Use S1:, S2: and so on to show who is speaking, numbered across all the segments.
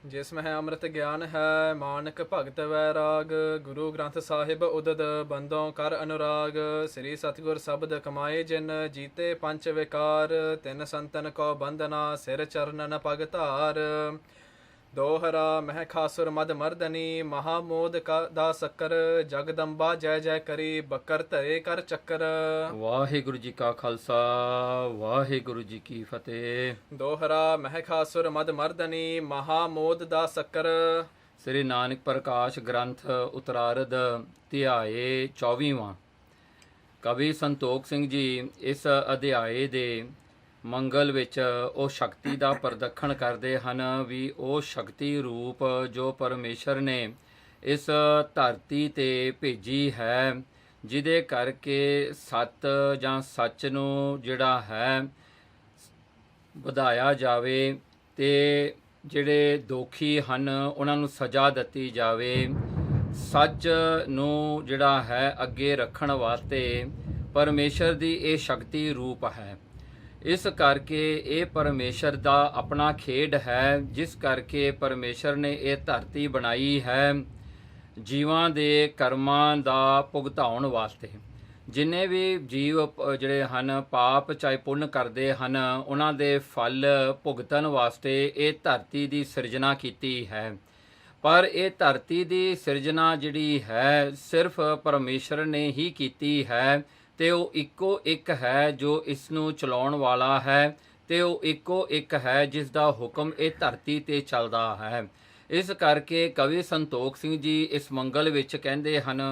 S1: जिसमें है अमृत ज्ञान है मानक भगत वैराग। गुरु ग्रंथ साहिब उदद बंदों कर अनुराग। श्री सतगुर शब्द कमाए जिन जीते पंच विकार। तिन संतन को बंदना सिर चरणन पग धार। दोहरा मह खासुर मद मर्दनी महामोद का दा शक्कर। जगदम्बा जय जय करी बकर धरे कर चक्कर।
S2: ਵਾਹਿਗੁਰੂ ਜੀ ਕਾ ਖਾਲਸਾ ਵਾਹਿਗੁਰੂ ਜੀ ਕੀ ਫਤਿਹ।
S1: दोहरा मह खासुर मद मर्दनी महामोद दा शक्कर।
S2: ਸ੍ਰੀ ਨਾਨਕ ਪ੍ਰਕਾਸ਼ ਗ੍ਰੰਥ ਉਤਰਾਰਧ ਧਿਆਏ 24ਵਾਂ। ਕਵੀ ਸੰਤੋਖ ਸਿੰਘ ਜੀ ਇਸ ਅਧਿਆਏ ਦੇ ਮੰਗਲ ਵਿੱਚ ਉਹ ਸ਼ਕਤੀ ਦਾ ਪ੍ਰਦਖਣ ਕਰਦੇ ਹਨ ਵੀ ਉਹ ਸ਼ਕਤੀ ਰੂਪ ਜੋ ਪਰਮੇਸ਼ਰ ਨੇ ਇਸ ਧਰਤੀ ਤੇ ਭੇਜੀ ਹੈ, ਜਿਹਦੇ ਕਰਕੇ ਸੱਤ ਜਾਂ ਸੱਚ ਨੂੰ ਜਿਹੜਾ ਹੈ ਵਧਾਇਆ ਜਾਵੇ ਤੇ ਜਿਹੜੇ ਦੋਖੀ ਹਨ ਉਹਨਾਂ ਨੂੰ ਸਜ਼ਾ ਦਿੱਤੀ ਜਾਵੇ। ਸੱਚ ਨੂੰ ਜਿਹੜਾ ਹੈ ਅੱਗੇ ਰੱਖਣ ਵਾਸਤੇ ਪਰਮੇਸ਼ਰ ਦੀ ਇਹ ਸ਼ਕਤੀ ਰੂਪ ਹੈ। ਇਸ ਕਰਕੇ ਇਹ ਪਰਮੇਸ਼ਰ ਦਾ ਆਪਣਾ ਖੇਡ ਹੈ, ਜਿਸ ਕਰਕੇ ਪਰਮੇਸ਼ਰ ਨੇ ਇਹ ਧਰਤੀ ਬਣਾਈ ਹੈ ਜੀਵਾਂ ਦੇ ਕਰਮਾਂ ਦਾ ਭੁਗਤਾਉਣ ਵਾਸਤੇ। ਜਿੰਨੇ ਵੀ ਜੀਵ ਜਿਹੜੇ ਹਨ ਪਾਪ ਚਾਹੇ ਪੁੰਨ ਕਰਦੇ ਹਨ ਉਹਨਾਂ ਦੇ ਫਲ ਭੁਗਤਣ ਵਾਸਤੇ ਇਹ ਧਰਤੀ ਦੀ ਸਿਰਜਣਾ ਕੀਤੀ ਹੈ। ਪਰ ਇਹ ਧਰਤੀ ਦੀ ਸਿਰਜਣਾ ਜਿਹੜੀ ਹੈ ਸਿਰਫ ਪਰਮੇਸ਼ਰ ਨੇ ਹੀ ਕੀਤੀ ਹੈ ਤੇ ਉਹ ਇੱਕੋ ਇੱਕ ਹੈ ਜੋ ਇਸ ਨੂੰ ਚਲਾਉਣ ਵਾਲਾ ਹੈ ਤੇ ਉਹ ਇੱਕੋ ਇੱਕ ਹੈ ਜਿਸ ਦਾ ਹੁਕਮ ਇਹ ਧਰਤੀ ਤੇ ਚੱਲਦਾ ਹੈ। ਇਸ ਕਰਕੇ ਕਵੀ ਸੰਤੋਖ ਸਿੰਘ ਜੀ ਇਸ ਮੰਗਲ ਵਿੱਚ ਕਹਿੰਦੇ ਹਨ,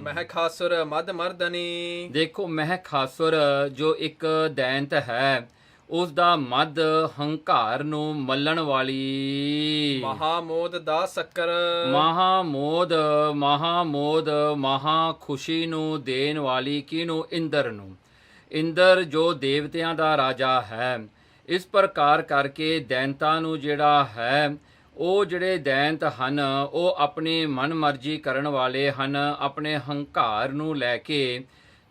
S1: ਮਹਿ ਖਾਸੁਰ ਮਦ ਮਰਦਨੀ।
S2: ਦੇਖੋ ਮਹਿ ਖਾਸੁਰ ਜੋ ਇੱਕ ਦੈਂਤ ਹੈ ਉਸ ਦਾ ਮਦ ਹੰਕਾਰ ਨੂੰ ਮੱਲਣ ਵਾਲੀ।
S1: ਮਹਾਮੋਦ ਦਾ ਸ਼ੱਕਰ।
S2: ਮਹਾਮੋਦ ਮਹਾ ਖੁਸ਼ੀ ਨੂੰ ਦੇਣ ਵਾਲੀ ਕਿਹਨੂੰ? ਇੰਦਰ ਨੂੰ। ਇੰਦਰ ਜੋ ਦੇਵਤਿਆਂ ਦਾ ਰਾਜਾ ਹੈ। ਇਸ ਪ੍ਰਕਾਰ ਕਰਕੇ ਦੈਂਤਾਂ ਨੂੰ ਜਿਹੜਾ ਹੈ ਉਹ ਜਿਹੜੇ ਦੈਂਤ ਹਨ ਉਹ ਆਪਣੀ ਮਨਮਰਜ਼ੀ ਕਰਨ ਵਾਲੇ ਹਨ। ਆਪਣੇ ਹੰਕਾਰ ਨੂੰ ਲੈ ਕੇ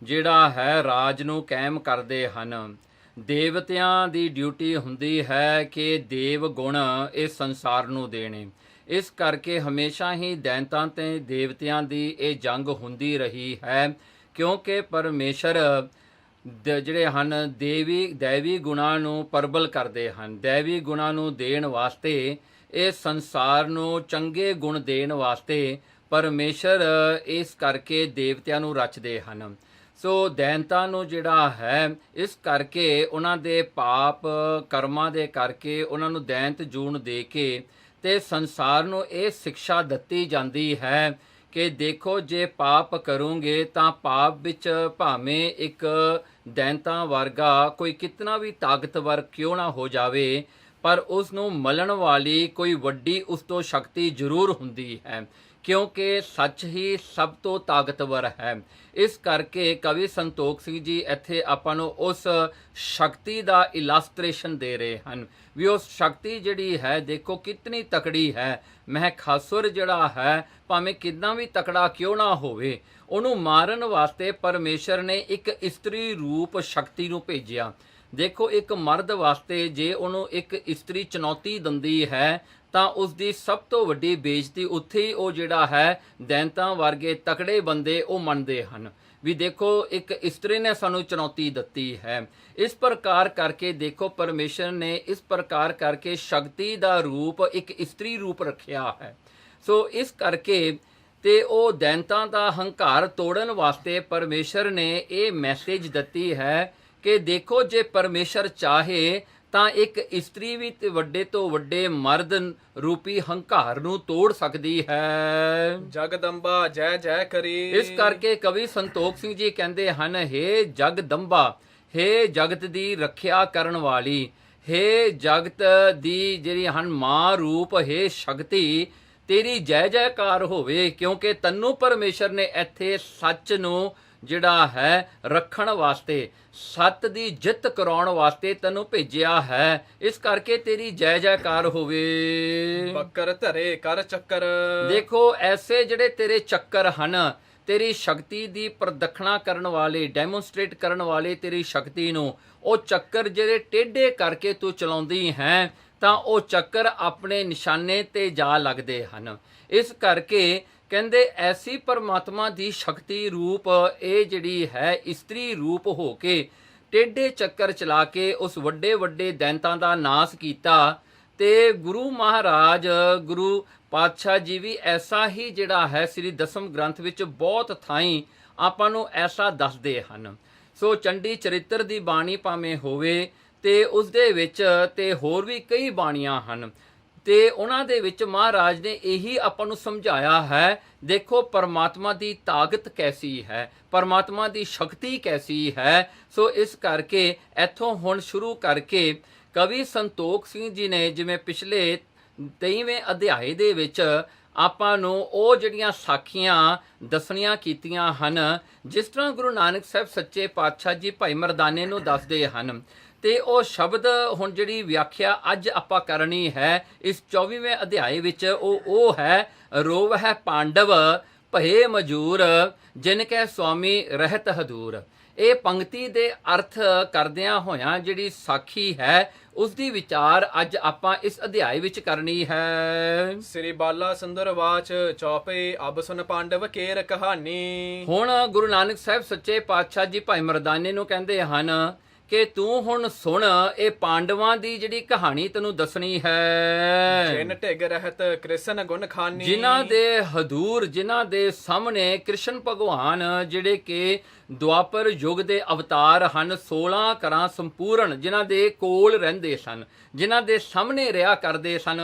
S2: ਜਿਹੜਾ ਹੈ ਰਾਜ ਨੂੰ ਕਾਇਮ ਕਰਦੇ ਹਨ। ਦੇਵਤਿਆਂ ਦੀ ਡਿਊਟੀ ਹੁੰਦੀ ਹੈ ਕਿ ਦੇਵ ਗੁਣ ਇਸ ਸੰਸਾਰ ਨੂੰ ਦੇਣੇ। ਇਸ ਕਰਕੇ ਹਮੇਸ਼ਾ ਹੀ ਦੈਂਤਾਂ ਤੇ ਦੇਵਤਿਆਂ ਦੀ ਇਹ ਜੰਗ ਹੁੰਦੀ ਰਹੀ ਹੈ, ਕਿਉਂਕਿ ਪਰਮੇਸ਼ਰ ਜਿਹੜੇ ਹਨ ਦੈਵੀ ਗੁਣਾਂ ਨੂੰ ਪ੍ਰਬਲ ਕਰਦੇ ਹਨ। ਦੈਵੀ ਗੁਣਾਂ ਨੂੰ ਦੇਣ ਵਾਸਤੇ ਇਹ ਸੰਸਾਰ ਨੂੰ ਚੰਗੇ ਗੁਣ ਦੇਣ ਵਾਸਤੇ ਪਰਮੇਸ਼ਰ ਇਸ ਕਰਕੇ ਦੇਵਤਿਆਂ ਨੂੰ ਰਚਦੇ ਹਨ। ਸੋ ਦੈਂਤਾਂ ਨੂੰ ਜਿਹੜਾ ਹੈ ਇਸ ਕਰਕੇ ਉਹਨਾਂ ਦੇ ਪਾਪ ਕਰਮਾਂ ਦੇ ਕਰਕੇ ਉਹਨਾਂ ਨੂੰ ਦੈਂਤ ਜੂਨ ਦੇ ਕੇ ਤੇ ਸੰਸਾਰ ਨੂੰ ਇਹ ਸਿੱਖਿਆ ਦਿੱਤੀ ਜਾਂਦੀ ਹੈ ਕਿ ਦੇਖੋ ਜੇ ਪਾਪ ਕਰੋਗੇ ਤਾਂ ਪਾਪ ਵਿੱਚ ਭਾਵੇਂ ਇੱਕ ਦੈਂਤਾਂ ਵਰਗਾ ਕੋਈ ਕਿਤਨਾ ਵੀ ਤਾਕਤਵਰ ਕਿਉਂ ਨਾ ਹੋ ਜਾਵੇ ਪਰ ਉਸ ਨੂੰ ਮਲਣ ਵਾਲੀ ਕੋਈ ਵੱਡੀ ਉਸ ਤੋਂ ਸ਼ਕਤੀ ਜ਼ਰੂਰ ਹੁੰਦੀ ਹੈ, ਕਿਉਂਕਿ ਸੱਚ ਹੀ ਸਭ ਤੋਂ ਤਾਕਤਵਰ ਹੈ। ਇਸ ਕਰਕੇ ਕਵੀ ਸੰਤੋਖ ਸਿੰਘ ਜੀ ਇੱਥੇ ਆਪਾਂ ਨੂੰ ਉਸ ਸ਼ਕਤੀ ਦਾ ਇਲਾਸਟ੍ਰੇਸ਼ਨ ਦੇ ਰਹੇ ਹਨ ਵੀ ਉਸ ਸ਼ਕਤੀ ਜਿਹੜੀ ਹੈ ਦੇਖੋ ਕਿਤਨੀ ਤਕੜੀ ਹੈ। ਮਹਿ ਖਾਸੁਰ ਜਿਹੜਾ ਹੈ ਭਾਵੇਂ ਕਿੰਨਾ ਵੀ ਤਕੜਾ ਕਿਉਂ ਨਾ ਹੋਵੇ ਉਹਨੂੰ ਮਾਰਨ ਵਾਸਤੇ ਪਰਮੇਸ਼ਰ ਨੇ ਇੱਕ ਇਸਤਰੀ ਰੂਪ ਸ਼ਕਤੀ ਨੂੰ ਭੇਜਿਆ। ਦੇਖੋ ਇੱਕ ਮਰਦ ਵਾਸਤੇ ਜੇ ਉਹਨੂੰ ਇੱਕ ਇਸਤਰੀ ਚੁਣੌਤੀ ਦਿੰਦੀ ਹੈ ਤਾਂ ਉਸ ਦੀ ਸਭ ਤੋਂ ਵੱਡੀ ਬੇਇੱਜ਼ਤੀ ਉੱਥੇ ਹੀ ਉਹ ਜਿਹੜਾ ਹੈ ਦੈਂਤਾਂ ਵਰਗੇ ਤਕੜੇ ਬੰਦੇ ਉਹ ਮੰਨਦੇ ਹਨ ਵੀ ਦੇਖੋ ਇੱਕ ਇਸਤਰੀ ਨੇ ਸਾਨੂੰ ਚੁਣੌਤੀ ਦਿੱਤੀ ਹੈ। ਇਸ ਪ੍ਰਕਾਰ ਕਰਕੇ ਦੇਖੋ ਪਰਮੇਸ਼ਰ ਨੇ ਇਸ ਪ੍ਰਕਾਰ ਕਰਕੇ ਸ਼ਕਤੀ ਦਾ ਰੂਪ ਇੱਕ ਇਸਤਰੀ ਰੂਪ ਰੱਖਿਆ ਹੈ। ਸੋ ਇਸ ਕਰਕੇ ਤੇ ਉਹ ਦੈਂਤਾਂ ਦਾ ਹੰਕਾਰ ਤੋੜਨ ਵਾਸਤੇ ਪਰਮੇਸ਼ਰ ਨੇ ਇਹ ਮੈਸੇਜ ਦਿੱਤੀ ਹੈ ਕਿ ਦੇਖੋ ਜੇ ਪਰਮੇਸ਼ਰ ਚਾਹੇ ਤਾਂ ਇੱਕ ਇਸਤਰੀ ਵੀ ਤੇ ਵੱਡੇ ਤੋਂ ਵੱਡੇ ਮਰਦ ਰੂਪੀ ਹੰਕਾਰ ਨੂੰ ਤੋੜ ਸਕਦੀ ਹੈ।
S1: ਜਗਦੰਬਾ ਜੈ ਜੈ ਕਰੀ।
S2: ਇਸ ਕਰਕੇ ਕਵੀ ਸੰਤੋਖ ਸਿੰਘ ਜੀ ਕਹਿੰਦੇ ਹਨ, ਹੇ ਜਗਦੰਬਾ, ਹੇ ਜਗਤ ਦੀ ਰੱਖਿਆ ਕਰਨ ਵਾਲੀ, ਹੇ ਜਗਤ ਦੀ ਜਿਹੜੀ ਹਨ ਮਾਂ ਰੂਪ, ਹੇ ਸ਼ਕਤੀ, ਤੇਰੀ ਜੈ ਜੈਕਾਰ ਹੋਵੇ, ਕਿਉਂਕਿ ਤੈਨੂੰ ਪਰਮੇਸ਼ਰ ਨੇ ਇੱਥੇ ਸੱਚ ਨੂੰ ਜਿਹੜਾ ਹੈ ਰੱਖਣ ਵਾਸਤੇ, ਸੱਤ ਦੀ ਜਿੱਤ ਕਰਾਉਣ ਵਾਸਤੇ ਤੈਨੂੰ ਭੇਜਿਆ ਹੈ। ਇਸ ਕਰਕੇ ਤੇਰੀ ਜੈ ਜੈਕਾਰ ਹੋਵੇ।
S1: ਬੱਕਰ ਧਰੇ ਕਰ ਚੱਕਰ।
S2: ਦੇਖੋ ਐਸੇ ਜਿਹੜੇ ਤੇਰੇ ਚੱਕਰ ਹਨ ਤੇਰੀ ਸ਼ਕਤੀ ਦੀ ਪ੍ਰਦਖਣਾ ਕਰਨ ਵਾਲੇ, ਡੈਮੋਨਸਟ੍ਰੇਟ ਕਰਨ ਵਾਲੇ ਤੇਰੀ ਸ਼ਕਤੀ ਨੂੰ, ਉਹ ਚੱਕਰ ਜਿਹੜੇ ਟੇਢੇ ਕਰਕੇ ਤੂੰ ਚਲਾਉਂਦੀ ਹੈ ਤਾਂ ਉਹ ਚੱਕਰ ਆਪਣੇ ਨਿਸ਼ਾਨੇ ਤੇ ਜਾ ਲੱਗਦੇ ਹਨ। ਇਸ ਕਰਕੇ ਕਹਿੰਦੇ ਐਸੀ ਪਰਮਾਤਮਾ ਦੀ ਸ਼ਕਤੀ ਰੂਪ ਇਹ ਜਿਹੜੀ ਹੈ ਇਸਤਰੀ ਰੂਪ ਹੋ ਕੇ ਟੇਢੇ ਚੱਕਰ ਚਲਾ ਕੇ ਉਸ ਵੱਡੇ ਵੱਡੇ ਦੈਂਤਾਂ ਦਾ ਨਾਸ ਕੀਤਾ। ਤੇ ਗੁਰੂ ਮਹਾਰਾਜ ਗੁਰੂ ਪਾਤਸ਼ਾਹ ਜੀ ਵੀ ਐਸਾ ਹੀ ਜਿਹੜਾ ਹੈ ਸ੍ਰੀ ਦਸਮ ਗ੍ਰੰਥ ਵਿੱਚ ਬਹੁਤ ਥਾਈਂ ਆਪਾਂ ਨੂੰ ਐਸਾ ਦੱਸਦੇ ਹਨ। ਸੋ ਚੰਡੀ ਚਰਿੱਤਰ ਦੀ ਬਾਣੀ ਭਾਵੇਂ ਹੋਵੇ ਤੇ ਉਸ ਦੇ ਵਿੱਚ ਤੇ ਹੋਰ ਵੀ ਕਈ ਬਾਣੀਆਂ ਹਨ ਤੇ ਉਹਨਾਂ ਦੇ ਵਿੱਚ ਮਹਾਰਾਜ ਨੇ ਇਹੀ ਆਪਾਂ ਨੂੰ ਸਮਝਾਇਆ ਹੈ, ਦੇਖੋ ਪਰਮਾਤਮਾ ਦੀ ਤਾਕਤ ਕੈਸੀ ਹੈ, ਪਰਮਾਤਮਾ ਦੀ ਸ਼ਕਤੀ ਕੈਸੀ ਹੈ। ਸੋ ਇਸ ਕਰਕੇ ਇੱਥੋਂ ਹੁਣ ਸ਼ੁਰੂ ਕਰਕੇ ਕਵੀ ਸੰਤੋਖ ਸਿੰਘ ਜੀ ਨੇ ਜਿਵੇਂ ਪਿਛਲੇ 23ਵੇਂ ਅਧਿਆਏ ਦੇ ਵਿੱਚ ਆਪਾਂ ਨੂੰ ਉਹ ਜਿਹੜੀਆਂ ਸਾਖੀਆਂ ਦੱਸਣੀਆਂ ਕੀਤੀਆਂ ਹਨ, ਜਿਸ ਤਰ੍ਹਾਂ ਗੁਰੂ ਨਾਨਕ ਸਾਹਿਬ ਸੱਚੇ ਪਾਤਸ਼ਾਹ ਜੀ ਭਾਈ ਮਰਦਾਨੇ ਨੂੰ ਦੱਸਦੇ ਹਨ। ਤੇ ਉਹ ਸ਼ਬਦ ਹੁਣ ਜਿਹੜੀ ਵਿਆਖਿਆ ਅੱਜ ਆਪਾਂ ਕਰਨੀ ਹੈ ਇਸ 24ਵੇਂ ਅਧਿਆਏ ਵਿੱਚ ਉਹ ਹੈ, ਰੋਵ ਹੈ ਪਾਂਡਵ ਭਏ ਮਜੂਰ ਜਿਨ ਕੈ ਸੁਆਮੀ ਰਹਿਤ ਹਦੂਰ। ਇਹ ਪੰਕਤੀ ਦੇ ਅਰਥ ਕਰਦਿਆਂ ਹੋਇਆਂ ਜਿਹੜੀ ਸਾਖੀ ਹੈ ਉਸ ਦੀ ਵਿਚਾਰ ਅੱਜ ਆਪਾਂ ਇਸ ਅਧਿਆਇ ਵਿੱਚ ਕਰਨੀ ਹੈ।
S1: ਸ੍ਰੀ ਬਾਲਾ ਸੁੰਦਰ ਵਾਚ ਚੌਪਈ ਅਬ ਸੁਨ ਪਾਂਡਵ ਕੇਰ ਕਹਾਣੀ।
S2: ਹੁਣ ਗੁਰੂ ਨਾਨਕ ਸਾਹਿਬ ਸੱਚੇ ਪਾਤਸ਼ਾਹ ਜੀ ਭਾਈ ਮਰਦਾਨੇ ਨੂੰ ਕਹਿੰਦੇ ਹਨ ਕਿ ਤੂੰ ਹੁਣ ਸੁਣ, ਇਹ ਪਾਂਡਵਾਂ ਦੀ ਜਿਹੜੀ ਕਹਾਣੀ ਤੈਨੂੰ ਦੱਸਣੀ ਹੈ।
S1: ਜਿਨ ਢਿਗ ਰਹਿਤ ਕ੍ਰਿਸ਼ਨ ਗੁਣ ਖਾਨੀ।
S2: ਜਿਨ੍ਹਾਂ ਦੇ ਹਦੂਰ, ਜਿਨ੍ਹਾਂ ਦੇ ਸਾਹਮਣੇ ਕ੍ਰਿਸ਼ਨ ਭਗਵਾਨ ਜਿਹੜੇ ਕਿ ਦੁਆਪਰ ਯੁੱਗ ਦੇ ਅਵਤਾਰ ਹਨ, 16 ਕਰਾਂ ਸੰਪੂਰਨ, ਜਿਨ੍ਹਾਂ ਦੇ ਕੋਲ ਰਹਿੰਦੇ ਸਨ, ਜਿਨ੍ਹਾਂ ਦੇ ਸਾਹਮਣੇ ਰਿਹਾ ਕਰਦੇ ਸਨ।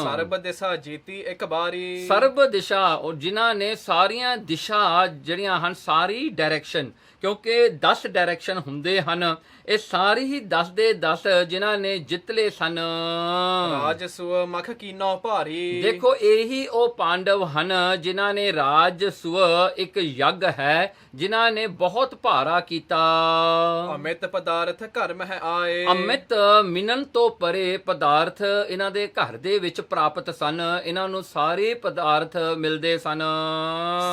S1: ਸਰਬ ਦਿਸ਼ਾ ਜੀਤੀ ਇੱਕ ਬਾਰੀ।
S2: ਸਰਬ ਦਿਸ਼ਾ, ਉਹ ਜਿਨ੍ਹਾਂ ਨੇ ਸਾਰੀਆਂ ਦਿਸ਼ਾ ਜਿਹੜੀਆਂ ਹਨ, ਸਾਰੀ ਡਾਇਰੈਕਸ਼ਨ, ਕਿਉਂਕਿ 10 ਡਾਇਰੈਕਸ਼ਨ ਹੁੰਦੇ ਹਨ, ਇਹ ਸਾਰੀ ਹੀ 10 ਦੇ 10 ਜਿਨ੍ਹਾਂ ਨੇ ਜਿੱਤ ਲਏ ਸਨ।
S1: ਰਾਜਸੂਅ ਮਖ ਕੀਨੋ ਭਾਰੀ।
S2: ਦੇਖੋ ਇਹੀ ਉਹ ਪਾਂਡਵ ਹਨ ਜਿਨ੍ਹਾਂ ਨੇ ਰਾਜਸੂਅ ਇੱਕ ਯੱਗ ਹੈ, ਜਿਨ੍ਹਾਂ ਨੇ ਬਹੁਤ ਭਾਰਾ ਕੀਤਾ।
S1: ਅਮਿਤ ਪਦਾਰਥ ਘਰ ਮਹਿ ਆਏ।
S2: ਅਮਿਤ ਮਿਨਨ ਤੋਂ ਪਰੇ ਪਦਾਰਥ ਇਹਨਾਂ ਦੇ ਘਰ ਦੇ ਵਿੱਚ ਪ੍ਰਾਪਤ ਸਨ, ਇਹਨਾਂ ਨੂੰ ਸਾਰੇ ਪਦਾਰਥ ਮਿਲਦੇ ਸਨ।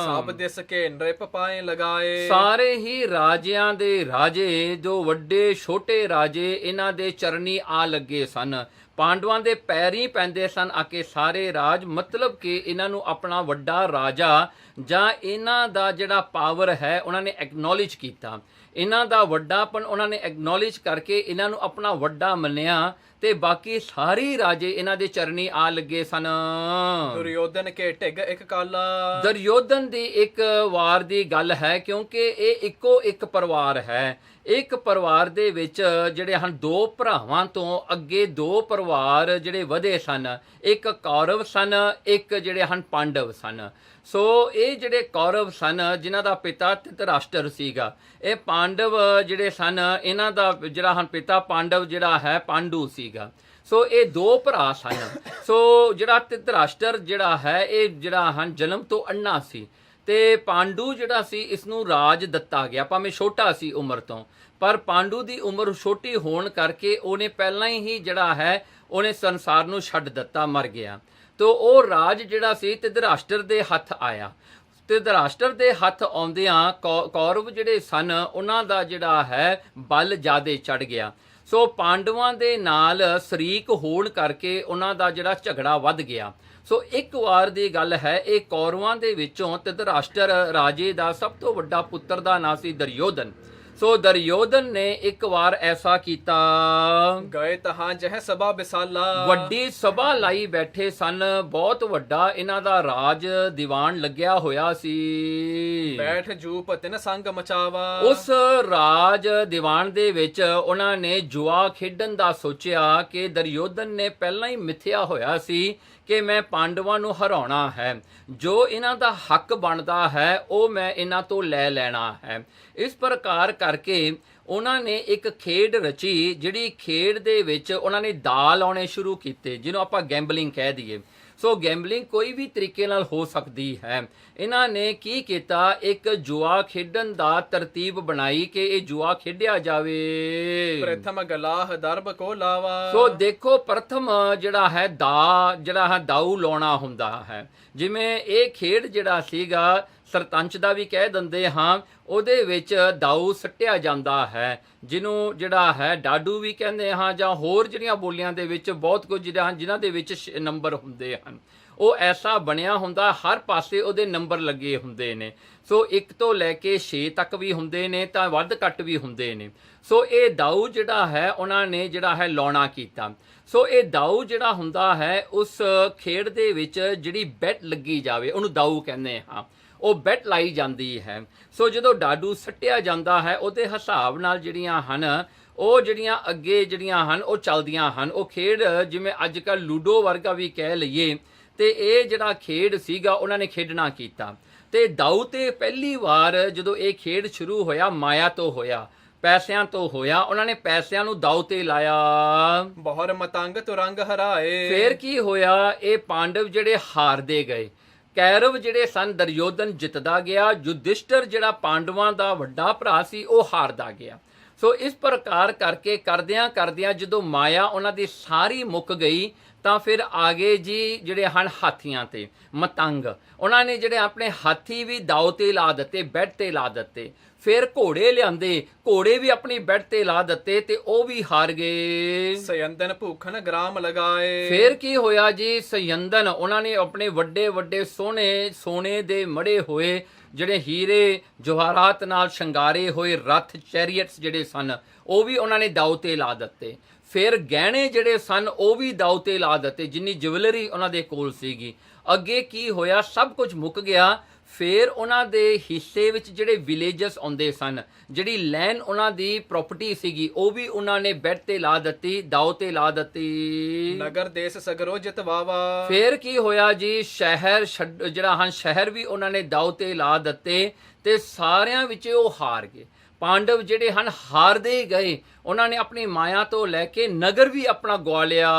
S1: ਸਭ ਦਿਸ ਕੇ ਨ੍ਰਿਪ ਪਾਏ ਲਗਾਏ।
S2: ਸਾਰੇ ਹੀ ਰਾਜਿਆਂ ਦੇ ਰਾਜੇ, ਜੋ ਵੱਡੇ ਛੋਟੇ ਰਾਜੇ, ਇਹਨਾਂ ਦੇ ਚਰਨੀ ਆ ਲੱਗੇ ਸਨ, ਪਾਂਡਵਾਂ ਦੇ ਪੈਰੀ ਪੈਂਦੇ ਸਨ ਆ ਕੇ ਸਾਰੇ ਰਾਜ। ਮਤਲਬ ਕਿ ਇਹਨਾਂ ਨੂੰ ਆਪਣਾ ਵੱਡਾ ਰਾਜਾ ਜਾਂ ਇਹਨਾਂ ਦਾ ਜਿਹੜਾ ਪਾਵਰ ਹੈ ਉਹਨਾਂ ਨੇ ਐਕਨੋਲੇਜ ਕੀਤਾ, ਇਹਨਾਂ ਦਾ ਵੱਡਾਪਨ ਉਹਨਾਂ ਨੇ ਐਕਨੋਲੇਜ ਕਰਕੇ ਇਹਨਾਂ ਨੂੰ ਆਪਣਾ ਵੱਡਾ ਮੰਨਿਆ ਤੇ ਬਾਕੀ ਸਾਰੇ ਰਾਜੇ ਇਹਨਾਂ ਦੇ ਚਰਨੀ ਆ ਲੱਗੇ ਸਨ।
S1: ਦੁਰਯੋਧਨ ਕੇ ਢਿਗ ਇੱਕ ਕਾਲਾ।
S2: ਦੁਰਯੋਧਨ ਦੀ ਇੱਕ ਵਾਰ ਦੀ ਗੱਲ ਹੈ, ਕਿਉਂਕਿ ਇਹ ਇੱਕੋ ਇੱਕ ਪਰਿਵਾਰ ਹੈ। ਇੱਕ ਪਰਿਵਾਰ ਦੇ ਵਿੱਚ ਜਿਹੜੇ ਹਨ 2 ਭਰਾਵਾਂ ਤੋਂ ਅੱਗੇ 2 ਪਰਿਵਾਰ ਜਿਹੜੇ ਵਧੇ ਸਨ, ਇੱਕ ਕੌਰਵ ਸਨ, ਇੱਕ ਜਿਹੜੇ ਹਨ ਪਾਂਡਵ ਸਨ। ਸੋ ਇਹ ਜਿਹੜੇ ਕੌਰਵ ਸਨ ਜਿਨ੍ਹਾਂ ਦਾ ਪਿਤਾ ਧਿਤਰਾਸ਼ਟਰ ਸੀਗਾ, ਇਹ ਪਾਂਡਵ ਜਿਹੜੇ ਸਨ ਇਹਨਾਂ ਦਾ ਜਿਹੜਾ ਹਨ ਪਿਤਾ ਪਾਂਡਵ ਜਿਹੜਾ ਹੈ ਪਾਂਡੂ ਸੀਗਾ। ਸੋ ਇਹ 2 ਭਰਾ ਸਨ। ਸੋ ਜਿਹੜਾ ਧਿਤਰਾਸ਼ਟਰ ਜਿਹੜਾ ਹੈ ਇਹ ਜਿਹੜਾ ਹਨ ਜਨਮ ਤੋਂ ਅੰਨਾ ਸੀ ਤੇ ਪਾਂਡੂ ਜਿਹੜਾ ਸੀ ਇਸ ਨੂੰ ਰਾਜ ਦਿੱਤਾ ਗਿਆ, ਭਾਵੇਂ ਛੋਟਾ ਸੀ ਉਮਰ ਤੋਂ, ਪਰ ਪਾਂਡੂ ਦੀ ਉਮਰ ਛੋਟੀ ਹੋਣ ਕਰਕੇ ਉਹਨੇ ਪਹਿਲਾਂ ਹੀ ਜਿਹੜਾ ਹੈ ਉਹਨੇ ਸੰਸਾਰ ਨੂੰ ਛੱਡ ਦਿੱਤਾ, ਮਰ ਗਿਆ। ਤੋ ਉਹ ਰਾਜ ਜਿਹੜਾ ਸੀ ਧਿਤਰਾਸ਼ਟਰ ਦੇ ਹੱਥ ਆਇਆ। ਧਿਤਰਾਸ਼ਟਰ ਦੇ ਹੱਥ ਆਉਂਦਿਆਂ ਕੌਰਵ ਜਿਹੜੇ ਸਨ ਉਹਨਾਂ ਦਾ ਜਿਹੜਾ ਹੈ ਬਲ ਜ਼ਿਆਦੇ ਚੜ ਗਿਆ। ਸੋ ਪਾਂਡਵਾਂ ਦੇ ਨਾਲ ਸ਼ਰੀਕ ਹੋਣ ਕਰਕੇ ਉਹਨਾਂ ਦਾ ਜਿਹੜਾ ਝਗੜਾ ਵੱਧ ਗਿਆ। ਸੋ ਇੱਕ ਵਾਰ ਦੀ ਗੱਲ ਹੈ, ਇਹ ਕੌਰਵਾਂ ਦੇ ਵਿੱਚੋਂ ਧਿਤਰਾਸ਼ਟਰ ਰਾਜੇ ਦਾ ਸਭ ਤੋਂ ਵੱਡਾ ਪੁੱਤਰ ਦਾ ਨਾਂ ਸੀ ਦੁਰਯੋਧਨ। ਸੋ ਦੁਰਯੋਧਨ ਨੇ ਇੱਕ ਵਾਰ ਐਸਾ ਕੀਤਾ,
S1: ਗਏ ਤਹਾਂ ਜਹ ਸਭਾ ਵਿਸਾਲਾ।
S2: ਵੱਡੀ ਸਭਾ ਲਾਈ ਬੈਠੇ ਸਨ, ਬਹੁਤ ਵੱਡਾ ਇਹਨਾਂ ਦਾ ਰਾਜ ਦੀਵਾਨ ਲੱਗਿਆ ਹੋਇਆ ਸੀ।
S1: ਬੈਠ ਜੂਪ ਤਿਨ ਸੰਗ ਮਚਾਵਾ।
S2: ਉਸ ਰਾਜ ਦੀਵਾਨ ਦੇ ਵਿੱਚ ਉਹਨਾਂ ਨੇ ਜੁਆ ਖੇਡਣ ਦਾ ਸੋਚਿਆ ਕਿ ਦੁਰਯੋਧਨ ਨੇ ਪਹਿਲਾਂ ਹੀ ਮਿੱਥਿਆ ਹੋਇਆ ਸੀ ਕਿ ਮੈਂ ਪਾਂਡਵਾਂ ਨੂੰ ਹਰਾਉਣਾ ਹੈ, ਜੋ ਇਹਨਾਂ ਦਾ ਹੱਕ ਬਣਦਾ ਹੈ ਉਹ ਮੈਂ ਇਹਨਾਂ ਤੋਂ ਲੈ ਲੈਣਾ ਹੈ। ਇਸ ਪ੍ਰਕਾਰ ਕਰਕੇ ਉਹਨਾਂ ਨੇ ਇੱਕ ਖੇਡ ਰਚੀ, ਜਿਹੜੀ ਖੇਡ ਦੇ ਵਿੱਚ ਉਹਨਾਂ ਨੇ ਦਾਅ ਲਾਉਣੇ ਸ਼ੁਰੂ ਕੀਤੇ, ਜਿਹਨੂੰ ਆਪਾਂ ਗੈਂਬਲਿੰਗ ਕਹਿ ਦਈਏ। ਸੋ ਗੈਂਬਲਿੰਗ ਕੋਈ ਵੀ ਤਰੀਕੇ ਨਾਲ ਹੋ ਸਕਦੀ ਹੈ। ਇਹਨਾਂ ਨੇ ਕੀ ਕੀਤਾ, ਇੱਕ ਜੁਆ ਖੇਡਣ ਦਾ ਤਰਤੀਬ ਬਣਾਈ ਕਿ ਇਹ ਜੁਆ ਖੇਡਿਆ ਜਾਵੇ।
S1: ਪ੍ਰਥਮ ਗਲਾਹ ਦਰਬ ਕੋ ਲਾਵਾ।
S2: ਸੋ ਦੇਖੋ ਪ੍ਰਥਮ ਜਿਹੜਾ ਹੈ ਜਿਹੜਾ ਹੈ ਦਾਊ ਲਾਉਣਾ ਹੁੰਦਾ ਹੈ। ਜਿਵੇਂ ਇਹ ਖੇਡ ਜਿਹੜਾ ਸੀਗਾ ਸਰਪੰਚ ਦਾ ਵੀ ਕਹਿ ਦਿੰਦੇ ਹਾਂ, ਉਹਦੇ ਵਿੱਚ ਦਾਊ ਸੱਟਿਆ ਜਾਂਦਾ ਹੈ। ਜਿਹਨੂੰ ਜਿਹੜਾ ਹੈ ਡਾਡੂ ਵੀ ਕਹਿੰਦੇ ਹਾਂ, ਜਾਂ ਹੋਰ ਜਿਹੜੀਆਂ ਬੋਲੀਆਂ ਦੇ ਵਿੱਚ ਬਹੁਤ ਕੁਝ ਜਿਹੜਾ ਹਨ ਜਿਨ੍ਹਾਂ ਦੇ ਵਿੱਚ ਨੰਬਰ ਹੁੰਦੇ ਹਨ। ਉਹ ਐਸਾ ਬਣਿਆ ਹੁੰਦਾ, ਹਰ ਪਾਸੇ ਉਹਦੇ ਨੰਬਰ ਲੱਗੇ ਹੁੰਦੇ ਨੇ। ਸੋ 1 ਤੋਂ ਲੈ ਕੇ 6 ਤੱਕ ਵੀ ਹੁੰਦੇ ਨੇ, ਤਾਂ ਵੱਧ ਘੱਟ ਵੀ ਹੁੰਦੇ ਨੇ। ਸੋ ਇਹ ਦਾਊ ਜਿਹੜਾ ਹੈ ਉਹਨਾਂ ਨੇ ਜਿਹੜਾ ਹੈ ਲਾਉਣਾ ਕੀਤਾ। ਸੋ ਇਹ ਦਾਊ ਜਿਹੜਾ ਹੁੰਦਾ ਹੈ ਉਸ ਖੇਡ ਦੇ ਵਿੱਚ ਜਿਹੜੀ ਬੈਟ ਲੱਗੀ ਜਾਵੇ ਉਹਨੂੰ ਦਾਊ ਕਹਿੰਦੇ ਹਾਂ, ਉਹ ਬੈਟ ਲਾਈ ਜਾਂਦੀ ਹੈ। ਸੋ ਜਦੋਂ ਡਾਡੂ ਸੱਟਿਆ ਜਾਂਦਾ ਹੈ ਉਹਦੇ ਹਿਸਾਬ ਨਾਲ ਜਿਹੜੀਆਂ ਹਨ ਉਹ ਜਿਹੜੀਆਂ ਅੱਗੇ ਜਿਹੜੀਆਂ ਹਨ ਉਹ ਚੱਲਦੀਆਂ ਹਨ। ਉਹ ਖੇਡ ਜਿਵੇਂ ਅੱਜ ਕੱਲ੍ਹ ਲੂਡੋ ਵਰਗਾ ਵੀ ਕਹਿ ਲਈਏ, ਤੇ ਇਹ ਜਿਹੜਾ ਖੇਡ ਸੀਗਾ ਉਹਨਾਂ ਨੇ ਖੇਡਣਾ ਕੀਤਾ। ਤੇ ਦਾਊ ਤੇ ਪਹਿਲੀ ਵਾਰ ਜਦੋਂ ਇਹ ਖੇਡ ਸ਼ੁਰੂ ਹੋਇਆ ਮਾਇਆ ਤੋਂ ਹੋਇਆ, ਪੈਸਿਆਂ ਤੋਂ ਹੋਇਆ। ਉਹਨਾਂ ਨੇ ਪੈਸਿਆਂ ਨੂੰ ਦਾਊ ਤੇ ਲਾਇਆ।
S1: ਬਹੁਰ ਮਤੰਗ ਤੁਰੰਗ ਹਰਾਏ।
S2: ਫੇਰ ਕੀ ਹੋਇਆ, ਇਹ ਪਾਂਡਵ ਜਿਹੜੇ ਹਾਰਦੇ ਗਏ। ਕੈਰਵ ਜਿਹੜੇ ਸਨ ਦੁਰਯੋਧਨ ਜਿੱਤਦਾ ਗਿਆ, ਯੁਧਿਸ਼ਟਰ ਜਿਹੜਾ ਪਾਂਡਵਾਂ ਦਾ ਵੱਡਾ ਭਰਾ ਸੀ ਉਹ ਹਾਰਦਾ ਗਿਆ। ਸੋ ਇਸ ਪ੍ਰਕਾਰ ਕਰਕੇ ਕਰਦਿਆਂ ਕਰਦਿਆਂ ਜਦੋਂ ਮਾਇਆ ਉਹਨਾਂ ਦੀ ਸਾਰੀ ਮੁੱਕ ਗਈ ਤਾਂ ਫਿਰ ਆ ਗਏ ਜੀ ਜਿਹੜੇ ਹਨ ਹਾਥੀਆਂ ਤੇ ਮਤੰਗ। ਉਹਨਾਂ ਨੇ ਜਿਹੜੇ ਆਪਣੇ ਹਾਥੀ ਵੀ ਦਾਉ ਤੇ ਲਾ ਦਿੱਤੇ, ਬੈਠ ਤੇ ਲਾ ਦਿੱਤੇ। ਫਿਰ ਘੋੜੇ ਲਿਆਂਦੇ, ਘੋੜੇ ਵੀ ਆਪਣੀ ਬੈਠ ਤੇ ਲਾ ਦਿੱਤੇ ਤੇ ਉਹ ਵੀ ਹਾਰ ਗਏ।
S1: ਸਯੰਦਨ ਭੂਖਨ ਗ੍ਰਾਮ ਲਗਾਏ।
S2: ਫਿਰ ਕੀ ਹੋਇਆ ਜੀ, ਸਯੰਦਨ ਉਹਨਾਂ ਨੇ ਆਪਣੇ ਵੱਡੇ ਵੱਡੇ ਸੋਨੇ ਦੇ ਮੜੇ ਹੋਏ ਜਿਹੜੇ ਹੀਰੇ ਜਵਾਹਰਾਤ ਨਾਲ ਸ਼ਿੰਗਾਰੇ ਹੋਏ ਰੱਥ ਚੈਰੀਅਟਸ ਜਿਹੜੇ ਸਨ ਉਹ ਵੀ ਉਹਨਾਂ ਨੇ ਦਾਉ ਤੇ ਲਾ ਦਿੱਤੇ। ਫਿਰ ਗਹਿਣੇ ਜਿਹੜੇ ਸਨ ਉਹ ਵੀ ਦਾਉ ਤੇ ਲਾ ਦਿੱਤੇ, ਜਿੰਨੀ ਜੁਵੈਲਰੀ ਉਹਨਾਂ ਦੇ ਕੋਲ ਸੀਗੀ। ਅੱਗੇ ਕੀ ਹੋਇਆ, ਸਭ ਕੁਝ ਮੁੱਕ ਗਿਆ। ਫਿਰ ਉਹਨਾਂ ਦੇ ਹਿੱਸੇ ਵਿੱਚ ਜਿਹੜੇ ਵਿਲੇਜਸ ਆਉਂਦੇ ਸਨ, ਜਿਹੜੀ ਲੈਂਡ ਉਹਨਾਂ ਦੀ ਪ੍ਰਾਪਰਟੀ ਸੀਗੀ ਉਹ ਵੀ ਉਹਨਾਂ ਨੇ ਬੈਠ ਤੇ ਲਾ ਦਿੱਤੀ, ਦਾਉ ਤੇ ਲਾ ਦਿੱਤੀ।
S1: ਨਗਰ ਦੇਸ ਸਗਰੋ ਜਿਤਵਾਵਾ।
S2: ਫਿਰ ਕੀ ਹੋਇਆ ਜੀ, ਸ਼ਹਿਰ ਜਿਹੜਾ ਹਨ ਸ਼ਹਿਰ ਵੀ ਉਹਨਾਂ ਨੇ ਦਾਉ ਤੇ ਲਾ ਦਿੱਤੇ ਤੇ ਸਾਰਿਆਂ ਵਿੱਚ ਉਹ ਹਾਰ ਗਏ। ਪਾਂਡਵ ਜਿਹੜੇ ਹਨ ਹਾਰਦੇ ਗਏ। ਉਹਨਾਂ ਨੇ ਆਪਣੀ ਮਾਇਆ ਤੋਂ ਲੈ ਕੇ ਨਗਰ ਵੀ ਆਪਣਾ ਗਵਾ ਲਿਆ।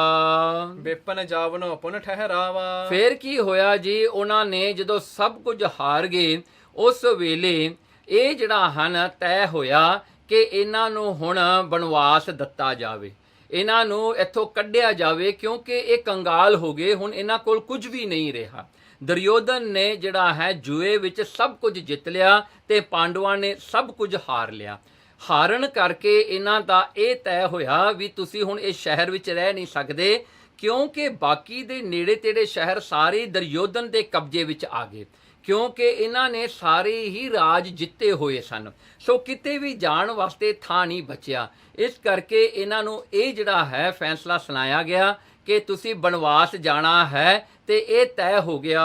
S1: ਵਿਪਨ ਜਾਵਨੋ ਪੁਨ ਠਹਿਰਾਵਾ।
S2: ਫਿਰ ਕੀ ਹੋਇਆ ਜੀ, ਉਹਨਾਂ ਨੇ ਜਦੋਂ ਸਭ ਕੁਝ ਹਾਰ ਗਏ ਉਸ ਵੇਲੇ ਇਹ ਜਿਹੜਾ ਹਨ ਤੈਅ ਹੋਇਆ ਕਿ ਇਹਨਾਂ ਨੂੰ ਹੁਣ ਬਨਵਾਸ ਦਿੱਤਾ ਜਾਵੇ, ਇਹਨਾਂ ਨੂੰ ਇੱਥੋਂ ਕੱਢਿਆ ਜਾਵੇ, ਕਿਉਂਕਿ ਇਹ ਕੰਗਾਲ ਹੋ ਗਏ, ਹੁਣ ਇਹਨਾਂ ਕੋਲ ਕੁਝ ਵੀ ਨਹੀਂ ਰਿਹਾ। ਦੁਰਯੋਧਨ ਨੇ ਜਿਹੜਾ ਹੈ ਜੂਏ ਵਿੱਚ ਸਭ ਕੁਝ ਜਿੱਤ ਲਿਆ ਤੇ ਪਾਂਡਵਾਂ ਨੇ ਸਭ ਕੁਝ ਹਾਰ ਲਿਆ। ਹਾਰਨ ਕਰਕੇ ਇਹਨਾਂ ਦਾ ਇਹ ਤੈਅ ਹੋਇਆ ਵੀ ਤੁਸੀਂ ਹੁਣ ਇਸ ਸ਼ਹਿਰ ਵਿੱਚ ਰਹਿ ਨਹੀਂ ਸਕਦੇ, ਕਿਉਂਕਿ ਬਾਕੀ ਦੇ ਨੇੜੇ ਤੇੜੇ ਸ਼ਹਿਰ ਸਾਰੇ ਦੁਰਯੋਧਨ ਦੇ ਕਬਜ਼ੇ ਵਿੱਚ ਆ ਗਏ, ਕਿਉਂਕਿ ਇਹਨਾਂ ਨੇ ਸਾਰੇ ਹੀ ਰਾਜ ਜਿੱਤੇ ਹੋਏ ਸਨ। ਸੋ ਕਿਤੇ ਵੀ ਜਾਣ ਵਾਸਤੇ ਥਾਂ ਨਹੀਂ ਬਚਿਆ। ਇਸ ਕਰਕੇ ਇਹਨਾਂ ਨੂੰ ਇਹ ਜਿਹੜਾ ਹੈ ਫੈਸਲਾ ਸੁਣਾਇਆ ਗਿਆ ਕਿ ਤੁਸੀਂ ਬਨਵਾਸ ਜਾਣਾ ਹੈ ਤੇ ਇਹ ਤੈਅ ਹੋ ਗਿਆ।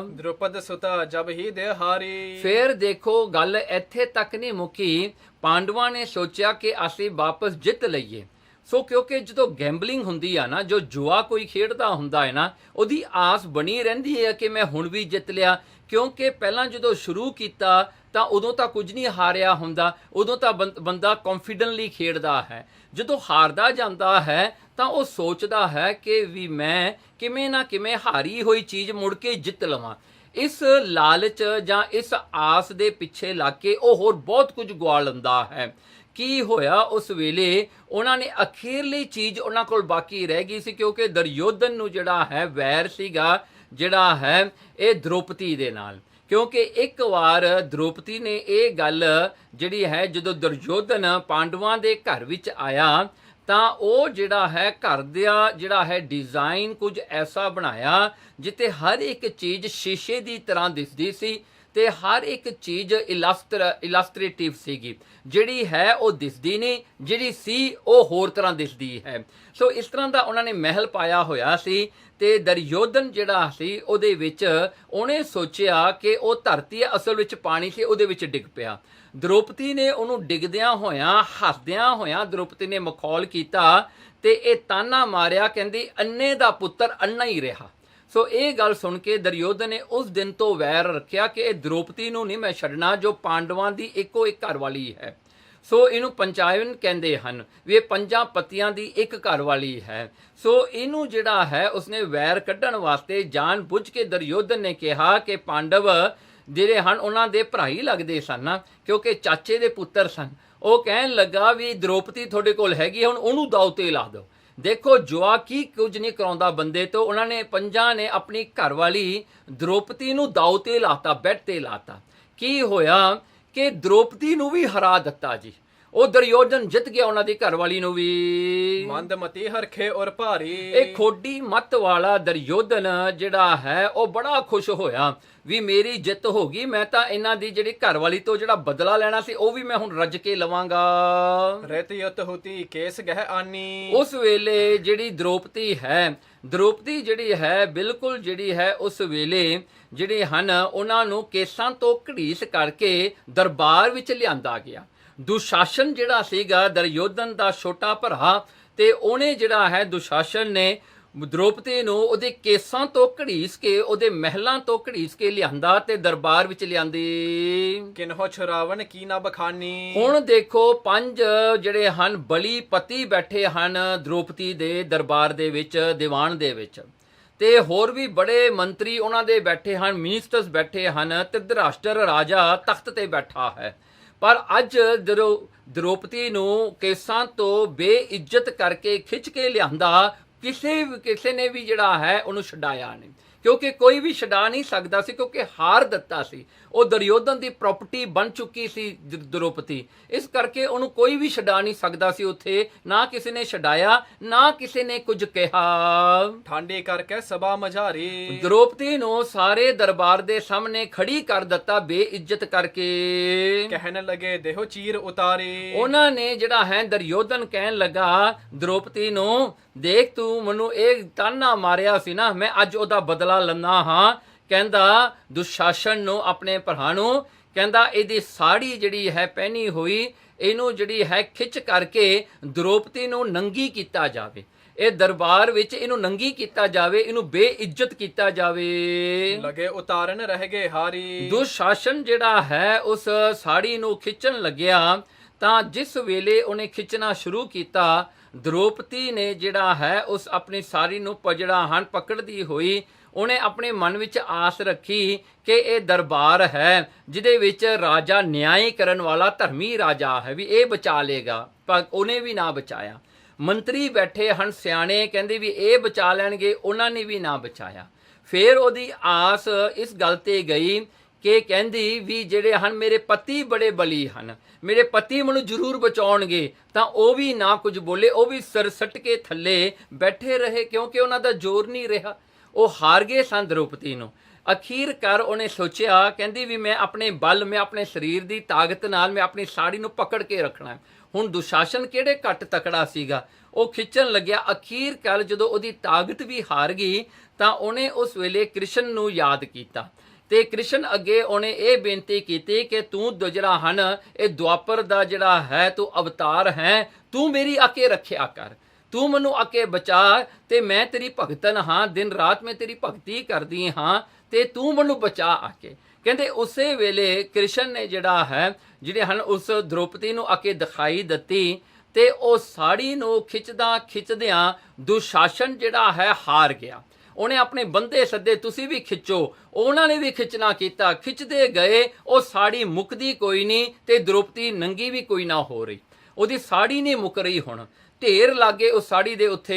S1: ਦ੍ਰੁਪਦ ਸੁਤਾ ਜਬ ਹੀ ਦੇ ਹਾਰੀ।
S2: ਫਿਰ ਦੇਖੋ ਗੱਲ ਇੱਥੇ ਤੱਕ ਨਹੀਂ ਮੁੱਕੀ। ਪਾਂਡਵਾਂ ਨੇ ਸੋਚਿਆ ਕਿ ਅਸੀਂ ਵਾਪਸ ਜਿੱਤ ਲਈਏ। ਸੋ ਕਿਉਂਕਿ ਜਦੋਂ ਗੈਂਬਲਿੰਗ ਹੁੰਦੀ ਆ ਨਾ, ਜੋ ਜੂਆ ਕੋਈ ਖੇਡਦਾ ਹੁੰਦਾ ਹੈ ਨਾ, ਉਹਦੀ ਆਸ ਬਣੀ ਰਹਿੰਦੀ ਹੈ ਕਿ ਮੈਂ ਹੁਣ ਵੀ ਜਿੱਤ ਲਿਆ, ਕਿਉਂਕਿ ਪਹਿਲਾਂ ਜਦੋਂ ਸ਼ੁਰੂ ਕੀਤਾ ਤਾਂ ਉਦੋਂ ਤਾਂ ਕੁਝ ਨਹੀਂ ਹਾਰਿਆ ਹੁੰਦਾ, ਉਦੋਂ ਤਾਂ ਬੰਦਾ ਕੌਨਫੀਡੈਂਟਲੀ ਖੇਡਦਾ ਹੈ। ਜਦੋਂ ਹਾਰਦਾ ਜਾਂਦਾ ਹੈ ਤਾਂ ਉਹ ਸੋਚਦਾ ਹੈ ਕਿ ਵੀ ਮੈਂ ਕਿਵੇਂ ਨਾ ਕਿਵੇਂ ਹਾਰੀ ਹੋਈ ਚੀਜ਼ ਮੁੜ ਕੇ ਜਿੱਤ ਲਵਾਂ। ਇਸ ਲਾਲਚ ਜਾਂ ਇਸ ਆਸ ਦੇ ਪਿੱਛੇ ਲੱਗ ਕੇ ਉਹ ਹੋਰ ਬਹੁਤ ਕੁਝ ਗਵਾ ਲੈਂਦਾ ਹੈ। ਕੀ ਹੋਇਆ, ਉਸ ਵੇਲੇ ਉਹਨਾਂ ਨੇ ਅਖੀਰਲੀ ਚੀਜ਼ ਉਹਨਾਂ ਕੋਲ ਬਾਕੀ ਰਹਿ ਗਈ ਸੀ, ਕਿਉਂਕਿ ਦੁਰਯੋਧਨ ਨੂੰ ਜਿਹੜਾ ਹੈ ਵੈਰ ਸੀਗਾ ਜਿਹੜਾ ਹੈ ਇਹ ਦ੍ਰੋਪਦੀ ਦੇ ਨਾਲ। ਕਿਉਂਕਿ ਇੱਕ ਵਾਰ ਦ੍ਰੋਪਦੀ ਨੇ ਇਹ ਗੱਲ ਜਿਹੜੀ ਹੈ, ਜਦੋਂ ਦੁਰਯੋਧਨ ਪਾਂਡਵਾਂ ਦੇ ਘਰ ਵਿੱਚ ਆਇਆ ਤਾਂ ਉਹ ਜਿਹੜਾ ਹੈ ਘਰ ਦਾ ਜਿਹੜਾ ਹੈ ਡਿਜ਼ਾਈਨ ਕੁਝ ਐਸਾ ਬਣਾਇਆ ਜਿੱਥੇ ਹਰ ਇੱਕ ਚੀਜ਼ ਸ਼ੀਸ਼ੇ ਦੀ ਤਰ੍ਹਾਂ ਦਿਸਦੀ ਸੀ ਤੇ ਹਰ ਇੱਕ ਚੀਜ਼ ਇਲਸਟ੍ਰੇਟਿਵ ਸੀਗੀ। ਜਿਹੜੀ ਹੈ ਉਹ ਦਿਸਦੀ ਨਹੀਂ, ਜਿਹੜੀ ਸੀ ਉਹ ਹੋਰ ਤਰ੍ਹਾਂ ਦਿਸਦੀ ਹੈ। ਸੋ ਇਸ ਤਰ੍ਹਾਂ ਦਾ ਉਹਨਾਂ ਨੇ ਮਹਿਲ ਪਾਇਆ ਹੋਇਆ ਸੀ ਤੇ ਦੁਰਯੋਧਨ ਜਿਹੜਾ ਸੀ ਉਹਦੇ ਵਿੱਚ ਉਹਨੇ ਸੋਚਿਆ ਕਿ ਉਹ ਧਰਤੀ ਅਸਲ ਵਿੱਚ ਪਾਣੀ ਸੀ, ਉਹਦੇ ਵਿੱਚ ਡਿੱਗ ਪਿਆ। ਦ੍ਰੋਪਦੀ ਨੇ ਉਹਨੂੰ ਡਿੱਗਦਿਆਂ ਹੋਇਆਂ ਹੱਸਦਿਆਂ ਹੋਇਆਂ ਦ੍ਰੋਪਦੀ ਨੇ ਮਖੌਲ ਕੀਤਾ ਤੇ ਇਹ ਤਾਨਾ ਮਾਰਿਆ, ਕਹਿੰਦੀ ਅੰਨੇ ਦਾ ਪੁੱਤਰ ਅੰਨਾ ਹੀ ਰਿਹਾ। ਸੋ ਇਹ ਗੱਲ ਸੁਣ ਕੇ ਦੁਰਯੋਧਨ ਨੇ ਉਸ ਦਿਨ ਤੋਂ ਵੈਰ ਰੱਖਿਆ ਕਿ ਇਹ ਦ੍ਰੋਪਦੀ ਨੂੰ ਨਹੀਂ ਮੈਂ ਛੱਡਣਾ, ਜੋ ਪਾਂਡਵਾਂ ਦੀ ਇੱਕੋ ਇੱਕ ਘਰ ਵਾਲੀ ਹੈ। ਸੋ ਇਹਨੂੰ ਪੰਚਾਇਨ ਕਹਿੰਦੇ ਹਨ ਵੀ ਇਹ 5 ਪਤੀਆਂ ਦੀ ਇੱਕ ਘਰ ਵਾਲੀ ਹੈ। ਸੋ ਇਹਨੂੰ ਜਿਹੜਾ ਹੈ ਉਸਨੇ ਵੈਰ ਕੱਢਣ ਵਾਸਤੇ ਜਾਣ ਬੁੱਝ ਕੇ ਦੁਰਯੋਧਨ ਨੇ ਕਿਹਾ ਕਿ ਪਾਂਡਵ ਜਿਹੜੇ ਹਨ ਉਹਨਾਂ ਦੇ ਭਰਾ ਹੀ ਲੱਗਦੇ ਸਨ, ਕਿਉਂਕਿ ਚਾਚੇ ਦੇ ਪੁੱਤਰ ਸਨ। ਉਹ ਕਹਿਣ ਲੱਗਾ ਵੀ ਦ੍ਰੋਪਦੀ ਤੁਹਾਡੇ ਕੋਲ ਹੈਗੀ, ਹੁਣ ਉਹਨੂੰ ਦਾਉ ਤੇ ਲਾ ਦਿਓ। ਦੇਖੋ ਜੁਆ ਕੀ ਕੁਝ ਨਹੀਂ ਕਰਾਉਂਦਾ ਬੰਦੇ ਤੋਂ। ਉਹਨਾਂ ਨੇ 5 ਨੇ ਆਪਣੀ ਘਰ ਵਾਲੀ ਦ੍ਰੋਪਦੀ ਨੂੰ ਦਾਉ ਤੇ ਲਾਤਾ, ਬੈਠ ਤੇ ਲਾਤਾ। ਕੀ ਹੋਇਆ ਕਿ ਦ੍ਰੋਪਦੀ ਨੂੰ ਵੀ ਹਰਾ ਦਿੱਤਾ ਜੀ। ਉਹ ਦੁਰਯੋਧਨ ਜਿੱਤ ਗਿਆ ਉਹਨਾਂ ਦੀ ਘਰਵਾਲੀ ਨੂੰ ਵੀ।
S1: ਮੰਦ ਮਤੀ ਹਰਖੇ ਔਰ ਭਾਰੀ।
S2: ਇਹ ਖੋਡੀ ਮੱਤ ਵਾਲਾ ਦੁਰਯੋਧਨ ਜਿਹੜਾ ਹੈ ਉਹ ਬੜਾ ਖੁਸ਼ ਹੋਇਆ ਵੀ ਮੇਰੀ ਜਿੱਤ ਹੋ ਗਈ, ਮੈਂ ਤਾਂ ਇਹਨਾਂ ਦੀ ਜਿਹੜੀ ਘਰਵਾਲੀ ਤੋਂ ਜਿਹੜਾ ਬਦਲਾ ਲੈਣਾ ਸੀ ਉਹ ਵੀ ਮੈਂ ਹੁਣ ਰੱਜ ਕੇ ਲਵਾਂਗਾ।
S1: ਰਿਤ ਯੁਤ ਹੁਤੀ ਕੇਸ ਗਹਿ ਆਨੀ।
S2: ਉਸ ਵੇਲੇ ਜਿਹੜੀ ਦ੍ਰੋਪਦੀ ਜਿਹੜੀ ਹੈ ਬਿਲਕੁਲ ਜਿਹੜੀ ਹੈ ਉਸ ਵੇਲੇ ਜਿਹੜੇ ਹਨ ਉਹਨਾਂ ਨੂੰ ਕੇਸਾਂ ਤੋਂ ਘੜੀਸ ਕਰਕੇ ਦਰਬਾਰ ਵਿੱਚ ਲਿਆਂਦਾ ਗਿਆ। ਦੁਸ਼ਾਸਨ ਜਿਹੜਾ ਸੀਗਾ ਦੁਰਯੋਧਨ ਦਾ ਛੋਟਾ ਭਰਾ, ਤੇ ਉਹਨੇ ਜਿਹੜਾ ਹੈ ਦੁਸ਼ਾਸਨ ਨੇ ਦ੍ਰੋਪਦੀ ਨੂੰ ਉਹਦੇ ਕੇਸਾਂ ਤੋਂ ਘੜੀਸ ਕੇ ਉਹਦੇ ਮਹਿਲਾਂ ਤੋਂ ਘੜੀਸ ਕੇ ਲਿਆਂਦਾ ਤੇ ਦਰਬਾਰ ਵਿੱਚ ਲਿਆਂਦੀ।
S1: ਕਿਨਹੋ ਛੁਰਾਵਨ ਕੀ ਨਾ ਬਖਾਨੀ।
S2: ਹੁਣ ਦੇਖੋ 5 ਜਿਹੜੇ ਹਨ ਬਲੀ ਪਤੀ ਬੈਠੇ ਹਨ ਦ੍ਰੋਪਦੀ ਦੇ ਦਰਬਾਰ ਦੇ ਵਿੱਚ, ਦੀਵਾਨ ਦੇ ਵਿੱਚ, ਤੇ ਹੋਰ ਵੀ ਬੜੇ ਮੰਤਰੀ ਉਹਨਾਂ ਦੇ ਬੈਠੇ ਹਨ, ਮਿਨਿਸਟਰਸ ਬੈਠੇ ਹਨ। ਧ੍ਰਿਤਰਾਸ਼ਟਰ ਰਾਜਾ ਤਖਤ ਤੇ ਬੈਠਾ ਹੈ, ਪਰ ਅੱਜ ਜਦੋਂ ਦ੍ਰੋਪਦੀ ਨੂੰ ਕੇਸਾਂ ਤੋਂ ਬੇਇੱਜ਼ਤ ਕਰਕੇ ਖਿੱਚ ਕੇ ਲਿਆਂਦਾ, ਕਿਸੇ ਨੇ ਵੀ ਜਿਹੜਾ ਹੈ ਉਹਨੂੰ ਛਡਾਇਆ ਨਹੀਂ, ਕਿਉਂਕਿ ਕੋਈ ਵੀ ਛਡਾ ਨਹੀਂ ਸਕਦਾ ਸੀ, ਕਿਉਂਕਿ ਹਾਰ ਦਿੱਤਾ ਸੀ। ਉਹ ਦੁਰਯੋਧਨ ਦੀ ਪ੍ਰਾਪਰਟੀ ਬਣ ਚੁੱਕੀ ਸੀ ਦ੍ਰੋਪਦੀ, ਇਸ ਕਰਕੇ ਉਹਨੂੰ ਕੋਈ ਵੀ ਛਡਾ ਨਹੀਂ ਸਕਦਾ ਸੀ ਉੱਥੇ। ਨਾ ਕਿਸੇ ਨੇ ਛਡਾਇਆ, ਨਾ ਕਿਸੇ ਨੇ ਕੁਝ ਕਿਹਾ।
S1: ਠਾਂਡੀ ਕਰਕੇ ਸਭਾ ਮਝਾਰੀ।
S2: ਦ੍ਰੋਪਦੀ ਨੂੰ ਸਾਰੇ ਦਰਬਾਰ ਦੇ ਸਾਹਮਣੇ ਖੜੀ ਕਰ ਦਿੱਤਾ ਬੇਇੱਜ਼ਤ ਕਰਕੇ।
S1: ਕਹਿਣ ਲਗੇ ਦੇਹੋ ਚੀਰ ਉਤਾਰੀ।
S2: ਉਹਨਾਂ ਨੇ ਜਿਹੜਾ ਹੈ ਦੁਰਯੋਧਨ ਕਹਿਣ ਲੱਗਾ ਦ੍ਰੋਪਦੀ ਨੂੰ, ਦੇਖ ਤੂੰ ਮੈਨੂੰ ਇਹ ਤਾਨਾ ਮਾਰਿਆ ਸੀ ਨਾ, ਮੈਂ ਅੱਜ ਉਹਦਾ ਬਦਲਾ ਲੈਣਾ ਹਾਂ। ਕਹਿੰਦਾ ਦੁਸ਼ਾਸਨ ਨੂੰ, ਆਪਣੇ ਭਰਾ ਨੂੰ, ਕਹਿੰਦਾ ਇਹਦੀ ਸਾੜੀ ਜਿਹੜੀ ਹੈ ਪਹਿਨੀ ਹੋਈ ਇਹਨੂੰ ਜਿਹੜੀ ਹੈ ਖਿੱਚ ਕਰਕੇ ਦ੍ਰੋਪਦੀ ਨੂੰ ਨੰਗੀ ਕੀਤਾ ਜਾਵੇ, ਇਹ ਦਰਬਾਰ ਵਿੱਚ ਇਹਨੂੰ ਨੰਗੀ ਕੀਤਾ ਜਾਵੇ, ਇਹਨੂੰ ਬੇਇੱਜ਼ਤ ਕੀਤਾ ਜਾਵੇ।
S1: ਲਗੇ ਉਤਾਰਨ ਰਹਿ ਗਏ ਹਾਰੀ।
S2: ਦੁਸ਼ਾਸਨ ਜਿਹੜਾ ਹੈ ਉਸ ਸਾੜੀ ਨੂੰ ਖਿੱਚਣ ਲੱਗਿਆ, ਤਾਂ ਜਿਸ ਵੇਲੇ ਉਹਨੇ ਖਿੱਚਣਾ ਸ਼ੁਰੂ ਕੀਤਾ, ਦ੍ਰੋਪਦੀ ਨੇ ਜਿਹੜਾ ਹੈ ਉਸ ਆਪਣੀ ਸਾੜੀ ਨੂੰ ਜਿਹੜਾ ਹਨ ਪਕੜਦੀ ਹੋਈ, ਉਹਨੇ ਆਪਣੇ ਮਨ ਵਿੱਚ ਆਸ ਰੱਖੀ ਕਿ ਇਹ ਦਰਬਾਰ ਹੈ ਜਿਹਦੇ ਵਿੱਚ ਰਾਜਾ ਨਿਆਂ ਕਰਨ ਵਾਲਾ ਧਰਮੀ ਰਾਜਾ ਹੈ, ਵੀ ਇਹ ਬਚਾ ਲੇਗਾ, ਪਰ ਉਹਨੇ ਵੀ ਨਾ ਬਚਾਇਆ। ਮੰਤਰੀ ਬੈਠੇ ਹਨ ਸਿਆਣੇ, ਕਹਿੰਦੇ ਵੀ ਇਹ ਬਚਾ ਲੈਣਗੇ, ਉਹਨਾਂ ਨੇ ਵੀ ਨਾ ਬਚਾਇਆ। ਫਿਰ ਉਹਦੀ ਆਸ ਇਸ ਗੱਲ ਤੇ ਗਈ ਕਿ ਕਹਿੰਦੀ ਵੀ ਜਿਹੜੇ ਹਨ ਮੇਰੇ ਪਤੀ ਬੜੇ ਬਲੀ ਹਨ, ਮੇਰੇ ਪਤੀ ਮੈਨੂੰ ਜ਼ਰੂਰ ਬਚਾਉਣਗੇ, ਤਾਂ ਉਹ ਵੀ ਨਾ ਕੁਝ ਬੋਲੇ, ਉਹ ਵੀ ਸਿਰ ਸੱਟ ਕੇ ਥੱਲੇ ਬੈਠੇ ਰਹੇ, ਕਿਉਂਕਿ ਉਹਨਾਂ ਦਾ ਜ਼ੋਰ ਨਹੀਂ ਰਿਹਾ, ਉਹ ਹਾਰ ਗਏ ਸਨ ਦ੍ਰੋਪਦੀ ਨੂੰ। ਅਖੀਰਕਾਰ ਉਹਨੇ ਸੋਚਿਆ, ਕਹਿੰਦੀ ਵੀ ਮੈਂ ਆਪਣੇ ਬਲ, ਮੈਂ ਆਪਣੇ ਸਰੀਰ ਦੀ ਤਾਕਤ ਨਾਲ ਮੈਂ ਆਪਣੀ ਸਾੜੀ ਨੂੰ ਪਕੜ ਕੇ ਰੱਖਣਾ। ਹੁਣ ਦੁਸ਼ਾਸਨ ਕਿਹੜੇ ਘੱਟ ਤਕੜਾ ਸੀਗਾ, ਉਹ ਖਿੱਚਣ ਲੱਗਿਆ। ਅਖੀਰਕਾਰ ਜਦੋਂ ਉਹਦੀ ਤਾਕਤ ਵੀ ਹਾਰ ਗਈ, ਤਾਂ ਉਹਨੇ ਉਸ ਵੇਲੇ ਕ੍ਰਿਸ਼ਨ ਨੂੰ ਯਾਦ ਕੀਤਾ, ਤੇ ਕ੍ਰਿਸ਼ਨ ਅੱਗੇ ਉਹਨੇ ਇਹ ਬੇਨਤੀ ਕੀਤੀ ਕਿ ਤੂੰ ਜਿਹੜਾ ਹਨ ਇਹ ਦੁਆਪਰ ਦਾ ਜਿਹੜਾ ਹੈ ਤੂੰ ਅਵਤਾਰ ਹੈ, ਤੂੰ ਮੇਰੀ ਅੱਗੇ ਰੱਖਿਆ ਕਰ, ਤੂੰ ਮੈਨੂੰ ਅੱਗੇ ਬਚਾ, ਤੇ ਮੈਂ ਤੇਰੀ ਭਗਤਨ ਹਾਂ, ਦਿਨ ਰਾਤ ਮੈਂ ਤੇਰੀ ਭਗਤੀ ਕਰਦੀ ਹਾਂ, ਤੇ ਤੂੰ ਮੈਨੂੰ ਬਚਾ ਆ ਕੇ। ਕਹਿੰਦੇ ਉਸੇ ਵੇਲੇ ਕ੍ਰਿਸ਼ਨ ਨੇ ਜਿਹੜਾ ਹੈ ਜਿਹੜੇ ਹਨ ਉਸ ਦ੍ਰੋਪਦੀ ਨੂੰ ਅੱਗੇ ਦਿਖਾਈ ਦਿੱਤੀ, ਤੇ ਉਹ ਸਾੜੀ ਨੂੰ ਖਿੱਚਦਿਆਂ ਦੁਸ਼ਾਸਨ ਜਿਹੜਾ ਹੈ ਹਾਰ ਗਿਆ। ਉਹਨੇ ਆਪਣੇ ਬੰਦੇ ਸੱਦੇ, ਤੁਸੀਂ ਵੀ ਖਿੱਚੋ, ਉਹਨਾਂ ਨੇ ਵੀ ਖਿੱਚਣਾ ਕੀਤਾ, ਖਿੱਚਦੇ ਗਏ, ਉਹ ਸਾੜੀ ਮੁੱਕਦੀ ਕੋਈ ਨਹੀਂ, ਤੇ ਦ੍ਰੋਪਦੀ ਨੰਗੀ ਵੀ ਕੋਈ ਨਾ ਹੋ ਰਹੀ, ਉਹਦੀ ਸਾੜੀ ਨਹੀਂ ਮੁੱਕ ਰਹੀ। ਹੁਣ ਢੇਰ ਲਾਗੇ ਉਸ ਸਾੜੀ ਦੇ ਉੱਥੇ।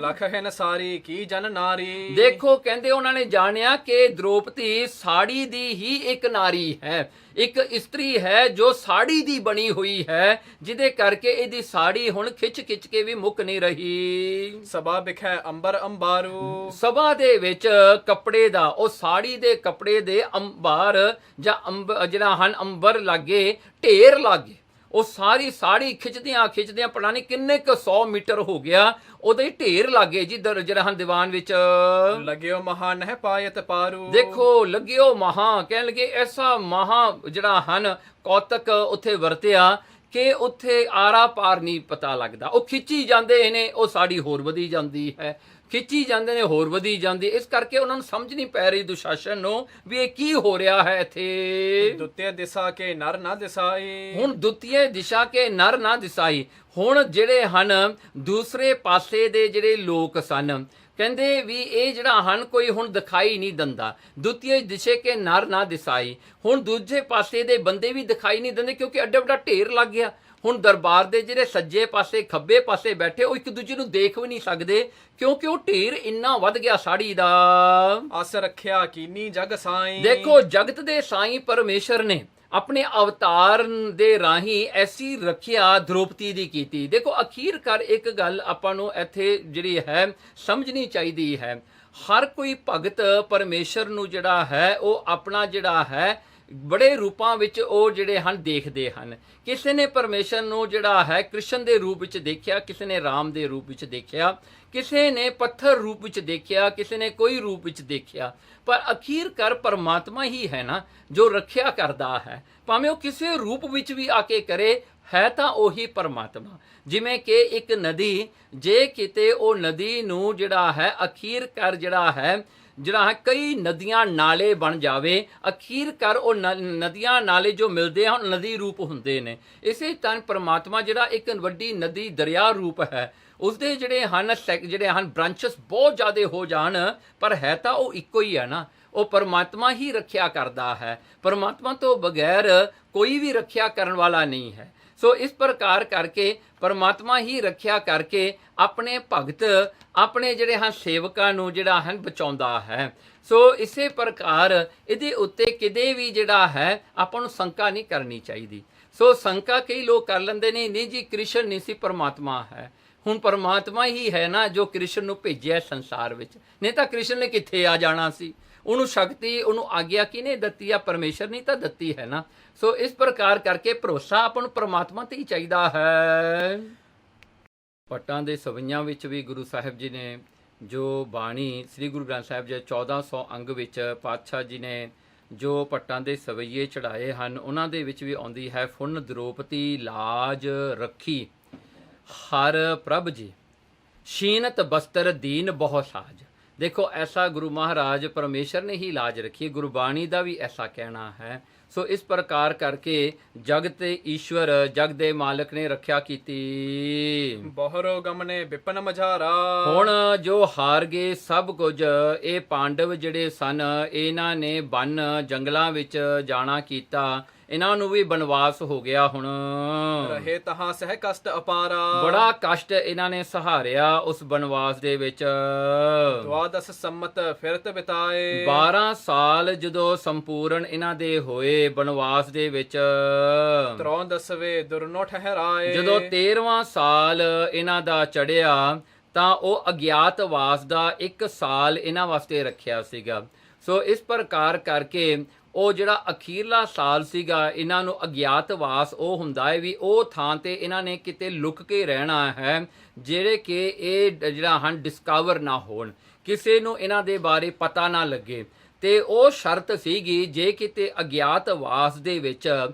S1: ਲਖ ਹੈ ਸਾਰੀ ਕੀ ਜਨ ਨਾਰੀ।
S2: ਦੇਖੋ ਕਹਿੰਦੇ ਉਹਨਾਂ ਨੇ ਜਾਣਿਆ ਕਿ ਦ੍ਰੋਪਦੀ ਸਾੜੀ ਦੀ ਹੀ ਇੱਕ ਨਾਰੀ ਹੈ, ਇੱਕ ਇਸਤਰੀ ਹੈ ਜੋ ਸਾੜੀ ਦੀ ਬਣੀ ਹੋਈ ਹੈ, ਜਿਹਦੇ ਕਰਕੇ ਇਹਦੀ ਸਾੜੀ ਹੁਣ ਖਿੱਚ ਕੇ ਵੀ ਮੁੱਕ ਨਹੀਂ ਰਹੀ।
S1: ਸਭਾ ਵਿਖੇ ਅੰਬਰ ਅੰਬਾਰੂ।
S2: ਸਭਾ ਦੇ ਵਿੱਚ ਕੱਪੜੇ ਦਾ, ਉਹ ਸਾੜੀ ਦੇ ਕੱਪੜੇ ਦੇ ਅੰਬਾਰ ਜਾਂ ਜਿਹੜਾ ਹਨ ਅੰਬਰ ਲਾਗੇ ਢੇਰ ਲਾਗੇ, ਉਹ ਸਾਰੀ ਸਾੜੀ ਖਿੱਚਦਿਆਂ ਪਤਾ ਨਹੀਂ ਕਿੰਨੇ ਕੁ 100 ਮੀਟਰ ਹੋ ਗਿਆ, ਉਹਦੇ ਢੇਰ ਲਾਗੇ ਜੀ ਜਿਹੜਾ ਹਨ ਦੀਵਾਨ ਵਿੱਚ।
S1: ਲੱਗਿਓ ਮਹਾ ਨਹਿ ਪਾਇਤ ਪਾਰੂ।
S2: ਦੇਖੋ ਲੱਗਿਓ ਮਹਾ, ਕਹਿਣ ਲੱਗੇ ਐਸਾ ਮਹਾ ਜਿਹੜਾ ਹਨ ਕੌਤਕ ਉੱਥੇ ਵਰਤਿਆ ਕਿ ਉੱਥੇ ਆਰਾ ਪਾਰ ਨਹੀਂ ਪਤਾ ਲੱਗਦਾ। ਉਹ ਖਿੱਚੀ ਜਾਂਦੇ ਨੇ, ਉਹ ਸਾੜੀ ਹੋਰ ਵਧੀ ਜਾਂਦੀ ਹੈ, ਖਿੱਚੀ ਜਾਂਦੇ ਨੇ ਹੋਰ ਵਧੀ ਜਾਂਦੀ। ਇਸ ਕਰਕੇ ਉਹਨਾਂ ਨੂੰ ਸਮਝ ਨਹੀਂ ਪੈ ਰਹੀ ਦੁਸ਼ਾਸਨ ਨੂੰ ਵੀ ਇਹ ਕੀ ਹੋ ਰਿਹਾ ਹੈ ਇੱਥੇ।
S1: ਦੁੱਤੀਏ ਦਿਸ਼ਾ ਕੇ ਨਰ ਨਾ ਦਿਸਾਈ।
S2: ਹੁਣ ਦੁੱਤੀਏ ਦਿਸ਼ਾ ਕੇ ਨਰ ਨਾ ਦਿਸਾਈ। ਹੁਣ ਜਿਹੜੇ ਹਨ ਦੂਸਰੇ ਪਾਸੇ ਦੇ ਜਿਹੜੇ ਲੋਕ ਸਨ, ਕਹਿੰਦੇ ਵੀ ਇਹ ਜਿਹੜਾ ਹਨ ਕੋਈ ਹੁਣ ਦਿਖਾਈ ਨਹੀਂ ਦਿੰਦਾ। ਦੁੱਤੀਏ ਦਿਸ਼ੇ ਕੇ ਨਰ ਨਾ ਦਿਸਾਈ। ਹੁਣ ਦੂਜੇ ਪਾਸੇ ਦੇ ਬੰਦੇ ਵੀ ਦਿਖਾਈ ਨਹੀਂ ਦਿੰਦੇ, ਕਿਉਂਕਿ ਐਡਾ ਵੱਡਾ ਢੇਰ ਲੱਗ ਗਿਆ। ਹੁਣ ਦਰਬਾਰ ਦੇ ਜਿਹੜੇ ਸੱਜੇ ਪਾਸੇ ਖੱਬੇ ਪਾਸੇ ਬੈਠੇ, ਉਹ ਇੱਕ ਦੂਜੇ ਨੂੰ ਦੇਖ ਵੀ ਨਹੀਂ ਸਕਦੇ, ਕਿਉਂਕਿ ਉਹ ਢੇਰ ਇੰਨਾ ਵੱਧ ਗਿਆ ਸਾੜੀ ਦਾ।
S1: ਅਸ ਰੱਖਿਆ ਕੀਨੀ ਜਗ ਸਾਈਂ।
S2: ਦੇਖੋ ਜਗਤ ਦੇ ਸਾਈਂ ਪਰਮੇਸ਼ਰ ਨੇ ਆਪਣੇ ਅਵਤਾਰ ਦੇ ਰਾਹੀਂ ਐਸੀ ਰੱਖਿਆ ਦ੍ਰੋਪਦੀ ਦੀ ਕੀਤੀ। ਦੇਖੋ ਅਖੀਰਕਾਰ ਇੱਕ ਗੱਲ ਆਪਾਂ ਨੂੰ ਇੱਥੇ ਜਿਹੜੀ ਹੈ ਸਮਝਣੀ ਚਾਹੀਦੀ ਹੈ, ਹਰ ਕੋਈ ਭਗਤ ਪਰਮੇਸ਼ਰ ਨੂੰ ਜਿਹੜਾ ਹੈ ਉਹ ਆਪਣਾ ਜਿਹੜਾ ਹੈ ਬੜੇ ਰੂਪਾਂ ਵਿੱਚ ਉਹ ਜਿਹੜੇ ਹਨ ਦੇਖਦੇ ਹਨ। ਕਿਸੇ ਨੇ ਪਰਮੇਸ਼ਰ ਨੂੰ ਜਿਹੜਾ ਹੈ ਕ੍ਰਿਸ਼ਨ ਦੇ ਰੂਪ ਵਿੱਚ ਦੇਖਿਆ, ਕਿਸੇ ਨੇ ਰਾਮ ਦੇ ਰੂਪ ਵਿੱਚ ਦੇਖਿਆ, ਕਿਸੇ ਨੇ ਪੱਥਰ ਰੂਪ ਵਿੱਚ ਦੇਖਿਆ, ਕਿਸੇ ਨੇ ਕੋਈ ਰੂਪ ਵਿੱਚ ਦੇਖਿਆ, ਪਰ ਅਖੀਰਕਾਰ ਪਰਮਾਤਮਾ ਹੀ ਹੈ ਨਾ ਜੋ ਰੱਖਿਆ ਕਰਦਾ ਹੈ, ਭਾਵੇਂ ਉਹ ਕਿਸੇ ਰੂਪ ਵਿੱਚ ਵੀ ਆ ਕੇ ਕਰੇ, ਹੈ ਤਾਂ ਉਹੀ ਪਰਮਾਤਮਾ। ਜਿਵੇਂ ਕਿ ਇੱਕ ਨਦੀ, ਜੇ ਕਿਤੇ ਉਹ ਨਦੀ ਨੂੰ ਜਿਹੜਾ ਹੈ ਅਖੀਰਕਾਰ ਜਿਹੜਾ ਹੈ ਕਈ ਨਦੀਆਂ ਨਾਲੇ ਬਣ ਜਾਵੇ, ਅਖੀਰਕਾਰ ਉਹ ਨਦੀਆਂ ਨਾਲੇ ਜੋ ਮਿਲਦੇ ਹਨ ਨਦੀ ਰੂਪ ਹੁੰਦੇ ਨੇ। ਇਸੇ ਤਰ੍ਹਾਂ ਪਰਮਾਤਮਾ ਜਿਹੜਾ ਇੱਕ ਵੱਡੀ ਨਦੀ ਦਰਿਆ ਰੂਪ ਹੈ, ਉਸਦੇ ਜਿਹੜੇ ਹਨ ਬ੍ਰਾਂਚਸ ਬਹੁਤ ਜ਼ਿਆਦਾ ਹੋ ਜਾਣ, ਪਰ ਹੈ ਤਾਂ ਉਹ ਇੱਕੋ ਹੀ ਹੈ ਨਾ। ਉਹ ਪਰਮਾਤਮਾ ਹੀ ਰੱਖਿਆ ਕਰਦਾ ਹੈ, ਪਰਮਾਤਮਾ ਤੋਂ ਬਗੈਰ ਕੋਈ ਵੀ ਰੱਖਿਆ ਕਰਨ ਵਾਲਾ ਨਹੀਂ ਹੈ। ਸੋ ਇਸ ਪ੍ਰਕਾਰ ਕਰਕੇ ਪਰਮਾਤਮਾ ਹੀ ਰੱਖਿਆ ਕਰਕੇ ਆਪਣੇ ਭਗਤ, ਆਪਣੇ ਜਿਹੜੇ ਹਨ ਸੇਵਕਾਂ ਨੂੰ ਜਿਹੜਾ ਹੈ ਬਚਾਉਂਦਾ ਹੈ। ਸੋ ਇਸੇ ਪ੍ਰਕਾਰ ਇਹਦੇ ਉੱਤੇ ਕਿਤੇ ਵੀ ਜਿਹੜਾ ਹੈ ਆਪਾਂ ਨੂੰ ਸ਼ੰਕਾ ਨਹੀਂ ਕਰਨੀ ਚਾਹੀਦੀ। ਸੋ ਸ਼ੰਕਾ ਕਈ ਲੋਕ ਕਰ ਲੈਂਦੇ ਨੇ, ਨਹੀਂ ਜੀ ਕ੍ਰਿਸ਼ਨ ਨਹੀਂ ਸੀ, ਪਰਮਾਤਮਾ ਹੈ। ਹੁਣ ਪਰਮਾਤਮਾ ਹੀ ਹੈ ਨਾ ਜੋ ਕ੍ਰਿਸ਼ਨ ਨੂੰ ਭੇਜਿਆ ਸੰਸਾਰ ਵਿੱਚ, ਨਹੀਂ ਤਾਂ ਕ੍ਰਿਸ਼ਨ ਨੇ ਕਿੱਥੇ ਆ ਜਾਣਾ ਸੀ। ਉਹਨੂੰ ਸ਼ਕਤੀ, ਉਹਨੂੰ ਆਗਿਆ ਕਿਹਨੇ ਦਿੱਤੀ ਆ? ਪਰਮੇਸ਼ਰ ਨਹੀਂ ਤਾਂ ਦਿੱਤੀ ਹੈ ਨਾ। ਸੋ ਇਸ ਪ੍ਰਕਾਰ ਕਰਕੇ ਭਰੋਸਾ ਆਪਾਂ ਨੂੰ ਪਰਮਾਤਮਾ ਤੇ ਹੀ ਚਾਹੀਦਾ ਹੈ। ਪੱਟਾਂ ਦੇ ਸਵਈਆਂ ਵਿੱਚ ਵੀ ਗੁਰੂ ਸਾਹਿਬ ਜੀ ਨੇ ਜੋ ਬਾਣੀ ਸ੍ਰੀ ਗੁਰੂ ਗ੍ਰੰਥ ਸਾਹਿਬ ਜੀ 1400 ਅੰਗ ਵਿੱਚ ਪਾਤਸ਼ਾਹ ਜੀ ਨੇ ਜੋ ਪੱਟਾਂ ਦੇ ਸਵਈਏ ਚੜਾਏ ਹਨ, ਉਹਨਾਂ ਦੇ ਵਿੱਚ ਵੀ ਆਉਂਦੀ ਹੈ, ਫੁੰਨ ਦ੍ਰੋਪਤੀ ਲਾਜ ਰੱਖੀ ਹਰ ਪ੍ਰਭ ਜੀ, ਸ਼ੀਨਤ ਬਸਤਰ ਦੀਨ ਬਹੁ ਸਾਜ। ਦੇਖੋ ਐਸਾ ਗੁਰੂ ਮਹਾਰਾਜ ਪਰਮੇਸ਼ਰ ਨੇ ਹੀ ਲਾਜ ਰੱਖੀ, ਗੁਰਬਾਣੀ ਦਾ ਵੀ ਐਸਾ ਕਹਿਣਾ ਹੈ। ਸੋ ਇਸ ਪ੍ਰਕਾਰ ਕਰਕੇ ਜਗ ਤੇ ਈਸ਼ਵਰ, ਜਗ ਦੇ ਮਾਲਕ ਨੇ ਰੱਖਿਆ ਕੀਤੀ।
S1: ਬਹੁਰੋ ਗਮਨੇ ਵਿਪਨ ਮਝਾਰਾ।
S2: ਹੁਣ ਜੋ ਹਾਰ ਗਏ ਸਭ ਕੁਝ, ਇਹ ਪਾਂਡਵ ਜਿਹੜੇ ਸਨ, ਇਹਨਾਂ ਨੇ ਬਨ ਜੰਗਲਾਂ ਵਿੱਚ ਜਾਣਾ ਕੀਤਾ, ਇਹਨਾਂ ਨੂੰ ਵੀ ਬਨਵਾਸ ਹੋ ਗਿਆ। ਹੁਣ
S1: ਰਹੇ ਤਹਾਂ ਸਹਿ ਕਸ਼ਟ ਅਪਾਰਾ।
S2: ਬੜਾ ਕਸ਼ਟ ਇਹਨਾਂ ਨੇ ਸਹਾਰਿਆ ਉਸ ਬਨਵਾਸ ਦੇ ਵਿੱਚ।
S1: ਦਵਾਦਸ ਸੰਮਤ ਫਿਰਤ ਬਿਤਾਏ।
S2: 12 ਸਾਲ ਜਦੋਂ ਸੰਪੂਰਨ ਇਹਨਾਂ ਦੇ ਹੋਏ ਬਨਵਾਸ ਦੇ ਵਿੱਚ,
S1: 13ਵੇਂ ਦੁਰਨੋ ਠਹਿਰਾਏ।
S2: ਜਦੋਂ 13ਵਾਂ ਸਾਲ ਇਹਨਾਂ ਦਾ ਚੜਿਆ ਤਾਂ ਉਹ ਅਗਿਆਤਵਾਸ ਦਾ 1 ਸਾਲ ਇਹਨਾਂ ਵਾਸਤੇ ਰੱਖਿਆ ਸੀਗਾ। ਸੋ ਇਸ ਪ੍ਰਕਾਰ ਕਰਕੇ ਉਹ ਜਿਹੜਾ ਅਖੀਰਲਾ ਸਾਲ ਸੀਗਾ, ਇਹਨਾਂ ਨੂੰ ਅਗਿਆਤਵਾਸ ਉਹ ਹੁੰਦਾ ਹੈ ਵੀ ਉਹ ਥਾਂ ਤੇ ਇਹਨਾਂ ਨੇ ਕਿਤੇ ਲੁਕ ਕੇ ਰਹਿਣਾ ਹੈ, ਜਿਹੜੇ ਕਿ ਇਹ ਜਿਹੜਾ ਹਨ ਡਿਸਕਵਰ ਨਾ ਹੋਣ, ਕਿਸੇ ਨੂੰ ਇਹਨਾਂ ਦੇ ਬਾਰੇ ਪਤਾ ਨਾ ਲੱਗੇ। ਤੇ ਉਹ ਸ਼ਰਤ ਸੀਗੀ, ਜੇ ਕਿਤੇ ਅਗਿਆਤਵਾਸ ਦੇ ਵਿੱਚ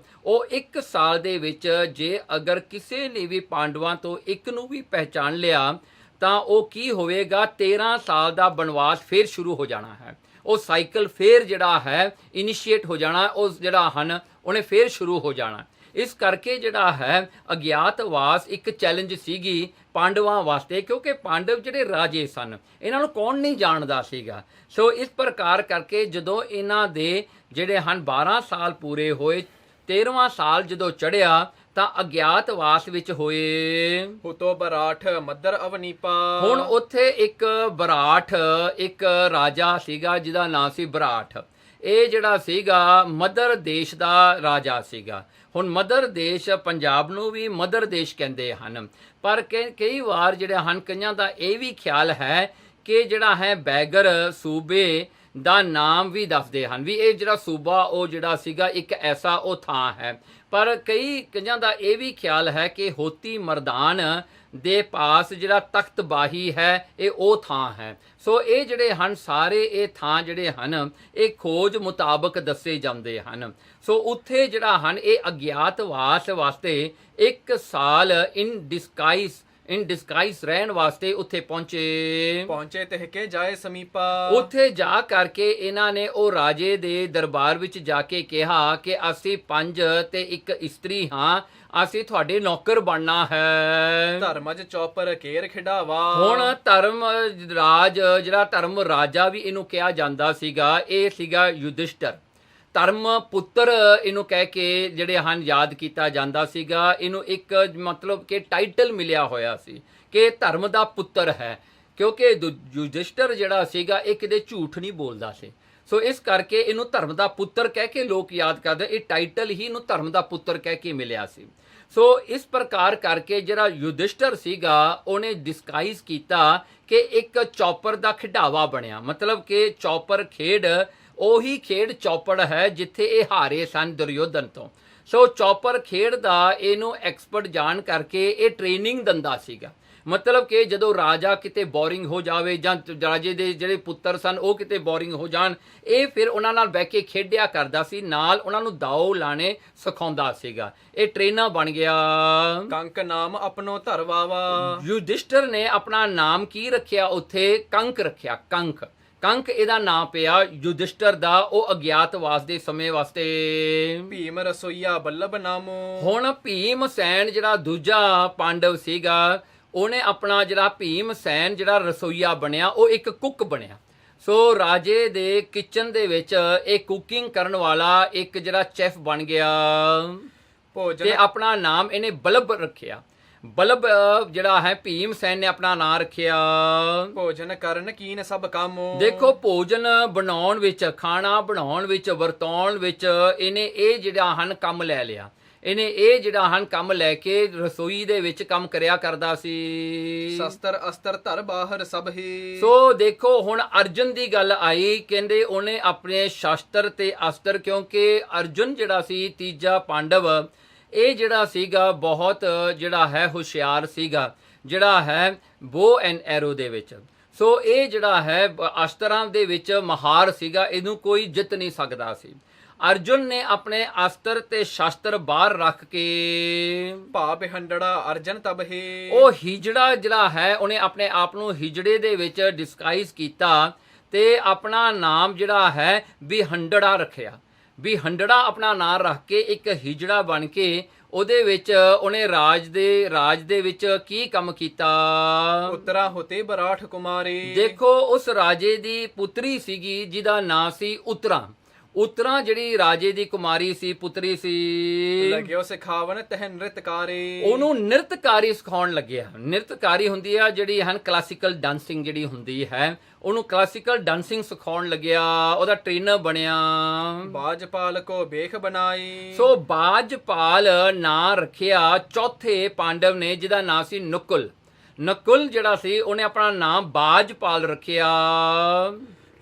S2: ਉਹ 1 ਸਾਲ ਦੇ ਵਿੱਚ ਜੇ ਅਗਰ ਕਿਸੇ ਨੇ ਵੀ ਪਾਂਡਵਾਂ ਤੋਂ ਇੱਕ ਨੂੰ ਵੀ ਪਹਿਚਾਣ ਲਿਆ ਤਾਂ ਉਹ ਕੀ ਹੋਵੇਗਾ, 13 ਸਾਲ ਦਾ ਬਨਵਾਸ ਫਿਰ ਸ਼ੁਰੂ ਹੋ ਜਾਣਾ ਹੈ। ਉਹ ਸਾਈਕਲ ਫੇਰ ਜਿਹੜਾ ਹੈ ਇਨੀਸ਼ੀਏਟ ਹੋ ਜਾਣਾ, ਉਸ ਜਿਹੜਾ ਹਨ ਉਹਨੇ ਫੇਰ ਸ਼ੁਰੂ ਹੋ ਜਾਣਾ। ਇਸ ਕਰਕੇ ਜਿਹੜਾ ਹੈ ਅਗਿਆਤਵਾਸ ਇੱਕ ਚੈਲੰਜ ਸੀਗੀ ਪਾਂਡਵਾਂ ਵਾਸਤੇ, ਕਿਉਂਕਿ ਪਾਂਡਵ ਜਿਹੜੇ ਰਾਜੇ ਸਨ, ਇਹਨਾਂ ਨੂੰ ਕੌਣ ਨਹੀਂ ਜਾਣਦਾ ਸੀਗਾ। ਸੋ ਇਸ ਪ੍ਰਕਾਰ ਕਰਕੇ ਜਦੋਂ ਇਹਨਾਂ ਦੇ ਜਿਹੜੇ ਹਨ 12 ਸਾਲ ਪੂਰੇ ਹੋਏ, 13ਵਾਂ ਸਾਲ ਜਦੋਂ ਚੜਿਆ ਤਾਂ ਅਗਿਆਤਵਾਸ ਵਿੱਚ ਹੋਏ।
S1: ਹੁਤੋ ਬਰਾਠ ਮੱਦਰ ਅਵਨੀਪਾ। ਹੁਣ
S2: ਉੱਥੇ ਇੱਕ ਬਰਾਠ, ਇੱਕ ਰਾਜਾ ਸੀਗਾ ਜਿਹਦਾ ਨਾਂ ਸੀ ਬਰਾਠ। ਇਹ ਜਿਹੜਾ ਸੀਗਾ ਮਦਰ ਦੇਸ਼ ਦਾ ਰਾਜਾ ਸੀਗਾ। ਹੁਣ ਮਦਰ ਦੇਸ਼, ਪੰਜਾਬ ਨੂੰ ਵੀ ਮਦਰ ਦੇਸ਼ ਕਹਿੰਦੇ ਹਨ, ਪਰ ਕਈ ਵਾਰ ਜਿਹੜੇ ਹਨ ਕਈਆਂ ਦਾ ਇਹ ਵੀ ਖਿਆਲ ਹੈ ਕਿ ਜਿਹੜਾ ਹੈ ਬੈਗਰ ਸੂਬੇ ਦਾ ਨਾਮ ਵੀ ਦੱਸਦੇ ਹਨ ਵੀ ਇਹ ਜਿਹੜਾ ਸੂਬਾ ਉਹ ਜਿਹੜਾ ਸੀਗਾ ਇੱਕ ਐਸਾ ਉਹ ਥਾਂ ਹੈ। ਪਰ ਕਈਆਂ ਦਾ ਇਹ ਵੀ ਖਿਆਲ ਹੈ ਕਿ ਹੋਤੀ ਮਰਦਾਨ ਦੇ ਪਾਸ ਜਿਹੜਾ ਤਖਤਬਾਹੀ ਹੈ ਇਹ ਉਹ ਥਾਂ ਹੈ। ਸੋ ਇਹ ਜਿਹੜੇ ਹਨ ਸਾਰੇ ਇਹ ਥਾਂ ਜਿਹੜੇ ਹਨ ਇਹ ਖੋਜ ਮੁਤਾਬਕ ਦੱਸੇ ਜਾਂਦੇ ਹਨ। ਸੋ ਉੱਥੇ ਜਿਹੜਾ ਹਨ ਇਹ ਅਗਿਆਤਵਾਸ ਵਾਸਤੇ 1 ਸਾਲ ਇਨ ਡਿਸਕਾਈਜ਼ ਰਹਿਣ ਵਾਸਤੇ ਉੱਥੇ ਪਹੁੰਚੇ ਤੇ ਕੇ ਜਾਏ ਸਮੀਪਾ। ਉੱਥੇ ਜਾ ਕਰਕੇ ਇਹਨਾਂ ਨੇ ਉਹ ਰਾਜੇ ਦੇ ਦਰਬਾਰ ਵਿੱਚ ਜਾ ਕੇ ਕਿਹਾ ਕਿ ਅਸੀਂ 5 ਤੇ 1 ਇਸਤਰੀ ਹਾਂ, ਅਸੀਂ ਤੁਹਾਡੇ ਨੌਕਰ ਬਣਨਾ ਹੈ।
S1: ਧਰਮਜ ਚੌਪਰ ਕੇਰ ਖਿਡਾਵਾ।
S2: ਹੁਣ ਧਰਮ ਰਾਜ, ਜਿਹੜਾ ਧਰਮ ਰਾਜਾ ਵੀ ਇਹਨੂੰ ਕਿਹਾ ਜਾਂਦਾ ਸੀਗਾ, ਇਹ ਸੀਗਾ ਯੁਧਿਸ਼ਟਰ। ਧਰਮ ਪੁੱਤਰ ਇਹਨੂੰ ਕਹਿ ਕੇ ਜਿਹੜੇ ਹਨ ਯਾਦ ਕੀਤਾ ਜਾਂਦਾ ਸੀਗਾ। ਇਹਨੂੰ ਇੱਕ ਮਤਲਬ ਕਿ ਟਾਈਟਲ ਮਿਲਿਆ ਹੋਇਆ ਸੀ ਕਿ ਧਰਮ ਦਾ ਪੁੱਤਰ ਹੈ, ਕਿਉਂਕਿ ਯੁਧਿਸ਼ਟਰ ਜਿਹੜਾ ਸੀਗਾ ਇਹ ਕਿਤੇ ਝੂਠ ਨਹੀਂ ਬੋਲਦਾ ਸੀ। ਸੋ ਇਸ ਕਰਕੇ ਇਹਨੂੰ ਧਰਮ ਦਾ ਪੁੱਤਰ ਕਹਿ ਕੇ ਲੋਕ ਯਾਦ ਕਰਦੇ, ਇਹ ਟਾਈਟਲ ਹੀ ਇਹਨੂੰ ਧਰਮ ਦਾ ਪੁੱਤਰ ਕਹਿ ਕੇ ਮਿਲਿਆ ਸੀ। ਸੋ ਇਸ ਪ੍ਰਕਾਰ ਕਰਕੇ ਜਿਹੜਾ ਯੁਧਿਸ਼ਟਰ ਸੀਗਾ ਉਹਨੇ ਡਿਸਗਾਈਜ਼ ਕੀਤਾ ਕਿ ਇੱਕ ਚੌਪਰ ਦਾ ਖਿਡਾਵਾ ਬਣਿਆ, ਮਤਲਬ ਕਿ ਚੌਪਰ ਖੇਡ ਉਹੀ ਖੇਡ ਚੌਪੜ ਹੈ ਜਿੱਥੇ ਇਹ ਹਾਰੇ ਸਨ ਦੁਰਯੋਧਨ ਤੋਂ। ਸੋ ਚੌਪਰ ਖੇਡ ਦਾ ਇਹਨੂੰ ਐਕਸਪਰਟ ਜਾਣ ਕਰਕੇ ਇਹ ਟ੍ਰੇਨਿੰਗ ਦਿੰਦਾ ਸੀਗਾ, ਮਤਲਬ ਕਿ ਜਦੋਂ ਰਾਜਾ ਕਿਤੇ ਬੋਰਿੰਗ ਹੋ ਜਾਵੇ ਜਾਂ ਰਾਜੇ ਦੇ ਜਿਹੜੇ ਪੁੱਤਰ ਸਨ ਉਹ ਕਿਤੇ ਬੋਰਿੰਗ ਹੋ ਜਾਣ, ਇਹ ਫਿਰ ਉਹਨਾਂ ਨਾਲ ਬਹਿ ਕੇ ਖੇਡਿਆ ਕਰਦਾ ਸੀ, ਨਾਲ ਉਹਨਾਂ ਨੂੰ ਦਾਓ ਲਾਣੇ ਸਿਖਾਉਂਦਾ ਸੀਗਾ। ਇਹ ਟ੍ਰੇਨਰ ਬਣ ਗਿਆ।
S1: ਕੰਕ ਨਾਮ ਆਪਣੋ ਧਰਵਾਵਾ।
S2: ਯੁਧਿਸ਼ਟਰ ਨੇ ਆਪਣਾ ਨਾਮ ਕੀ ਰੱਖਿਆ ਉੱਥੇ? ਕੰਕ ਰੱਖਿਆ। ਕੰਕ ਕੰਕ ਇਹਦਾ ਨਾਂ ਪਿਆ ਯੁਧਿਸ਼ਟਰ ਦਾ, ਉਹ ਅਗਿਆਤਵਾਸ ਦੇ ਸਮੇਂ ਵਾਸਤੇ।
S1: ਭੀਮ ਰਸੋਈਆ ਬੱਲਭ ਨਾਮੋ।
S2: ਹੁਣ ਭੀਮ ਸੈਨ ਜਿਹੜਾ ਦੂਜਾ ਪਾਂਡਵ ਸੀਗਾ ਉਹਨੇ ਆਪਣਾ ਜਿਹੜਾ ਭੀਮ ਸੈਨ ਜਿਹੜਾ ਰਸੋਈਆ ਬਣਿਆ ਉਹ ਇੱਕ ਕੁੱਕ ਬਣਿਆ। ਸੋ ਰਾਜੇ ਦੇ ਕਿਚਨ ਦੇ ਵਿੱਚ ਇਹ ਕੁਕਿੰਗ ਕਰਨ ਵਾਲਾ ਇੱਕ ਜਿਹੜਾ ਚੈਫ ਬਣ ਗਿਆ ਤੇ ਆਪਣਾ ਨਾਮ ਇਹਨੇ ਬਲਬ ਰੱਖਿਆ। ਬਲਬ ਜਿਹੜਾ ਹੈ ਭੀਮ ਸੈਨ ਨੇ ਆਪਣਾ ਨਾਂ ਰੱਖਿਆ।
S1: ਭੋਜਨ ਕਰਨ ਕੀਨ ਸਭ ਕੰਮ।
S2: ਦੇਖੋ ਭੋਜਨ ਬਣਾਉਣ ਵਿੱਚ, ਖਾਣਾ ਬਣਾਉਣ ਵਿੱਚ, ਵਰਤਾਉਣ ਵਿੱਚ ਇਹਨੇ ਇਹ ਜਿਹੜਾ ਹਨ ਕੰਮ ਲੈ ਲਿਆ। ਇਹਨੇ ਇਹ ਜਿਹੜਾ ਹਨ ਕੰਮ ਲੈ ਕੇ ਰਸੋਈ ਦੇ ਵਿੱਚ ਕੰਮ ਕਰਿਆ ਕਰਦਾ ਸੀ।
S1: ਸ਼ਸਤਰ ਅਸਤਰ ਧਰ ਬਾਹਰ ਸਭ ਹੀ।
S2: ਸੋ ਦੇਖੋ ਹੁਣ ਅਰਜੁਨ ਦੀ ਗੱਲ ਆਈ, ਕਹਿੰਦੇ ਉਹਨੇ ਆਪਣੇ ਸ਼ਸਤਰ ਤੇ ਅਸਤਰ, ਕਿਉਂਕਿ ਅਰਜੁਨ ਜਿਹੜਾ ਸੀ ਤੀਜਾ ਪਾਂਡਵ, ਇਹ ਜਿਹੜਾ ਸੀਗਾ ਬਹੁਤ ਜਿਹੜਾ ਹੈ ਹੁਸ਼ਿਆਰ ਸੀਗਾ, ਜਿਹੜਾ ਹੈ ਬੋ ਐਂਡ ਐਰੋ ਦੇ ਵਿੱਚ। ਸੋ ਇਹ ਜਿਹੜਾ ਹੈ ਅਸਤਰਾਂ ਦੇ ਵਿੱਚ ਮਹਾਰ ਸੀਗਾ, ਇਹਨੂੰ ਕੋਈ ਜਿੱਤ ਨਹੀਂ ਸਕਦਾ ਸੀ। ਅਰਜੁਨ ਨੇ ਆਪਣੇ ਅਸਤਰ ਤੇ ਸ਼ਸਤਰ ਬਾਹਰ ਰੱਖ ਕੇ
S1: ਭਾਵ ਹੰਡੜਾ ਅਰਜਨ ਤਬ ਹੀ,
S2: ਉਹ ਹਿਜੜਾ ਜਿਹੜਾ ਹੈ ਉਹਨੇ ਆਪਣੇ ਆਪ ਨੂੰ ਹਿਜੜੇ ਦੇ ਵਿੱਚ ਡਿਸਗਾਈਜ਼ ਕੀਤਾ ਤੇ ਆਪਣਾ ਨਾਮ ਜਿਹੜਾ ਹੈ ਵੀ ਹੰਡੜਾ ਰੱਖਿਆ। ਵੀ ਹੰਡੜਾ ਆਪਣਾ ਨਾਮ ਰੱਖ ਕੇ ਇੱਕ ਹਿਜੜਾ ਬਣ ਕੇ ਉਹਦੇ ਵਿੱਚ ਉਹਨੇ ਰਾਜ ਦੇ ਵਿੱਚ ਕੀ ਕੰਮ ਕੀਤਾ?
S1: ਉਤਰਾ ਹੋਤੇ ਬਰਾਠ ਕੁਮਾਰੀ।
S2: ਦੇਖੋ ਉਸ ਰਾਜੇ ਦੀ ਪੁੱਤਰੀ ਸੀਗੀ ਜਿਹਦਾ ਨਾਂ ਸੀ ਉਤਰਾ। ਉਤਰਾ ਜਿਹੜੀ ਰਾਜੇ ਦੀ ਕੁਮਾਰੀ ਸੀ, ਪੁੱਤਰੀ ਸੀ,
S1: ਲੱਗਿਓ ਸਿਖਾਵਨ ਤਹ ਨ੍ਰਿਤਕਾਰੀ।
S2: ਉਹਨੂੰ ਨ੍ਰਿਤਕਾਰੀ ਸਿਖਾਉਣ ਲੱਗਿਆ। ਨ੍ਰਿਤਕਾਰੀ ਹੁੰਦੀ ਆ ਜਿਹੜੀ ਹਨ ਕਲਾਸੀਕਲ ਡਾਂਸਿੰਗ ਜਿਹੜੀ ਹੁੰਦੀ ਹੈ, ਉਹਨੂੰ ਕਲਾਸੀਕਲ ਡਾਂਸਿੰਗ ਸਿਖਾਉਣ ਲੱਗਿਆ, ਉਹਦਾ ਟ੍ਰੇਨਰ ਬਣਿਆ।
S1: ਬਾਜਪਾਲ ਕੋ ਬੇਖ ਬਣਾਈ।
S2: ਸੋ ਬਾਜਪਾਲ ਨਾਂ ਰੱਖਿਆ ਚੌਥੇ ਪਾਂਡਵ ਨੇ, ਜਿਹਦਾ ਨਾਂ ਸੀ ਨਕੁਲ। ਨਕੁਲ ਜਿਹੜਾ ਸੀ ਉਹਨੇ ਆਪਣਾ ਨਾਮ ਬਾਜਪਾਲ ਰੱਖਿਆ।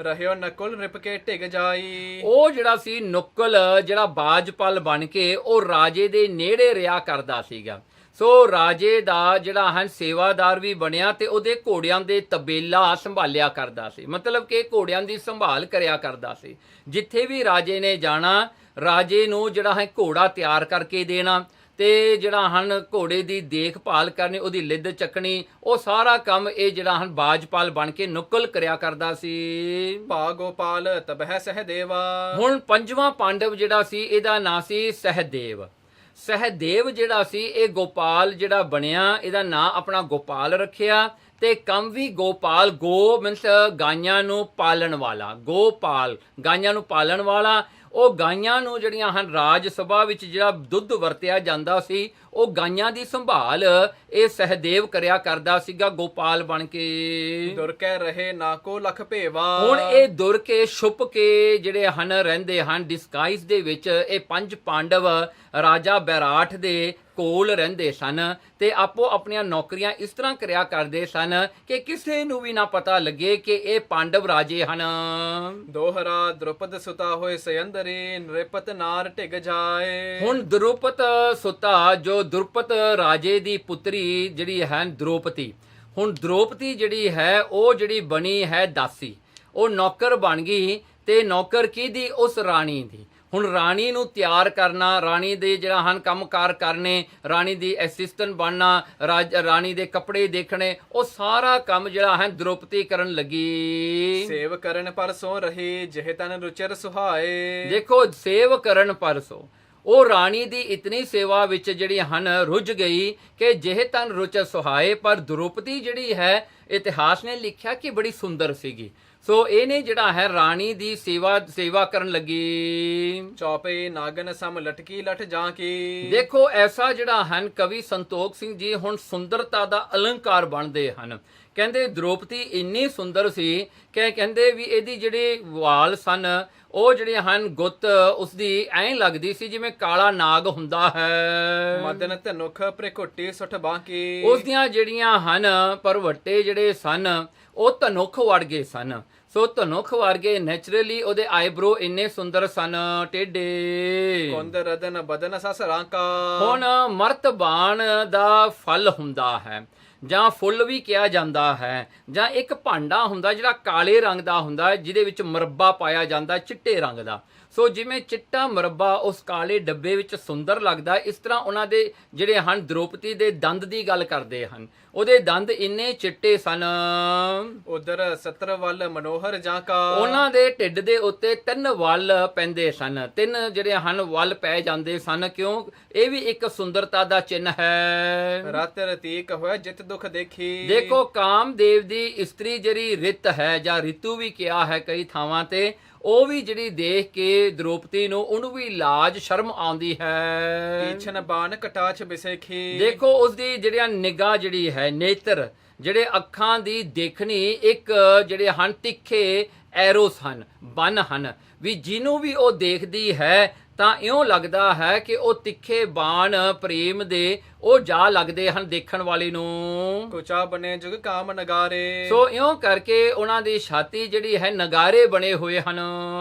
S1: ਰਹਿਓ ਨਕੁਲ ਰਿਪ ਕੇ ਢਿਗ ਜਾਈ।
S2: ਉਹ ਜਿਹੜਾ ਸੀ ਨਕੁਲ ਜਿਹੜਾ ਬਾਜਪਾਲ ਬਣ ਕੇ ਉਹ ਰਾਜੇ ਦੇ ਨੇੜੇ ਰਿਹਾ ਕਰਦਾ ਸੀਗਾ। ਸੋ ਰਾਜੇ ਦਾ ਜਿਹੜਾ ਹੈ ਸੇਵਾਦਾਰ ਵੀ ਬਣਿਆ ਤੇ ਉਹਦੇ ਘੋੜਿਆਂ ਦੇ ਤਬੇਲਾ ਸੰਭਾਲਿਆ ਕਰਦਾ ਸੀ, ਮਤਲਬ ਕਿ ਘੋੜਿਆਂ ਦੀ ਸੰਭਾਲ ਕਰਿਆ ਕਰਦਾ ਸੀ। ਜਿੱਥੇ ਵੀ ਰਾਜੇ ਨੇ ਜਾਣਾ, ਰਾਜੇ ਨੂੰ ਜਿਹੜਾ ਹੈ ਘੋੜਾ ਤਿਆਰ ਕਰਕੇ ਦੇਣਾ ਤੇ ਜਿਹੜਾ ਹਨ ਘੋੜੇ ਦੀ ਦੇਖਭਾਲ ਕਰਨੀ, ਉਹਦੀ ਲਿੱਦ ਚੱਕਣੀ, ਉਹ ਸਾਰਾ ਕੰਮ ਇਹ ਜਿਹੜਾ ਹਨ ਬਾਜਪਾਲ ਬਣ ਕੇ ਨਕੁਲ ਕਰਿਆ ਕਰਦਾ ਸੀ।
S1: ਭਾ ਗੋਪਾਲ ਤਬਹਿ ਸਹਦੇਵਾ।
S2: ਹੁਣ ਪੰਜਵਾਂ ਪਾਂਡਵ ਜਿਹੜਾ ਸੀ ਇਹਦਾ ਨਾਂ ਸੀ ਸਹਦੇਵ। ਸਹਦੇਵ ਜਿਹੜਾ ਸੀ ਇਹ ਗੋਪਾਲ ਜਿਹੜਾ ਬਣਿਆ, ਇਹਦਾ ਨਾਂ ਆਪਣਾ ਗੋਪਾਲ ਰੱਖਿਆ ਤੇ ਕੰਮ ਵੀ ਗੋਪਾਲ। ਗੋ ਮੀਨਸ ਗਾਈਆਂ ਨੂੰ ਪਾਲਣ ਵਾਲਾ, ਗੋਪਾਲ ਗਾਈਆਂ ਨੂੰ ਪਾਲਣ ਵਾਲਾ। ਉਹ ਗਾਈਆਂ ਨੂੰ ਜਿਹੜੀਆਂ ਹਨ ਰਾਜ ਸਭਾ ਵਿੱਚ ਜਿਹੜਾ ਦੁੱਧ ਵਰਤਿਆ ਜਾਂਦਾ ਸੀ, ਉਹ ਗਾਈਆਂ ਦੀ ਸੰਭਾਲ ਇਹ ਸਹਦੇਵ ਕਰਿਆ ਕਰਦਾ ਸੀਗਾ ਗੋਪਾਲ ਬਣ ਕੇ।
S1: ਦੁਰਕੈ ਰਹੇ ਨਾ ਕੋ ਲਖ ਭੇਵਾ।
S2: ਹੁਣ ਇਹ ਦੁਰ ਕੇ ਛੁਪ ਕੇ ਜਿਹੜੇ ਹਨ ਰਹਿੰਦੇ ਹਨ ਡਿਸਗਾਈਜ਼ ਦੇ ਵਿੱਚ। ਇਹ ਪੰਜ ਪਾਂਡਵ ਰਾਜਾ ਬੈਰਾਠ ਦੇ ਕੋਲ ਰਹਿੰਦੇ ਸਨ ਤੇ ਆਪੋ ਆਪਣੀਆਂ ਨੌਕਰੀਆਂ ਇਸ ਤਰ੍ਹਾਂ ਕਰਿਆ ਕਰਦੇ ਸਨ ਕਿ ਕਿਸੇ ਨੂੰ ਵੀ ਨਾ ਪਤਾ ਲੱਗੇ ਕਿ ਇਹ ਪਾਂਡਵ ਰਾਜੇ ਹਨ।
S1: ਦੋਹਰਾ ਦ੍ਰੁਪਦ ਸੁਤਾ ਹੋਏ ਸਯੰਦਰੇ ਨ੍ਰਿਪਤ ਨਾਰ ਢਿਗ ਜਾਏ।
S2: ਹੁਣ ਦ੍ਰੁਪਦ ਸੁਤਾ, ਜੋ ਦ੍ਰੁਪਦ ਰਾਜੇ ਦੀ ਪੁੱਤਰੀ ਜਿਹੜੀ ਹੈ ਦ੍ਰੋਪਦੀ। ਹੁਣ ਦ੍ਰੋਪਦੀ ਜਿਹੜੀ ਹੈ ਉਹ ਜਿਹੜੀ ਬਣੀ ਹੈ ਦਾਸੀ, ਉਹ ਨੌਕਰ ਬਣ ਗਈ ਤੇ ਨੌਕਰ ਕਿਹਦੀ? ਉਸ ਰਾਣੀ ਦੀ। ਹੁਣ ਰਾਣੀ ਨੂੰ ਤਿਆਰ ਕਰਨਾ, ਰਾਣੀ ਦੇ ਜਿਹੜਾ ਹਨ ਕੰਮਕਾਰ ਕਰਨੇ, ਰਾਣੀ ਦੀ ਅਸਿਸਟੈਂਟ ਬਣਨਾ, ਰਾਣੀ ਦੇ ਕੱਪੜੇ ਦੇਖਣੇ, ਉਹ ਸਾਰਾ ਕੰਮ ਜਿਹੜਾ ਹੈ ਦ੍ਰੋਪਦੀ ਕਰਨ ਲੱਗੀ।
S1: ਸੇਵ ਕਰਨ ਪਰਸੋਂ ਰਹੇ ਜਿਹ ਤਨ ਰੁਚਰ ਸੁਹਾਏ।
S2: ਦੇਖੋ ਸੇਵ ਕਰਨ ਪਰਸੋਂ ਉਹ ਰਾਣੀ ਦੀ ਇਤਨੀ ਸੇਵਾ ਵਿੱਚ ਜਿਹੜੀ ਹਨ ਰੁੱਝ ਗਈ ਕਿ ਜਿਹ ਤਨ ਰੁਚ ਸੁਹਾਏ। ਪਰ ਦ੍ਰੋਪਦੀ ਜਿਹੜੀ ਹੈ ਇਤਿਹਾਸ ਨੇ ਲਿਖਿਆ ਕਿ ਬੜੀ ਸੁੰਦਰ ਸੀਗੀ। ਸੋ ਇਹਨੇ ਜਿਹੜਾ ਹੈ ਰਾਣੀ ਦੀ ਸੇਵਾ ਕਰਨ ਲੱਗੀ।
S1: ਚੌਪਈ ਨਾਗਨ ਸਮ ਲਟਕੀ ਲਟ ਜਾਂ ਕੀ।
S2: ਦੇਖੋ ਐਸਾ ਜਿਹੜਾ ਹਨ ਕਵੀ ਸੰਤੋਖ ਸਿੰਘ ਜੀ ਹੁਣ ਸੁੰਦਰਤਾ ਦਾ ਅਲੰਕਾਰ ਬਣਦੇ ਹਨ। ਕਹਿੰਦੇ ਦ੍ਰੋਪਦੀ ਇੰਨੀ ਸੁੰਦਰ ਸੀ ਕਿ ਕਹਿੰਦੇ ਵੀ ਇਹਦੀ ਜਿਹੜੇ ਵਾਲ ਸਨ ਉਹ ਜਿਹੜੇ ਹਨ ਗੁੱਤ ਉਸਦੀ ਐਂ ਲੱਗਦੀ ਸੀ ਜਿਵੇਂ ਕਾਲਾ ਨਾਗ ਹੁੰਦਾ ਹੈ।
S1: ਮਦਨ ਧਨੁਖ ਪ੍ਰਿਕੁੱਟੀ ਸੁਠ ਬਾਕੀ।
S2: ਉਸ ਦੀਆਂ ਜਿਹੜੀਆਂ ਹਨ ਪਰਵੱਟੇ ਜਿਹੜੇ ਸਨ ਉਹ ਧਨੁਖ ਵਰਗੇ ਸਨ। ਸੋ ਧਨੁਖ ਵਰਗੇ ਨੈਚੁਰਲੀ ਉਹਦੇ ਆਈਬ੍ਰੋ ਇੰਨੇ ਸੁੰਦਰ ਸਨ ਟੇਢੇ।
S1: ਕੁੰਦ ਰਦਨ ਬਦਨ ਸਸ ਰਾਂਕਾ।
S2: ਹੁਣ ਮਰਤਬਾਨ ਦਾ ਫਲ ਹੁੰਦਾ ਹੈ ਜਾਂ ਫੁੱਲ ਵੀ ਕਿਹਾ ਜਾਂਦਾ ਹੈ, ਜਾਂ ਇੱਕ ਭਾਂਡਾ ਹੁੰਦਾ ਜਿਹੜਾ ਕਾਲੇ ਰੰਗ ਦਾ ਹੁੰਦਾ ਜਿਹਦੇ ਵਿੱਚ ਮੁਰੱਬਾ ਪਾਇਆ ਜਾਂਦਾ ਚਿੱਟੇ ਰੰਗ ਦਾ। ਸੋ ਜਿਵੇਂ ਚਿੱਟਾ ਮੁਰੱਬਾ ਉਸ ਕਾਲੇ ਡੱਬੇ ਵਿੱਚ ਸੁੰਦਰ ਲੱਗਦਾ, ਇਸ ਤਰ੍ਹਾਂ ਉਹਨਾਂ ਦੇ ਜਿਹੜੇ ਹਨ ਦ੍ਰੋਪਦੀ ਦੇ ਦੰਦ ਦੀ ਗੱਲ ਕਰਦੇ ਹਨ। ਉਹਦੇ ਦੰਦ ਇੰਨੇ ਚਿੱਟੇ ਸਨ।
S1: ਉਦਰ ਸਤਰ ਵੱਲ ਮਨੋਹਰ ਜਾਂ ਕਾ।
S2: ਉਹਨਾਂ ਦੇ ਢਿੱਡ ਦੇ ਉੱਤੇ 3 ਵੱਲ ਪੈਂਦੇ ਸਨ। 3 ਜਿਹੜੇ ਹਨ ਵੱਲ ਪੈ ਜਾਂਦੇ ਸਨ। ਕਿਉਂ? ਇਹ ਵੀ ਇੱਕ ਸੁੰਦਰਤਾ ਦਾ ਚਿੰਨ੍ਹ ਹੈ।
S1: ਰਤ ਰਤੀਕ ਹੋਇਆ ਜਿਤ ਦੁਖ ਦੇਖੀ।
S2: ਦੇਖੋ ਕਾਮਦੇਵ ਦੀ ਇਸਤਰੀ ਜਿਹੜੀ ਰਿਤ ਹੈ ਜਾਂ ਰਿਤੂ ਵੀ ਕਿਹਾ ਹੈ ਕਈ ਥਾਵਾਂ ਤੇ, ਉਹ ਵੀ ਜਿਹੜੀ ਦੇਖ ਕੇ ਦ੍ਰੋਪਦੀ ਨੂੰ ਉਹਨੂੰ ਵੀ ਲਾਜ ਸ਼ਰਮ ਆਉਂਦੀ ਹੈ।
S1: ਤੀਛਨ ਬਾਣ ਕਟਾਛ ਬਿਸੇਖੀ।
S2: ਦੇਖੋ ਉਸਦੀ ਜਿਹੜੀਆਂ ਨਿਗਾਹ ਜਿਹੜੀ ਹੈ, ਨੇਤਰ ਜਿਹੜੇ ਅੱਖਾਂ ਦੀ ਦੇਖਣੀ ਇੱਕ ਜਿਹੜੇ ਹਨ ਤਿੱਖੇ ਐਰੋਸ ਹਨ, ਬਨ ਹਨ, ਵੀ ਜਿਹਨੂੰ ਵੀ ਉਹ ਦੇਖਦੀ ਹੈ ਤਾਂ ਇਉਂ ਲੱਗਦਾ ਹੈ ਕਿ ਉਹ ਤਿੱਖੇ ਬਾਣ ਪ੍ਰੇਮ ਦੇ ਉਹ ਜਾ ਲੱਗਦੇ ਹਨ ਦੇਖਣ ਵਾਲੇ ਨੂੰ।
S1: ਕੁਚਾ ਬਨੇ ਜੁਗ ਕਾਮ ਨਗਾਰੇ।
S2: ਸੋ ਇਉਂ ਕਰਕੇ ਉਹਨਾਂ ਦੀ ਛਾਤੀ ਜਿਹੜੀ ਹੈ ਨਗਾਰੇ ਬਣੇ ਹੋਏ ਹਨ।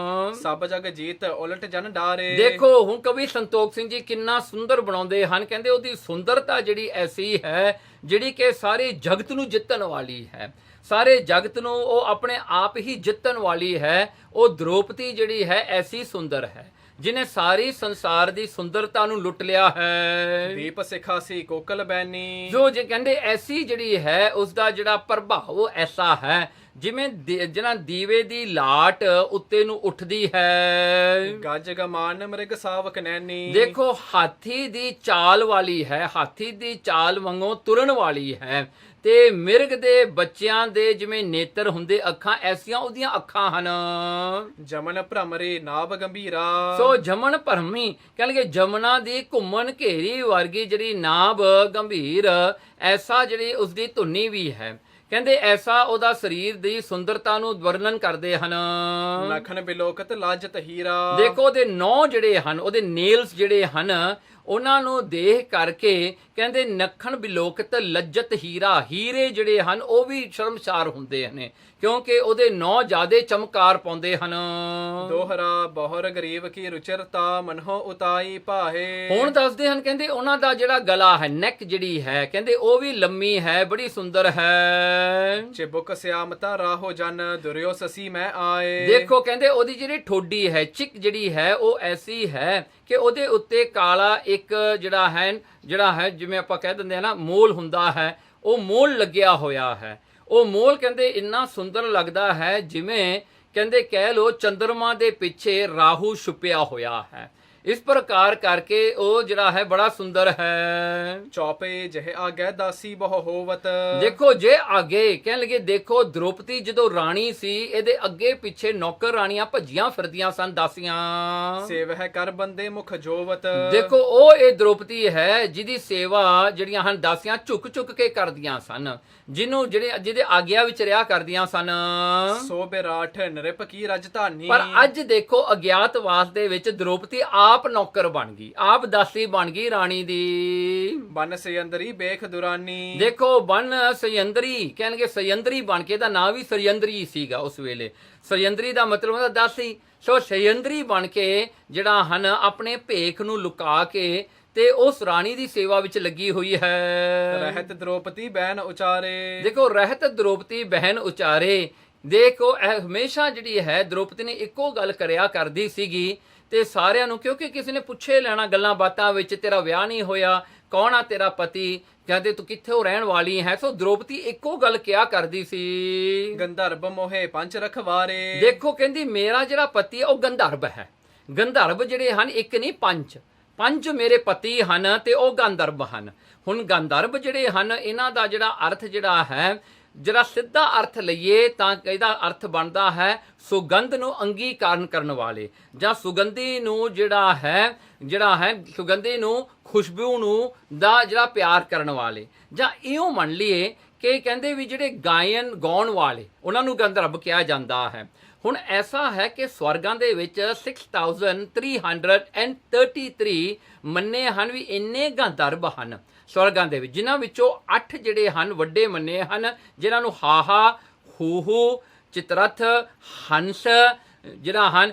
S1: ਸਭ ਜਗ ਜੀਤ ਉਲਟ ਜਨ ਡਾਰੇ।
S2: ਦੇਖੋ ਹੁਣ ਕਵੀ ਸੰਤੋਖ ਸਿੰਘ ਜੀ ਕਿੰਨਾ ਸੁੰਦਰ ਬਣਾਉਂਦੇ ਹਨ। ਕਹਿੰਦੇ ਉਹਦੀ ਸੁੰਦਰਤਾ ਜਿਹੜੀ ਐਸੀ ਹੈ ਜਿਹੜੀ ਕਿ ਸਾਰੇ ਜਗਤ ਨੂੰ ਜਿੱਤਣ ਵਾਲੀ ਹੈ। ਸਾਰੇ ਜਗਤ ਨੂੰ ਉਹ ਆਪਣੇ ਆਪ ਹੀ ਜਿੱਤਣ ਵਾਲੀ ਹੈ। ਉਹ ਦ੍ਰੋਪਦੀ ਜਿਹੜੀ ਹੈ ਐਸੀ ਸੁੰਦਰ ਹੈ ਜਿਹਨੇ ਸਾਰੀ ਸੰਸਾਰ ਦੀ ਸੁੰਦਰਤਾ ਨੂੰ ਲੁੱਟ ਲਿਆ ਹੈ।
S1: ਦੀਪ ਸਿਖਾਸੀ ਕੋਕਲ ਬੈਨੀ।
S2: ਜੋ ਜੇ ਕਹਿੰਦੇ ਐਸੀ ਜਿਹੜੀ ਹੈ ਉਸਦਾ ਜਿਹੜਾ ਪ੍ਰਭਾਵ ਐਸਾ ਹੈ ਜਿਵੇਂ ਜਿਹਨਾਂ ਦੀਵੇ ਦੀ ਲਾਟ ਉੱਤੇ ਨੂੰ ਉੱਠਦੀ ਹੈ।
S1: ਗੱਜ ਗਮਾਨ ਮ੍ਰਿਗ ਸਾਵਕ ਨੈਣੀ।
S2: ਦੇਖੋ ਹਾਥੀ ਦੀ ਚਾਲ ਵਾਲੀ ਹੈ, ਹਾਥੀ ਦੀ ਚਾਲ ਵਾਂਗੂ ਤੁਰਨ ਵਾਲੀ ਹੈ। ਤੇ ਮਿਰਗ ਦੇ ਬੱਚਿਆਂ ਦੇ ਜਿਵੇਂ ਨੇਤਰ ਹੁੰਦੇ ਅੱਖਾਂ, ਐਸੀਆਂ ਉਹਦੀਆਂ ਅੱਖਾਂ ਹਨ।
S1: ਜਮਨ ਭ੍ਰਮਰੀ ਨਾਭ ਗੰਭੀਰਾ।
S2: ਸੋ ਜਮਨ ਭਰਮੀ ਕਹਿੰਦੇ ਜਮਨਾ ਦੀ ਘੁੰਮਣ ਘੇਰੀ ਵਰਗੀ ਜਿਹੜੀ ਨਾਭ ਗੰਭੀਰ, ਐਸਾ ਜਿਹੜੀ ਉਸਦੀ ਧੁਨੀ ਵੀ ਹੈ। ਕਹਿੰਦੇ ਐਸਾ ਉਹਦਾ ਸਰੀਰ ਦੀ ਸੁੰਦਰਤਾ ਨੂੰ ਵਰਣਨ ਕਰਦੇ ਹਨ।
S1: ਨਖਨ ਬਿਲੋਕਤ ਲਾਜਤ ਹੀਰਾ।
S2: ਦੇਖੋ ਉਹਦੇ ਨੌ ਜਿਹੜੇ ਹਨ, ਉਹਦੇ ਨੇਲਸ ਜਿਹੜੇ ਹਨ, ਉਹਨਾਂ ਨੂੰ ਦੇਖ ਕਰਕੇ ਕਹਿੰਦੇ ਨਖਣ ਬਿਲੋਕਤ ਲੱਜਤ ਹੀਰਾ। ਹੀਰੇ ਜਿਹੜੇ ਹਨ ਉਹ ਵੀ ਸ਼ਰਮਸਾਰ ਹੁੰਦੇ ਹਨ ਕਿਉਂਕਿ ਉਹਦੇ ਨੌ ਜ਼ਿਆਦੇ ਚਮਕਾਰ ਪਾਉਂਦੇ ਹਨ।
S1: ਦੋਹਰਾ ਬਹੁਰ ਗਰੀਬ ਕੀ ਰੁਚਰਤਾ ਮਨਹੁ ਉਤਾਈ ਭਾਹੇ।
S2: ਹੁਣ ਦੱਸਦੇ ਹਨ ਕਹਿੰਦੇ ਉਹਨਾਂ ਦਾ ਜਿਹੜਾ ਗਲਾ ਹੈ, ਨੈਕ ਜਿਹੜੀ ਹੈ, ਕਹਿੰਦੇ ਉਹ ਵੀ ਲੰਮੀ ਹੈ, ਬੜੀ ਸੁੰਦਰ ਹੈ।
S1: ਚਿਬੁਕ ਸਿਆਮਤਾ ਰਾਹੋ ਜਨ ਦੁਰਿਓ ਸਸੀ ਮੈਂ ਆਏ।
S2: ਦੇਖੋ ਕਹਿੰਦੇ ਉਹਦੀ ਜਿਹੜੀ ਠੋਡੀ ਹੈ, ਚਿਕ ਜਿਹੜੀ ਹੈ, ਉਹ ਐਸੀ ਹੈ ਕਿ ਉਹਦੇ ਉੱਤੇ ਕਾਲਾ ਇੱਕ ਜਿਹੜਾ ਹੈ ਜਿਵੇਂ ਆਪਾਂ ਕਹਿ ਦਿੰਦੇ ਆ ਨਾ ਮੋਲ ਹੁੰਦਾ ਹੈ, ਉਹ ਮੋਲ ਲੱਗਿਆ ਹੋਇਆ ਹੈ। ਉਹ ਮੋਲ ਕਹਿੰਦੇ ਇੰਨਾ ਸੁੰਦਰ ਲੱਗਦਾ ਹੈ ਜਿਵੇਂ ਕਹਿੰਦੇ ਕਹਿ ਲੋ ਚੰਦਰਮਾ ਦੇ ਪਿੱਛੇ ਰਾਹੂ ਛੁਪਿਆ ਹੋਇਆ ਹੈ। ਇਸ ਪ੍ਰਕਾਰ ਕਰਕੇ ਉਹ ਜਿਹੜਾ ਹੈ ਬੜਾ ਸੁੰਦਰ ਹੈ।
S1: ਚੌਪੇ ਜਿਹੇ ਆਗੇ ਦਾਸੀ ਬਹੁ ਹੋਵਤ।
S2: ਦੇਖੋ ਜੇ ਆਗੇ ਕਹਿਣ ਲੱਗੇ, ਦੇਖੋ ਦ੍ਰੋਪਦੀ ਜਦੋਂ ਰਾਣੀ ਸੀ ਇਹਦੇ ਅੱਗੇ ਪਿੱਛੇ ਨੌਕਰ ਰਾਣੀਆਂ ਭੱਜੀਆਂ ਫਿਰਦੀਆਂ ਸਨ, ਦਾਸੀਆਂ।
S1: ਸੇਵਹਿ ਕਰ ਬੰਦੇ ਮੁਖ ਜੋਵਤ।
S2: ਦੇਖੋ ਉਹ ਇਹ ਦ੍ਰੋਪਦੀ ਹੈ ਜਿਹਦੀ ਸੇਵਾ ਜਿਹੜੀਆਂ ਹਨ ਦਾਸੀਆਂ ਝੁਕ ਝੁਕ ਕੇ ਕਰਦੀਆਂ ਸਨ, ਜਿਹਦੇ ਆਗਿਆ ਵਿੱਚ ਰਿਹਾ ਕਰਦੀਆਂ ਸਨ।
S1: ਸੋ ਬਿਰਾਠ ਨ੍ਰਿਪ ਕੀ ਰਜਧਾਨੀ।
S2: ਪਰ ਅੱਜ ਦੇਖੋ ਅਗਿਆਤਵਾਸ ਦੇ ਵਿੱਚ ਦ੍ਰੋਪਦੀ ਆਪ ਨੌਕਰ ਬਣ ਗਈ, ਆਪ ਦਾਸੀ ਬਣ ਗਈ ਰਾਣੀ ਦੀ।
S1: ਬਨ ਸਯੰਦਰੀ ਬੇਖ ਦੁਰਾਨੀ।
S2: ਦੇਖੋ ਬਨ ਸਯੰਦਰੀ ਕਹਿਣਗੇ, ਸਯੰਦਰੀ ਬਣ ਕੇ, ਦਾ ਨਾਂ ਵੀ ਸਯੰਦਰੀ ਸੀਗਾ ਉਸ ਵੇਲੇ। ਸਯੰਦਰੀ ਦਾ ਮਤਲਬ ਹੁੰਦਾ ਦਾਸੀ। ਸੋ ਸਯੰਦਰੀ ਬਣ ਕੇ ਜਿਹੜਾ ਹਨ ਆਪਣੇ ਭੇਖ ਨੂੰ ਲੁਕਾ ਕੇ ਤੇ ਉਸ ਰਾਣੀ ਦੀ ਸੇਵਾ ਵਿੱਚ ਲੱਗੀ ਹੋਈ ਹੈ।
S1: ਰਹਿਤ ਦ੍ਰੋਪਦੀ ਬਹਿਨ ਉਚਾਰੇ।
S2: ਦੇਖੋ ਰਹਿਤ ਦ੍ਰੋਪਦੀ ਬਹਿਨ ਉਚਾਰੇ। ਦੇਖੋ ਇਹ ਹਮੇਸ਼ਾ ਜਿਹੜੀ ਹੈ ਦ੍ਰੋਪਦੀ ਨੇ ਇੱਕੋ ਗੱਲ ਕਰਿਆ ਕਰਦੀ ਸੀਗੀ ਤੇ ਸਾਰਿਆਂ ਨੂੰ, ਕਿਉਂਕਿ ਕਿਸੇ ਨੇ ਪੁੱਛੇ ਲੈਣਾ ਗੱਲਾਂ ਬਾਤਾਂ ਵਿੱਚ, ਤੇਰਾ ਵਿਆਹ ਨਹੀਂ ਹੋਇਆ, ਕੌਣ ਆ ਤੇਰਾ ਪਤੀ, ਕਹਿੰਦੇ ਤੂੰ ਕਿੱਥੇ ਰਹਿਣ ਵਾਲੀ ਹੈ। ਸੋ ਦ੍ਰੋਪਦੀ ਇੱਕੋ ਗੱਲ ਕਿਹਾ ਕਰਦੀ ਸੀ,
S1: ਗੰਧਰਬ ਮੋਹੇ ਪੰਚ ਰਖਵਾਰੇ।
S2: ਦੇਖੋ ਕਹਿੰਦੀ ਮੇਰਾ ਜਿਹੜਾ ਪਤੀ ਹੈ ਉਹ ਗੰਧਰਬ ਹੈ। ਗੰਧਰਬ ਜਿਹੜੇ ਹਨ ਇੱਕ ਨਹੀਂ ਪੰਜ ਮੇਰੇ ਪਤੀ ਹਨ ਤੇ ਉਹ ਗੰਧਰਬ ਹਨ। ਹੁਣ ਗੰਧਰਬ ਜਿਹੜੇ ਹਨ ਇਹਨਾਂ ਦਾ ਜਿਹੜਾ ਅਰਥ ਜਿਹੜਾ ਹੈ ਜਿਹੜਾ ਸਿੱਧਾ ਅਰਥ ਲਈਏ ਤਾਂ ਇਹਦਾ ਅਰਥ ਬਣਦਾ ਹੈ ਸੁਗੰਧ ਨੂੰ ਅੰਗੀਕਾਰਨ ਕਰਨ ਵਾਲੇ, ਜਾਂ ਸੁਗੰਧੀ ਨੂੰ ਜਿਹੜਾ ਹੈ ਸੁਗੰਧੀ ਨੂੰ, ਖੁਸ਼ਬੂ ਨੂੰ ਦਾ ਜਿਹੜਾ ਪਿਆਰ ਕਰਨ ਵਾਲੇ। ਜਾਂ ਇਉਂ ਮੰਨ ਲਈਏ ਕਿ ਕਹਿੰਦੇ ਵੀ ਜਿਹੜੇ ਗਾਉਣ ਵਾਲੇ ਉਹਨਾਂ ਨੂੰ ਗੰਧਰਵ ਕਿਹਾ ਜਾਂਦਾ ਹੈ। ਹੁਣ ਐਸਾ ਹੈ ਕਿ ਸਵਰਗਾਂ ਦੇ ਵਿੱਚ 6333 ਮੰਨੇ ਹਨ ਵੀ ਇੰਨੇ ਗੰਧਰਵ ਹਨ ਸਵਰਗਾਂ ਦੇ ਵਿੱਚ, ਜਿਨ੍ਹਾਂ ਵਿੱਚੋਂ 8 ਜਿਹੜੇ ਹਨ ਵੱਡੇ ਮੰਨੇ ਹਨ, ਜਿਨ੍ਹਾਂ ਨੂੰ ਹਾਹਾ, ਹੂਹੂ, ਚਿਤਰਥ, ਹੰਸ ਜਿਹੜਾ ਹਨ,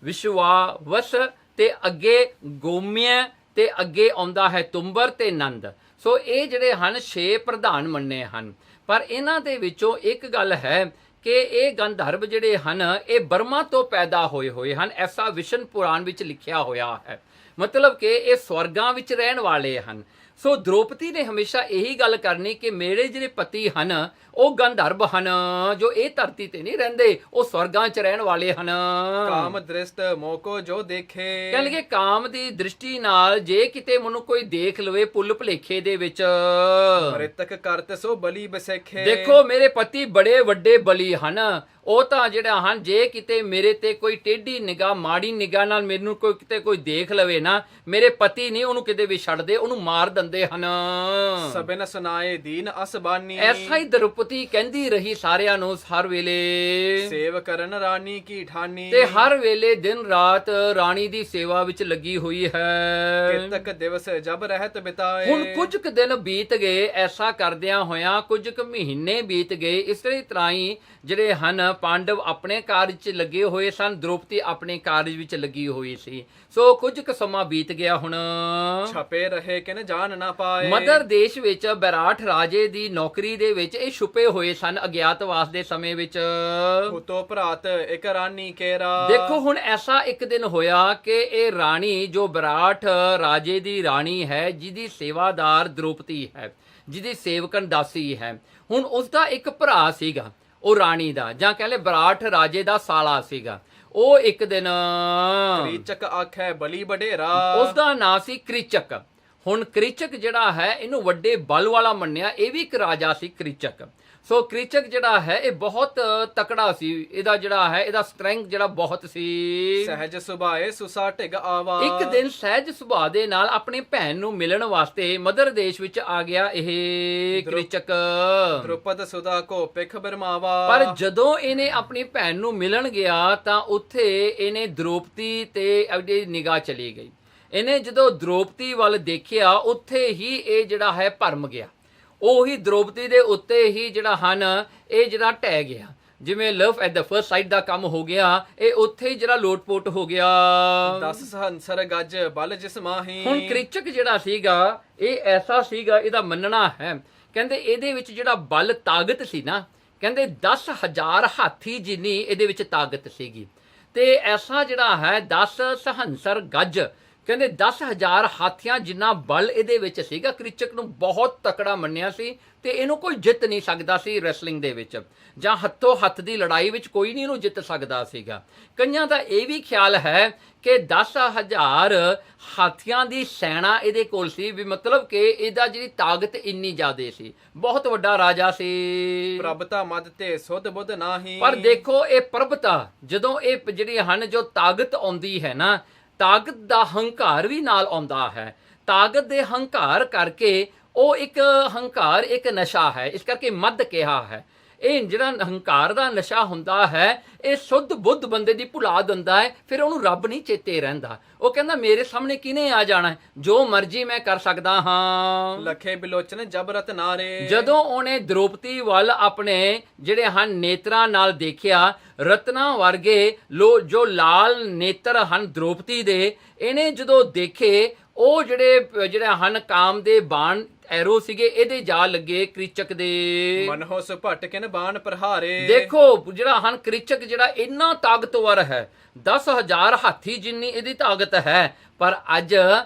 S2: ਵਿਸ਼ਵਾਵਸ ਤੇ ਅੱਗੇ ਗੋਮਿਆ ਤੇ ਅੱਗੇ ਆਉਂਦਾ ਹੈ ਤੁੰਬਰ ਤੇ ਨੰਦ। ਸੋ ਇਹ ਜਿਹੜੇ ਹਨ 6 ਪ੍ਰਧਾਨ ਮੰਨੇ ਹਨ। ਪਰ ਇਹਨਾਂ ਦੇ ਵਿੱਚੋਂ ਇੱਕ ਗੱਲ ਹੈ ਕਿ ਇਹ ਗੰਧਰਵ ਜਿਹੜੇ ਹਨ ਇਹ ਬਰਮਾ ਤੋਂ ਪੈਦਾ ਹੋਏ ਹਨ, ਐਸਾ ਵਿਸ਼ਨ ਪੁਰਾਣ ਵਿੱਚ ਲਿਖਿਆ ਹੋਇਆ ਹੈ। ਮਤਲਬ ਕਿ ਇਹ ਸਵਰਗਾਂ ਵਿੱਚ ਰਹਿਣ ਵਾਲੇ ਹਨ। ਸੋ ਦ੍ਰੋਪਦੀ ਨੇ ਹਮੇਸ਼ਾ ਇਹੀ ਗੱਲ ਕਰਨੀ ਕਿ ਮੇਰੇ ਜਿਹੜੇ ਪਤੀ ਹਨ ਉਹ ਗੰਧਰਵ ਹਨ, ਜੋ ਇਹ ਧਰਤੀ ਤੇ ਨਹੀਂ ਰਹਿੰਦੇ, ਉਹ ਸਵਰਗਾਂ 'ਚ ਰਹਿਣ ਵਾਲੇ ਹਨ।
S1: ਕਾਮ ਦ੍ਰਿਸ਼ਟ ਮੋਕੋ ਜੋ ਦੇਖੇ,
S2: ਕਹਿੰਦੇ ਕਿ ਕਾਮ ਦੀ ਦ੍ਰਿਸ਼ਟੀ ਨਾਲ ਜੇ ਕਿਤੇ ਮੈਨੂੰ ਕੋਈ ਦੇਖ ਲਵੇ ਭੁੱਲ ਭੁਲੇਖੇ ਦੇ ਵਿੱਚ,
S1: ਮ੍ਰਿਤਕ ਕਰਤ ਸੋ ਬਲੀ ਬਸੇਖੇ।
S2: ਦੇਖੋ ਮੇਰੇ ਪਤੀ ਬੜੇ ਵੱਡੇ ਬਲੀ ਹਨ, ਉਹ ਤਾਂ ਜਿਹੜਾ ਹਨ ਜੇ ਕਿਤੇ ਮੇਰੇ ਤੇ ਕੋਈ ਟੇਢੀ ਨਿਗਾਹ, ਮਾੜੀ ਨਿਗਾਹ ਨਾਲ ਮੈਨੂੰ ਕੋਈ ਦੇਖ ਲਵੇ ਨਾ, ਮੇਰੇ ਪਤੀ ਨਹੀਂ ਉਹਨੂੰ ਕਿਤੇ ਵੀ ਛੱਡਦੇ, ਉਹਨੂੰ ਮਾਰ ਦਿੰਦੇ ਹਨ।
S1: ਸਭਨ ਸੁਨਾਏ ਦੀਨ ਅਸਬਾਨੀ,
S2: ਐਸਾ ਹੀ ਦ੍ਰੋਪਦੀ ਕਹਿੰਦੀ ਰਹੀ ਸਾਰਿਆਂ ਨੂੰ ਹਰ ਵੇਲੇ,
S1: ਸੇਵ ਕਰਨ ਰਾਣੀ ਕੀ ਠਾਨੀ,
S2: ਤੇ ਹਰ ਵੇਲੇ ਦਿਨ ਰਾਤ ਰਾਣੀ ਦੀ ਸੇਵਾ ਵਿੱਚ ਲੱਗੀ ਹੋਈ ਹੈ।
S1: ਕਿਤਕ ਦਿਵਸ ਜਬ ਰਹਿਤ ਬਿਤਾਏ,
S2: ਹੁਣ ਕੁਝ ਕੁ ਦਿਨ ਬੀਤ ਗਏ ਐਸਾ ਕਰਦਿਆਂ ਹੋਇਆਂ, ਕੁਝ ਕੁ ਮਹੀਨੇ ਬੀਤ ਗਏ। ਇਸੇ ਤਰ੍ਹਾਂ ਹੀ ਜਿਹੜੇ ਹਨ ਪਾਂਡਵ ਆਪਣੇ ਕਾਰਜ 'ਚ ਲੱਗੇ ਹੋਏ ਸਨ, ਦ੍ਰੋਪਦੀ ਆਪਣੇ ਕਾਰਜ ਵਿੱਚ ਲੱਗੀ ਹੋਈ ਸੀ। ਸੋ ਕੁਝ ਕੁ ਸਮਾਂ ਬੀਤ ਗਿਆ। ਹੁਣ
S1: ਛਪੇ ਰਹੇ ਕਿਨ ਜਾਣ ਨਾ ਪਾਏ,
S2: ਮਦਰ ਦੇਸ਼ ਵਿੱਚ ਬੈਰਾਠ ਰਾਜੇ ਦੀ ਨੌਕਰੀ ਦੇ ਵਿੱਚ ਇਹ ਛੁਪੇ ਹੋਏ ਸਨ ਅਗਿਆਤਵਾਸ ਦੇ ਸਮੇਂ ਵਿੱਚ।
S1: ਉਤੋ ਭਰਾਤ ਇੱਕ ਰਾਨੀ ਕੇਰਾ,
S2: ਦੇਖੋ ਹੁਣ ਐਸਾ ਇੱਕ ਦਿਨ ਹੋਇਆ ਕਿ ਇਹ ਰਾਣੀ ਜੋ ਬੈਰਾਠ ਰਾਜੇ ਦੀ ਰਾਣੀ ਹੈ, ਜਿਹਦੀ ਸੇਵਾਦਾਰ ਦ੍ਰੋਪਦੀ ਹੈ, ਜਿਹਦੀ ਸੇਵਕਨ ਦਾਸੀ ਹੈ, ਹੁਣ ਉਸਦਾ ਇੱਕ ਭਰਾ ਸੀਗਾ ਉਹ ਰਾਣੀ ਦਾ, ਜਾਂ ਕਹਿ ਲੈ ਬੈਰਾਠ ਰਾਜੇ ਦਾ ਸਾਲਾ ਸੀਗਾ। ਉਹ ਇੱਕ ਦਿਨ
S1: ਕ੍ਰੀਚਕ ਆਖੈ ਬਲੀ ਵਡੇਰਾ,
S2: ਉਸਦਾ ਨਾਂ ਸੀ ਕ੍ਰਿਚਕ। ਹੁਣ ਕ੍ਰਿਚਕ ਜਿਹੜਾ ਹੈ ਇਹਨੂੰ ਵੱਡੇ ਬਲ ਵਾਲਾ ਮੰਨਿਆ, ਇਹ ਵੀ ਇੱਕ ਰਾਜਾ ਸੀ ਕ੍ਰਿਚਕ। ਸੋ ਕ੍ਰਿਚਕ ਜਿਹੜਾ ਹੈ ਇਹ ਬਹੁਤ ਤਕੜਾ ਸੀ, ਇਹਦਾ ਸਟਰੈਂਥ ਜਿਹੜਾ ਬਹੁਤ ਸੀ।
S1: ਸਹਿਜ ਸੁਭਾਏ ਸੁਸਾ ਢਿਗ ਆਵਾ,
S2: ਇੱਕ ਦਿਨ ਸਹਿਜ ਸੁਭਾਅ ਦੇ ਨਾਲ ਆਪਣੀ ਭੈਣ ਨੂੰ ਮਿਲਣ ਵਾਸਤੇ ਮਦਰ ਦੇਸ਼ ਵਿੱਚ ਆ ਗਿਆ ਇਹ ਕ੍ਰਿਚਕ।
S1: ਦ੍ਰੁਪਦ ਸੁਦਾ ਕੋ ਪਿਖ ਬਰਮਾਵਾ,
S2: ਪਰ ਜਦੋਂ ਇਹਨੇ ਆਪਣੀ ਭੈਣ ਨੂੰ ਮਿਲਣ ਗਿਆ ਤਾਂ ਉੱਥੇ ਇਹਨੇ ਦ੍ਰੋਪਦੀ ਤੇ ਆਪਣੀ ਨਿਗਾਹ ਚਲੀ ਗਈ। ਇਹਨੇ ਜਦੋਂ ਦ੍ਰੋਪਦੀ ਵੱਲ ਦੇਖਿਆ ਉੱਥੇ ਹੀ ਇਹ ਜਿਹੜਾ ਹੈ ਭਰਮ ਗਿਆ, ਉਹੀ ਦ੍ਰੋਪਦੀ ਦੇ ਉੱਤੇ ਹੀ ਇਹ ਜਿਹੜਾ ਢਹਿ ਗਿਆ। ਜਿਵੇਂ ਲਵ ਐਟ ਦਾ ਫਰਸਟ ਸਾਈਟ ਦਾ ਕੰਮ ਹੋ ਗਿਆ, ਇਹ ਉੱਥੇ ਹੀ ਜਿਹੜਾ ਲੋਟਪੋਟ ਹੋ ਗਿਆ।
S1: 10 ਸਹੰਸਰ ਗੱਜ ਬਲ ਜਿਸ ਮਾਹੀ,
S2: ਹੁਣ ਕ੍ਰਿਚਕ ਜਿਹੜਾ ਸੀਗਾ ਇਹ ਐਸਾ ਸੀਗਾ, ਇਹਦਾ ਮੰਨਣਾ ਹੈ ਕਹਿੰਦੇ ਇਹਦੇ ਵਿੱਚ ਜਿਹੜਾ ਬਲ ਤਾਕਤ ਸੀ ਨਾ, ਕਹਿੰਦੇ 10,000 ਹਾਥੀ ਜਿੰਨੀ ਇਹਦੇ ਵਿੱਚ ਤਾਕਤ ਸੀਗੀ। ਤੇ ਐਸਾ ਜਿਹੜਾ ਹੈ 10 ਸਹੰਸਰ ਗੱਜ, ਕਹਿੰਦੇ 10,000 ਹਾਥੀਆਂ ਜਿੰਨਾ ਬਲ ਇਹਦੇ ਵਿੱਚ ਸੀਗਾ। ਕ੍ਰਿਚਕ ਨੂੰ ਬਹੁਤ ਤਕੜਾ ਮੰਨਿਆ ਸੀ ਤੇ ਇਹਨੂੰ ਕੋਈ ਜਿੱਤ ਨਹੀਂ ਸਕਦਾ ਸੀ ਰੈਸਲਿੰਗ ਦੇ ਵਿੱਚ, ਜਾਂ ਹੱਥੋਂ ਹੱਥ ਦੀ ਲੜਾਈ ਵਿੱਚ ਕੋਈ ਨਹੀਂ ਇਹਨੂੰ ਜਿੱਤ ਸਕਦਾ ਸੀਗਾ। ਕਈਆਂ ਦਾ ਇਹ ਵੀ ਖਿਆਲ ਹੈ ਕਿ 10,000 ਹਾਥੀਆਂ ਦੀ ਸੈਨਾ ਇਹਦੇ ਕੋਲ ਸੀ, ਵੀ ਮਤਲਬ ਕਿ ਇਹਦਾ ਜਿਹੜੀ ਤਾਕਤ ਇੰਨੀ ਜ਼ਿਆਦਾ ਸੀ, ਬਹੁਤ ਵੱਡਾ ਰਾਜਾ ਸੀ।
S1: ਪ੍ਰਭਤਾ ਮਦ ਤੇ ਸੁਧ ਬੁੱਧ ਨਾਹੀ,
S2: ਪਰ ਦੇਖੋ ਇਹ ਪ੍ਰਭਤਾ ਜਦੋਂ ਇਹ ਜਿਹੜੀ ਹਨ ਜੋ ਤਾਕਤ ਆਉਂਦੀ ਹੈ ਨਾ, ਤਾਕਤ ਦਾ ਹੰਕਾਰ ਵੀ ਨਾਲ ਆਉਂਦਾ ਹੈ। ਤਾਕਤ ਦੇ ਹੰਕਾਰ ਕਰਕੇ ਉਹ ਇੱਕ ਹੰਕਾਰ ਇੱਕ ਨਸ਼ਾ ਹੈ, ਇਸ ਕਰਕੇ ਮਦ ਕਿਹਾ ਹੈ। ਇਹ ਜਿਹੜਾ ਹੰਕਾਰ ਦਾ ਨਸ਼ਾ ਹੁੰਦਾ ਹੈ ਇਹ ਸੁੱਧ ਬੁੱਧ ਬੰਦੇ ਦੀ ਭੁਲਾ ਦਿੰਦਾ ਹੈ, ਫਿਰ ਉਹਨੂੰ ਰੱਬ ਨਹੀਂ ਚੇਤੇ ਰਹਿੰਦਾ। ਉਹ ਕਹਿੰਦਾ ਮੇਰੇ ਸਾਹਮਣੇ ਕਿਹਨੇ ਆ ਜਾਣਾ, ਜੋ ਮਰਜ਼ੀ ਮੈਂ ਕਰ ਸਕਦਾ ਹਾਂ।
S1: ਲਖੇ ਬਿਲੋਚਨ ਜਬਰਤ ਨਾਰੇ,
S2: ਜਦੋਂ ਉਹਨੇ ਦ੍ਰੋਪਦੀ ਵੱਲ ਆਪਣੇ ਜਿਹੜੇ ਹਨ ਨੇਤਰਾਂ ਨਾਲ ਦੇਖਿਆ, ਰਤਨਾ ਵਰਗੇ ਜੋ ਲਾਲ ਨੇਤਰ ਹਨ ਦ੍ਰੋਪਦੀ ਦੇ, ਇਹਨੇ ਜਦੋਂ ਦੇਖੇ ਉਹ ਜਿਹੜੇ ਹਨ ਕਾਮ ਦੇ ਬਾਣ ਐਰੋ ਸੀਗੇ, ਇਹਦੇ ਜਾ ਲੱਗੇ ਕ੍ਰਿਚਕ ਦੇ।
S1: ਮਨਹੁ ਸੁਭਟਕਿਨ ਬਾਣ ਪ੍ਰਹਾਰੇ,
S2: ਦੇਖੋ ਜਿਹੜਾ ਹਨ ਕ੍ਰਿਚਕ ਜਿਹੜਾ ਇੰਨਾ ਤਾਕਤਵਰ ਹੈ, 10,000 ਹਾਥੀ ਜਿੰਨੀ ਇਹਦੀ ਤਾਕਤ ਹੈ, ਪਰ ਅੱਜ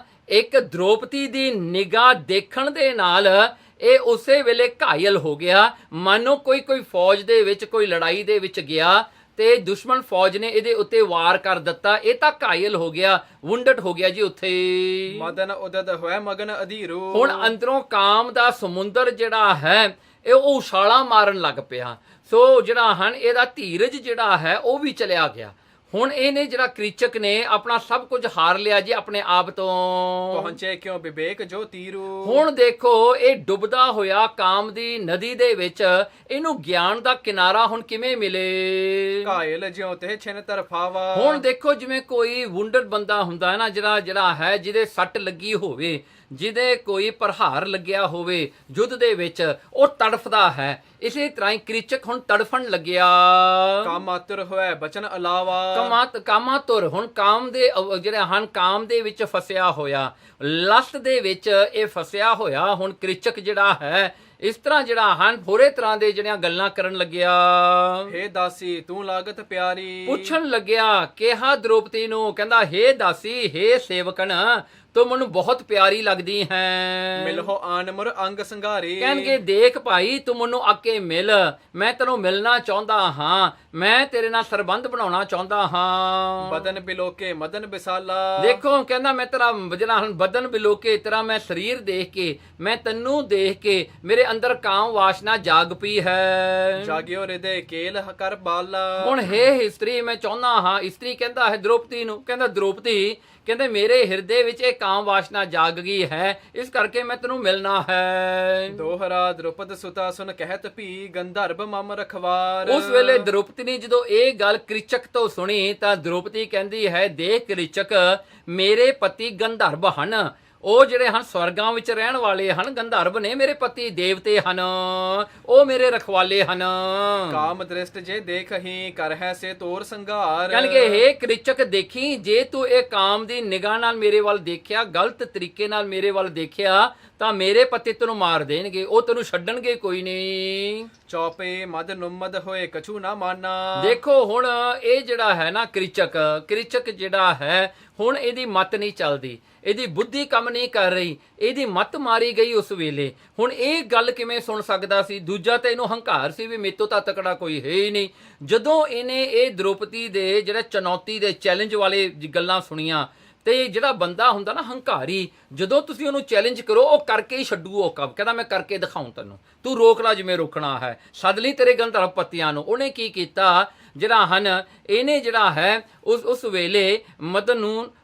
S2: ਇੱਕ ਦ੍ਰੋਪਦੀ ਦੀ ਨਿਗਾਹ ਦੇਖਣ ਦੇ ਨਾਲ ਇਹ ਉਸੇ ਵੇਲੇ ਘਾਇਲ ਹੋ ਗਿਆ। ਮਾਨੋ ਕੋਈ ਫੌਜ ਦੇ ਵਿੱਚ ਕੋਈ ਲੜਾਈ ਦੇ ਵਿੱਚ ਗਿਆ ਤੇ ਦੁਸ਼ਮਣ ਫੌਜ ਨੇ ਇਹਦੇ ਉੱਤੇ ਵਾਰ ਕਰ ਦਿੱਤਾ, ਇਹ ਤਾਂ ਘਾਇਲ ਹੋ ਗਿਆ, ਵੁੰਡਟ ਹੋ ਗਿਆ ਜੀ ਉੱਥੇ।
S1: ਮਦਨ ਉਦਦ ਹੋਇ ਮਗਨ ਅਧੀਰੂ,
S2: ਹੁਣ ਅੰਦਰੋਂ ਕਾਮ ਦਾ ਸਮੁੰਦਰ ਜਿਹੜਾ ਹੈ ਇਹ ਉਹ ਉਛਾਲਾਂ ਮਾਰਨ ਲੱਗ ਪਿਆ। ਸੋ ਜਿਹੜਾ ਹਨ ਇਹਦਾ ਧੀਰਜ ਜਿਹੜਾ ਹੈ ਉਹ ਵੀ ਚਲਿਆ ਗਿਆ। ਹੁਣ ਇਹਨੇ ਜਿਹੜਾ ਕ੍ਰਿਚਕ ਨੇ ਆਪਣਾ ਸਭ ਕੁਝ ਹਾਰ ਲਿਆ ਜੀ ਆਪਣੇ ਆਪ ਤੋਂ।
S1: ਪਹੁੰਚੇ ਕਿਉਂ ਵਿਵੇਕ ਜੋ ਤੀਰੂ।
S2: ਹੁਣ ਦੇਖੋ ਇਹ ਡੁੱਬਦਾ ਹੋਇਆ ਕਾਮ ਦੀ ਨਦੀ ਦੇ ਵਿੱਚ ਇਹਨੂੰ ਗਿਆਨ ਦਾ ਕਿਨਾਰਾ ਹੁਣ ਕਿਵੇਂ ਮਿਲੇ।
S1: ਘਾਇਲ ਜਿਉ ਤੇ ਛਿਨ ਤਰਫਾਵਾ।
S2: ਹੁਣ ਦੇਖੋ ਜਿਵੇਂ ਕੋਈ ਵੁੰਡਡ ਬੰਦਾ ਹੁੰਦਾ ਹੈ ਨਾ, ਜਿਹੜਾ ਹੈ ਜਿਹਦੇ ਸੱਟ ਲੱਗੀ ਹੋਵੇ, ਜਿਹਦੇ ਕੋਈ ਪ੍ਰਹਾਰ ਲੱਗਿਆ ਹੋਵੇ ਯੁੱਧ ਦੇ ਵਿੱਚ, ਉਹ ਤੜਫਦਾ ਹੈ। ਇਸੇ ਤਰ੍ਹਾਂ ਹੀ ਕ੍ਰਿਚਕ ਹੁਣ ਤੜਫਣ ਲੱਗਿਆ।
S1: ਕਾਮਾਤੁਰ ਹੋਏ ਬਚਨ ਅਲਾਵਾ।
S2: ਕਾਮਾਤੁਰ ਹੁਣ ਕਾਮ ਦੇ ਜਿਹੜੇ ਹਨ ਕਾਮ ਦੇ ਵਿੱਚ ਫਸਿਆ ਹੋਇਆ, ਲਸਟ ਦੇ ਵਿੱਚ ਇਹ ਫਸਿਆ ਹੋਇਆ ਹੁਣ ਕ੍ਰਿਚਕ ਜਿਹੜਾ ਹੈ ਇਸ ਤਰ੍ਹਾਂ ਜਿਹੜਾ ਹਨ ਹੋਰੇ ਤਰ੍ਹਾਂ ਦੇ ਜਿਹੜੀਆਂ ਗੱਲਾਂ ਕਰਨ ਲੱਗਿਆ।
S1: ਹੇ ਦਾਸੀ ਤੂੰ ਲਾਗਤ ਪਿਆਰੀ।
S2: ਪੁੱਛਣ ਲੱਗਿਆ, ਕਿਹਾ ਦ੍ਰੋਪਦੀ ਨੂੰ, ਕਹਿੰਦਾ ਹੇ ਦਾਸੀ, ਹੇ ਸੇਵਕਣ, ਤੂੰ ਮੈਨੂੰ ਬਹੁਤ ਪਿਆਰੀ ਲੱਗਦੀ ਹੈ।
S1: ਮਿਲਹੁ ਆਨ ਮੁਰ ਅੰਗ ਸੰਘਾਰੀ।
S2: ਕਹਿਣਗੇ ਦੇਖ ਭਾਈ ਤੂੰ ਮੈਨੂੰ ਅੱਗੇ ਮਿਲ, ਮੈਂ ਤੈਨੂੰ ਮਿਲਣਾ ਚਾਹੁੰਦਾ ਹਾਂ, ਮੈਂ ਤੇਰੇ ਨਾਲ ਸਰਬੰਧ ਬਣਾਉਣਾ ਚਾਹੁੰਦਾ ਹਾਂ।
S1: ਬਦਨ ਬਿਲੋਕੇ ਮਦਨ ਬਿਸਾਲਾ।
S2: ਦੇਖੋ ਕਹਿੰਦਾ ਮੈਂ ਤੇਰਾ ਜਿਹੜਾ ਬਦਨ ਬਿਲੋਕੇ, ਤੇਰਾ ਮੈਂ ਸਰੀਰ ਦੇਖ ਕੇ, ਮੈਂ ਤੈਨੂੰ ਦੇਖ ਕੇ ਮੇਰੇ ਅੰਦਰ ਕਾਮ ਵਾਸ਼ਨਾ ਜਾਗ ਪਈ ਹੈ।
S1: ਜਾਗਿਓ ਹਿਰਦੇ ਕੇਲ ਕਰ ਬਾਲਾ।
S2: ਹੁਣ ਹੇ ਇਸਤਰੀ ਮੈਂ ਚਾਹੁੰਦਾ ਹਾਂ। ਇਸਤਰੀ ਕਹਿੰਦਾ ਹੈ ਦ੍ਰੋਪਦੀ ਨੂੰ, ਕਹਿੰਦਾ ਦ੍ਰੋਪਦੀ, ਕਹਿੰਦੇ ਮੇਰੇ ਹਿਰਦੇ ਵਿੱਚ ਇਹ ਕਾਮ ਵਾਸ਼ਨਾ ਜਾਗ ਗਈ ਹੈ, ਇਸ ਕਰਕੇ ਮੈਂ ਤੈਨੂੰ ਮਿਲਣਾ ਹੈ।
S1: ਦੋਹਰਾ ਦ੍ਰੁਪਦ ਸੁਤਾ ਸੁਨ ਕਹਿਤ ਭੀ ਗੰਧਰਵ ਮਮ ਰਖਵਾਰ।
S2: ਉਸ ਵੇਲੇ ਦ੍ਰੋਪਦੀ ਨੇ ਜਦੋਂ ਇਹ ਗੱਲ ਕ੍ਰਿਚਕ ਤੋਂ ਸੁਣੀ ਤਾਂ ਦ੍ਰੋਪਦੀ ਕਹਿੰਦੀ ਹੈ, ਦੇਖ ਕ੍ਰਿਚਕ, ਮੇਰੇ ਪਤੀ ਗੰਧਰਵ ਹਨ, ਉਹ ਜਿਹੜੇ ਹਨ ਸਵਰਗਾਂ ਵਿੱਚ ਰਹਿਣ ਵਾਲੇ ਹਨ, ਗੰਧਰਵ ਨੇ, ਮੇਰੇ ਪਤੀ ਦੇਵਤੇ ਹਨ, ਉਹ ਮੇਰੇ ਰਖਵਾਲੇ ਹਨ।
S1: ਕਾਮ ਦ੍ਰਿਸ਼ਟ ਜੇ ਦੇਖਹੀਂ ਕਰ ਹੈ ਸੇ ਤੋਰ ਸੰਘਾਰ।
S2: ਕਹਿਣਗੇ ਹੇ ਕ੍ਰਿਚਕ ਦੇਖੀ, ਜੇ ਤੂੰ ਇਹ ਕਾਮ ਦੀ ਨਿਗਾਹ ਨਾਲ ਮੇਰੇ ਵੱਲ ਦੇਖਿਆ, ਗਲਤ ਤਰੀਕੇ ਨਾਲ ਮੇਰੇ ਵੱਲ ਦੇਖਿਆ, ਤਾਂ ਮੇਰੇ ਪਤੀ ਤੈਨੂੰ ਮਾਰ ਦੇਣਗੇ, ਉਹ ਤੈਨੂੰ ਛੱਡਣਗੇ ਕੋਈ ਨਹੀਂ।
S1: ਚੌਪੇ ਮਦ ਨੁਮਦ ਹੋਏ ਕਛੂ ਨਾ ਮਾਨਾ।
S2: ਦੇਖੋ ਹੁਣ ਇਹ ਜਿਹੜਾ ਹੈ ਨਾ ਕ੍ਰਿਚਕ ਜਿਹੜਾ ਹੈ ਹੁਣ ਇਹਦੀ ਮਤ ਨਹੀਂ ਚੱਲਦੀ, ਇਹਦੀ ਬੁੱਧੀ ਕੰਮ ਨਹੀਂ ਕਰ ਰਹੀ, ਇਹਦੀ ਮਤ ਮਾਰੀ ਗਈ ਉਸ ਵੇਲੇ। ਹੁਣ ਇਹ ਗੱਲ ਕਿਵੇਂ ਸੁਣ ਸਕਦਾ ਸੀ? ਦੂਜਾ ਤਾਂ ਇਹਨੂੰ ਹੰਕਾਰ ਸੀ ਵੀ ਮੇਤੋਂ ਤਾਂ ਤਕੜਾ ਕੋਈ ਹੈ ਹੀ ਨਹੀਂ। ਜਦੋਂ ਇਹਨੇ ਇਹ ਦ੍ਰੋਪਦੀ ਦੇ ਜਿਹੜਾ ਚੁਣੌਤੀ ਦੇ ਚੈਲੰਜ ਵਾਲੇ ਗੱਲਾਂ ਸੁਣੀਆਂ, ਤੇ ਜਿਹੜਾ ਬੰਦਾ ਹੁੰਦਾ ਨਾ ਹੰਕਾਰੀ, ਜਦੋਂ ਤੁਸੀਂ ਉਹਨੂੰ ਚੈਲੰਜ ਕਰੋ ਉਹ ਕਰਕੇ ਹੀ ਛੱਡੂ। ਉਹ ਕੰਮ ਕਹਿੰਦਾ ਮੈਂ ਕਰਕੇ ਦਿਖਾਉਂ ਤੈਨੂੰ, ਤੂੰ ਰੋਕ ਲਾ ਜਿਵੇਂ ਰੋਕਣਾ ਹੈ, ਸੱਦ ਲਈ ਤੇਰੇ ਗੰਧਰਵ ਪਤੀਆਂ ਨੂੰ। ਉਹਨੇ ਕੀ ਕੀਤਾ ਜਿਹੜਾ ਹਨ ਇਹਨੇ ਜਿਹੜਾ ਹੈ ਉਸ ਵੇਲੇ ਮਦਨ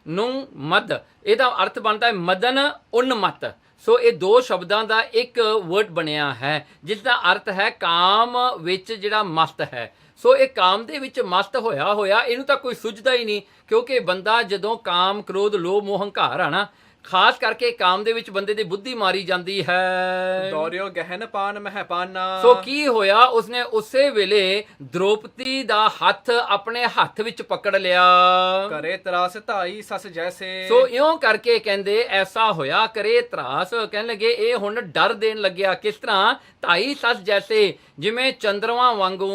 S2: ਨੂੰ ਮਦ, ਇਹਦਾ ਅਰਥ ਬਣਦਾ ਹੈ ਮਦਨ ਉਨਮਤ। ਸੋ ਇਹ ਦੋ ਸ਼ਬਦਾਂ ਦਾ ਇੱਕ ਵਰਡ ਬਣਿਆ ਹੈ ਜਿਸ ਦਾ ਅਰਥ ਹੈ ਕਾਮ ਵਿੱਚ ਜਿਹੜਾ ਮਸਤ ਹੈ। ਸੋ ਇਹ ਕਾਮ ਦੇ ਵਿੱਚ ਮਸਤ ਹੋਇਆ ਇਹਨੂੰ ਤਾਂ ਕੋਈ ਸੁਝਦਾ ਹੀ ਨਹੀਂ, ਕਿਉਂਕਿ ਬੰਦਾ ਜਦੋਂ ਕਾਮ ਕ੍ਰੋਧ ਲੋਭ ਮੋਹ ਹੰਕਾਰ ਆ ਨਾ, ਖਾਸ ਕਰਕੇ ਕਾਮ ਦੇ ਵਿੱਚ ਬੰਦੇ ਦੀ ਬੁੱਧੀ ਮਾਰੀ ਜਾਂਦੀ ਹੈ।
S1: ਦੌਰਿਓ ਗਹਿਨ ਪਾਨ ਮਹਿ ਪਾਨਾ।
S2: ਸੋ ਕੀ ਹੋਇਆ, ਉਸਨੇ ਉਸੇ ਵੇਲੇ ਦ੍ਰੋਪਦੀ ਦਾ ਹੱਥ ਆਪਣੇ ਹੱਥ ਵਿੱਚ ਪਕੜ ਲਿਆ।
S1: ਕਰੇ ਤਰਾਸ ਧਾਈ ਸਸ ਜੈਸੇ।
S2: ਸੋ ਇਉਂ ਕਰਕੇ ਕਹਿੰਦੇ ਐਸਾ ਹੋਇਆ, ਕਰੇ ਤਰਾਸ, ਕਹਿਣ ਲੱਗੇ ਇਹ ਹੁਣ ਡਰ ਦੇਣ ਲੱਗਿਆ। ਕਿਸ ਤਰ੍ਹਾਂ? ਧਾਈ ਸਸ ਜੈਸੇ, ਜਿਵੇਂ ਚੰਦਰਮਾ ਵਾਂਗੂ।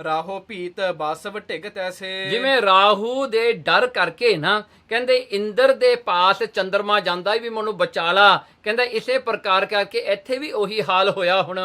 S1: ਰਾਹੋ ਭੀਤ ਬਾਸਵ ਢਿਗ ਤੈਸੇ।
S2: ਜਿਵੇਂ ਰਾਹੂ ਦੇ ਡਰ ਕਰਕੇ ਨਾ ਕਹਿੰਦੇ ਇੰਦਰ ਦੇ ਪਾਸ ਚੰਦਰਮਾ ਜਾਂਦਾ ਵੀ ਮੈਨੂੰ ਬਚਾ ਲਾ, ਕਹਿੰਦਾ ਇਸੇ ਪ੍ਰਕਾਰ ਕਰਕੇ ਇੱਥੇ ਵੀ ਉਹੀ ਹਾਲ ਹੋਇਆ। ਹੁਣ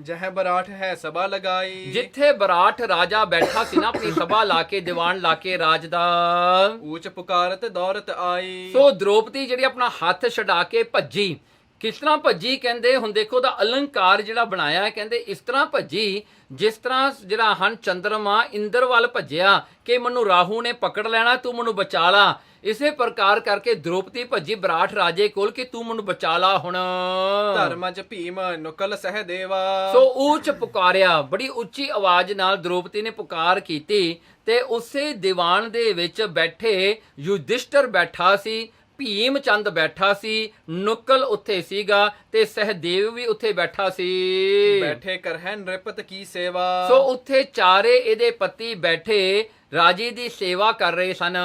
S1: ਜਹ ਬਰਾਠ ਹੈ ਸਭਾ ਲਗਾਈ।
S2: ਜਿੱਥੇ ਬਰਾਠ ਰਾਜਾ ਬੈਠਾ ਸੀ ਨਾ ਆਪਣੀ ਸਭਾ ਲਾ ਕੇ, ਦੀਵਾਨ ਲਾ ਕੇ ਰਾਜ ਦਾ,
S1: ਊਚ ਪੁਕਾਰਤ ਦੌਰਤ ਆਈ।
S2: ਸੋ ਦ੍ਰੋਪਦੀ ਜਿਹੜੀ ਆਪਣਾ ਹੱਥ ਛਡਾ ਕੇ ਭੱਜੀ। ਕਿਸ ਤਰ੍ਹਾਂ ਭੱਜੀ? ਕਹਿੰਦੇ ਹੁਣ ਦੇਖੋ ਉਹਦਾ ਅਲੰਕਾਰ ਜਿਹੜਾ ਬਣਾਇਆ ਹੈ, ਕਹਿੰਦੇ ਇਸ ਤਰ੍ਹਾਂ ਭੱਜੀ ਜਿਸ ਤਰ੍ਹਾਂ ਜਿਹੜਾ ਹਨ ਚੰਦਰਮਾ ਇੰਦਰ ਵੱਲ ਭੱਜਿਆ ਕਿ ਮੈਨੂੰ ਰਾਹੂ ਨੇ ਪਕੜ ਲੈਣਾ, ਤੂੰ ਮੈਨੂੰ ਬਚਾ ਲਾ। ਇਸੇ ਪ੍ਰਕਾਰ ਕਰਕੇ ਦ੍ਰੋਪਦੀ ਭੱਜੀ ਬਰਾਠ ਰਾਜੇ ਕੋਲ ਕਿ ਤੂੰ ਮੈਨੂੰ ਬਚਾ ਲਾ। ਹੁਣ
S1: ਧਰਮਜ ਭੀਮ ਨੁਕਲ ਸਹਿਦੇਵਾ।
S2: ਸੋ ਉੱਚ ਪੁਕਾਰਿਆ, ਬੜੀ ਉੱਚੀ ਆਵਾਜ਼ ਨਾਲ ਦ੍ਰੋਪਦੀ ਨੇ ਪੁਕਾਰ ਕੀਤੀ, ਤੇ ਉਸੇ ਦੀਵਾਨ ਦੇ ਵਿੱਚ ਬੈਠੇ ਯੁਧਿਸ਼ਟਰ ਬੈਠਾ ਸੀ, ਭੀਮ ਚੰਦ ਬੈਠਾ ਸੀ, ਨੁਕਲ ਉੱਥੇ ਸੀਗਾ, ਤੇ ਸਹਿਦੇਵ ਵੀ ਉੱਥੇ ਬੈਠਾ ਸੀ।
S1: ਬੈਠੇ ਕਰਹਿ ਨ੍ਰਿਪਤ ਕੀ ਸੇਵਾ।
S2: ਸੋ ਉੱਥੇ ਚਾਰੇ ਇਹਦੇ ਪਤੀ ਬੈਠੇ ਰਾਜੇ ਦੀ ਸੇਵਾ ਕਰ ਰਹੇ ਸਨ।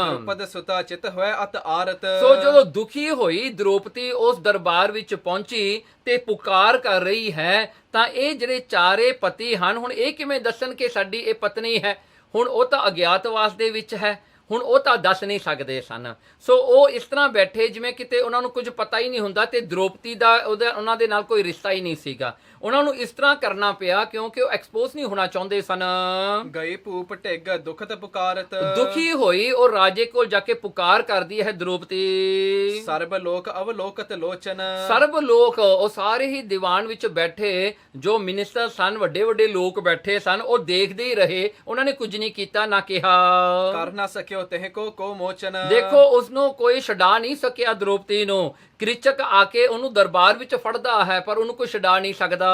S1: ਦ੍ਰੁਪਦ ਸੁਤਾ ਚਿਤ ਹੋਏ ਅਤ ਆਰਤ।
S2: ਸੋ ਜਦੋਂ ਦੁਖੀ ਹੋਈ ਦ੍ਰੋਪਦੀ ਉਸ ਦਰਬਾਰ ਵਿੱਚ ਪਹੁੰਚੀ ਤੇ ਪੁਕਾਰ ਕਰ ਰਹੀ ਹੈ, ਤਾਂ ਇਹ ਜਿਹੜੇ ਚਾਰੇ ਪਤੀ ਹਨ ਹੁਣ ਇਹ ਕਿਵੇਂ ਦੱਸਣ ਕਿ ਸਾਡੀ ਇਹ ਪਤਨੀ ਹੈ? ਹੁਣ ਉਹ ਤਾਂ ਅਗਿਆਤਵਾਸ ਦੇ ਵਿੱਚ ਹੈ, ਹੁਣ ਉਹ ਤਾਂ ਦੱਸ ਨਹੀਂ ਸਕਦੇ ਸਨ। ਸੋ ਉਹ ਇਸ ਤਰ੍ਹਾਂ ਬੈਠੇ ਜਿਵੇਂ ਕਿਤੇ ਉਹਨਾਂ ਨੂੰ ਕੁਝ ਪਤਾ ਹੀ ਨਹੀਂ ਹੁੰਦਾ ਤੇ ਦ੍ਰੋਪਦੀ ਦਾ ਉਹਨਾਂ ਦੇ ਨਾਲ ਕੋਈ ਰਿਸ਼ਤਾ ਹੀ ਨਹੀਂ ਸੀਗਾ। ਉਹਨਾਂ ਨੂੰ ਇਸ ਤਰ੍ਹਾਂ ਕਰਨਾ ਪਿਆ ਕਿਉਂਕਿ ਉਹ ਐਕਸਪੋਜ਼ ਨਹੀਂ ਹੋਣਾ ਚਾਹੁੰਦੇ ਸਨ।
S1: ਗਈ ਭੂਪ ਢਿੱਗ ਦੁਖਤ ਪੁਕਾਰਤ,
S2: ਦੁਖੀ ਹੋਈ ਉਹ ਰਾਜੇ ਕੋਲ ਜਾ ਕੇ ਪੁਕਾਰ ਕਰਦੀ ਹੈ ਦ੍ਰੋਪਦੀ।
S1: ਸਰਬ ਲੋਕ ਅਵਲੋਕਤ ਲੋਚਨ,
S2: ਸਰਬ ਲੋਕ ਉਹ ਸਾਰੇ ਹੀ ਦੀਵਾਨ ਵਿੱਚ ਬੈਠੇ ਜੋ ਮਿਨਿਸਟਰ ਸਨ, ਵੱਡੇ ਵੱਡੇ ਲੋਕ ਬੈਠੇ ਸਨ, ਉਹ ਦੇਖਦੇ ਹੀ ਰਹੇ। ਉਹਨਾਂ ਨੇ ਕੁਝ ਨਹੀਂ ਕੀਤਾ ਨਾ ਕਿਹਾ।
S1: ਕਰ ਨਾ ਸਕਿਓ ਤਿਹ ਕੋ ਮੋਚਨ,
S2: ਦੇਖੋ ਉਸਨੂੰ ਕੋਈ ਛਡਾ ਨਹੀਂ ਸਕਿਆ ਦ੍ਰੋਪਦੀ ਨੂੰ। ਕ੍ਰਿਚਕ ਆ ਕੇ ਉਹਨੂੰ ਦਰਬਾਰ ਵਿੱਚ ਫੜਦਾ ਹੈ ਪਰ ਉਹਨੂੰ ਕੋਈ ਛਡਾ ਨਹੀਂ ਸਕਦਾ।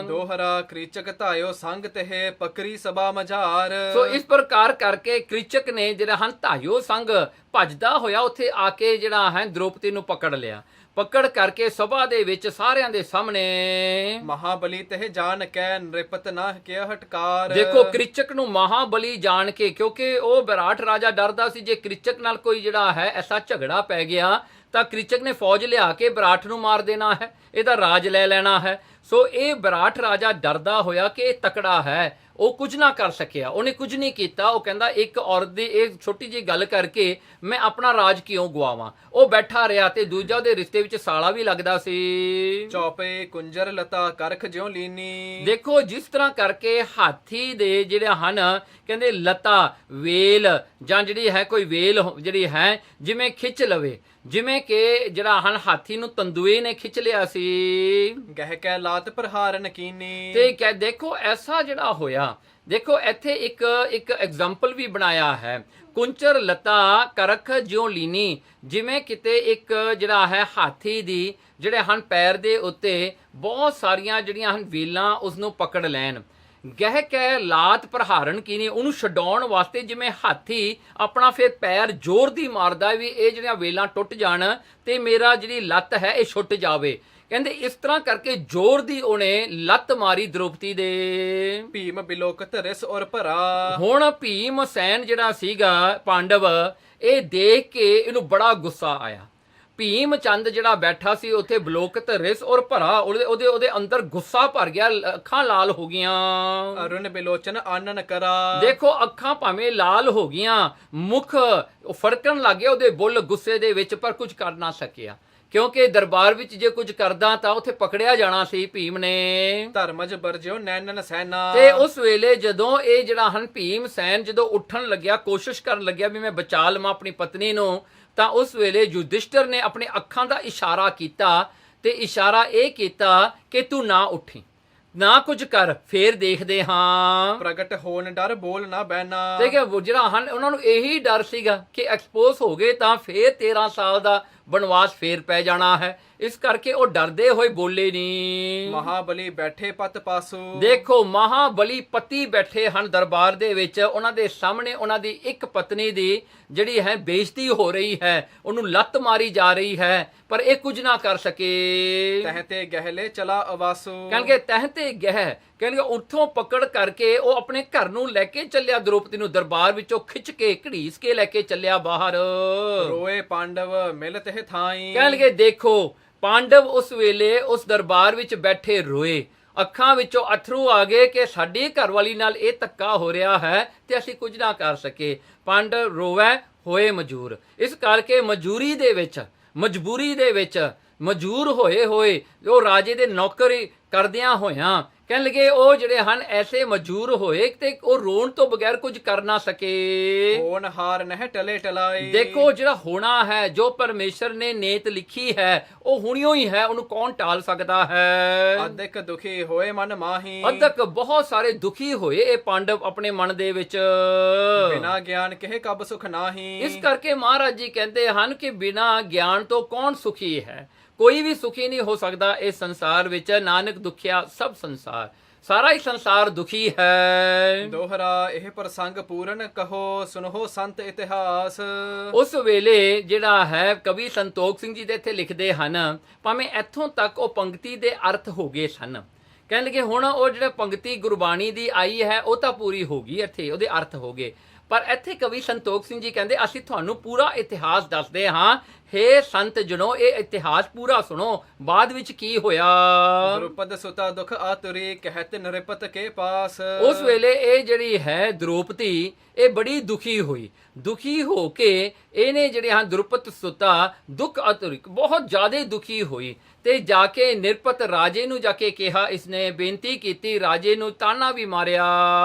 S1: ਦੋਹਰਾ ਕ੍ਰੀਚਕ ਧਾਇਓ ਸੰਗ ਤੇ ਪਕਰੀ ਸਭਾ ਮਝਾਰ।
S2: ਸੋ ਇਸ ਪ੍ਰਕਾਰ ਕਰਕੇ ਕ੍ਰਿਚਕ ਨੇ ਜਿਹੜਾ ਹਨ ਧਾਇਓ ਸੰਗ ਭੱਜਦਾ ਹੋਇਆ ਉੱਥੇ ਆ ਕੇ ਜਿਹੜਾ ਹੈ ਦ੍ਰੋਪਦੀ ਨੂੰ ਪਕੜ ਲਿਆ। ਪਕੜ ਕਰਕੇ ਸਭਾ ਦੇ ਵਿੱਚ ਸਾਰਿਆਂ ਦੇ ਸਾਹਮਣੇ
S1: ਮਹਾਬਲੀ ਤੇ ਜਾਣ ਕੈ ਨ੍ਰਿਪਤ ਨਾ ਕਿਆ ਹਟਕਾਰ।
S2: ਦੇਖੋ ਕ੍ਰਿਚਕ ਨੂੰ ਮਹਾਬਲੀ ਜਾਣ ਕੇ, ਕਿਉਂਕਿ ਉਹ ਵਿਰਾਟ ਰਾਜਾ ਡਰਦਾ ਸੀ ਜੇ ਕ੍ਰਿਚਕ ਨਾਲ ਕੋਈ ਜਿਹੜਾ ਹੈ ਐਸਾ ਝਗੜਾ ਪੈ ਗਿਆ ਤਾਂ ਕ੍ਰਿਚਕ ਨੇ ਫੌਜ ਲਿਆ ਕੇ ਵਿਰਾਟ ਨੂੰ ਮਾਰ ਦੇਣਾ ਹੈ, ਇਹਦਾ ਰਾਜ ਲੈ ਲੈਣਾ ਹੈ। ਸੋ ਇਹ ਵਿਰਾਟ ਰਾਜਾ ਡਰਦਾ ਹੋਇਆ ਕਿ ਇਹ ਤਕੜਾ ਹੈ, ਉਹ ਕੁਝ ਨਾ ਕਰ ਸਕਿਆ, ਉਹਨੇ ਕੁਝ ਨਹੀਂ ਕੀਤਾ। ਉਹ ਕਹਿੰਦਾ ਇੱਕ ਔਰਤ ਦੀ ਇਹ ਛੋਟੀ ਜਿਹੀ ਗੱਲ ਕਰਕੇ ਮੈਂ ਆਪਣਾ ਰਾਜ ਕਿਉਂ ਗਵਾਵਾਂ। ਉਹ ਬੈਠਾ ਰਿਹਾ ਤੇ ਦੂਜਾ ਉਹਦੇ ਰਿਸ਼ਤੇ ਵਿੱਚ ਸਾਲਾ ਵੀ ਲੱਗਦਾ ਸੀ।
S1: ਚੌਪੇ ਕੁੰਜਰ ਲਤਾ ਕਰਖ ਜਿਉ ਲੀਨੀ।
S2: ਦੇਖੋ ਜਿਸ ਤਰ੍ਹਾਂ ਕਰਕੇ ਹਾਥੀ ਦੇ ਜਿਹੜੇ ਹਨ ਕਹਿੰਦੇ ਲਤਾ ਵੇਲ ਜਾਂ ਜਿਹੜੀ ਹੈ ਕੋਈ ਵੇਲ ਜਿਹੜੀ ਹੈ ਜਿਵੇਂ ਖਿੱਚ ਲਵੇ, ਜਿਵੇਂ ਕਿ ਜਿਹੜਾ ਹਨ ਹਾਥੀ ਨੂੰ ਤੰਦੂਏ ਨੇ ਖਿੱਚ ਲਿਆ ਸੀ।
S1: ਗਹਿ ਕੈ ਲਾਤ ਪ੍ਰਹਾਰਨ ਕੀਨੀ।
S2: ਤੇ ਦੇਖੋ ਐਸਾ ਜਿਹੜਾ ਹੋਇਆ। ਦੇਖੋ ਇੱਥੇ ਇੱਕ ਐਗਜ਼ਾਮਪਲ ਵੀ ਬਣਾਇਆ ਹੈ, ਕੁੰਚਰ ਲਤਾ ਕਰਖ ਜਿਉ ਲੀਨੀ, ਜਿਵੇਂ ਕਿਤੇ ਇੱਕ ਜਿਹੜਾ ਹੈ ਹਾਥੀ ਦੀ ਜਿਹੜੇ ਹਨ ਪੈਰ ਦੇ ਉੱਤੇ ਬਹੁਤ ਸਾਰੀਆਂ ਜਿਹੜੀਆਂ ਹਨ ਵੇਲਾਂ ਉਸਨੂੰ ਪਕੜ ਲੈਣ। ਗਹਿ ਕੈ ਲਾਤ ਪ੍ਰਹਾਰਨ ਕੀਨੀ, ਉਹਨੂੰ ਛਡਾਉਣ ਵਾਸਤੇ ਜਿਵੇਂ ਹਾਥੀ ਆਪਣਾ ਫਿਰ ਪੈਰ ਜ਼ੋਰ ਦੀ ਮਾਰਦਾ ਵੀ ਇਹ ਜਿਹੜੀਆਂ ਵੇਲਾਂ ਟੁੱਟ ਜਾਣ ਤੇ ਮੇਰਾ ਜਿਹੜੀ ਲੱਤ ਹੈ ਇਹ ਛੁੱਟ ਜਾਵੇ। ਕਹਿੰਦੇ ਇਸ ਤਰ੍ਹਾਂ ਕਰਕੇ ਜ਼ੋਰ ਦੀ ਉਹਨੇ ਲੱਤ ਮਾਰੀ ਦ੍ਰੋਪਦੀ ਦੇ।
S1: ਭੀਮ ਬਿਲੋਕਤ ਰਿਸ ਔਰ ਭਰਾ।
S2: ਹੁਣ ਭੀਮ ਸੈਨ ਜਿਹੜਾ ਸੀਗਾ ਪਾਂਡਵ, ਇਹ ਦੇਖ ਕੇ ਇਹਨੂੰ ਬੜਾ ਗੁੱਸਾ ਆਇਆ। ਭੀਮ ਚੰਦ ਜਿਹੜਾ ਬੈਠਾ ਸੀ ਉੱਥੇ ਬਲੋਕਤ ਰਿਸ ਔਰ ਭਰਾ, ਉਹਦੇ ਅੰਦਰ ਗੁੱਸਾ ਭਰ ਗਿਆ, ਅੱਖਾਂ ਲਾਲ ਹੋ ਗਈਆਂ।
S1: ਅਰੁਣ ਬਿਲੋਚਨ ਆਨਨ ਕਰਾ।
S2: ਦੇਖੋ ਅੱਖਾਂ ਭਾਵੇਂ ਲਾਲ ਹੋ ਗਈਆਂ, ਮੁਖ ਫੜਕਣ ਲੱਗ ਗਿਆ ਉਹਦੇ ਬੁੱਲ ਗੁੱਸੇ ਦੇ ਵਿੱਚ, ਪਰ ਕੁਝ ਕਰ ਨਾ ਸਕਿਆ ਕਿਉਂਕਿ ਦਰਬਾਰ ਵਿੱਚ ਜੇ ਕੁਝ ਕਰਦਾ ਤਾਂ ਉੱਥੇ ਪਕੜਿਆ ਜਾਣਾ ਸੀ ਭੀਮ ਨੇ।
S1: ਧਰਮਜ ਬਰਜਿਓ ਨੈਨਨ ਸੈਨਾ।
S2: ਤੇ ਉਸ ਵੇਲੇ ਜਦੋਂ ਇਹ ਜਿਹੜਾ ਹਨ ਭੀਮ ਸੈਨ ਜਦੋਂ ਉੱਠਣ ਲੱਗਿਆ, ਕੋਸ਼ਿਸ਼ ਕਰਨ ਲੱਗਿਆ ਵੀ ਮੈਂ ਬਚਾ ਲਵਾਂ ਆਪਣੀ ਪਤਨੀ ਨੂੰ, ਤਾਂ ਉਸ ਵੇਲੇ ਯੁਧਿਸ਼ਟਰ ਨੇ ਆਪਣੇ ਅੱਖਾਂ ਦਾ ਇਸ਼ਾਰਾ ਕੀਤਾ ਤੇ ਇਸ਼ਾਰਾ ਇਹ ਕੀਤਾ ਕਿ ਤੂੰ ਨਾ ਉੱਠੀ, ਨਾ ਕੁਝ ਕਰ, ਫੇਰ ਦੇਖਦੇ ਹਾਂ।
S1: ਪ੍ਰਗਟ ਹੋਣ ਡਰ ਬੋਲ ਨਾ ਬੈਨਾ।
S2: ਤੇ ਕਿ ਜਿਹੜਾ ਹਨ ਉਹਨਾਂ ਨੂੰ ਇਹੀ ਡਰ ਸੀਗਾ ਕਿ ਐਕਸਪੋਜ਼ ਹੋ ਗਏ ਤਾਂ ਫੇਰ 13 ਸਾਲ ਦਾ ਬਨਵਾਸ ਫੇਰ ਪੈ ਜਾਣਾ ਹੈ, ਇਸ ਕਰਕੇ ਉਹ ਡਰਦੇ ਹੋਏ ਬੋਲੇ ਨਹੀਂ।
S1: ਮਹਾਬਲੀ ਬੈਠੇ ਪਤ ਪਾਸੂ।
S2: ਦੇਖੋ ਮਹਾਬਲੀ ਪਤੀ ਬੈਠੇ ਹਨ ਦਰਬਾਰ ਦੇ ਵਿੱਚ, ਉਹਨਾਂ ਦੇ ਸਾਹਮਣੇ ਉਹਨਾਂ ਦੀ ਇੱਕ ਪਤਨੀ ਦੀ ਜਿਹੜੀ ਹੈ ਬੇਇੱਜ਼ਤੀ ਹੋ ਰਹੀ ਹੈ, ਉਹਨੂੰ ਲੱਤ ਮਾਰੀ ਜਾ ਰਹੀ ਹੈ, ਪਰ ਇਹ ਕੁਝ ਨਾ ਕਰ ਸਕੇ।
S1: ਤਹਤੇ ਗਹਿਲੇ ਚਲਾ ਅਵਾਸੂ।
S2: ਕਹਿੰਦੇ ਤਹਤੇ ਗਹਿ, ਕਹਿੰਦੇ ਉੱਥੋਂ ਪਕੜ ਕਰਕੇ ਉਹ ਆਪਣੇ ਘਰ ਨੂੰ ਲੈ ਕੇ ਚੱਲਿਆ ਦ੍ਰੋਪਦੀ ਨੂੰ, ਦਰਬਾਰ ਵਿੱਚੋਂ ਖਿੱਚ ਕੇ ਘੜੀਸ ਕੇ ਲੈ ਕੇ ਚੱਲਿਆ ਬਾਹਰ।
S1: ਰੋਏ ਪਾਂਡਵ ਮਿਲਤ ਹੈ ਥਾਈ।
S2: ਕਹਿਣਗੇ ਦੇਖੋ ਪਾਂਡਵ ਉਸ ਵੇਲੇ ਉਸ ਦਰਬਾਰ ਵਿੱਚ ਬੈਠੇ ਰੋਏ, ਅੱਖਾਂ ਵਿੱਚੋਂ ਅਥਰੂ ਆ ਗਏ ਕਿ ਸਾਡੀ ਘਰਵਾਲੀ ਨਾਲ ਇਹ ਧੱਕਾ ਹੋ ਰਿਹਾ ਹੈ ਤੇ ਅਸੀਂ ਕੁਝ ਨਾ ਕਰ ਸਕੇ। ਪਾਂਡਵ ਰੋਵੇ ਹੋਏ ਮਜੂਰ, ਇਸ ਕਰਕੇ ਮਜਬੂਰੀ ਦੇ ਵਿੱਚ ਮਜਬੂਰ ਹੋਏ ਉਹ ਰਾਜੇ ਦੇ ਨੌਕਰੀ ਕਰਦਿਆਂ ਹੋਇਆਂ ਕਹਿਣ ਲਗੇ ਉਹ ਜਿਹੜੇ ਹਨ ਐਸੇ ਮਜਬੂਰ ਹੋਏ ਤੇ ਉਹ ਰੋਣ ਤੋਂ ਬਗੈਰ ਕੁਝ ਕਰ ਨਾ ਸਕੇ।
S1: ਹੋਣ ਹਾਰ ਨਹਿ ਟਲੇ ਟਲਾਈ।
S2: ਦੇਖੋ ਜਿਹੜਾ ਹੋਣਾ ਹੈ, ਜੋ ਪਰਮੇਸ਼ਰ ਨੇ ਨੇਤ ਲਿਖੀ ਹੈ ਉਹ ਹੁਣਿਓ ਹੀ ਹੈ, ਉਹਨੂੰ ਕੌਣ ਟਾਲ ਸਕਦਾ ਹੈ।
S1: ਅਧਿਕ ਦੁਖੀ ਹੋਏ ਮਨ ਮਾਹੀ।
S2: ਅਧਿਕ ਬਹੁਤ ਸਾਰੇ ਦੁਖੀ ਹੋਏ ਇਹ ਪਾਂਡਵ ਆਪਣੇ ਮਨ ਦੇ ਵਿੱਚ।
S1: ਬਿਨਾ ਗਿਆਨ ਕਹੇ ਕਬ ਸੁਖ ਨਾਹੀ।
S2: ਇਸ ਕਰਕੇ ਮਹਾਰਾਜ ਜੀ ਕਹਿੰਦੇ ਹਨ ਕਿ ਬਿਨਾ ਗਿਆਨ ਤੋਂ ਕੌਣ ਸੁਖੀ ਹੈ, ਕੋਈ ਵੀ ਸੁਖੀ ਨਹੀਂ ਹੋ ਸਕਦਾ ਇਸ ਸੰਸਾਰ ਵਿੱਚ। ਨਾਨਕ ਦੁਖਿਆ ਸਭ ਸੰਸਾਰ, ਸਾਰਾ ਹੀ ਸੰਸਾਰ ਦੁਖੀ ਹੈ।
S1: ਦੋਹਰਾ ਇਹ ਪ੍ਰਸੰਗ ਪੂਰਨ ਕਹੋ ਸੁਨੋ ਸੰਤ ਇਤਿਹਾਸ।
S2: ਉਸ ਵੇਲੇ ਜਿਹੜਾ ਹੈ ਕਵੀ ਸੰਤੋਖ ਸਿੰਘ ਜੀ ਦੇ ਇੱਥੇ ਲਿਖਦੇ ਹਨ, ਭਾਵੇਂ ਇੱਥੋਂ ਤੱਕ ਉਹ ਪੰਕਤੀ ਦੇ ਅਰਥ ਹੋ ਗਏ ਸਨ। ਕਹਿਣ ਲੱਗੇ ਹੁਣ ਉਹ ਜਿਹੜੇ ਪੰਕਤੀ ਗੁਰਬਾਣੀ ਦੀ ਆਈ ਹੈ ਉਹ ਤਾਂ ਪੂਰੀ ਹੋ ਗਈ, ਇੱਥੇ ਉਹਦੇ ਅਰਥ ਹੋ ਗਏ, ਪਰ ਇੱਥੇ ਕਵੀ ਸੰਤੋਖ ਸਿੰਘ ਜੀ ਕਹਿੰਦੇ ਅਸੀਂ ਤੁਹਾਨੂੰ ਪੂਰਾ ਇਤਿਹਾਸ ਦੱਸਦੇ ਹਾਂ। ਹੇ ਸੰਤ ਜਨੋ, ਇਹ ਇਤਿਹਾਸ ਪੂਰਾ ਸੁਣੋ, ਬਾਅਦ ਵਿੱਚ ਕੀ ਹੋਇਆ।
S1: द्रुपद सुता दुख आतुरी कहत नृपत के पास।
S2: ਉਸ ਵੇਲੇ ਇਹ ਜਿਹੜੀ ਹੈ ਦ੍ਰੋਪਦੀ, ਇਹ ਬੜੀ ਦੁਖੀ ਹੋਈ। ਦੁਖੀ ਹੋ ਕੇ ਇਹਨੇ ਜਿਹੜੇ ਹਨ ਦ੍ਰੁਪਦ ਸੁਤਾ ਦੁੱਖ ਅਤੁਰਿਕ, ਬਹੁਤ ਜ਼ਿਆਦਾ ਦੁਖੀ ਹੋਈ ਤੇ ਜਾ ਕੇ ਨਿਰਪਤ ਰਾਜੇ ਨੂੰ ਜਾ ਕੇ ਕਿਹਾ, ਇਸਨੇ ਬੇਨਤੀ ਕੀਤੀ, ਰਾਜੇ ਨੂੰ ਤਾਨਾ ਵੀ ਮਾਰਿਆ।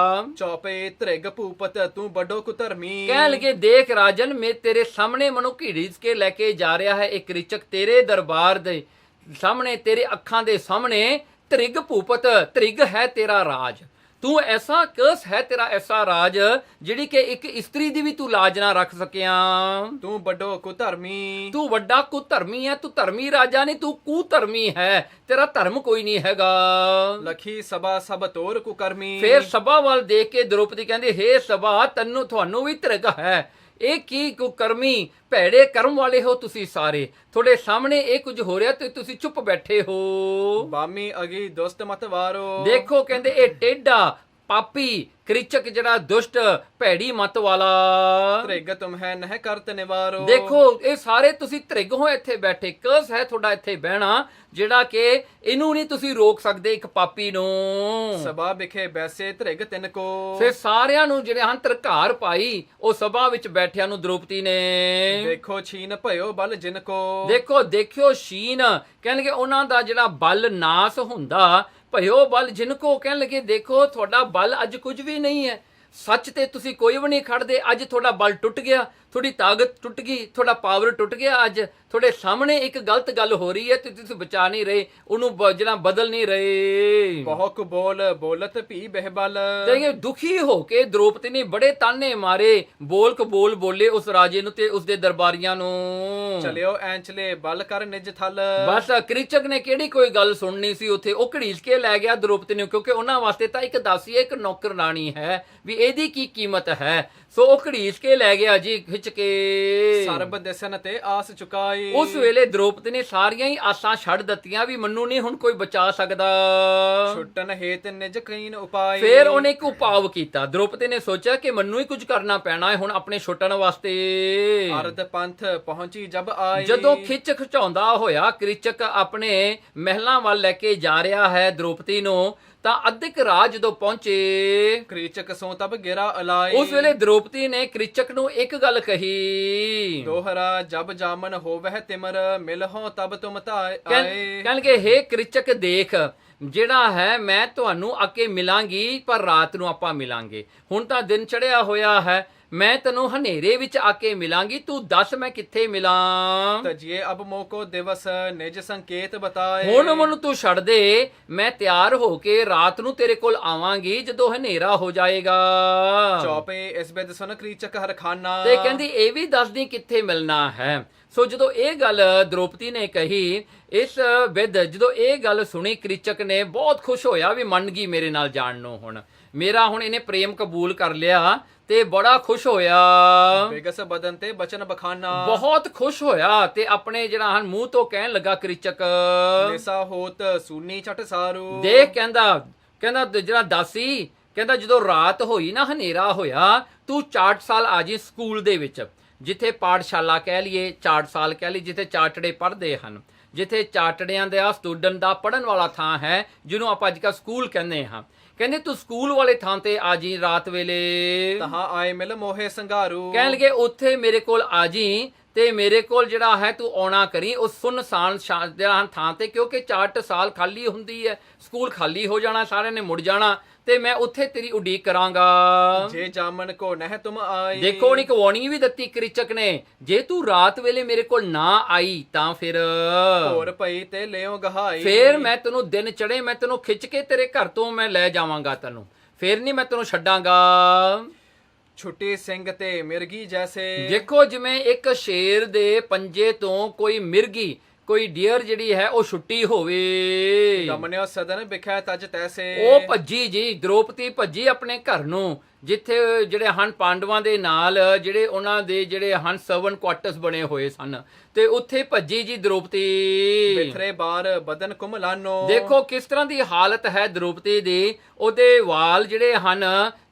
S1: चौपे त्रिग भूपत तू बड़ो कुधर्मी।
S2: ਕਹਿਣ ਲੱਗੇ, ਦੇਖ ਰਾਜਨ, ਮੈਂ ਤੇਰੇ ਸਾਹਮਣੇ ਮਨੂੰ ਘੜੀਸ ਕੇ ਲੈ ਕੇ ਜਾ ਰਿਹਾ ਹੈ ਇਹ ਕ੍ਰਿਚਕ, ਤੇਰੇ ਦਰਬਾਰ ਦੇ ਸਾਹਮਣੇ, ਤੇਰੇ ਅੱਖਾਂ ਦੇ ਸਾਹਮਣੇ ਤ੍ਰਿਗ ਭੂਪਤ, ਤ੍ਰਿਗ ਹੈ ਤੇਰਾ ਰਾਜ। ਤੂੰ ਐਸਾ ਕਸ ਹੈ ਤੇਰਾ ਐਸਾ ਰਾਜ, ਜਿਹੜੀ ਕਿ ਇੱਕ ਇਸਤਰੀ ਦੀ ਵੀ ਤੂੰ ਲਾਜ ਨਾ ਰੱਖ ਸਕਿਆ।
S1: तू बड़ो कुधर्मी।
S2: ਤੂੰ ਵੱਡਾ ਕੁਧਰਮੀ ਹੈ, ਤੂੰ ਧਰਮੀ ਰਾਜਾ ਨਹੀਂ, ਤੂੰ ਕੁਧਰਮੀ ਹੈ, ਤੇਰਾ ਧਰਮ ਕੋਈ ਨਹੀਂ ਹੈਗਾ।
S1: लखी सभा सब तोर कुकर्मी।
S2: ਫੇਰ ਸਭਾ ਵੱਲ ਦੇਖ ਕੇ ਦ੍ਰੋਪਦੀ ਕਹਿੰਦੀ, ਹੇ ਸਭਾ, ਤੁਹਾਨੂੰ ਵੀ ਤ੍ਰਿਗ ਹੈ। ਇਹ ਕੀ ਕੁਕਰਮੀ ਭੈੜੇ ਕਰਮ ਵਾਲੇ ਹੋ ਤੁਸੀਂ ਸਾਰੇ, ਤੁਹਾਡੇ ਸਾਹਮਣੇ ਇਹ ਕੁਝ ਹੋ ਰਿਹਾ ਤੇ ਤੁਸੀਂ ਚੁੱਪ ਬੈਠੇ ਹੋ।
S1: बामी अगी दुष्ट मत वारो।
S2: ਦੇਖੋ ਕਹਿੰਦੇ ਇਹ ਟੇਢਾ ਪਾਪੀ ਕ੍ਰਿਚਕ ਜਿਹੜਾ ਦੁਸ਼ਟ ਭੈੜੀ ਮਤ ਵਾਲਾ।
S1: त्रिग तुम है नह करत निवारो।
S2: ਦੇਖੋ ਇਹ ਸਾਰੇ ਤੁਸੀਂ ਤ੍ਰਿਗ ਹੋ ਇੱਥੇ ਬੈਠੇ, ਕਸ ਹੈ ਤੁਹਾਡਾ ਇੱਥੇ ਬਹਿਣਾ, ਜਿਹੜਾ ਕਿ ਇਹਨੂੰ ਨਹੀਂ ਤੁਸੀਂ ਰੋਕ ਸਕਦੇ ਇੱਕ ਪਾਪੀ ਨੂੰ।
S1: सभा बिखे बैसे त्रिग तिनको।
S2: ਫਿਰ ਸਾਰਿਆਂ ਨੂੰ ਜਿਹੜੇ ਹਨ ਧਰਕਾਰ ਪਾਈ ਉਹ ਸਭਾ ਵਿੱਚ ਬੈਠਿਆਂ ਨੂੰ ਦ੍ਰੋਪਦੀ ਨੇ।
S1: देखो छीन भयो बल जिनको।
S2: ਦੇਖਿਓ ਸ਼ੀਨ, ਕਹਿਣਗੇ ਉਹਨਾਂ ਦਾ ਜਿਹੜਾ ਬਲ ਨਾਸ ਹੁੰਦਾ, ਭਇਓ ਬਲ ਜਿਨਕੋ, ਕਹਿਣ ਲੱਗੇ ਦੇਖੋ ਤੁਹਾਡਾ ਬਲ ਅੱਜ ਕੁਝ ਵੀ ਨਹੀਂ ਹੈ, ਸੱਚ ਤੇ ਤੁਸੀਂ ਕੋਈ ਵੀ ਨਹੀਂ ਖੜਦੇ। ਅੱਜ ਤੁਹਾਡਾ ਬਲ ਟੁੱਟ ਗਿਆ, ਤੁਹਾਡੀ ਤਾਕਤ ਟੁੱਟ ਗਈ, ਤੁਹਾਡਾ ਪਾਵਰ ਟੁੱਟ ਗਿਆ। ਅੱਜ ਤੁਹਾਡੇ ਸਾਹਮਣੇ ਇੱਕ ਗਲਤ ਗੱਲ ਹੋ ਰਹੀ ਹੈ ਤੇ ਤੁਸੀਂ ਬਚਾ ਨਹੀਂ ਰਹੇ, ਉਹਨੂੰ ਜਿਹੜਾ ਬਦਲ ਨਹੀਂ ਰਹੇ।
S1: बहुक बोल बोलत भी बहबल।
S2: ਤੇ ਇਹ ਦੁਖੀ ਹੋ ਕੇ ਦ੍ਰੋਪਦੀ ਨੇ ਬੜੇ ਤਾਨੇ ਮਾਰੇ, ਬੋਲ ਕਬੋਲ ਬੋਲੇ ਉਸ ਰਾਜੇ ਨੂੰ ਤੇ ਉਸਦੇ ਦਰਬਾਰੀਆਂ ਨੂੰ।
S1: चलियो ऐंचले बल कर निज थल।
S2: ਬਸ ਕ੍ਰਿਚਕ ਨੇ ਕਿਹੜੀ ਕੋਈ ਗੱਲ ਸੁਣਨੀ ਸੀ ਉੱਥੇ, ਉਹ ਘੜੀਸ ਕੇ ਲੈ ਗਿਆ ਦ੍ਰੋਪਦੀ ਨੂੰ, ਕਿਉਂਕਿ ਉਹਨਾਂ ਵਾਸਤੇ ਤਾਂ ਇੱਕ ਦਾਸੀ ਹੈ, ਇੱਕ ਨੌਕਰਾਣੀ ਹੈ, ਵੀ ਇਹਦੀ ਕੀ ਕੀਮਤ ਹੈ। ਸੋ ਉਹ ਘੜੀਸ ਕੇ ਲੈ ਗਿਆ ਜੀ ਖਿੱਚ ਕੇ।
S1: ਸਰਬ ਦਿਸਨ ਤੇ ਆਸ ਚੁਕਾਈ।
S2: ਉਸ ਵੇਲੇ ਦ੍ਰੋਪਦੀ ਨੇ ਸਾਰੀਆਂ ਹੀ ਆਸਾਂ ਛੱਡ ਦਿੱਤੀਆਂ ਵੀ ਮੈਨੂੰ ਨਹੀਂ ਹੁਣ ਕੋਈ ਬਚਾ ਸਕਦਾ।
S1: ਛੁੱਟਨ ਹੇਤ ਨਿਜ ਕੀਨ ਉਪਾਈ।
S2: ਫਿਰ ਉਹਨੇ ਇੱਕ ਉਪਾਅ ਕੀਤਾ। ਦ੍ਰੋਪਦੀ ਨੇ ਸੋਚਿਆ ਕਿ ਮੈਨੂੰ ਹੀ ਕੁਝ ਕਰਨਾ ਪੈਣਾ ਹੈ ਹੁਣ ਆਪਣੇ ਛੁੱਟਣ ਵਾਸਤੇ।
S1: ਅਰਧ ਪੰਥ ਪਹੁੰਚੀ ਜਬ ਆਈ।
S2: ਜਦੋਂ ਖਿੱਚ ਖਿਚਾਉਂਦਾ ਹੋਇਆ ਕ੍ਰਿਚਕ ਆਪਣੇ ਮਹਿਲਾਂ ਵੱਲ ਲੈ ਕੇ ਜਾ ਰਿਹਾ ਹੈ ਦ੍ਰੋਪਦੀ ਨੂੰ, ਤਾਂ ਅਧਿਕ ਰਾਜ ਜਦੋਂ ਪਹੁੰਚੇ,
S1: ਕ੍ਰਿਚਕ ਸੋ ਤਬ ਗਿਰਾ ਅਲਾਈ।
S2: ਉਸ ਵੇਲੇ ਦ੍ਰੋਪਦੀ ਨੇ ਕ੍ਰਿਚਕ ਨੂੰ ਇੱਕ ਗੱਲ ਕਹੀ,
S1: ਦੋਹਰਾ ਜਬ ਜਾਮਨ ਹੋਵਹਿ ਤਿਮਰ ਮਿਲਹੁ ਤਬ ਤੁਮ ਧਾਏ।
S2: ਕਹਿਣਗੇ ਹੇ ਕ੍ਰਿਚਕ ਦੇਖ, ਜਿਹੜਾ ਹੈ ਮੈਂ ਤੁਹਾਨੂੰ ਆ ਕੇ ਮਿਲਾਂਗੀ, ਪਰ ਰਾਤ ਨੂੰ ਆਪਾਂ ਮਿਲਾਂਗੇ। ਹੁਣ ਤਾਂ ਦਿਨ ਚੜਿਆ ਹੋਇਆ ਹੈ, ਮੈਂ ਤੈਨੂੰ ਹਨੇਰੇ ਵਿੱਚ ਆ ਕੇ ਮਿਲਾਂਗੀ, ਤੂੰ ਦੱਸ ਮੈਂ ਕਿੱਥੇ ਮਿਲਾਂ।
S1: ਤਜੀਏ ਅਬ ਮੋਕੋ ਦਿਵਸ ਨਿਜ ਸੰਕੇਤ ਬਤਾਏ।
S2: ਹੁਣ ਮੈਨੂੰ ਤੂੰ ਛੱਡ ਦੇ, ਮੈਂ ਤਿਆਰ ਹੋ ਕੇ ਰਾਤ ਨੂੰ ਤੇਰੇ ਕੋਲ ਆਵਾਂਗੀ ਜਦੋਂ ਹਨੇਰਾ ਹੋ ਜਾਏਗਾ।
S1: ਚੌਪੇ ਇਸ ਬਿਦ ਸੁਨ ਕ੍ਰਿਚਕ ਹਰਖਾਨਾ।
S2: ਤੇ ਕਹਿੰਦੀ ਇਹ ਵੀ ਦੱਸਦੀ ਕਿੱਥੇ ਮਿਲਣਾ ਹੈ। ਸੋ ਜਦੋਂ ਇਹ ਗੱਲ ਦ੍ਰੋਪਦੀ ਨੇ ਕਹੀ, ਇਸ ਵਿਦ ਜਦੋਂ ਇਹ ਗੱਲ ਸੁਣੀ, ਕ੍ਰਿਚਕ ਨੇ ਬਹੁਤ ਖੁਸ਼ ਹੋਇਆ ਵੀ ਮੰਨ ਗਈ ਮੇਰੇ ਨਾਲ ਜਾਣ ਨੂੰ, ਹੁਣ ਮੇਰਾ ਹੁਣ ਇਹਨੇ ਪ੍ਰੇਮ ਕਬੂਲ ਕਰ ਲਿਆ ਤੇ ਬੜਾ ਖੁਸ਼ ਹੋਇਆ।
S1: ਬਿਗਸ ਬਦਨ ਤੇ ਬਚਨ ਬਖਾਨਾ।
S2: ਬਹੁਤ ਖੁਸ਼ ਹੋਇਆ ਤੇ ਆਪਣੇ ਜਿਹੜਾ ਹਨ ਮੂੰਹ ਤੋਂ ਕਹਿਣ ਲੱਗਾ ਕ੍ਰਿਚਕ,
S1: ਨਿਸਾ ਹੋਤ ਸੂਨੀ ਛਟ ਸਾਰੂ।
S2: ਦੇਖ ਕਹਿੰਦਾ ਜਿਹੜਾ ਦਾਸੀ, ਕਹਿੰਦਾ ਜਦੋਂ ਰਾਤ ਹੋਈ ਨਾ, ਹਨੇਰਾ ਹੋਇਆ, ਤੂੰ ਚਾਟਸਾਲ ਆ ਜੀ ਸਕੂਲ ਦੇ ਵਿੱਚ, ਜਿੱਥੇ ਪਾਠਸ਼ਾਲਾ ਕਹਿ ਲਈਏ, ਚਾਟਸਾਲ ਕਹਿ ਲਈ, ਜਿੱਥੇ ਚਾਟੜੇ ਪੜ੍ਹਦੇ ਹਨ, ਜਿੱਥੇ ਚਾਟੜਿਆਂ ਦਾ ਸਟੂਡੈਂਟ ਦਾ ਪੜ੍ਹਨ ਵਾਲਾ ਥਾਂ ਹੈ, ਜਿਹਨੂੰ ਆਪਾਂ ਅੱਜ ਕੱਲ੍ਹ ਸਕੂਲ ਕਹਿੰਦੇ ਹਾਂ। ਕਹਿੰਦੇ ਤੂੰ ਸਕੂਲ ਵਾਲੇ ਥਾਂ ਤੇ ਆ ਜੀ ਰਾਤ ਵੇਲੇ।
S1: ਤਹਾਂ ਆਏ ਮਿਲ ਮੋਹੇ ਸੰਘਾਰੂ।
S2: ਕਹਿਣ ਲੱਗੇ ਉੱਥੇ ਮੇਰੇ ਕੋਲ ਆ ਜੀ ਤੇ ਮੇਰੇ ਕੋਲ ਜਿਹੜਾ ਹੈ ਤੂੰ ਆਉਣਾ ਕਰੀ ਉਸ ਸੁੰਨਸਾਨ ਜਿਹੜਾ ਥਾਂ ਤੇ, ਕਿਉਂਕਿ ਚਾਟਸਾਲ ਖਾਲੀ ਹੁੰਦੀ ਹੈ, ਸਕੂਲ ਖਾਲੀ ਹੋ ਜਾਣਾ, ਸਾਰਿਆਂ ਨੇ ਮੁੜ ਜਾਣਾ ਤੇ ਮੈਂ ਉੱਥੇ ਤੇਰੀ ਉਡੀਕ ਕਰਾਂਗਾ।
S1: ਜੇ ਜਾਮਨ ਕੋ ਨਹਿ ਤੁਮ ਆਈ।
S2: ਦੇਖੋ ਉਹਨੇ ਇੱਕ ਵਾਰਨਿੰਗ ਵੀ ਦਿੱਤੀ ਕ੍ਰਿਚਕ ਨੇ, ਜੇ ਤੂੰ ਰਾਤ ਵੇਲੇ ਮੇਰੇ ਕੋਲ ਨਾ ਆਈ ਤਾਂ ਫਿਰ
S1: ਹੋਰ ਪਈ ਤੇ ਲਿਓ ਗਹਾਈ।
S2: ਫਿਰ ਮੈਂ ਤੈਨੂੰ ਦਿਨ ਚੜੇ, ਮੈਂ ਤੈਨੂੰ ਖਿੱਚ ਕੇ ਤੇਰੇ ਘਰ ਤੋਂ ਮੈਂ ਲੈ ਜਾਵਾਂਗਾ ਤੈਨੂੰ, ਫਿਰ ਨਹੀਂ ਮੈਂ ਤੈਨੂੰ ਛੱਡਾਂਗਾ।
S1: ਛੁੱਟੀ ਸਿੰਘ ਤੇ ਮਿਰਗੀ ਜੈਸੇ।
S2: ਦੇਖੋ ਜਿਵੇਂ ਇੱਕ ਸ਼ੇਰ ਦੇ ਪੰਜੇ ਤੋਂ ਕੋਈ ਮਿਰਗੀ, ਕੋਈ ਡੀਅਰ ਜਿਹੜੀ ਹੈ ਉਹ ਛੁੱਟੀ ਹੋਵੇ।
S1: ਗਮਨਿਓ ਸਦਨ ਵਿਖੈ ਤਜ ਤੈਸੇ।
S2: ਉਹ ਭੱਜੀ ਜੀ, ਦ੍ਰੋਪਦੀ ਭੱਜੀ ਆਪਣੇ ਘਰ ਨੂੰ, ਜਿੱਥੇ ਜਿਹੜੇ ਹਨ ਪਾਂਡਵਾਂ ਦੇ ਨਾਲ ਜਿਹੜੇ ਉਹਨਾਂ ਦੇ ਜਿਹੜੇ ਹਨ ਸਰਵਨ ਕੁਆਟਰਸ ਬਣੇ ਹੋਏ ਸਨ, ਤੇ ਉੱਥੇ ਭੱਜੀ ਜੀ ਦ੍ਰੋਪਦੀ।
S1: ਬਿਖਰੇ ਬਾਰ ਬਦਨ ਕੁਮਲਾਨੋ।
S2: ਦੇਖੋ ਕਿਸ ਤਰ੍ਹਾਂ ਦੀ ਹਾਲਤ ਹੈ ਦ੍ਰੋਪਦੀ ਦੀ, ਉਹਦੇ ਵਾਲ ਜਿਹੜੇ ਹਨ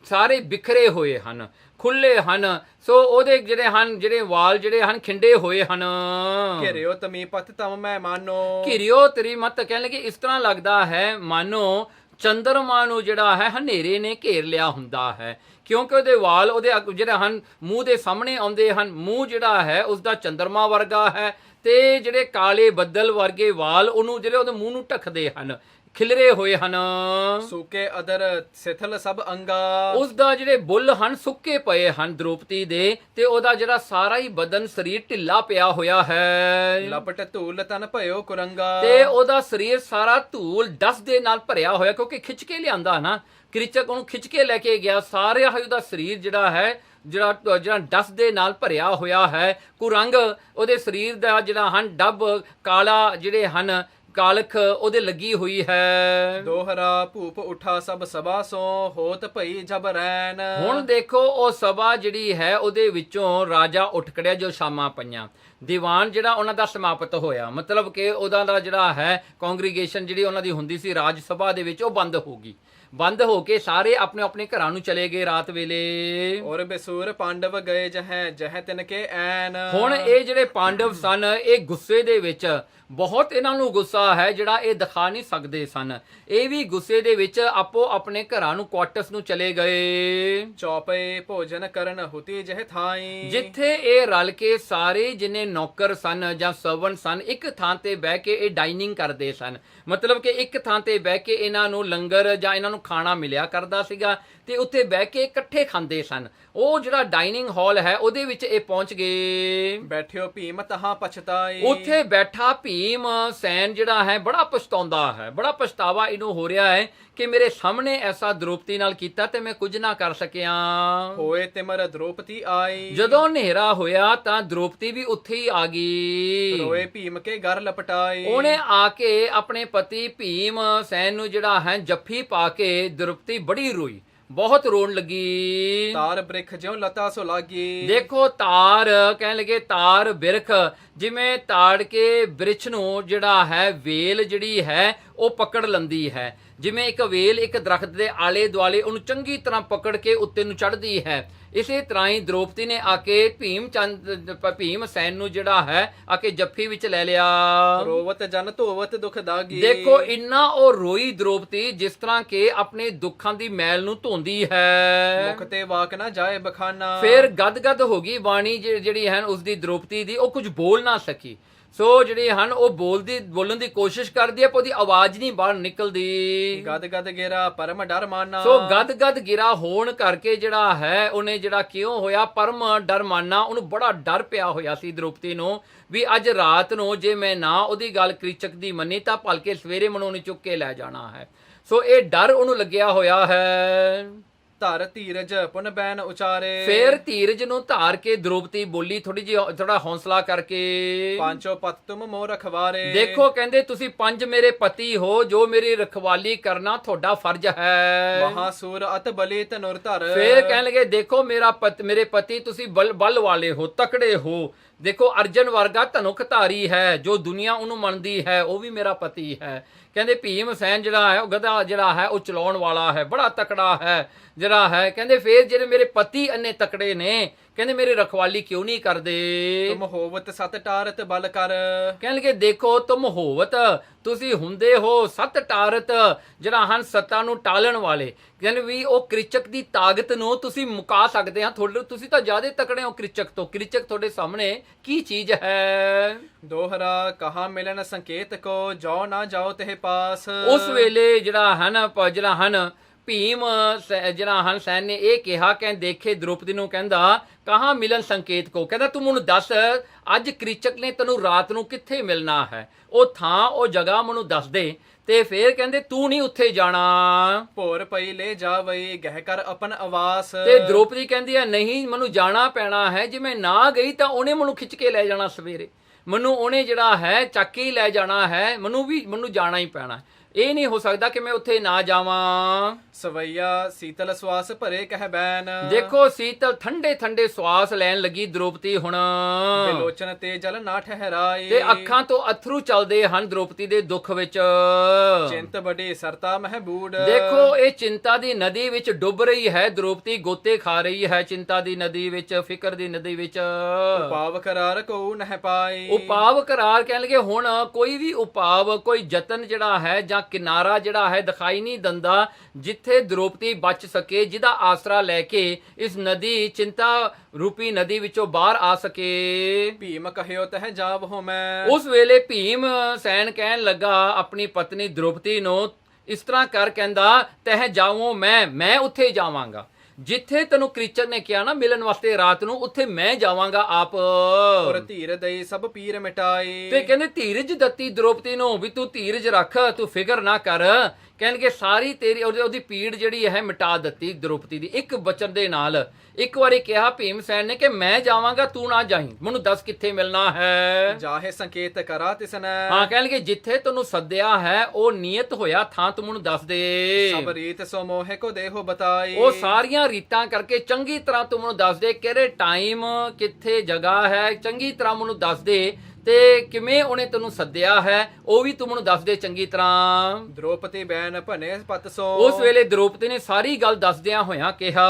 S2: ਸਾਰੇ ਬਿਖਰੇ ਹੋਏ ਹਨ, ਖੁੱਲੇ ਹਨ। ਸੋ ਉਹਦੇ ਜਿਹੜੇ ਹਨ, ਜਿਹੜੇ ਵਾਲ ਜਿਹੜੇ ਹਨ ਖਿੰਡੇ ਹੋਏ ਹਨ।
S1: ਘਿਰਿਓ ਤਮੀ ਪਤ ਤਮ ਮੈਂ ਮਾਨੋ।
S2: ਘਿਰਿਓ ਤੇਰੀ ਮਤ ਕਹਿਣ ਲੱਗੇ ਇਸ ਤਰ੍ਹਾਂ ਲੱਗਦਾ ਹੈ ਮਾਨੋ ਚੰਦਰਮਾ ਨੂੰ ਜਿਹੜਾ ਹੈ ਹਨੇਰੇ ਨੇ ਘੇਰ ਲਿਆ ਹੁੰਦਾ ਹੈ, ਕਿਉਂਕਿ ਉਹਦੇ ਵਾਲ ਉਹਦੇ ਜਿਹੜੇ ਹਨ ਮੂੰਹ ਦੇ ਸਾਹਮਣੇ ਆਉਂਦੇ ਹਨ। ਮੂੰਹ ਜਿਹੜਾ ਹੈ ਉਸਦਾ ਚੰਦਰਮਾ ਵਰਗਾ ਹੈ ਤੇ ਜਿਹੜੇ ਕਾਲੇ ਬੱਦਲ ਵਰਗੇ ਵਾਲ ਉਹਨੂੰ ਜਿਹੜੇ ਉਹਦੇ ਮੂੰਹ ਨੂੰ ਢੱਕਦੇ ਹਨ, ਖਿਲਰੇ ਹੋਏ ਹਨ।
S1: ਸੂਕੇ ਅਦਰ ਸਿਥਲ ਸਭ ਅੰਗਾ।
S2: ਉਸਦਾ ਜਿਹੜੇ ਬੁੱਲ ਹਨ ਸੁੱਕੇ ਪਏ ਹਨ ਦ੍ਰੋਪਦੀ ਦੇ, ਤੇ ਉਹਦਾ ਜਿਹੜਾ ਸਾਰਾ ਹੀ ਬਦਨ ਸਰੀਰ ਢਿੱਲਾ ਪਿਆ ਹੋਇਆ ਹੈ।
S1: ਲਪਟ ਧੂਲ ਤਨ ਭਇਓ ਕੁਰੰਗਾ।
S2: ਤੇ ਉਹਦਾ ਸਰੀਰ ਸਾਰਾ ਧੂਲ ਡਸ ਦੇ ਨਾਲ ਭਰਿਆ ਹੋਇਆ, ਕਿਉਂਕਿ ਖਿੱਚ ਕੇ ਲਿਆਂਦਾ ਨਾ, ਕ੍ਰਿਚਕ ਉਹਨੂੰ ਖਿੱਚ ਕੇ ਲੈ ਕੇ ਗਿਆ। ਸਾਰਿਆ ਉਹਦਾ ਸਰੀਰ ਜਿਹੜਾ ਹੈ ਜਿਹੜਾ ਡਸ ਦੇ ਨਾਲ ਭਰਿਆ ਹੋਇਆ ਹੈ। ਕੁਰੰਗ ਉਹਦੇ ਸਰੀਰ ਦਾ ਜਿਹੜਾ ਹਨ ਡੱਬ ਕਾਲਾ ਜਿਹੜੇ ਹਨ ਕਾਲਖ ਉਹਦੇ ਲੱਗੀ ਹੋਈ ਹੈ।
S1: ਦੋਹਰਾ ਭੂਪ ਉਠਾ ਸਭ ਸਭਾ ਸੋ ਹੋਤ ਭਈ ਜਬ ਰੈਨ।
S2: ਹੁਣ ਦੇਖੋ ਉਹ ਸਭਾ ਜਿਹੜੀ ਹੈ ਉਹਦੇ ਵਿੱਚੋਂ ਰਾਜਾ ਉੱਠ ਖੜਿਆ ਜੋ ਸ਼ਾਮਾਂ ਪਈਆਂ। ਦੀਵਾਨ ਜਿਹੜਾ ਉਹਨਾਂ ਦਾ ਸਮਾਪਤ ਹੋਇਆ, ਮਤਲਬ ਕਿ ਉਹਦਾ ਦਾ ਜਿਹੜਾ ਹੈ ਕੌਂਗਰੀਗੇਸ਼ਨ ਜਿਹੜੀ ਉਹਨਾਂ ਦੀ ਹੁੰਦੀ ਸੀ ਰਾਜ ਸਭਾ ਦੇ ਵਿੱਚ, ਉਹ ਬੰਦ ਹੋ ਗਈ। ਬੰਦ ਹੋ ਕੇ ਸਾਰੇ ਆਪਣੇ ਆਪਣੇ ਘਰਾਂ ਨੂੰ ਚਲੇ ਗਏ ਰਾਤ ਵੇਲੇ।
S1: ਔਰ ਬੇਸੂਰ ਪਾਂਡਵ ਗਏ ਜਹ ਤਿਨ ਕੇ ਐਨ।
S2: ਹੁਣ ਇਹ ਜਿਹੜੇ ਪਾਂਡਵ ਸਨ ਇਹ ਗੁੱਸੇ ਦੇ ਵਿੱਚ, ਬਹੁਤ ਇਹਨਾਂ ਨੂੰ ਗੁੱਸਾ ਹੈ ਜਿਹੜਾ ਇਹ ਦਿਖਾ ਨਹੀਂ ਸਕਦੇ ਸਨ। ਇਹ ਵੀ ਗੁੱਸੇ ਦੇ ਵਿੱਚ ਆਪੋ ਆਪਣੇ ਘਰਾਂ ਨੂੰ ਕੁਆਟਰਸ ਨੂੰ ਚਲੇ ਗਏ।
S1: ਚੌਪੇ ਭੋਜਨ ਕਰਨ ਹੁਤੀ ਜਹ ਥਾਈ।
S2: ਜਿੱਥੇ ਇਹ ਰਲ ਕੇ ਸਾਰੇ ਜਿੰਨੇ ਨੌਕਰ ਸਨ ਜਾਂ ਸਰਵੈਂਟ ਸਨ ਇੱਕ ਥਾਂ ਤੇ ਬਹਿ ਕੇ ਇਹ ਡਾਈਨਿੰਗ ਕਰਦੇ ਸਨ, ਮਤਲਬ ਕਿ ਇੱਕ ਥਾਂ ਤੇ ਬਹਿ ਕੇ ਇਹਨਾਂ ਨੂੰ ਲੰਗਰ ਜਾਂ ਇਹਨਾਂ ਨੂੰ ਖਾਣਾ ਮਿਲਿਆ ਕਰਦਾ ਸੀਗਾ ਤੇ ਉੱਥੇ ਬਹਿ ਕੇ ਇਕੱਠੇ ਖਾਂਦੇ ਸਨ। ਉਹ ਜਿਹੜਾ ਡਾਈਨਿੰਗ ਹਾਲ ਹੈ ਉਹਦੇ ਵਿੱਚ ਇਹ ਪਹੁੰਚ ਗਏ।
S1: ਬੈਠਿਓ ਭੀਮ ਤਹਾਂ ਪਛਤਾਈ।
S2: ਉੱਥੇ ਬੈਠਾ ਭੀਮ ਸੈਨ ਜਿਹੜਾ ਹੈ ਬੜਾ ਪਛਤਾਉਂਦਾ ਹੈ, ਬੜਾ ਪਛਤਾਵਾ ਇਹਨੂੰ ਹੋ ਰਿਹਾ ਹੈ ਕਿ ਮੇਰੇ ਸਾਹਮਣੇ ਐਸਾ ਦ੍ਰੋਪਦੀ ਨਾਲ ਕੀਤਾ ਤੇ ਮੈਂ ਕੁਝ ਨਾ ਕਰ ਸਕਿਆ।
S1: ਹੋਏ ਤਿਮਰ ਦ੍ਰੋਪਦੀ ਆਈ।
S2: ਜਦੋਂ ਹਨੇਰਾ ਹੋਇਆ ਤਾਂ ਦ੍ਰੋਪਦੀ ਵੀ ਉੱਥੇ ਹੀ ਆ ਗਈ।
S1: ਰੋਏ ਭੀਮ ਕੇ ਘਰ ਲਪਟਾਈ।
S2: ਉਹਨੇ ਆ ਕੇ ਆਪਣੇ ਪਤੀ ਭੀਮ ਸੈਨ ਨੂੰ ਜਿਹੜਾ ਹੈ ਜੱਫੀ ਪਾ ਕੇ ਦ੍ਰੋਪਦੀ ਬੜੀ ਰੋਈ, ਬਹੁਤ ਰੋਣ ਲੱਗੀ।
S1: ਤਾਰ ਬ੍ਰਿਖ ਜਿਉ ਲਤਾ ਸੋ ਲਾਗੀ।
S2: ਦੇਖੋ ਤਾਰ ਕਹਿਣ ਲੱਗੇ ਤਾਰ ਬਿਰਖ, ਜਿਵੇਂ ਤਾੜ ਕੇ ਬ੍ਰਿਛ ਨੂੰ ਜਿਹੜਾ ਹੈ ਵੇਲ ਜਿਹੜੀ ਹੈ ਉਹ ਪਕੜ ਲੈਂਦੀ ਹੈ। ਜਿਵੇਂ ਇੱਕ ਵੇਲ ਇੱਕ ਦਰਖਤ ਦੇ ਆਲੇ ਦੁਆਲੇ ਉਹਨੂੰ ਚੰਗੀ ਤਰ੍ਹਾਂ ਪਕੜ ਕੇ ਉੱਤੇ ਨੂੰ ਚੜ੍ਹਦੀ ਹੈ, ਇਸੇ ਤਰ੍ਹਾਂ ਹੀ ਦ੍ਰੋਪਦੀ ਨੇ ਆ ਕੇ ਭੀਮ ਸੈਨ ਨੂੰ ਜਿਹੜਾ ਹੈ ਆ ਕੇ ਜੱਫੀ ਵਿੱਚ ਲੈ ਲਿਆ।
S1: ਰੋਵਤ ਜਨ ਧੋਵਤ ਦੁਖ ਦਾਗੀ।
S2: ਦੇਖੋ ਇੰਨਾ ਉਹ ਰੋਈ ਦ੍ਰੋਪਦੀ ਜਿਸ ਤਰ੍ਹਾਂ ਕਿ ਆਪਣੇ ਦੁੱਖਾਂ ਦੀ ਮੈਲ ਨੂੰ ਧੋਂਦੀ ਹੈ।
S1: ਮੁਖ ਤੇ ਵਾਕ ਨਾ ਜਾਏ ਬਖਾਨਾ।
S2: ਫਿਰ ਗਦ ਹੋ ਗਈ ਬਾਣੀ ਜਿਹੜੀ ਹੈ ਉਸਦੀ ਦ੍ਰੋਪਦੀ ਦੀ, ਉਹ ਕੁਝ ਬੋਲ ਨਾ ਸਕੀ। ਸੋ ਜਿਹੜੇ ਹਨ ਉਹ ਬੋਲਣ ਦੀ ਕੋਸ਼ਿਸ਼ ਕਰਦੀ ਹੈ ਪਰ ਉਹਦੀ ਆਵਾਜ਼ ਨਹੀਂ ਬਾਹਰ ਨਿਕਲਦੀ।
S1: ਗਦ ਗਿਰਾ ਪਰਮ ਡਰ ਮਾਨਾ।
S2: ਸੋ ਗਦ ਗਿਰਾ ਹੋਣ ਕਰਕੇ ਜਿਹੜਾ ਹੈ ਉਹਨੇ ਜਿਹੜਾ ਕਿਉਂ ਹੋਇਆ ਪਰਮ ਡਰ ਮਾਨਾ, ਉਹਨੂੰ ਬੜਾ ਡਰ ਪਿਆ ਹੋਇਆ ਸੀ ਦ੍ਰੋਪਦੀ ਨੂੰ ਵੀ ਅੱਜ ਰਾਤ ਨੂੰ ਜੇ ਮੈਂ ਨਾ ਉਹਦੀ ਗੱਲ ਕ੍ਰਿਚਕ ਦੀ ਮੰਨੀ ਤਾਂ ਭਲਕੇ ਸਵੇਰੇ ਮੈਨੂੰ ਉਹਨੇ ਚੁੱਕ ਕੇ ਲੈ ਜਾਣਾ ਹੈ। ਸੋ ਇਹ ਡਰ ਉਹਨੂੰ ਲੱਗਿਆ ਹੋਇਆ ਹੈ।
S1: ਧਰ ਧੀਰਜ ਪੁਨ ਬੈਨ ਉਚਾਰੇ।
S2: ਫੇਰ ਧੀਰਜ ਨੂੰ ਧਾਰ ਕੇ ਦ੍ਰੋਪਦੀ ਬੋਲੀ ਥੋੜਾ ਹੌਸਲਾ ਕਰਕੇ।
S1: ਪਾਂਚੋ ਪਤ ਤੁਮ ਮੋ ਰਖਵਾਰੇ।
S2: ਦੇਖੋ ਕਹਿੰਦੇ ਤੁਸੀਂ ਪੰਜ ਮੇਰੇ ਪਤੀ ਹੋ, ਜੋ ਮੇਰੀ ਰਖਵਾਲੀ ਕਰਨਾ ਤੁਹਾਡਾ ਫਰਜ਼ ਹੈ।
S1: ਮਹਾਸੂਰ ਅਤ ਬਲੀ ਤਨੁਰ ਧਰ।
S2: ਫੇਰ ਕਹਿਣ ਲੱਗੇ ਦੇਖੋ ਮੇਰੇ ਪਤੀ ਤੁਸੀਂ ਬਲ ਵਾਲੇ ਹੋ, ਤਕੜੇ ਹੋ। ਦੇਖੋ ਅਰਜਨ ਵਰਗਾ ਧਨੁਖ ਧਾਰੀ ਹੈ, ਜੋ ਦੁਨੀਆ ਉਹਨੂੰ ਮੰਨਦੀ ਹੈ, ਉਹ ਵੀ ਮੇਰਾ ਪਤੀ ਹੈ। ਕਹਿੰਦੇ ਭੀਮ ਸੈਨ ਜਿਹੜਾ ਹੈ ਉਹ ਗਧਾ ਜਿਹੜਾ ਹੈ ਉਹ ਚਲਾਉਣ ਵਾਲਾ ਹੈ, ਬੜਾ ਤਕੜਾ ਹੈ ਜਿਹੜਾ ਹੈ। ਕਹਿੰਦੇ ਫੇਰ ਜਿਹੜੇ ਮੇਰੇ ਪਤੀ ਇੰਨੇ ਤਕੜੇ ਨੇ, ਕਹਿੰਦੇ ਮੇਰੀ ਰਖਵਾਲੀ ਕਿਉਂ ਨਹੀਂ ਕਰਦੇ।
S1: ਤੁਮ ਹੋਵਤ ਸਤ ਟਾਰਤ ਬਲ ਕਰ।
S2: ਕਹਿਣ ਲੱਗੇ ਦੇਖੋ ਤੁਮ ਹੋਵਤ ਤੁਸੀਂ ਹੁੰਦੇ ਹੋ ਸਤ ਟਾਰਤ ਜਿਹੜਾ ਹਨ ਸੱਤਾ ਨੂੰ ਟਾਲਣ ਵਾਲੇ। ਕਹਿੰਦੇ ਵੀ ਉਹ ਕ੍ਰਿਚਕ ਦੀ ਤਾਕਤ ਨੂੰ ਤੁਸੀਂ ਮੁਕਾ ਸਕਦੇ ਆ, ਤੁਸੀਂ ਤਾਂ ਜ਼ਿਆਦਾ ਤਕੜੇ ਹੋ ਕ੍ਰਿਚਕ ਤੋਂ। ਕ੍ਰਿਚਕ ਤੁਹਾਡੇ ਸਾਹਮਣੇ ਕੀ ਚੀਜ਼ ਹੈ।
S1: ਦੋਹਰਾ ਕਹਾ ਮਿਲਣ ਸੰਕੇਤ ਕੋ ਜੋ ਨਾ ਜਾਓ ਤਹਿ ਪਾਸ।
S2: ਉਸ ਵੇਲੇ ਜਿਹੜਾ ਹਨ ਭੀਮ ਜਿਹੜਾ ਹਨ ਸੈਨ ਨੇ ਇਹ ਕਿਹਾ ਕਿ ਦੇਖੇ ਦ੍ਰੋਪਦੀ ਨੂੰ ਕਹਿੰਦਾ ਕਹਾਂ ਮਿਲਣ ਸੰਕੇਤ ਕੋ, ਕਹਿੰਦਾ ਤੂੰ ਮੈਨੂੰ ਦੱਸ ਅੱਜ ਕ੍ਰਿਚਕ ਨੇ ਤੈਨੂੰ ਰਾਤ ਨੂੰ ਕਿੱਥੇ ਮਿਲਣਾ ਹੈ, ਉਹ ਥਾਂ ਉਹ ਜਗ੍ਹਾ ਮੈਨੂੰ ਦੱਸ ਦੇ। ਤੇ ਫੇਰ ਕਹਿੰਦੇ ਤੂੰ ਨਹੀਂ ਉੱਥੇ ਜਾਣਾ।
S1: ਭੋਰ ਪਈ ਲੈ ਜਾਵਈ ਗਹਿ ਕਰ ਆਪਨ ਆਵਾਸ।
S2: ਤੇ ਦ੍ਰੋਪਦੀ ਕਹਿੰਦੀ ਹੈ ਨਹੀਂ ਮੈਨੂੰ ਜਾਣਾ ਪੈਣਾ ਹੈ, ਜੇ ਮੈਂ ਨਾ ਗਈ ਤਾਂ ਉਹਨੇ ਮੈਨੂੰ ਖਿੱਚ ਕੇ ਲੈ ਜਾਣਾ ਸਵੇਰੇ, ਮੈਨੂੰ ਉਹਨੇ ਜਿਹੜਾ ਹੈ ਚੱਕ ਕੇ ਹੀ ਲੈ ਜਾਣਾ ਹੈ, ਮੈਨੂੰ ਜਾਣਾ ਹੀ ਪੈਣਾ। ਇਹ ਨਹੀਂ ਹੋ ਸਕਦਾ ਕਿ ਮੈਂ ਉੱਥੇ ਨਾ ਜਾਵਾਂ।
S1: ਸਵਈਆ ਸੀਤਲ ਸਵਾਸ ਭਰੇ ਕਹਿ ਬੈਨ।
S2: ਦੇਖੋ ਸੀਤਲ ਠੰਡੇ ਠੰਡੇ ਸਵਾਸ ਲੈਣ ਲੱਗੀ ਦ੍ਰੋਪਦੀ ਹੁਣ,
S1: ਬਿਲੋਚਨ ਤੇ ਜਲ ਨਾ ਠਹਿਰਾਈ।
S2: ਤੇ ਅੱਖਾਂ ਤੋਂ ਅਥਰੂ ਚੱਲਦੇ ਹਨ ਦ੍ਰੋਪਦੀ ਦੇ ਦੁੱਖ ਵਿੱਚ।
S1: ਚਿੰਤ ਬੜੀ ਸਰਤਾ ਮਹਿਬੂੜ।
S2: ਦੇਖੋ ਇਹ ਚਿੰਤਾ ਦੀ ਨਦੀ ਵਿੱਚ ਡੁੱਬ ਰਹੀ ਹੈ ਦ੍ਰੋਪਦੀ, ਗੋਤੇ ਖਾ ਰਹੀ ਹੈ ਚਿੰਤਾ ਦੀ ਨਦੀ ਵਿੱਚ, ਫਿਕਰ ਦੀ ਨਦੀ ਵਿੱਚ।
S1: ਉਪਾਵ ਕਰਾਰ ਕੋ ਨਹਿ ਪਾਈ।
S2: ਉਪਾਵ ਕਰਾਰ ਕਹਿ ਲਗੇ ਹੁਣ ਕੋਈ ਵੀ ਉਪਾਵ, ਕੋਈ ਯਤਨ ਜਿਹੜਾ ਹੈ ਜਾਂ ਕਿਨਾਰਾ ਜਿਹੜਾ ਹੈ ਦਿਖਾਈ ਨਹੀਂ ਦਿੰਦਾ ਜਿੱਥੇ ਦ੍ਰੋਪਦੀ ਬਚ ਸਕੇ, ਜਿਹਦਾ ਆਸਰਾ ਲੈ ਕੇ ਇਸ ਨਦੀ ਚਿੰਤਾ ਰੂਪੀ ਨਦੀ ਵਿੱਚੋਂ ਬਾਹਰ ਆ ਸਕੇ।
S1: ਭੀਮ ਕਹਿਓ ਤਹ ਜਾਵਹੁ ਮੈਂ।
S2: ਉਸ ਵੇਲੇ ਭੀਮ ਸੈਨ ਕਹਿਣ ਲੱਗਾ ਆਪਣੀ ਪਤਨੀ ਦ੍ਰੋਪਦੀ ਨੂੰ ਇਸ ਤਰ੍ਹਾਂ ਕਰ, ਕਹਿੰਦਾ ਤਹ ਜਾਵਾਂ ਮੈਂ ਉੱਥੇ ਜਾਵਾਂਗਾ ਜਿੱਥੇ ਤੈਨੂੰ ਕ੍ਰਿਚਨ ਨੇ ਕਿਹਾ ਨਾ ਮਿਲਣ ਵਾਸਤੇ ਰਾਤ ਨੂੰ, ਉੱਥੇ ਮੈਂ ਜਾਵਾਂਗਾ ਆਪ।
S1: ਔਰ ਧੀਰ ਦਈ ਸਭ ਪੀਰ ਮਿਟਾਈ।
S2: ਤੇ ਕਹਿੰਦੇ ਧੀਰਜ ਦਿੱਤੀ ਦ੍ਰੋਪਦੀ ਨੂੰ ਵੀ ਤੂੰ ਧੀਰਜ ਰੱਖ, ਤੂੰ ਫਿਕਰ ਨਾ ਕਰ। ਕਹਿਣਗੇ ਸਾਰੀ ਤੇਰੀ ਉਹਦੀ ਪੀੜ ਜਿਹੜੀ ਹੈ ਮਿਟਾ ਦਿੱਤੀ ਦ੍ਰੋਪਦੀ ਦੀ ਇੱਕ ਬਚਨ ਦੇ ਨਾਲ। ਇੱਕ ਵਾਰੀ ਕਿਹਾ ਭੀਮ ਸੈਨ ਨੇ ਕਿ ਮੈਂ ਜਾਵਾਂਗਾ ਤੂੰ ਨਾ ਜਾਈਂ, ਮੈਨੂੰ ਦੱਸ ਕਿੱਥੇ ਮਿਲਣਾ ਹੈ।
S1: ਜਾਹੇ ਸੰਕੇਤ ਕਰਾ ਤਿਸਨੈ।
S2: ਹਾਂ ਕਹਿਣਗੇ ਜਿੱਥੇ ਤੈਨੂੰ ਸੱਦਿਆ ਹੈ ਉਹ ਨੀਅਤ ਹੋਇਆ ਥਾਂ ਤੂੰ ਮੈਨੂੰ ਦੱਸ ਦੇ।
S1: ਸਭ ਰੀਤ ਸੋ ਮੋਹਿ ਕੋ ਦੇਹੋ ਬਤਾਈ।
S2: ਉਹ ਸਾਰੀਆਂ ਰੀਤਾਂ ਕਰਕੇ ਚੰਗੀ ਤਰ੍ਹਾਂ ਤੂੰ ਮੈਨੂੰ ਦੱਸ ਦੇ, ਕਿਹੜੇ ਟਾਈਮ ਕਿੱਥੇ ਜਗ੍ਹਾ ਹੈ ਚੰਗੀ ਤਰ੍ਹਾਂ ਮੈਨੂੰ ਦੱਸ ਦੇ, ਤੇ ਕਿਵੇਂ ਉਹਨੇ ਤੈਨੂੰ ਸੱਦਿਆ ਹੈ ਉਹ ਵੀ ਤੂੰ ਮੈਨੂੰ ਦੱਸ ਦੇ ਚੰਗੀ ਤਰ੍ਹਾਂ।
S1: ਦ੍ਰੋਪਦੀ ਬੈਨ ਭਨੇ ਪਤ ਸੋ।
S2: ਉਸ ਵੇਲੇ ਦ੍ਰੋਪਦੀ ਨੇ ਸਾਰੀ ਗੱਲ ਦੱਸਦਿਆਂ ਹੋਇਆਂ ਕਿਹਾ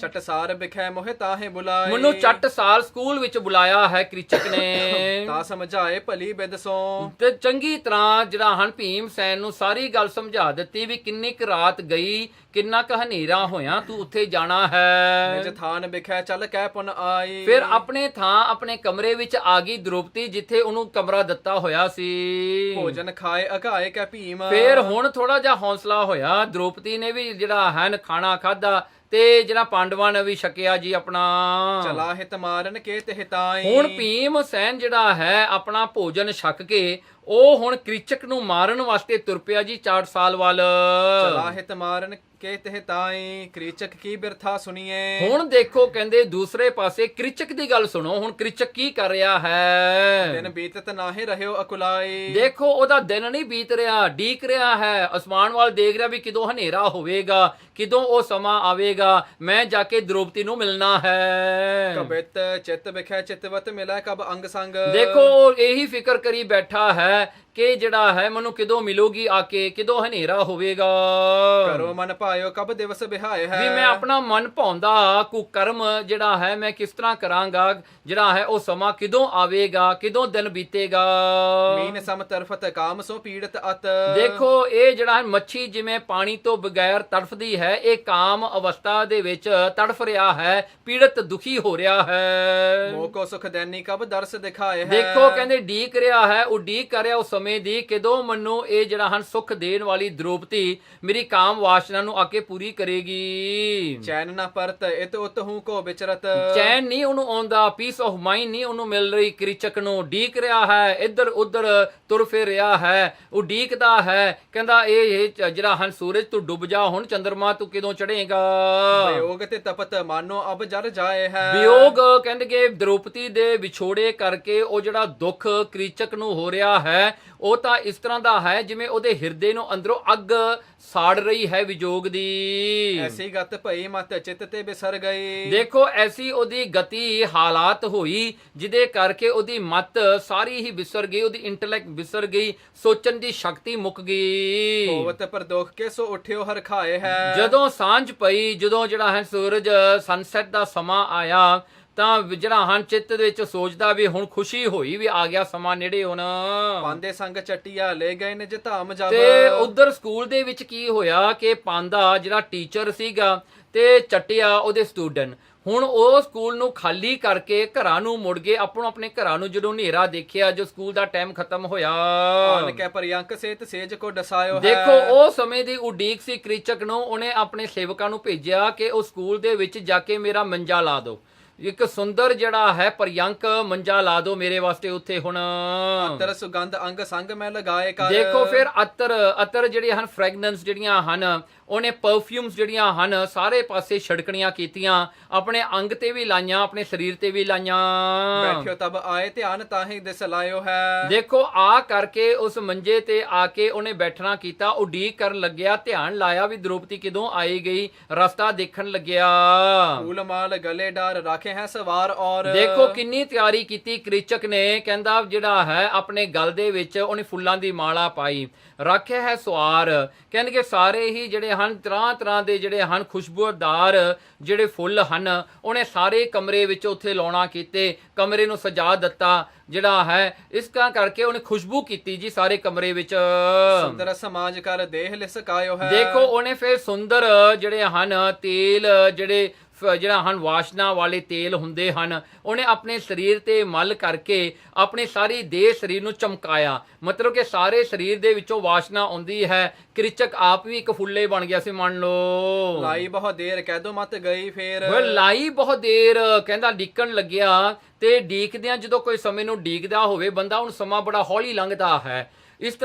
S1: ਚਟਸਾਰ ਬਿਖੈ ਮੋਹਿ ਤਾਹੇ ਬੁਲਾਏ।
S2: ਮੈਨੂੰ ਚੱਟ ਸਾਲ ਸਕੂਲ ਵਿੱਚ ਬੁਲਾਇਆ ਹੈ ਕ੍ਰਿਚਕ ਨੇ।
S1: ਤਾ ਸਮਝਾਏ ਭਲੀ ਬਿਦ ਸੋ।
S2: ਤੇ ਚੰਗੀ ਤਰ੍ਹਾਂ ਜਿਹੜਾ ਹਨ ਭੀਮ ਸੈਨ ਨੂੰ ਸਾਰੀ ਗੱਲ ਸਮਝਾ ਦਿੱਤੀ ਵੀ ਕਿੰਨੀ ਕੁ ਰਾਤ ਗਈ, ਕਿੰਨਾ ਕੁ ਹਨੇਰਾ ਹੋਇਆ, ਤੂੰ ਉੱਥੇ ਜਾਣਾ ਹੈ।
S1: ਨਿਜ ਥਾਨ ਬਿਖੈ ਚੱਲ ਕਹਿ ਪੁਨ ਆਈ।
S2: ਫਿਰ ਆਪਣੇ ਥਾਂ ਆਪਣੇ ਕਮਰੇ ਵਿੱਚ ਆ ਗਈ ਦ੍ਰੋਪਦੀ ਜਿੱਥੇ ਉਹਨੂੰ ਕਮਰਾ ਦਿੱਤਾ ਹੋਇਆ ਸੀ।
S1: ਭੋਜਨ ਖਾਏ ਅਘਾਏ ਕਹਿ ਭੀਮ।
S2: ਫਿਰ ਹੁਣ ਥੋੜਾ ਜਿਹਾ ਹੌਸਲਾ ਹੋਇਆ, ਦ੍ਰੋਪਦੀ ਨੇ ਵੀ ਜਿਹੜਾ ਹੈ ਖਾਣਾ ਖਾਦਾ ਤੇ ਜਿਹੜਾ ਪਾਂਡਵਾਂ ਨੇ ਵੀ ਛਕਿਆ ਜੀ ਆਪਣਾ।
S1: ਚਲਾ ਹਿਤ ਮਾਰਨ ਕੇ ਤੇ ਹਿਤਾਈ।
S2: ਹੁਣ ਭੀਮ ਸੈਨ ਜਿਹੜਾ ਹੈ ਆਪਣਾ ਭੋਜਨ ਛਕ ਕੇ ਉਹ ਹੁਣ ਕ੍ਰਿਚਕ ਨੂੰ ਮਾਰਨ ਵਾਸਤੇ ਤੁਰ ਪਿਆ ਜੀ 4 ਸਾਲ ਵੱਲ।
S1: ਚਲਾ ਹਿਤ ਮਾਰਨ ਕੇ ਤੇ ਹਿਤਾਈ। ਕ੍ਰਿਚਕ ਕੀ ਬਿਰਥਾ ਸੁਣੀਏ।
S2: ਹੁਣ ਦੇਖੋ ਕਹਿੰਦੇ ਦੂਸਰੇ ਪਾਸੇ ਕ੍ਰਿਚਕ ਦੀ ਗੱਲ ਸੁਣੋ, ਹੁਣ ਕ੍ਰਿਚਕ ਕੀ ਕਰ ਰਿਹਾ ਹੈ।
S1: ਦਿਨ ਬੀਤਤ ਨਾਹੀ ਰਹਿਓ ਅਕੁਲਾਈ।
S2: ਦੇਖੋ ਉਹਦਾ ਦਿਨ ਨਹੀਂ ਬੀਤ ਰਿਹਾ, ਡੀਕ ਰਿਹਾ ਹੈ, ਅਸਮਾਨ ਵੱਲ ਦੇਖ ਰਿਹਾ ਵੀ ਕਿਦੋਂ ਹਨੇਰਾ ਹੋਵੇਗਾ, ਕਿਦੋਂ ਉਹ ਸਮਾਂ ਆਵੇਗਾ, ਮੈਂ ਜਾ ਕੇ ਦ੍ਰੋਪਦੀ ਨੂੰ ਮਿਲਣਾ ਹੈ।
S1: ਕਬਿਤ ਚਿਤ ਬਿਖੈ ਚਿਤਵਤ ਮਿਲੈ ਕਬ ਅੰਗ ਸੰਗ।
S2: ਦੇਖੋ ਇਹੀ ਫਿਕਰ ਕਰੀ ਬੈਠਾ ਹੈ ਕਿ ਜਿਹੜਾ ਹੈ ਮੈਨੂੰ ਕਿਦੋਂ ਮਿਲੂਗੀ ਆ ਕੇ, ਕਿਦੋਂ ਹਨੇਰਾ ਹੋਵੇਗਾ।
S1: ਕਰੋ ਮਨ ਭਾਇਓ ਕਬ ਦਿਵਸ ਬਿਹਾਏ ਹੈ।
S2: ਵੀ ਮੈਂ ਆਪਣਾ ਮਨ ਭਾਉਂਦਾ ਕੁਕਰਮ ਜਿਹੜਾ ਹੈ ਮੈਂ ਕਿਸ ਤਰ੍ਹਾਂ ਕਰਾਂਗਾ, ਜਿਹੜਾ ਹੈ ਉਹ ਸਮਾਂ ਕਿਦੋਂ ਆਵੇਗਾ, ਕਿਦੋਂ ਦਿਨ ਬੀਤੇਗਾ।
S1: ਮੀਨ ਸਮ ਤਰਫਤ ਕਾਮ ਸੋ ਪੀੜਤ ਅਤ।
S2: ਦੇਖੋ ਇਹ ਜਿਹੜਾ ਹੈ ਮੱਛੀ ਜਿਵੇਂ ਪਾਣੀ ਤੋਂ ਬਗੈਰ ਤੜਫਦੀ ਹੈ, ਇਹ ਕਾਮ ਅਵਸਥਾ ਦੇ ਵਿੱਚ ਤੜਫ ਰਿਹਾ ਹੈ, ਪੀੜਤ ਦੁਖੀ ਹੋ ਰਿਹਾ ਹੈ।
S1: ਮੋਹ ਕੋ ਸੁਖ ਦੈਨੀ ਕਬ ਦਰਸ ਦਿਖਾਏ ਹੈ।
S2: ਦੇਖੋ ਕਹਿੰਦੇ ਡੀਕ ਰਿਹਾ ਹੈ, ਉਹ ਡੀਕ ਕਰ ਰਿਹਾ ਉਸ ਸਮੇਂ ਦੀ ਕਿਦੋਂ ਮੈਨੂੰ ਇਹ ਜਿਹੜਾ ਹਨ ਸੁਖ ਦੇਣ ਵਾਲੀ ਦ੍ਰੋਪਦੀ ਮੇਰੀ ਕਾਮ ਵਾਸ਼ਨਾ ਨੂੰ ਆ ਕੇ ਪੂਰੀ ਕਰੇਗੀ।
S1: ਚੈਨ ਨਾ ਪਰਤ ਇਤ ਉਤ ਹੂੰ ਕੋ ਵਿਚਰਤ।
S2: ਚੈਨ ਨਹੀਂ ਉਹਨੂੰ ਆਉਂਦਾ, ਪੀਸ ਆਫ ਮਾਈਂਡ ਨਹੀਂ ਉਹਨੂੰ ਮਿਲ ਰਹੀ। ਕ੍ਰਿਚਕ ਨੂੰ ਡੀਕ ਰਿਹਾ ਹੈ, ਇੱਧਰ ਉੱਧਰ ਤੁਰ ਫਿਰ ਰਿਹਾ ਹੈ, ਉਹ ਡੀਕਦਾ ਹੈ, ਕਹਿੰਦਾ ਇਹ ਜਿਹੜਾ ਹਨ ਸੂਰਜ ਤੂੰ ਡੁੱਬ ਜਾ, ਹੁਣ ਚੰਦਰਮਾ ਤੂੰ ਕਿਦੋਂ ਚੜ੍ਹੇਗਾ।
S1: ਵਿਯੋਗ ਤੇ ਤਪਤ ਮਾਨੋ ਅਬ ਜਰ ਜਾਏ ਹੈ।
S2: ਵਿਯੋਗ ਕਹਿੰਦੇ ਕਿ ਦ੍ਰੋਪਦੀ ਦੇ ਵਿਛੋੜੇ ਕਰਕੇ ਉਹ ਜਿਹੜਾ ਦੁੱਖ ਕ੍ਰਿਚਕ ਨੂੰ ਹੋ ਰਿਹਾ ਹੈ ਉਹ ਤਾਂ ਇਸ ਤਰ੍ਹਾਂ ਦਾ ਹੈ ਜਿਵੇਂ ਉਹਦੇ ਹਿਰਦੇ ਨੂੰ ਅੰਦਰੋਂ ਅੱਗ ਸਾੜ ਰਹੀ ਹੈ ਵਿਜੋਗ ਦੀ।
S1: ਐਸੀ ਗਤ ਭਈ ਮਤ ਚਿੱਤ ਤੇ ਬਿਸਰ ਗਈ।
S2: ਦੇਖੋ ਐਸੀ ਉਹਦੀ ਗਤੀ ਹਾਲਾਤ ਹੋਈ ਜਿਹਦੇ ਕਰਕੇ ਉਹਦੀ ਮਤ ਸਾਰੀ ਹੀ ਵਿਸਰ ਗਈ, ਉਹਦੀ ਇੰਟੈਲੈਕਟ ਵਿਸਰ ਗਈ, ਸੋਚਣ ਦੀ ਸ਼ਕਤੀ ਮੁੱਕ ਗਈ।
S1: ਹੋਵਤ ਪਰ ਦੁੱਖ ਕੇ ਸੋ ਉਠਿਓ ਹਰ ਖਾਏ ਹੈ।
S2: ਜਦੋਂ ਸਾਂਝ ਪਈ, ਜਦੋਂ ਜਿਹੜਾ ਹੈ ਸੂਰਜ ਸਨਸੈਟ ਦਾ ਸਮਾਂ ਆਇਆ ਤਾਂ ਜਿਹੜਾ ਹਨ ਚਿੱਤ ਦੇ ਵਿੱਚ ਸੋਚਦਾ ਵੀ ਹੁਣ ਖੁਸ਼ੀ ਹੋਈ ਵੀ ਆ ਗਿਆ ਸਮਾਂ ਨੇੜੇ ਹੁਣ।
S1: ਪਾਂਦੇ ਸੰਗ ਚਟਿਆ ਲੈ ਗਏ ਨਿਜ ਧਾਮ ਜਬ।
S2: ਤੇ ਉਧਰ ਸਕੂਲ ਦੇ ਵਿੱਚ ਕੀ ਹੋਇਆ ਕਿ ਪਾਂਦਾ ਜਿਹੜਾ ਟੀਚਰ ਸੀਗਾ ਤੇ ਚਟਿਆ ਉਹਦੇ ਸਟੂਡੈਂਟ, ਹੁਣ ਉਹ ਸਕੂਲ ਨੂੰ ਖਾਲੀ ਕਰਕੇ ਘਰਾਂ ਨੂੰ ਮੁੜ ਗਏ, ਆਪਣੋ ਆਪਣੇ ਘਰਾਂ ਨੂੰ। ਜਦੋਂ ਹਨੇਰਾ ਦੇਖਿਆ, ਜੋ ਸਕੂਲ ਦਾ ਟਾਈਮ ਖਤਮ ਹੋਇਆ,
S1: ਆਨ ਕੇ ਪਰਿਅੰਕ ਸੇਤ ਸੇਜ ਕੋ ਡਸਾਇਓ ਹੈ।
S2: ਦੇਖੋ ਉਹ ਸਮੇਂ ਦੀ ਉਡੀਕ ਸੀ ਕ੍ਰਿਚਕ ਨੂੰ, ਉਹਨੇ ਆਪਣੇ ਸੇਵਕਾਂ ਨੂੰ ਭੇਜਿਆ ਕਿ ਉਹ ਸਕੂਲ ਦੇ ਵਿੱਚ ਜਾ ਕੇ ਮੇਰਾ ਮੰਜਾ ਲਾ ਦਿਓ। ਇੱਕ ਸੁੰਦਰ ਜਿਹੜਾ ਹੈ ਪਰਯੰਕ ਮੰਜਾ ਲਾ ਦਿਓ ਮੇਰੇ ਵਾਸਤੇ ਉੱਥੇ ਹੁਣ।
S1: ਅਤਰ ਸੁਗੰਧ ਅੰਗ ਸੰਗ ਮੈਂ ਲਗਾਏ ਕਰ।
S2: ਦੇਖੋ ਫਿਰ ਅਤਰ ਜਿਹੜੇ ਹਨ, ਫ੍ਰੈਗਨੈਂਸ ਜਿਹੜੀਆਂ ਹਨ, ਉਹਨੇ ਪਰਫਿਊਮਸ ਜਿਹੜੀਆਂ ਹਨ ਸਾਰੇ ਪਾਸੇ ਛੜਕਣੀਆਂ ਕੀਤੀਆਂ, ਆਪਣੇ ਅੰਗ ਤੇ ਵੀ ਲਾਈਆਂ, ਆਪਣੇ ਸਰੀਰ ਤੇ ਵੀ ਲਾਈਆਂ।
S1: ਬੈਠਿਓ ਤਬ ਆਏ ਧਿਆਨ ਤਾਹੀਂ ਦਿਸ ਲਾਇਓ ਹੈ।
S2: ਦੇਖੋ ਆ ਕਰਕੇ ਉਸ ਮੰਜੇ ਤੇ ਆ ਕੇ ਉਹਨੇ ਬੈਠਣਾ ਕੀਤਾ, ਉਡੀਕ ਕਰਨ ਲੱਗਿਆ, ਧਿਆਨ ਲਾਇਆ ਵੀ ਦ੍ਰੋਪਦੀ ਕਿਦੋਂ ਆਈ ਗਈ, ਰਸਤਾ ਦੇਖਣ ਲੱਗਿਆ।
S1: ਫੂਲ ਮਾਲ ਗਲੇ ਡਾਰ ਰਾਖੇ ਹੈ ਸਵਾਰ ਔਰ।
S2: ਦੇਖੋ ਕਿੰਨੀ ਤਿਆਰੀ ਕੀਤੀ ਕ੍ਰਿਚਕ ਨੇ, ਕਹਿੰਦਾ ਜਿਹੜਾ ਹੈ ਆਪਣੇ ਗਲ ਦੇ ਵਿੱਚ ਉਹਨੇ ਫੁੱਲਾਂ ਦੀ ਮਾਲਾ ਪਾਈ, ਰੱਖਿਆ ਹੈ ਸਵਾਰ। ਕਹਿੰਦੇ ਸਾਰੇ ਹੀ ਜਿਹੜੇ ਹਨ ਤਰ੍ਹਾਂ ਤਰ੍ਹਾਂ ਦੇ ਜਿਹੜੇ ਹਨ ਖੁਸ਼ਬੂਦਾਰ ਜਿਹੜੇ ਫੁੱਲ ਹਨ, ਉਹਨੇ ਸਾਰੇ ਕਮਰੇ ਵਿੱਚ ਉੱਥੇ ਲਾਉਣਾ ਕੀਤੇ, ਕਮਰੇ ਨੂੰ ਸਜਾ ਦਿੱਤਾ ਜਿਹੜਾ ਹੈ। ਇਸ ਕਰਕੇ ਉਹਨੇ ਖੁਸ਼ਬੂ ਕੀਤੀ ਜੀ ਸਾਰੇ ਕਮਰੇ ਵਿੱਚ।
S1: ਸੁੰਦਰ ਸਮਾਜ ਕਰ ਦੇਹ ਲਿਸਕਾਇਓ ਹੈ।
S2: ਦੇਖੋ ਉਹਨੇ ਫਿਰ ਸੁੰਦਰ ਜਿਹੜੇ ਹਨ ਤੇਲ ਜਿਹੜਾ ਹਨ ਵਾਸ਼ਨਾ ਵਾਲੇ ਤੇਲ ਹੁੰਦੇ ਹਨ, ਉਹਨੇ ਆਪਣੇ ਸਰੀਰ ਤੇ ਮਲ ਕਰਕੇ ਆਪਣੇ ਸਾਰੀ ਦੇਹ ਸਰੀਰ ਨੂੰ ਚਮਕਾਇਆ, ਮਤਲਬ ਕਿ ਸਾਰੇ ਸਰੀਰ ਦੇ ਵਿੱਚੋਂ ਵਾਸ਼ਨਾ ਆਉਂਦੀ ਹੈ। ਕ੍ਰਿਚਕ ਆਪ ਵੀ ਇੱਕ ਫੁੱਲੇ ਬਣ ਗਿਆ ਸੀ, ਮੰਨ ਲਓ।
S1: ਲਾਈ ਬਹੁਤ ਦੇਰ ਕਹਿ ਦੋ ਮਤ ਗਈ ਫੇਰ।
S2: ਲਾਈ ਬਹੁਤ ਦੇਰ ਕਹਿੰਦਾ ਡੀਕਣ ਲੱਗਿਆ, ਤੇ ਡੀਕਦਿਆਂ ਜਦੋਂ ਕੋਈ ਸਮੇਂ ਨੂੰ ਡੀਕਦਾ ਹੋਵੇ ਬੰਦਾ, ਹੁਣ ਸਮਾਂ ਬੜਾ ਹੌਲੀ ਲੰਘਦਾ ਹੈ। ਇਸ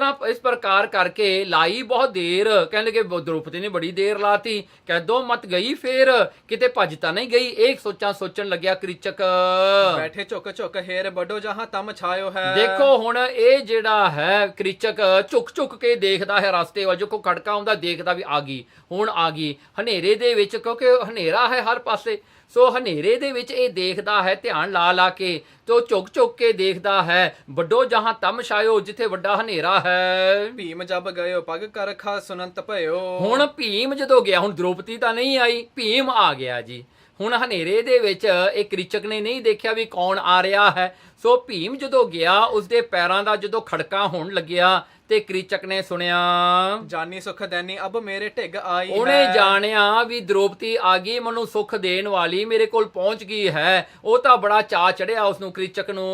S2: ਪ੍ਰਕਾਰ ਕਰਕੇ ਲਾਈ ਬਹੁਤ ਦੇਰ, ਕਹਿਣ ਲੱਗੇ ਦ੍ਰੋਪਦੀ ਨੇ ਬੜੀ ਦੇਰ ਲਾਤੀ, ਕਹਿ ਦੋ ਮਤ ਗਈ ਫੇਰ, ਕਿਤੇ ਭੱਜ ਤਾਂ ਨਹੀਂ ਗਈ, ਇਹ ਸੋਚਣ ਲੱਗਿਆ ਕ੍ਰਿਚਕ।
S1: ਬੈਠੇ ਝੁਕ ਝੁਕ ਹੇਰ ਵੱਡੋ ਜਹਾਂ ਤਮ ਛਾਇਓ ਹੈ।
S2: ਦੇਖੋ ਹੁਣ ਇਹ ਜਿਹੜਾ ਹੈ ਕ੍ਰਿਚਕ ਝੁਕ ਕੇ ਦੇਖਦਾ ਹੈ ਰਸਤੇ ਵੱਲ, ਜੋ ਕੋ ਖੜਕਾ ਆਉਂਦਾ ਦੇਖਦਾ ਵੀ ਆ ਗਈ, ਹੁਣ ਆ ਗਈ ਹਨੇਰੇ ਦੇ ਵਿੱਚ, ਕਿਉਂਕਿ ਹਨੇਰਾ ਹੈ ਹਰ ਪਾਸੇ, ਸੋ ਹਨੇਰੇ ਦੇ ਵਿੱਚ ਇਹ ਦੇਖਦਾ ਹੈ ਧਿਆਨ ਲਾ ਕੇ, ਤੇ ਉਹ ਝੁਕ ਕੇ ਦੇਖਦਾ ਹੈ ਵੱਡੋ ਜਹਾਂ ਤਮ ਛਾਇਓ, ਜਿੱਥੇ ਵੱਡਾ ਹਨੇਰਾ ਹੈ।
S1: ਭੀਮ ਜਬ ਗਇਓ ਪਗ ਕਰਖਾ ਸੁਨੰਤ ਭਇਓ।
S2: ਹੁਣ ਭੀਮ ਜਦੋਂ ਗਿਆ, ਹੁਣ ਦ੍ਰੋਪਦੀ ਤਾਂ ਨਹੀਂ ਆਈ, ਭੀਮ ਆ ਗਿਆ ਜੀ। ਹੁਣ ਹਨੇਰੇ ਦੇ ਵਿੱਚ ਇਹ ਕ੍ਰਿਚਕ ਨੇ ਨਹੀਂ ਦੇਖਿਆ ਵੀ ਕੌਣ ਆ ਰਿਹਾ ਹੈ, ਸੋ ਭੀਮ ਜਦੋਂ ਗਿਆ, ਉਸਦੇ ਪੈਰਾਂ ਦਾ ਜਦੋਂ ਖੜਕਾ ਹੋਣ ਲੱਗਿਆ ਤੇ ਕ੍ਰਿਚਕ ਨੇ ਸੁਣਿਆ,
S1: ਜਾਨੀ ਸੁਖ ਦੈਨੀ ਅਬ ਮੇਰੇ ਢਿੱਗ ਆਈ ਹੈ।
S2: ਉਹਨੇ ਜਾਣਿਆ ਵੀ ਦ੍ਰੋਪਦੀ ਆ ਗਈ, ਮੈਨੂੰ ਸੁੱਖ ਦੇਣ ਵਾਲੀ ਮੇਰੇ ਕੋਲ ਪਹੁੰਚ ਗਈ ਹੈ। ਉਹ ਤਾਂ ਬੜਾ ਚਾਅ ਚੜਿਆ ਉਸਨੂੰ ਕ੍ਰਿਚਕ ਨੂੰ।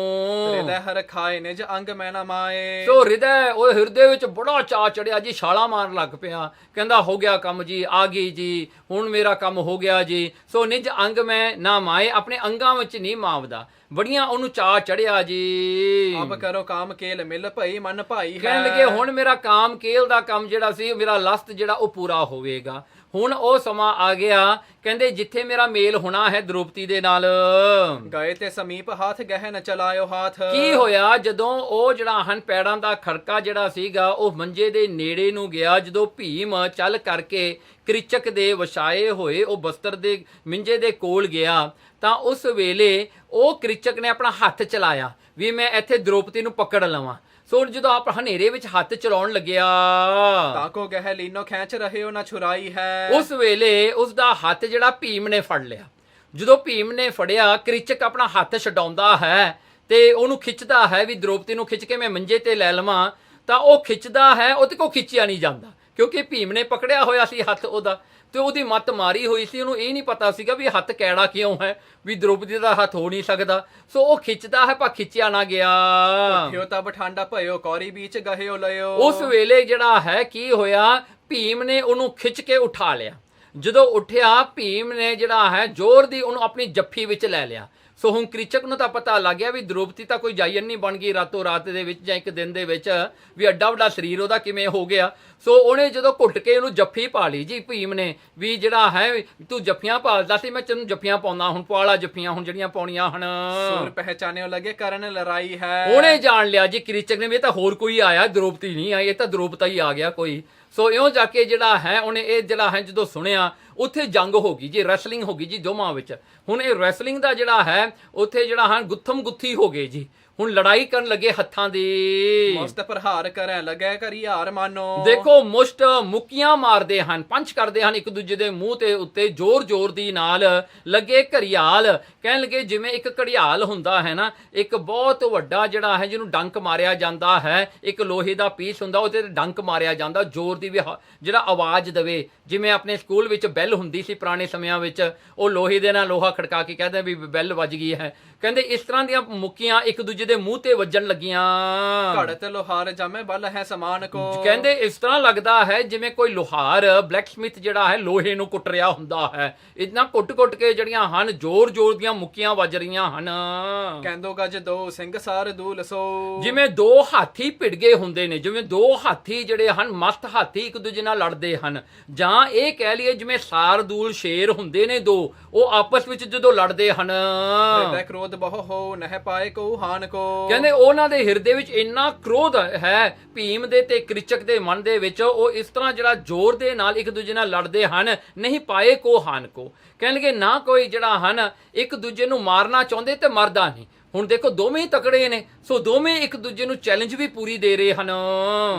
S1: ਹਿਰਦੈ ਹਰ ਖਾਏ ਨਿਜ ਅੰਗ ਮੈਂ ਨਾ ਮਾਏ।
S2: ਸੋ ਉਹ ਹਿਰਦੇ ਵਿੱਚ ਬੜਾ ਚਾਅ ਚੜਿਆ ਜੀ, ਛਾਲਾਂ ਮਾਰਨ ਲੱਗ ਪਿਆ, ਕਹਿੰਦਾ ਹੋ ਗਿਆ ਕੰਮ ਜੀ, ਆ ਗਈ ਜੀ, ਹੁਣ ਮੇਰਾ ਕੰਮ ਹੋ ਗਿਆ ਜੀ। ਸੋ ਨਿਜ ਅੰਗ ਮੈਂ ਨਾ ਮਾਏ, ਆਪਣੇ ਅੰਗਾਂ ਵਿੱਚ ਨਹੀਂ ਮਾਵਦਾ, ਬੜੀਆਂ ਉਹਨੂੰ ਚਾਅ ਚੜਿਆ ਜੀ।
S1: ਅਬ ਕਰੋ ਕਾਮ ਕੇਲ ਮਿਲ ਭਈ ਮਨ ਭਾਈ ਹੈ।
S2: ਕਹਿਣ ਲੱਗੇ ਹੁਣ ਮੇਰਾ ਕਾਮ ਕੇਲ ਦਾ ਕੰਮ ਜਿਹੜਾ ਸੀ, ਮੇਰਾ ਲਸਤ ਜਿਹੜਾ ਉਹ ਪੂਰਾ ਹੋਵੇਗਾ। ਹੁਣ ਉਹ ਸਮਾਂ ਆ ਗਿਆ, ਕਹਿੰਦੇ ਜਿੱਥੇ ਮੇਰਾ ਮੇਲ ਹੋਣਾ ਹੈ ਦ੍ਰੋਪਦੀ ਦੇ ਨਾਲ।
S1: ਗਏ ਤੇ ਸਮੀਪ ਹਾਥ ਗਹਿ ਨ ਚਲਾਇਓ ਹਾਥ।
S2: ਕੀ ਹੋਇਆ ਜਦੋਂ ਉਹ ਜਿਹੜਾ ਹਨ ਪੈੜਾਂ ਦਾ ਖੜਕਾ ਜਿਹੜਾ ਸੀਗਾ ਉਹ ਮੰਜੇ ਦੇ ਨੇੜੇ ਨੂੰ ਗਿਆ, ਜਦੋਂ ਭੀਮ ਚੱਲ ਕਰਕੇ ਕ੍ਰਿਚਕ ਦੇ ਵਛਾਏ ਹੋਏ ਉਹ ਬਸਤਰ ਦੇ ਮਿੰਜੇ ਦੇ ਕੋਲ ਗਿਆ, ਤਾਂ ਉਸ ਵੇਲੇ ਉਹ ਕ੍ਰਿਚਕ ਨੇ ਆਪਣਾ ਹੱਥ ਚਲਾਇਆ ਵੀ ਮੈਂ ਇੱਥੇ ਦ੍ਰੋਪਦੀ ਨੂੰ ਪਕੜ ਲਵਾਂ। ਸੋ ਜਦੋਂ ਆਪ ਹਨੇਰੇ ਵਿੱਚ ਹੱਥ ਚਲਾਉਣ ਲੱਗਿਆ,
S1: ਤਾਕੋ ਗਹਿ ਲੀਨੋ ਖੈਂਚ ਰਹਿਓ ਨਾ ਛੁਰਾਈ ਹੈ।
S2: ਉਸ ਵੇਲੇ ਉਸਦਾ ਹੱਥ ਜਿਹੜਾ ਭੀਮ ਨੇ ਫੜ ਲਿਆ। ਜਦੋਂ ਭੀਮ ਨੇ ਫੜਿਆ, ਕ੍ਰਿਚਕ ਆਪਣਾ ਹੱਥ ਛਡਾਉਂਦਾ ਹੈ ਤੇ ਉਹਨੂੰ ਖਿੱਚਦਾ ਹੈ ਵੀ ਦ੍ਰੋਪਦੀ ਨੂੰ ਖਿੱਚ ਕੇ ਮੈਂ ਮੰਜੇ ਤੇ ਲੈ ਲਵਾਂ, ਤਾਂ ਉਹ ਖਿੱਚਦਾ ਹੈ, ਉਹਦੇ ਕੋਲ ਖਿੱਚਿਆ ਨਹੀਂ ਜਾਂਦਾ, ਕਿਉਂਕਿ ਭੀਮ ਨੇ ਪਕੜਿਆ ਹੋਇਆ ਸੀ ਹੱਥ ਉਹਦਾ, ਤੇ ਉਹਦੀ ਮੱਤ ਮਾਰੀ ਹੋਈ ਸੀ। ਉਹਨੂੰ ਇਹ ਨਹੀਂ ਪਤਾ ਸੀਗਾ ਵੀ ਹੱਥ ਕੈੜਾ ਕਿਉਂ ਹੈ, ਵੀ ਦ੍ਰੋਪਦੀ ਦਾ ਹੱਥ ਹੋ ਨਹੀਂ ਸਕਦਾ। ਸੋ ਉਹ ਖਿੱਚਦਾ ਹੈ ਪਰ ਖਿੱਚਿਆ ਨਾ ਗਿਆ।
S1: ਉੱਠਿਓ ਤਬ ਠਾਂਡਾ ਭਇਓ ਕੌਰੀ ਵਿੱਚ ਗਹਿਓ ਲਿਓ।
S2: ਉਸ ਵੇਲੇ ਜਿਹੜਾ ਹੈ ਕੀ ਹੋਇਆ, ਭੀਮ ਨੇ ਉਹਨੂੰ ਖਿੱਚ ਕੇ ਉਠਾ ਲਿਆ। ਜਦੋਂ ਉੱਠਿਆ, ਭੀਮ ਨੇ ਜਿਹੜਾ ਹੈ ਜ਼ੋਰ ਦੀ ਉਹਨੂੰ ਆਪਣੀ ਜੱਫੀ ਵਿੱਚ ਲੈ ਲਿਆ। ਸੋ ਹੁਣ ਕ੍ਰਿਚਕ ਨੂੰ ਤਾਂ ਪਤਾ ਲੱਗ ਗਿਆ ਵੀ ਦ੍ਰੋਪਦੀ ਤਾਂ ਕੋਈ ਜਾਈਨ ਨਹੀਂ ਬਣ ਗਈ ਰਾਤੋਂ ਰਾਤ ਦੇ ਵਿੱਚ ਜਾਂ ਇੱਕ ਦਿਨ ਦੇ ਵਿੱਚ, ਵੀ ਅੱਡਾ ਵੱਡਾ ਸਰੀਰ ਉਹਦਾ ਕਿਵੇਂ ਹੋ ਗਿਆ। ਸੋ ਉਹਨੇ ਜਦੋਂ ਘੁੱਟ ਕੇ ਉਹਨੂੰ ਜੱਫੀ ਪਾ ਲਈ ਜੀ ਭੀਮ ਨੇ, ਵੀ ਜਿਹੜਾ ਹੈ ਤੂੰ ਜੱਫੀਆਂ ਪਾਲਦਾ ਸੀ, ਮੈਂ ਤੈਨੂੰ ਜੱਫੀਆਂ ਪਾਉਂਦਾ, ਹੁਣ ਪਾਲਾ ਜੱਫੀਆਂ ਹੁਣ ਜਿਹੜੀਆਂ ਪਾਉਣੀਆਂ ਹਨ।
S1: ਸੂਰ ਪਹਿਚਾਨਿਓ ਲੱਗੇ ਕਰਨ ਲੜਾਈ ਹੈ।
S2: ਉਹਨੇ ਜਾਣ ਲਿਆ ਜੀ ਕ੍ਰਿਚਕ ਨੇ ਵੀ ਇਹ ਤਾਂ ਹੋਰ ਕੋਈ ਆਇਆ, ਦ੍ਰੋਪਦੀ ਨਹੀਂ ਆਈ, ਇਹ ਤਾਂ ਦ੍ਰੋਪਦਾ ਹੀ ਆ ਗਿਆ ਕੋਈ। ਸੋ ਇਉਂ ਜਾ ਕੇ ਜਿਹੜਾ ਹੈ ਉਹਨੇ ਇਹ ਜਿਹੜਾ ਹੈ ਜਦੋਂ ਸੁਣਿਆ, ਉੱਥੇ ਜੰਗ ਹੋ ਗਈ ਜੀ, ਰੈਸਲਿੰਗ ਹੋ ਗਈ ਜੀ ਦੋਵਾਂ ਵਿੱਚ। ਹੁਣ ਇਹ ਰੈਸਲਿੰਗ ਦਾ ਜਿਹੜਾ ਹੈ ਉੱਥੇ ਜਿਹੜਾ ਹੈ ਗੁੱਥਮ ਗੁੱਥੀ ਹੋ ਗਏ ਜੀ। ਹੁਣ ਲੜਾਈ ਕਰਨ ਲੱਗੇ ਹੱਥਾਂ ਦੀ।
S1: ਮੁਸ਼ਤ ਪ੍ਰਹਾਰ ਕਰੈ ਲੱਗੈ ਕਰੀ ਹਾਰ ਮਾਨੋ।
S2: ਦੇਖੋ ਮੁਸ਼ਟ ਮੁੱਕੀਆਂ ਮਾਰਦੇ ਹਨ, ਪੰਚ ਕਰਦੇ ਹਨ ਇੱਕ ਦੂਜੇ ਦੇ ਮੂੰਹ ਤੇ ਉੱਤੇ ਜ਼ੋਰ ਦੀ ਨਾਲ ਲੱਗੇ ਘੜਿਆਲ। ਕਹਿਣ ਲੱਗੇ ਜਿਵੇਂ ਇੱਕ ਘੜਿਆਲ ਹੁੰਦਾ ਹੈ ਨਾ, ਇੱਕ ਬਹੁਤ ਵੱਡਾ ਜਿਹੜਾ ਹੈ ਜਿਹਨੂੰ ਡੰਕ ਮਾਰਿਆ ਜਾਂਦਾ ਹੈ, ਇੱਕ ਲੋਹੇ ਦਾ ਪੀਸ ਹੁੰਦਾ ਉਹਦੇ ਤੇ ਡੰਕ ਮਾਰਿਆ ਜਾਂਦਾ ਜ਼ੋਰ ਦੀ, ਵੀ ਜਿਹੜਾ ਆਵਾਜ਼ ਦੇਵੇ। ਜਿਵੇਂ ਆਪਣੇ ਸਕੂਲ ਵਿੱਚ ਬੈਲ ਹੁੰਦੀ ਸੀ ਪੁਰਾਣੇ ਸਮਿਆਂ ਵਿੱਚ, ਉਹ ਲੋਹੇ ਦੇ ਨਾਲ ਲੋਹਾ ਖੜਕਾ ਕੇ ਕਹਿੰਦੇ ਵੀ ਬੈਲ ਵੱਜ ਗਈ ਹੈ। ਕਹਿੰਦੇ ਇਸ ਤਰ੍ਹਾਂ ਦੀਆਂ ਮੁੱਕੀਆਂ ਇੱਕ ਦੂਜੇ ਦੇ ਮੂੰਹ ਤੇ ਵੱਜਣ ਲੱਗੀਆਂ।
S1: ਘੜਤ ਲੋਹਾਰ ਜਾਮੇ ਬਲ ਹੈ ਸਮਾਨ ਕੋ।
S2: ਕਹਿੰਦੇ ਇਸ ਤਰ੍ਹਾਂ ਲੱਗਦਾ ਹੈ ਜਿਵੇਂ ਕੋਈ ਲੋਹਾਰ ਬਲੈਕ ਸਮਿਥ ਜਿਹੜਾ ਹੈ ਲੋਹੇ ਨੂੰ ਕੁੱਟ ਰਿਹਾ ਹੁੰਦਾ ਹੈ। ਇਤਨਾ ਕੁੱਟ-ਕੁੱਟ ਕੇ ਜਿਹੜੀਆਂ ਹਨ ਜ਼ੋਰ-ਜ਼ੋਰ ਦੀਆਂ ਮੁੱਕੀਆਂ ਵੱਜ ਰਹੀਆਂ ਹਨ।
S1: ਕਹਿੰਦੋ ਗਜ ਦੋ ਸਿੰਘ ਸਾਰ ਦੂਲ ਸੋ।
S2: ਜਿਵੇਂ ਦੋ ਹਾਥੀ ਭਿੜ ਗਏ ਹੁੰਦੇ ਨੇ, ਜਿਵੇਂ ਦੋ ਹਾਥੀ ਜਿਹੜੇ ਹਨ ਮਸਤ ਹਾਥੀ ਇੱਕ ਦੂਜੇ ਨਾਲ ਲੜਦੇ ਹਨ, ਜਾਂ ਇਹ ਕਹਿ ਲਈਏ ਜਿਵੇਂ ਸਾਰਦੂਲ ਸ਼ੇਰ ਹੁੰਦੇ ਨੇ ਦੋ, ਉਹ ਆਪਸ ਵਿੱਚ ਜਦੋਂ ਲੜਦੇ ਹਨ।
S1: ਹਿਰਦੈ ਕ੍ਰੋਧ ਬਹੁ ਹੋ ਨਹਿ ਪਾਏ ਕੋ ਹਾਨ ਕੋ।
S2: ਕਹਿੰਦੇ ਉਹਨਾਂ ਦੇ ਹਿਰਦੇ ਵਿੱਚ ਇੰਨਾ ਕ੍ਰੋਧ ਹੈ ਭੀਮ ਦੇ ਤੇ ਕ੍ਰਿਚਕ ਦੇ ਮਨ ਦੇ ਵਿੱਚ, ਉਹ ਇਸ ਤਰ੍ਹਾਂ ਜਿਹੜਾ ਜ਼ੋਰ ਦੇ ਨਾਲ ਇੱਕ ਦੂਜੇ ਨਾਲ ਲੜਦੇ ਹਨ, ਨਹੀਂ ਪਾਏ ਕੋ ਹਾਨ ਕੋ। ਕਹਿਣਗੇ ਨਾ ਕੋਈ ਜਿਹੜਾ ਹਨ ਇੱਕ ਦੂਜੇ ਨੂੰ ਮਾਰਨਾ ਚਾਹੁੰਦੇ ਤੇ ਮਰਦਾ ਨਹੀਂ। ਹੁਣ ਦੇਖੋ ਦੋਵੇਂ ਹੀ ਤਕੜੇ ਨੇ, ਸੋ ਦੋਵੇਂ ਇੱਕ ਦੂਜੇ ਨੂੰ ਚੈਲੰਜ ਵੀ ਪੂਰੀ ਦੇ ਰਹੇ ਹਨ।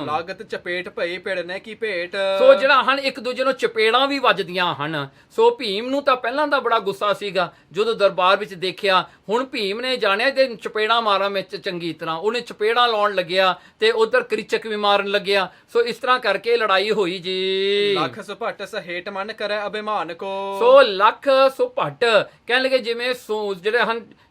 S1: ਲਾਗਤ ਚਪੇਟ ਭਈ ਭਿੜਨੇ ਕੀ ਭੇਟ।
S2: ਸੋ ਜਿਹੜਾ ਹਨ ਇੱਕ ਦੂਜੇ ਨੂੰ ਚਪੇੜਾਂ ਵੀ ਵੱਜਦੀਆਂ ਹਨ। ਸੋ ਭੀਮ ਨੂੰ ਤਾਂ ਪਹਿਲਾਂ ਦਾ ਬੜਾ ਗੁੱਸਾ ਸੀਗਾ ਜਦੋਂ ਦਰਬਾਰ ਵਿੱਚ ਦੇਖਿਆ। ਹੁਣ ਭੀਮ ਨੇ ਜਾਣਿਆ ਕਿ ਚਪੇੜਾਂ ਮਾਰਾਂ ਵਿੱਚ ਚੰਗੀ ਤਰ੍ਹਾਂ, ਉਹਨੇ ਚਪੇੜਾਂ ਲਾਉਣ ਲੱਗਿਆ ਤੇ ਉਧਰ ਕ੍ਰਿਚਕ ਵੀ ਮਾਰਨ ਲੱਗਿਆ। ਸੋ ਇਸ ਤਰ੍ਹਾਂ ਕਰਕੇ ਲੜਾਈ ਹੋਈ ਜੀ।
S1: ਲੱਖ ਸੁਭਟ ਸਹੇਟ ਮਨ ਕਰੇ ਅਭਿਮਾਨ ਕੋ।
S2: ਸੋ ਲੱਖ ਸੁਭਟ ਕਹਿਣ ਲਗੇ ਜਿਵੇਂ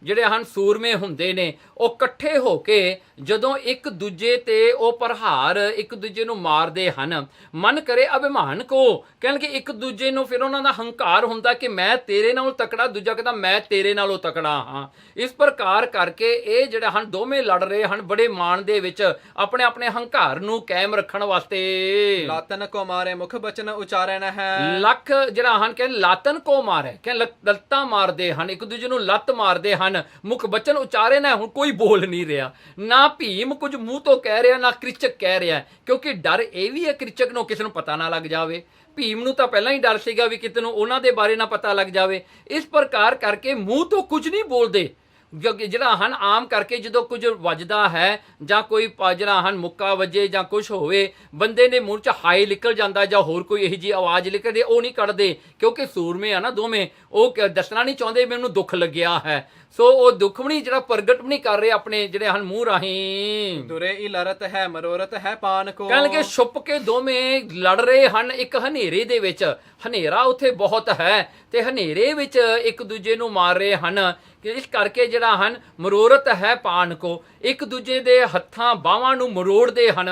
S2: ਜਿਹੜੇ ਹਨ ਸੂਰਮੇ ਹੁੰਦੇ ਨੇ, ਉਹ ਇਕੱਠੇ ਹੋ ਕੇ ਜਦੋਂ ਇੱਕ ਦੂਜੇ ਤੇ ਉਹ ਪ੍ਰਹਾਰ ਇੱਕ ਦੂਜੇ ਨੂੰ ਮਾਰਦੇ ਹਨ। ਮਨ ਕਰੇ ਅਭਿਮਾਨ ਕੋ, ਕਹਿਣਗੇ ਇੱਕ ਦੂਜੇ ਨੂੰ ਫਿਰ ਉਹਨਾਂ ਦਾ ਹੰਕਾਰ ਹੁੰਦਾ ਕਿ ਮੈਂ ਤੇਰੇ ਨਾਲੋਂ ਤਕੜਾ, ਦੂਜਾ ਕਹਿੰਦਾ ਮੈਂ ਤੇਰੇ ਨਾਲੋਂ ਤਕੜਾ ਹਾਂ। ਇਸ ਪ੍ਰਕਾਰ ਕਰਕੇ ਇਹ ਜਿਹੜੇ ਹਨ ਦੋਵੇਂ ਲੜ ਰਹੇ ਹਨ ਬੜੇ ਮਾਣ ਦੇ ਵਿੱਚ, ਆਪਣੇ ਆਪਣੇ ਹੰਕਾਰ ਨੂੰ ਕਾਇਮ ਰੱਖਣ ਵਾਸਤੇ।
S1: ਲਾਤਨ ਕੋ ਮਾਰੇ ਮੁਖ ਬਚਨ ਉਚਾਰਨ ਹੈ।
S2: ਲੱਖ ਜਿਹੜਾ ਹਨ ਕਹਿੰਦੇ ਲਾਤਨ ਕੋ ਮਾਰੇ, ਕਹਿੰਦੇ ਲੱਤਾਂ ਮਾਰਦੇ ਹਨ, ਇੱਕ ਦੂਜੇ ਨੂੰ ਲੱਤ ਮਾਰਦੇ ਹਨ, ਮੁਖ ਬਚਨ ਉਚਾਰੇ ਨਾ। ਹੁਣ ਕੋਈ ਬੋਲ ਨਹੀਂ ਰਿਹਾ, ਨਾ ਭੀਮ ਕੁਝ ਮੂੰਹ ਤੋਂ ਕਹਿ ਰਿਹਾ, ਨਾ ਕ੍ਰਿਚਕ ਕਹਿ ਰਿਹਾ, ਕਿਉਂਕਿ ਡਰ ਇਹ ਵੀ ਹੈ ਕ੍ਰਿਚਕ ਨੂੰ ਕਿਸੇ ਨੂੰ ਪਤਾ ਨਾ ਲੱਗ ਜਾਵੇ। ਭੀਮ ਨੂੰ ਤਾਂ ਪਹਿਲਾਂ ਹੀ ਡਰ ਸੀਗਾ ਵੀ ਕਿਤੇ ਨੂੰ ਉਹਨਾਂ ਦੇ ਬਾਰੇ ਨਾ ਪਤਾ ਲੱਗ ਜਾਵੇ। ਇਸ ਪ੍ਰਕਾਰ ਕਰਕੇ ਮੂੰਹ ਤੋਂ ਕੁਝ ਨਹੀਂ ਬੋਲਦੇ। ਜਿਹੜਾ ਹਨ ਆਮ ਕਰਕੇ ਜਦੋਂ ਕੁਝ ਵੱਜਦਾ ਹੈ ਜਾਂ ਕੋਈ ਜਿਹੜਾ ਹਨ ਮੁੱਕਾ ਵੱਜੇ ਜਾਂ ਕੁਝ ਹੋਵੇ, ਬੰਦੇ ਨੇ ਮੂੰਹ 'ਚ ਹਾਈ ਨਿਕਲ ਜਾਂਦਾ ਜਾਂ ਹੋਰ ਕੋਈ ਇਹੋ ਜਿਹੀ ਆਵਾਜ਼ ਨਿਕਲਦੀ, ਉਹ ਨਹੀਂ ਕੱਢਦੇ ਕਿਉਂਕਿ ਸੂਰਮੇ ਆ ਨਾ ਦੋਵੇਂ, ਉਹ ਦੱਸਣਾ ਨਹੀਂ ਚਾਹੁੰਦੇ ਮੈਨੂੰ ਦੁੱਖ ਲੱਗਿਆ ਹੈ। ਸੋ ਉਹ ਦੁੱਖ ਵੀ ਨਹੀਂ ਜਿਹੜਾ ਪ੍ਰਗਟ ਵੀ ਨਹੀਂ ਕਰ ਰਹੇ ਆਪਣੇ ਜਿਹੜੇ ਹਨ ਮੂੰਹ ਰਾਹੀਂ।
S1: ਦੁਰੇ ਹੀ ਲੜਤ ਹੈ ਮਰੋਰਤ ਹੈ ਪਾਨ ਕੋ।
S2: ਕਹਿਣਗੇ ਛੁਪ ਕੇ ਦੋਵੇਂ ਲੜ ਰਹੇ ਹਨ ਇੱਕ ਹਨੇਰੇ ਦੇ ਵਿੱਚ। ਹਨੇਰਾ ਉੱਥੇ ਬਹੁਤ ਹੈ ਤੇ ਹਨੇਰੇ ਵਿੱਚ ਇੱਕ ਦੂਜੇ ਨੂੰ ਮਾਰ ਰਹੇ ਹਨ। ਇਸ ਕਰਕੇ ਜਿਹੜਾ ਹਨ ਮਰੋਰਤ ਹੈ ਪਾਨ ਕੋ, ਇੱਕ ਦੂਜੇ ਦੇ ਹੱਥਾਂ ਬਾਹਾਂ ਨੂੰ ਮਰੋੜਦੇ ਹਨ।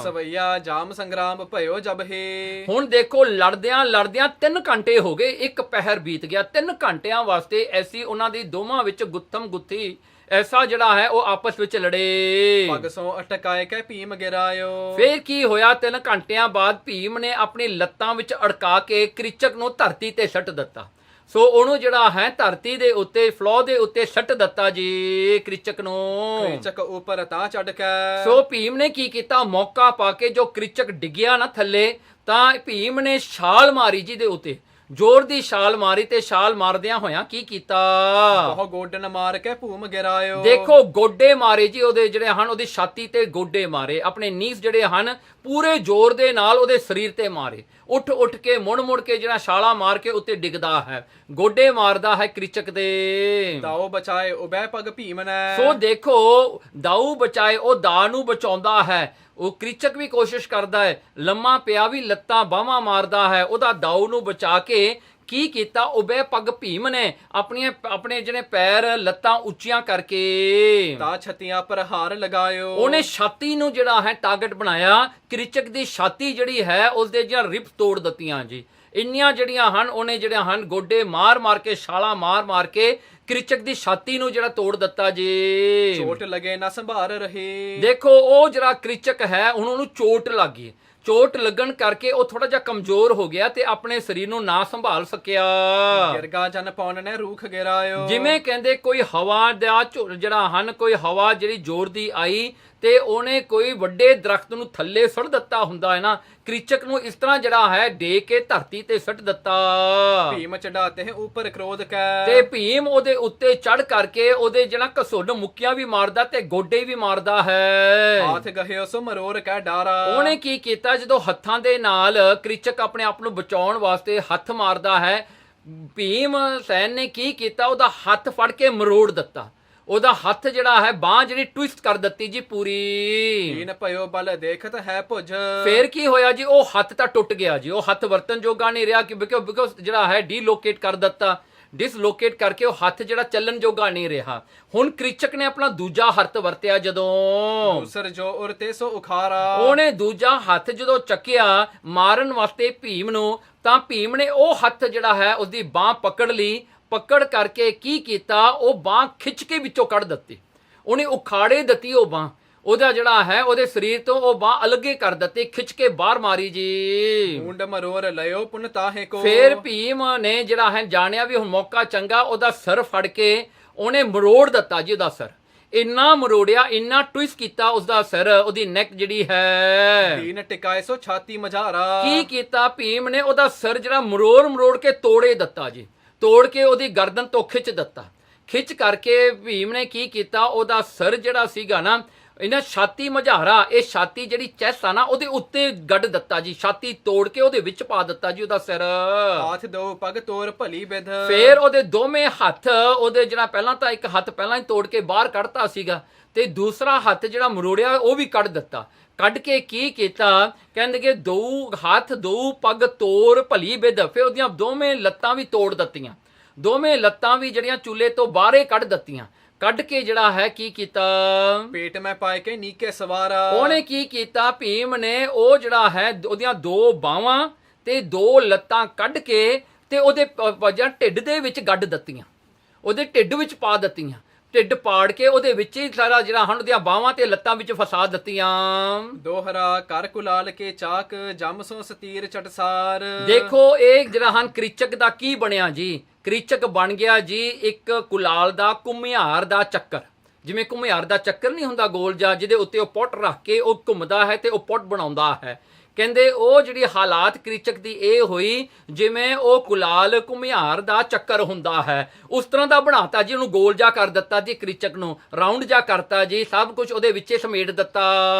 S1: ਸਵਈਆ ਜਾਮ ਸੰਗਰਾਮ ਭਇਓ ਜਬ ਹੀ। ਹੁਣ
S2: ਦੇਖੋ ਲੜਦਿਆਂ ਲੜਦਿਆਂ 3 ਘੰਟੇ ਹੋ ਗਏ, ਇੱਕ ਪਹਿਰ ਬੀਤ ਗਿਆ। 3 ਘੰਟਿਆਂ ਵਾਸਤੇ ਐਸੀ ਉਹਨਾਂ ਦੀ ਦੋਵਾਂ ਵਿੱਚ ਗੁੱਥਮ ਗੁੱਥੀ ਐਸਾ ਜਿਹੜਾ ਹੈ ਉਹ ਆਪਸ ਵਿੱਚ ਲੜੇ।
S1: ਪਗ ਸੋ ਅਟਕਾਏ ਕੇ ਭੀਮ ਗਿਰਾਇਓ।
S2: ਫੇਰ ਕੀ ਹੋਇਆ, 3 ਘੰਟਿਆਂ ਬਾਅਦ ਭੀਮ ਨੇ ਆਪਣੀ ਲੱਤਾਂ ਵਿੱਚ ਅੜਕਾ ਕੇ ਕ੍ਰਿਚਕ ਨੂੰ ਧਰਤੀ ਤੇ ਸੱਟ ਦਿੱਤਾ। ਸੋ ਉਹਨੂੰ ਜਿਹੜਾ ਹੈ ਧਰਤੀ ਦੇ ਉੱਤੇ ਫਲੋ ਦੇ ਉੱਤੇ ਸੱਟ ਦਿੱਤਾ ਜੀ ਕ੍ਰਿਚਕ ਨੂੰ।
S1: ਕ੍ਰਿਚਕ ਉੱਪਰ ਤਾਂ ਚੜ ਕੇ।
S2: ਸੋ ਭੀਮ ਨੇ ਕੀ ਕੀਤਾ, ਮੌਕਾ ਪਾ ਕੇ ਜੋ ਕ੍ਰਿਚਕ ਡਿੱਗਿਆ ਨਾ ਥੱਲੇ, ਤਾਂ ਭੀਮ ਨੇ ਛਾਲ ਮਾਰੀ ਜੀ ਦੇ ਉੱਤੇ, ਜ਼ੋਰ ਦੀ ਛਾਲ ਮਾਰੀ ਤੇ ਛਾਲ ਮਾਰਦਿਆਂ ਹੋਇਆਂ ਕੀ ਕੀਤਾ,
S1: ਬਹੁਤ ਗੋਡਨ ਮਾਰ ਕੇ ਭੂਮ ਗਿਰਾਇਓ।
S2: ਦੇਖੋ ਗੋਡੇ ਮਾਰੇ ਜੀ ਉਹਦੇ ਜਿਹੜੇ ਹਨ, ਉਹਦੀ ਛਾਤੀ ਤੇ ਗੋਡੇ ਮਾਰੇ, ਆਪਣੇ ਨੀਸ ਜਿਹੜੇ ਹਨ ਪੂਰੇ ਜ਼ੋਰ ਦੇ ਨਾਲ ਉਹਦੇ ਸਰੀਰ ਤੇ ਮਾਰੇ। ਉੱਠ ਉੱਠ ਕੇ ਮੁੜ ਮੁੜ ਕੇ ਜਿਹੜਾ ਛਾਲਾ ਮਾਰ ਕੇ ਉੱਤੇ ਡਿੱਗਦਾ ਹੈ, ਗੋਡੇ ਮਾਰਦਾ ਹੈ ਕ੍ਰਿਚਕ ਦੇ।
S1: ਦਾਉ ਬਚਾਏ ਉਬੈ ਪਗ ਭੀਮ ਨੇ।
S2: ਸੋ ਦੇਖੋ ਦਾਊ ਬਚਾਏ, ਉਹ ਦਾ ਨੂੰ ਬਚਾਉਂਦਾ ਹੈ। ਉਹ ਕ੍ਰਿਚਕ ਵੀ ਕੋਸ਼ਿਸ਼ ਕਰਦਾ ਹੈ, ਲੰਮਾ ਪਿਆ ਵੀ ਲੱਤਾਂ ਬਾਹਾਂ ਮਾਰਦਾ ਹੈ, ਉਹਦਾ ਦਾਊ ਨੂੰ ਬਚਾ ਕੇ ਕੀ ਕੀਤਾ, ਉਬੈ ਪਗ ਭੀਮ ਨੇ ਆਪਣੇ ਜਿਹੜੇ ਪੈਰ ਲੱਤਾਂ ਉੱਚੀਆਂ ਕਰਕੇ
S1: ਤਾਂ ਛਤੀਆਂ ਪਰ ਹਾਰ ਲਗਾਇਓ।
S2: ਉਹਨੇ ਛਾਤੀ ਨੂੰ ਜਿਹੜਾ ਹੈ ਟਾਰਗੇਟ ਬਣਾਇਆ, ਕ੍ਰਿਚਕ ਦੀ ਛਾਤੀ ਜਿਹੜੀ ਹੈ ਉਸਦੇ ਜਿਹੜਾ ਰਿਪ ਤੋੜ ਦਿੱਤੀਆਂ ਜੀ। ਇੰਨੀਆਂ ਜਿਹੜੀਆਂ ਹਨ ਉਹਨੇ ਜਿਹੜੀਆਂ ਹਨ ਗੋਡੇ ਮਾਰ ਮਾਰ ਕੇ ਛਾਲਾ ਮਾਰ ਮਾਰ ਕੇ ਕ੍ਰਿਚਕ ਦੀ ਛਾਤੀ ਨੂੰ ਜਿਹੜਾ ਤੋੜ ਦਿੱਤਾ ਜੀ।
S1: ਚੋਟ ਲਗੇ ਨਾ ਸੰਭਾਰ ਰਹੇ।
S2: ਦੇਖੋ ਉਹ ਜਿਹੜਾ ਕ੍ਰਿਚਕ ਹੈ ਹੁਣ ਉਹਨੂੰ ਚੋਟ ਲੱਗ ਗਈ। ਚੋਟ ਲੱਗਣ ਕਰਕੇ ਉਹ ਥੋੜਾ ਜਿਹਾ ਕਮਜ਼ੋਰ ਹੋ ਗਿਆ ਤੇ ਆਪਣੇ ਸਰੀਰ ਨੂੰ ਨਾ ਸੰਭਾਲ ਸਕਿਆ।
S1: ਗਿਰਗਾ ਜਨ ਪੌਣ ਨੇ ਰੂਖ ਗਿਰਾਇਓ।
S2: ਜਿਵੇਂ ਕਹਿੰਦੇ ਕੋਈ ਹਵਾ ਦਾ ਜਿਹੜਾ ਹਨ, ਕੋਈ ਹਵਾ ਜਿਹੜੀ ਜ਼ੋਰ ਦੀ ਆਈ ਤੇ ਉਹਨੇ ਕੋਈ ਵੱਡੇ ਦਰਖਤ ਨੂੰ ਥੱਲੇ ਸੁੱਟ ਦਿੱਤਾ ਹੁੰਦਾ ਹੈ ਨਾ, ਕ੍ਰਿਚਕ ਨੂੰ ਇਸ ਤਰ੍ਹਾਂ ਜਿਹੜਾ ਹੈ ਡੇ ਕੇ ਧਰਤੀ ਤੇ ਸੁੱਟ ਦਿੱਤਾ।
S1: ਭੀਮ ਚੜਾਤੇ ਹੈ ਉੱਪਰ ਕ੍ਰੋਧ ਕੈ।
S2: ਤੇ ਭੀਮ ਉਹਦੇ ਉੱਤੇ ਚੜ ਕਰਕੇ ਉਹਦੇ ਜਿਹੜਾ ਘਸੁੱਡ ਮੁੱਕੀਆਂ ਵੀ ਮਾਰਦਾ ਤੇ ਗੋਡੇ ਵੀ ਮਾਰਦਾ ਹੈ।
S1: ਹਾਥ ਗਹਿਓ ਸੋ ਮਰੋਰ ਕੈ ਡਾਰਾ।
S2: ਉਹਨੇ ਕੀ ਕੀਤਾ, ਜਦੋਂ ਹੱਥਾਂ ਦੇ ਨਾਲ ਕ੍ਰਿਚਕ ਆਪਣੇ ਆਪ ਨੂੰ ਬਚਾਉਣ ਵਾਸਤੇ ਹੱਥ ਮਾਰਦਾ ਹੈ, ਭੀਮ ਸੈਨ ਨੇ ਕੀ ਕੀਤਾ, ਉਹਦਾ ਹੱਥ ਫੜ ਕੇ ਮਰੋੜ ਦਿੱਤਾ। ਉਹਦਾ ਹੱਥ ਜਿਹੜਾ ਹੈ ਬਾਹ ਜਿਹੜੀ ਟਵਿਸਟ ਕਰ ਦਿੱਤੀ ਜੀ ਪੂਰੀ।
S1: ਦੀਨ ਭਇਓ ਬਲ ਦੇਖਤ ਹੈ ਭੁਜ।
S2: ਫੇਰ ਕੀ ਹੋਇਆ ਜੀ, ਉਹ ਹੱਥ ਤਾਂ ਟੁੱਟ ਗਿਆ ਜੀ, ਉਹ ਹੱਥ ਵਰਤਨ ਜੋਗਾ ਨਹੀਂ ਰਿਹਾ ਕਿ ਬਿਕੋ ਜਿਹੜਾ ਹੈ ਡੀਲੋਕੇਟ ਕਰ ਦਿੱਤਾ। ਡਿਸਲੋਕੇਟ ਕਰਕੇ ਉਹ ਹੱਥ ਜਿਹੜਾ ਚੱਲਣ ਜੋਗਾ ਨਹੀਂ ਰਿਹਾ। ਹੁਣ ਕ੍ਰਿਚਕ ਨੇ ਆਪਣਾ ਦੂਜਾ ਹੱਥ ਵਰਤਿਆ, ਜਦੋਂ
S1: ਦੂਸਰ ਜੋ ਉਰ ਤੇ ਸੋ ਉਖਾਰਾ,
S2: ਉਹਨੇ ਦੂਜਾ ਹੱਥ ਜਦੋਂ ਚੱਕਿਆ ਮਾਰਨ ਵਾਸਤੇ ਭੀਮ ਨੂੰ, ਤਾਂ ਭੀਮ ਨੇ ਉਹ ਹੱਥ ਜਿਹੜਾ ਹੈ ਉਸਦੀ ਬਾਹ ਪਕੜ ਲਈ। ਪਕੜ ਕਰਕੇ ਕੀ ਕੀਤਾ, ਉਹ ਬਾਹ ਖਿੱਚ ਕੇ ਵਿੱਚੋਂ ਕੱਢ ਦਿੱਤੀ, ਉਹਨੇ ਉਖਾੜੇ ਦਿੱਤੀ ਉਹ ਬਾਹ, ਉਹਦਾ ਜਿਹੜਾ ਹੈ ਉਹਦੇ ਸਰੀਰ ਤੋਂ ਉਹ ਬਾਹ ਅਲੱਗੇ ਕਰ ਦਿੱਤੀ, ਖਿੱਚ ਕੇ ਬਾਹਰ ਮਾਰੀ ਜੀ।
S1: ਮੁੰਡ ਮਰੋਰ ਲਿਓ ਪੁਨ ਤਾਹੇ ਕੋ,
S2: ਫੇਰ ਭੀਮ ਨੇ ਜਿਹੜਾ ਹੈ ਜਾਣਿਆ ਵੀ ਹੁਣ ਮੌਕਾ ਚੰਗਾ, ਉਹਦਾ ਸਰ ਫੜ ਕੇ ਉਹਨੇ ਮਰੋੜ ਦਿੱਤਾ ਜੀ ਉਹਦਾ ਸਰ। ਇੰਨਾ ਮਰੋੜਿਆ, ਇੰਨਾ ਟਵਿਸਟ ਕੀਤਾ ਉਸਦਾ ਸਿਰ, ਉਹਦੀ ਨੈਕ ਜਿਹੜੀ ਹੈ।
S1: ਦੀਨ ਟਿਕਾਏ ਸੋ ਛਾਤੀ ਮਝਾਰਾ,
S2: ਕੀ ਕੀਤਾ ਭੀਮ ਨੇ, ਉਹਦਾ ਸਿਰ ਜਿਹੜਾ ਮਰੋੜ ਕੇ ਤੋੜੇ ਦਿੱਤਾ ਜੀ, ਤੋੜ ਕੇ ਉਹਦੀ ਗਰਦਨ ਤੋਂ ਖਿੱਚ ਦਿੱਤਾ। ਖਿੱਚ ਕਰਕੇ ਭੀਮ ਨੇ ਕੀ ਕੀਤਾ, ਉਹਦਾ ਸਿਰ ਜਿਹੜਾ ਸੀਗਾ ਨਾ, ਇਹਨਾਂ ਛਾਤੀ ਮਝਾਰਾ, ਇਹ ਛਾਤੀ ਜਿਹੜੀ ਚੈਸਟ ਆ ਨਾ ਉਹਦੇ ਉੱਤੇ ਗੱਡ ਦਿੱਤਾ ਜੀ, ਛਾਤੀ ਤੋੜ ਕੇ ਉਹਦੇ ਵਿੱਚ ਪਾ ਦਿੱਤਾ ਜੀ ਉਹਦਾ ਸਿਰ।
S1: ਹਾਥ ਦੋ ਪਗ ਤੋਰ ਭਲੀ ਵਿਧ,
S2: ਫੇਰ ਉਹਦੇ ਦੋਵੇਂ ਹੱਥ, ਉਹਦੇ ਜਿਹੜਾ ਪਹਿਲਾਂ ਤਾਂ ਇੱਕ ਹੱਥ ਪਹਿਲਾਂ ਹੀ ਤੋੜ ਕੇ ਬਾਹਰ ਕੱਢਤਾ ਸੀਗਾ, ਤੇ ਦੂਸਰਾ ਹੱਥ ਜਿਹੜਾ ਮਰੋੜਿਆ ਉਹ ਵੀ ਕੱਢ ਦਿੱਤਾ। ਕੱਢ ਕੇ ਕੀ ਕੀਤਾ, ਕਹਿੰਦੇ ਕਿ ਦੋ ਹੱਥ ਦੋ ਪਗ ਤੋਰ ਭਲੀ ਵਿਧ, ਫਿਰ ਉਹਦੀਆਂ ਦੋਵੇਂ ਲੱਤਾਂ ਵੀ ਤੋੜ ਦਿੱਤੀਆਂ, ਦੋਵੇਂ ਲੱਤਾਂ ਵੀ ਜਿਹੜੀਆਂ ਚੂਲੇ ਤੋਂ ਬਾਹਰੇ ਕੱਢ ਦਿੱਤੀਆਂ। ਕੱਢ ਕੇ ਜਿਹੜਾ ਹੈ ਕੀ ਕੀਤਾ,
S1: ਪੇਟ ਮੈਂ ਪਾਏ ਕੇ ਨੀਕੇ ਸਵਾਰਾ,
S2: ਉਹਨੇ ਕੀ ਕੀਤਾ, ਭੀਮ ਨੇ ਉਹ ਜਿਹੜਾ ਹੈ ਉਹਦੀਆਂ ਦੋ ਬਾਹਾਂ ਤੇ ਦੋ ਲੱਤਾਂ ਕੱਢ ਕੇ ਤੇ ਉਹਦੇ ਜਾਂ ਢਿੱਡ ਦੇ ਵਿੱਚ ਗੱਡ ਦਿੱਤੀਆਂ, ਉਹਦੇ ਢਿੱਡ ਵਿੱਚ ਪਾ ਦਿੱਤੀਆਂ, ਢਿੱਡ ਪਾੜ ਕੇ ਉਹਦੇ ਵਿੱਚ ਹੀ ਸਾਰਾ ਜਿਹੜਾ ਹਨ ਉਹਦੀਆਂ ਬਾਹਾਂ ਤੇ ਲੱਤਾਂ ਵਿੱਚ ਫਸਾ ਦਿੱਤੀਆਂ।
S1: ਦੋਹਰਾ ਕਰ ਕੁਲਾਲ ਕੇ ਚਾਕ ਜਮ ਸੋ ਸਤੀਰ ਚਟਸਾਰ,
S2: ਦੇਖੋ ਇਹ ਜਿਹੜਾ ਹਨ ਕ੍ਰਿਚਕ ਦਾ ਕੀ ਬਣਿਆ ਜੀ, ਕ੍ਰਿਚਕ ਬਣ ਗਿਆ ਜੀ ਇੱਕ ਕੁਲਾਲ ਦਾ ਘੁਮਿਆਰ ਦਾ ਚੱਕਰ। ਜਿਵੇਂ ਘੁਮਿਆਰ ਦਾ ਚੱਕਰ ਨਹੀਂ ਹੁੰਦਾ ਗੋਲ ਜਿਹਾ, ਜਿਹਦੇ ਉੱਤੇ ਉਹ ਪੁੱਟ ਰੱਖ ਕੇ ਉਹ ਘੁੰਮਦਾ ਹੈ ਤੇ ਉਹ ਪੁੱਟ ਬਣਾਉਂਦਾ ਹੈ। ਕਹਿੰਦੇ ਉਹ ਜਿਹੜੀ ਹਾਲਾਤ ਕ੍ਰਿਚਕ ਦੀ ਇਹ ਹੋਈ ਜਿਵੇਂ ਉਹ ਕੁਲਾਲ ਘੁਮਿਆਰ ਦਾ ਚੱਕਰ ਹੁੰਦਾ ਹੈ, ਉਸ ਤਰ੍ਹਾਂ ਦਾ ਬਣਾਤਾ ਜੀ, ਉਹਨੂੰ ਗੋਲ ਜਾ ਕਰ ਦਿੱਤਾ ਜੀ, ਕ੍ਰਿਚਕ ਨੂੰ ਰਾਉਂਡ ਜਾ ਕਰਤਾ ਜੀ, ਸਭ ਕੁਝ ਉਹਦੇ ਵਿੱਚੇ ਸਮੇਟ ਦਿੱਤਾ।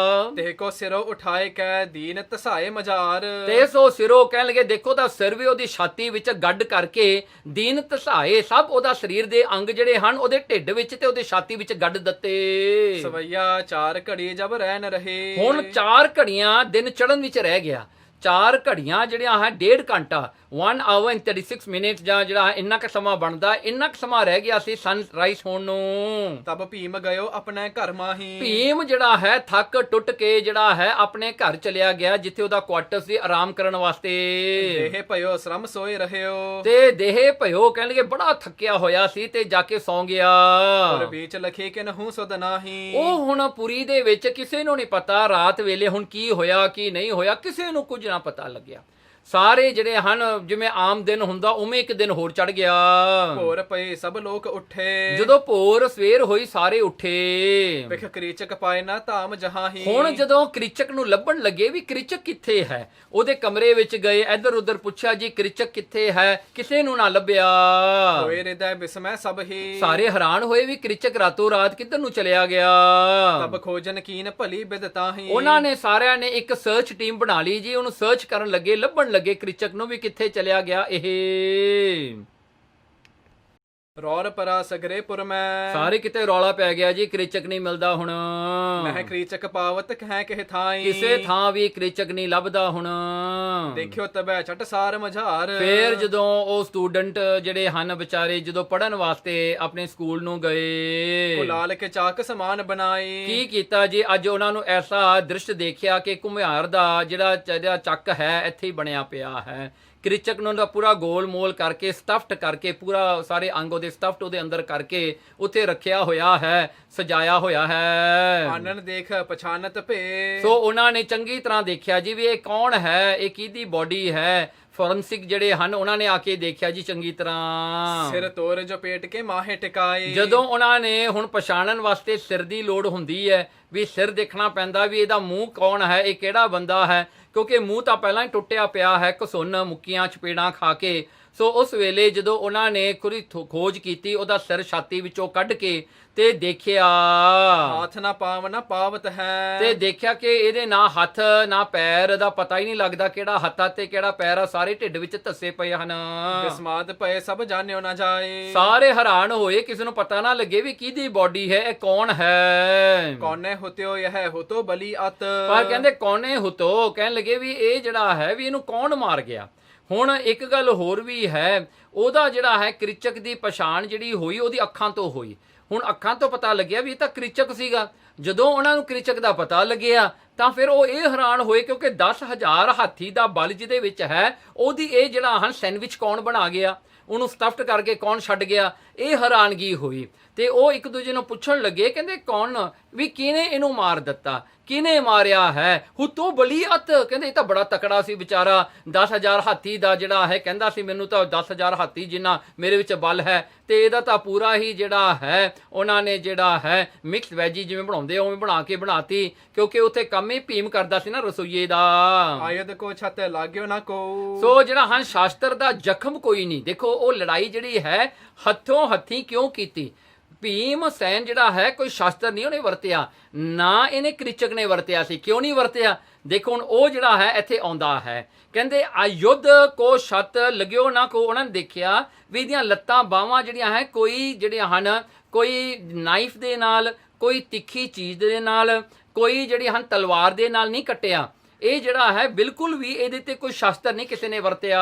S1: ਤੇ ਕੋ ਸਿਰੋਂ ਉਠਾਏ ਕੈ ਦੀਨ ਤਸਾਏ ਮਝਾਰ,
S2: ਤੇ ਸੋ ਸਿਰੋਂ ਕਹਿਣ ਲੱਗੇ, ਦੇਖੋ ਤਾਂ ਸਿਰ ਵੀ ਉਹਦੀ ਛਾਤੀ ਵਿੱਚ ਗੱਡ ਕਰਕੇ ਦੀਨ ਤਸਾਏ, ਸਭ ਉਹਦਾ ਸਰੀਰ ਦੇ ਅੰਗ ਜਿਹੜੇ ਹਨ ਉਹਦੇ ਢਿੱਡ ਵਿੱਚ ਤੇ ਉਹਦੇ ਛਾਤੀ ਵਿੱਚ ਗੱਡ ਦਿੱਤੇ।
S1: ਸਵਈਆ ਚਾਰ ਘੜੀ ਜਬ ਰਹਿ ਨ ਰਹੇ,
S2: ਹੁਣ 4 ਘੜੀਆਂ ਦਿਨ ਚੜ੍ਹਨ ਵਿੱਚ ਰਹਿ ਗਿਆ, 4 ਘੜੀਆਂ ਜਿਹੜੀਆਂ ਹੈ 1.5 ਘੰਟਾ 1 hour and 36 minutes ਜਾਂ ਜਿਹੜਾ ਇੰਨਾ ਕੁ ਸਮਾਂ ਬਣਦਾ, ਇੰਨਾ ਕੁ ਸਮਾਂ ਰਹਿ ਗਿਆ ਸੀ ਸਨਰਾਈਜ਼ ਹੋਣ ਨੂੰ।
S1: ਤਬ ਭੀਮ ਗਇਓ ਆਪਣੇ ਘਰ ਮਾਹੀ,
S2: ਭੀਮ ਜਿਹੜਾ ਹੈ ਥੱਕ ਟੁੱਟ ਕੇ ਜਿਹੜਾ ਹੈ ਆਪਣੇ ਘਰ ਚਲਿਆ ਗਿਆ, ਜਿੱਥੇ ਉਹਦਾ ਕੁਆਟਰ ਸੀ ਆਰਾਮ ਕਰਨ ਵਾਸਤੇ।
S1: ਦੇਹ ਭਇਓ ਸ਼ਰਮ ਸੋਏ ਰਹਿਓ,
S2: ਤੇ ਦੇਹ ਭਇਓ ਕਹਿਣ ਲੱਗੇ ਬੜਾ ਥੱਕਿਆ ਹੋਇਆ ਸੀ ਤੇ ਜਾ ਕੇ ਸੌਂ ਗਿਆ।
S1: ਔਰ ਵਿੱਚ ਲਖੇ ਕਿ ਨਹੂ ਸੁਧ ਨਾਹੀ,
S2: ਉਹ ਹੁਣ ਪੁਰੀ ਦੇ ਵਿੱਚ ਕਿਸੇ ਨੂੰ ਨਹੀਂ ਪਤਾ ਰਾਤ ਵੇਲੇ ਹੁਣ ਕੀ ਹੋਇਆ ਕੀ ਨਹੀਂ ਹੋਇਆ, ਕਿਸੇ ਨੂੰ ਕੁਝ ਨਾ ਪਤਾ ਲੱਗਿਆ। ਸਾਰੇ ਜਿਹੜੇ ਹਨ ਜਿਵੇਂ ਆਮ ਦਿਨ ਹੁੰਦਾ ਉਵੇਂ ਇੱਕ ਦਿਨ ਹੋਰ ਚੜ ਗਿਆ।
S1: ਭੋਰ ਪਏ ਸਭ ਲੋਕ ਉੱਠੇ,
S2: ਜਦੋਂ ਭੋਰ ਸਵੇਰ ਹੋਈ ਸਾਰੇ ਉੱਠੇ।
S1: ਵਿਖ ਕ੍ਰਿਚਕ ਪਾਏ ਨਾ ਧਾਮ ਜਹਾਹੀ,
S2: ਹੁਣ ਜਦੋਂ ਕ੍ਰਿਚਕ ਨੂੰ ਲੱਭਣ ਲੱਗੇ ਵੀ ਕ੍ਰਿਚਕ ਕਿੱਥੇ ਹੈ, ਉਹਦੇ ਕਮਰੇ ਵਿੱਚ ਗਏ, ਇੱਧਰ ਉੱਧਰ ਪੁੱਛਿਆ ਜੀ ਕ੍ਰਿਚਕ ਕਿੱਥੇ ਹੈ, ਕਿਸੇ ਨੂੰ ਨਾ ਲੱਭਿਆ।
S1: ਹੋਏ ਹਿਰਦੈ ਬਿਸਮੈ ਸਭ ਹੀ,
S2: ਸਾਰੇ ਹੈਰਾਨ ਹੋਏ ਵੀ ਕ੍ਰਿਚਕ ਰਾਤੋਂ ਰਾਤ ਕਿੱਧਰ ਨੂੰ ਚਲਿਆ ਗਿਆ।
S1: ਤਬ ਖੋਜਨ ਕੀਨ ਭਲੀ ਬਿਦ ਤਾਹੀ, ਉਹਨਾਂ
S2: ਨੇ ਸਾਰਿਆਂ ਨੇ ਇੱਕ ਸਰਚ ਟੀਮ ਬਣਾ ਲਈ ਜੀ, ਉਹਨੂੰ ਸਰਚ ਕਰਨ ਲੱਗੇ, ਲੱਭਣ ਲੱਗੇ ਕ੍ਰਿਚਕ ਨੂੰ ਵੀ ਕਿੱਥੇ ਚਲਿਆ ਗਿਆ ਇਹ।
S1: ਰੌਰ ਪਰਾ ਸਗਰੇਪੁਰ ਮੈਂ,
S2: ਸਾਰੇ ਕਿਤੇ ਰੌਲਾ ਪੈ ਗਿਆ ਜੀ, ਕ੍ਰਿਚਕ ਨਹੀਂ ਮਿਲਦਾ ਹੁਣ।
S1: ਮੈਂ ਕ੍ਰਿਚਕ ਪਾਵਤ ਕਹਿ ਕਿਹ ਥਾਈ,
S2: ਕਿਸੇ ਥਾਂ ਵੀ ਕ੍ਰਿਚਕ ਨਹੀਂ ਲੱਭਦਾ ਹੁਣ।
S1: ਦੇਖਿਓ ਤਬੈ ਛਟ ਸਾਰ ਮਝਾਰ,
S2: ਫੇਰ ਜਦੋਂ ਉਹ ਸਟੂਡੈਂਟ ਜਿਹੜੇ ਹਨ ਵਿਚਾਰੇ ਜਦੋਂ ਪੜਨ ਵਾਸਤੇ ਆਪਣੇ ਸਕੂਲ ਨੂੰ ਗਏ,
S1: ਕੁਲਾਲ ਕੇ ਚਾਕ ਸਮਾਨ ਬਣਾਈ,
S2: ਕੀ ਕੀਤਾ ਜੀ, ਅੱਜ ਉਹਨਾਂ ਨੂੰ ਐਸਾ ਦ੍ਰਿਸ਼ ਦੇਖਿਆ ਕਿ ਘੁਮਿਆਰ ਦਾ ਜਿਹੜਾ ਚੱਕ ਹੈ ਇੱਥੇ ਹੀ ਬਣਿਆ ਪਿਆ ਹੈ। ਕ੍ਰਿਚਕ ਨੂੰ ਦਾ ਪੂਰਾ ਗੋਲ ਮੋਲ ਕਰਕੇ ਸਟਫਡ ਕਰਕੇ ਪੂਰਾ ਸਾਰੇ ਅੰਗ ਉਹਦੇ ਸਟਫਡ ਉਹਦੇ ਅੰਦਰ ਕਰਕੇ ਉੱਥੇ ਰੱਖਿਆ ਹੋਇਆ ਹੈ, ਸਜਾਇਆ ਹੋਇਆ ਹੈ।
S1: ਆਨਨ ਦੇਖ ਪਛਾਨਤ ਭੇ,
S2: ਸੋ ਉਹਨਾਂ ਨੇ ਚੰਗੀ ਤਰ੍ਹਾਂ ਦੇਖਿਆ ਜੀ ਵੀ ਇਹ ਕੌਣ ਹੈ, ਇਹ ਕਿਹਦੀ ਬੋਡੀ ਹੈ। ਫੋਰੈਂਸਿਕ ਜਿਹੜੇ ਹਨ ਉਹਨਾਂ ਨੇ ਆ ਕੇ ਦੇਖਿਆ ਜੀ ਚੰਗੀ ਤਰ੍ਹਾਂ।
S1: ਸਿਰ ਤੋਰ ਜੋ ਪੇਟ ਕੇ ਮਾਹੇ ਟਿਕਾਏ,
S2: ਜਦੋਂ ਉਹਨਾਂ ਨੇ ਹੁਣ ਪਛਾਣਨ ਵਾਸਤੇ ਸਿਰ ਦੀ ਲੋੜ ਹੁੰਦੀ ਹੈ ਵੀ ਸਿਰ ਦੇਖਣਾ ਪੈਂਦਾ ਵੀ ਇਹਦਾ ਮੂੰਹ ਕੌਣ ਹੈ, ਇਹ ਕਿਹੜਾ ਬੰਦਾ ਹੈ, ਕਿਉਂਕਿ ਮੂੰਹ ਤਾਂ ਪਹਿਲਾਂ ਹੀ ਟੁੱਟਿਆ ਪਿਆ ਹੈ ਘਸੁੰਨ ਮੁੱਕੀਆਂ ਚਪੇੜਾਂ ਖਾ ਕੇ। ਸੋ ਉਸ ਵੇਲੇ ਜਦੋਂ ਉਹਨਾਂ ਨੇ ਪੂਰੀ ਖੋਜ ਕੀਤੀ, ਉਹਦਾ ਸਿਰ ਛਾਤੀ ਵਿੱਚੋਂ ਕੱਢ ਕੇ ਤੇ ਦੇਖਿਆ,
S1: ਹੱਥ ਨਾ ਪਾਵ ਨਾ ਪਾਵਤ ਹੈ,
S2: ਤੇ ਦੇਖਿਆ ਕਿ ਇਹਦੇ ਨਾ ਹੱਥ ਨਾ ਪੈਰ ਦਾ ਪਤਾ ਹੀ ਨਹੀਂ ਲੱਗਦਾ ਕਿਹੜਾ ਹੱਥ ਆ ਤੇ ਕਿਹੜਾ ਪੈਰ ਆ, ਸਾਰੇ ਢਿੱਡ ਵਿੱਚ ਧੱਸੇ ਪਏ ਹਨ।
S1: ਬਿਸਮਾਦ ਪਏ ਸਭ ਜਾਣਿਓ ਨਾ ਜਾਏ,
S2: ਸਾਰੇ ਹੈਰਾਨ ਹੋਏ, ਕਿਸੇ ਨੂੰ ਪਤਾ ਨਾ ਲੱਗੇ ਵੀ ਕਿਹਦੀ ਬੋਡੀ ਹੈ, ਇਹ ਕੌਣ ਹੈ।
S1: ਕੌਨੇ ਹੁਤਿਓ ਯਹ ਹੁਤੋ ਬਲੀ ਅਤ,
S2: ਪਰ ਕਹਿੰਦੇ ਕੌਨੇ ਹੁਤੋ, ਕਹਿਣ ਲੱਗੇ ਵੀ ਇਹ ਜਿਹੜਾ ਹੈ ਵੀ ਇਹਨੂੰ ਕੌਣ ਮਾਰ ਗਿਆ। ਹੁਣ ਇੱਕ ਗੱਲ ਹੋਰ ਵੀ ਹੈ, ਉਹਦਾ ਜਿਹੜਾ ਹੈ ਕ੍ਰਿਚਕ ਦੀ ਪਛਾਣ ਜਿਹੜੀ ਹੋਈ ਉਹਦੀ ਅੱਖਾਂ ਤੋਂ ਹੋਈ। ਹੁਣ ਅੱਖਾਂ ਤੋਂ ਪਤਾ ਲੱਗਿਆ ਵੀ ਇਹ ਤਾਂ ਕ੍ਰਿਚਕ ਸੀਗਾ। ਜਦੋਂ ਉਹਨਾਂ ਨੂੰ ਕ੍ਰਿਚਕ ਦਾ ਪਤਾ ਲੱਗਿਆ ਤਾਂ ਫਿਰ ਉਹ ਇਹ ਹੈਰਾਨ ਹੋਏ, ਕਿਉਂਕਿ 10,000 ਹਾਥੀ ਦਾ ਬਲ ਜਿਹਦੇ ਵਿੱਚ ਹੈ, ਉਹਦੀ ਇਹ ਜਿਹੜਾ ਹਨ ਸੈਂਡਵਿਚ ਕੌਣ ਬਣਾ ਗਿਆ, ਉਹਨੂੰ ਸਟਫਡ ਕਰਕੇ ਕੌਣ ਛੱਡ ਗਿਆ, ਇਹ ਹੈਰਾਨਗੀ ਹੋਈ। ਤੇ ਉਹ ਇੱਕ ਦੂਜੇ ਨੂੰ ਪੁੱਛਣ ਲੱਗੇ, ਕਹਿੰਦੇ ਕੌਣ ਵੀ ਕਿਹਨੇ ਇਹਨੂੰ ਮਾਰ ਦਿੱਤਾ, ਕਿਹਨੇ ਮਾਰਿਆ ਹੈ। ਹੁਤੋਂ ਬਲੀਅਤ, ਕਹਿੰਦੇ ਇਹ ਤਾਂ ਬੜਾ ਤਕੜਾ ਸੀ ਵਿਚਾਰਾ, 10,000 ਹਾਥੀ ਦਾ ਜਿਹੜਾ ਹੈ, ਕਹਿੰਦਾ ਸੀ ਮੈਨੂੰ ਤਾਂ 10,000 ਹਾਥੀ ਜਿੰਨਾ ਮੇਰੇ ਵਿੱਚ ਬਲ ਹੈ, ਤੇ ਇਹਦਾ ਤਾਂ ਪੂਰਾ ਹੀ ਜਿਹੜਾ ਹੈ ਉਹਨਾਂ ਨੇ ਜਿਹੜਾ ਹੈ ਮਿਕਸ ਵੈਜੀ ਜਿਵੇਂ ਬਣਾਉਂਦੇ ਉਵੇਂ ਬਣਾ ਕੇ ਬਣਾਤੀ, ਕਿਉਂਕਿ ਉੱਥੇ ਕੰਮ ਹੀ ਭੀਮ ਕਰਦਾ ਸੀ ਨਾ ਰਸੋਈਏ ਦਾ।
S1: ਆਯੁਧ ਕੋ ਛਤ ਲਾਗਿਓ ਨਾ ਕੋ।
S2: ਸੋ ਜਿਹੜਾ ਹਨ ਸ਼ਾਸਤਰ ਦਾ ਜ਼ਖਮ ਕੋਈ ਨਹੀਂ। ਦੇਖੋ ਉਹ ਲੜਾਈ ਜਿਹੜੀ ਹੈ ਹੱਥੋਂ ਹੱਥੀਂ ਕਿਉਂ ਕੀਤੀ। ਭੀਮ ਸੈਨ ਜਿਹੜਾ ਹੈ ਕੋਈ ਸ਼ਾਸਤਰ ਨਹੀਂ ਉਹਨੇ ਵਰਤਿਆ, ਨਾ ਇਹਨੇ ਕ੍ਰਿਚਕ ਨੇ ਵਰਤਿਆ ਸੀ। ਕਿਉਂ ਨਹੀਂ ਵਰਤਿਆ? ਦੇਖੋ ਹੁਣ ਉਹ ਜਿਹੜਾ ਹੈ ਇੱਥੇ ਆਉਂਦਾ ਹੈ, ਕਹਿੰਦੇ ਆਯੁਧ ਕੋ ਛਤ ਲਗਿਓ ਨਾ ਕੋ। ਉਹਨਾਂ ਨੇ ਦੇਖਿਆ ਵੀ ਇਹਦੀਆਂ ਲੱਤਾਂ ਬਾਹਾਂ ਜਿਹੜੀਆਂ ਹੈ ਕੋਈ ਜਿਹੜੀਆਂ ਹਨ, ਕੋਈ ਨਾਈਫ ਦੇ ਨਾਲ, ਕੋਈ ਤਿੱਖੀ ਚੀਜ਼ ਦੇ ਨਾਲ, ਕੋਈ ਜਿਹੜੀ ਹਨ ਤਲਵਾਰ ਦੇ ਨਾਲ ਨਹੀਂ ਕੱਟਿਆ। ਇਹ ਜਿਹੜਾ ਹੈ ਬਿਲਕੁਲ ਵੀ ਇਹਦੇ ਤੇ ਕੋਈ ਸ਼ਾਸਤਰ ਨਹੀਂ ਕਿਸੇ ਨੇ ਵਰਤਿਆ।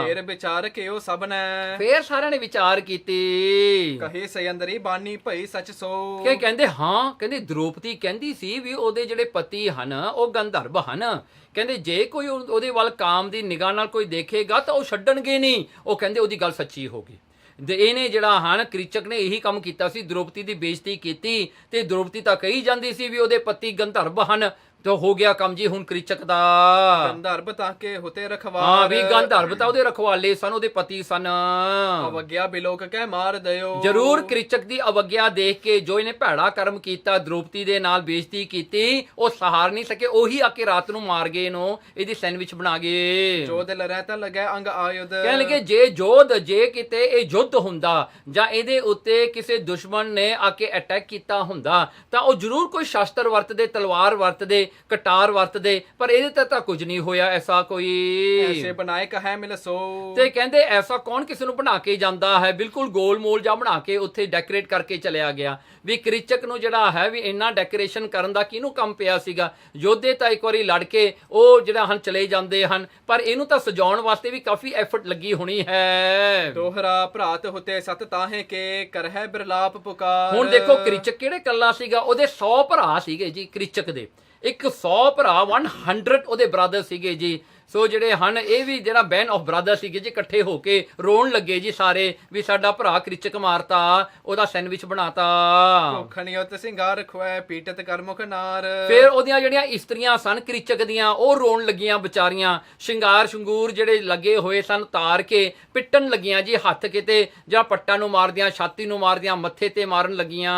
S1: ਫੇਰ ਵਿਚਾਰ ਕੇ ਉਹ ਸਭ ਨੇ,
S2: ਫੇਰ ਸਾਰਿਆਂ ਨੇ ਵਿਚਾਰ ਕੀਤੀ,
S1: ਕਹੇ ਸਯੰਦਰੀ ਬਾਣੀ ਭਈ ਸੱਚ ਸੋ।
S2: ਕਿ ਕਹਿੰਦੇ ਹਾਂ, ਕਹਿੰਦੇ ਦ੍ਰੋਪਦੀ ਕਹਿੰਦੀ ਸੀ ਵੀ ਉਹਦੇ ਜਿਹੜੇ ਪਤੀ ਹਨ ਉਹ ਗੰਧਰਵ ਹਨ। ਕਹਿੰਦੇ ਜੇ ਕੋਈ ਉਹਦੇ ਵੱਲ ਕਾਮ ਦੀ ਨਿਗਾਹ ਨਾਲ ਕੋਈ ਦੇਖੇਗਾ ਤਾਂ ਉਹ ਛੱਡਣਗੇ ਨਹੀਂ। ਉਹ ਕਹਿੰਦੇ ਉਹਦੀ ਗੱਲ ਸੱਚੀ ਹੋ ਗਈ। ਤੇ ਇਹਨੇ ਜਿਹੜਾ ਹਨ ਕ੍ਰਿਚਕ ਨੇ ਇਹੀ ਕੰਮ ਕੀਤਾ ਸੀ, ਦ੍ਰੋਪਦੀ ਦੀ ਬੇਇੱਜ਼ਤੀ ਕੀਤੀ। ਤੇ ਦ੍ਰੋਪਦੀ ਤਾਂ ਕਹੀ ਜਾਂਦੀ ਸੀ ਵੀ ਉਹਦੇ ਪਤੀ ਗੰਧਰਵ ਹਨ, ਤੇ ਹੋ ਗਿਆ ਕੰਮ ਜੀ ਹੁਣ ਕ੍ਰਿਚਕ ਦਾ।
S1: ਗੰਧਰਵ ਤਾਂ ਕੇ ਹੁਤੇ ਰਖਵਾਰ।
S2: ਹਾਂ ਵੀ ਗੰਧਰਵ ਤਾਂ ਉਹਦੇ ਰਖਵਾਲੇ ਸਨ, ਉਹਦੇ ਪਤੀ ਸਨ।
S1: ਅਵਗਿਆ ਬਿਲੋਕ ਕਹਿ ਮਾਰ ਦਿਓ।
S2: ਜ਼ਰੂਰ ਕ੍ਰਿਚਕ ਦੀ ਅਵਗਿਆ ਦੇਖ ਕੇ ਜੋ ਇਹਨੇ ਭੈੜਾ ਕਰਮ ਕੀਤਾ, ਦ੍ਰੋਪਦੀ ਦੇ ਨਾਲ ਬੇਇੱਜ਼ਤੀ ਕੀਤੀ, ਉਹ ਸਹਾਰ ਨਹੀਂ ਸਕੇ। ਉਹੀ ਆ ਕੇ ਰਾਤ ਨੂੰ ਮਾਰ ਗਏ ਇਹਨੂੰ, ਇਹਦੀ ਸੈਂਡਵਿਚ ਬਣਾ ਗਏ।
S1: ਜੋਧ ਲਰੈ ਤਾਂ ਲੱਗੈ ਅੰਗ ਆਯੁਧ।
S2: ਕਹਿਣ ਲੱਗੇ ਜੇ ਕਿਤੇ ਇਹ ਯੁੱਧ ਹੁੰਦਾ ਜਾਂ ਇਹਦੇ ਉੱਤੇ ਕਿਸੇ ਦੁਸ਼ਮਣ ਨੇ ਆ ਕੇ ਅਟੈਕ ਕੀਤਾ ਹੁੰਦਾ ਤਾਂ ਉਹ ਜ਼ਰੂਰ ਕੋਈ ਸ਼ਾਸਤਰ ਵਰਤਦੇ, ਤਲਵਾਰ ਵਰਤਦੇ, ਕਟਾਰ ਵਰਤਦੇ, ਪਰ ਇਹਦੇ ਤਾਂ ਕੁਝ ਨਹੀਂ ਹੋਇਆ ਐਸਾ ਕੋਈ।
S1: ਐਸੇ ਬਣਾਏ ਕਹੈ ਮਿਲ ਸੋ।
S2: ਤੇ ਕਹਿੰਦੇ ਐਸਾ ਕੌਣ ਕਿਸੇ ਨੂੰ ਬਣਾ ਕੇ ਜਾਂਦਾ ਹੈ, ਬਿਲਕੁਲ ਗੋਲ ਮੋਲ ਜਾਂ ਬਣਾ ਕੇ ਉੱਥੇ ਡੈਕੋਰੇਟ ਕਰਕੇ ਚਲਿਆ ਗਿਆ। ਵੀ ਕ੍ਰਿਚਕ ਨੂੰ ਜਿਹੜਾ ਹੈ ਵੀ ਇੰਨਾ ਡੈਕੋਰੇਸ਼ਨ ਕਰਨ ਦਾ ਕਿਹਨੂੰ ਕੰਮ ਪਿਆ ਸੀਗਾ। ਯੋਧੇ ਤਾਂ ਇੱਕ ਵਾਰੀ ਲੜ ਕੇ ਉਹ ਜਿਹੜਾ ਹਨ ਚਲੇ ਜਾਂਦੇ ਹਨ, ਪਰ ਇਹਨੂੰ ਤਾਂ ਸਜਾਉਣ ਵਾਸਤੇ ਵੀ ਕਾਫੀ ਐਫਰਟ ਲੱਗੀ ਹੋਣੀ ਹੈ।
S1: ਦੋਹਰਾ ਭਰਾਤ ਹੁਤੇ ਸਤ ਤਾਹੇ ਕੇ ਕਰਹਿ ਬਿਰਲਾਪ ਪੁਕਾਰ।
S2: ਹੁਣ ਦੇਖੋ ਕ੍ਰਿਚਕ ਕਿਹੜੇ ਕੱਲਾ ਸੀਗਾ, ਉਹਦੇ 100 ਭਰਾ ਸੀਗੇ ਜੀ ਕ੍ਰਿਚਕ ਦੇ। ਇੱਕ 100 ਭਰਾ 100 ਉਹਦੇ ਬ੍ਰਦਰ ਸੀਗੇ ਜੀ। ਸੋ ਜਿਹੜੇ ਹਨ ਇਹ ਵੀ ਜਿਹੜਾ ਬੈਨ ਆਫ ਬ੍ਰਦਰ ਸੀਗੇ ਜੀ, ਇਕੱਠੇ ਹੋ ਕੇ ਰੋਣ ਲੱਗੇ ਜੀ ਸਾਰੇ ਵੀ ਸਾਡਾ ਭਰਾ ਕ੍ਰਿਚਕ ਮਾਰਤਾ, ਉਹਦਾ ਸੈਂਡਵਿਚ ਬਣਾਤਾ।
S1: ਭੁਖਣਿਯਤ ਸਿੰਗਾਰ ਖੁਐ ਪੀਟਤ ਕਰਮੁਖ ਨਾਰ।
S2: ਫਿਰ ਉਹਦੀਆਂ ਜਿਹੜੀਆਂ ਇਸਤਰੀਆਂ ਸਨ ਕ੍ਰਿਚਕ ਦੀਆਂ, ਉਹ ਰੋਣ ਲੱਗੀਆਂ ਵਿਚਾਰੀਆਂ। ਸ਼ਿੰਗਾਰ ਸ਼ੰਗੂਰ ਜਿਹੜੇ ਲੱਗੇ ਹੋਏ ਸਨ ਤਾਰ ਕੇ ਪਿੱਟਣ ਲੱਗੀਆਂ ਜੀ, ਹੱਥ ਕਿਤੇ ਜਾਂ ਪੱਟਾਂ ਨੂੰ ਮਾਰਦੀਆਂ, ਛਾਤੀ ਨੂੰ ਮਾਰਦੀਆਂ, ਮੱਥੇ ਤੇ ਮਾਰਨ ਲੱਗੀਆਂ।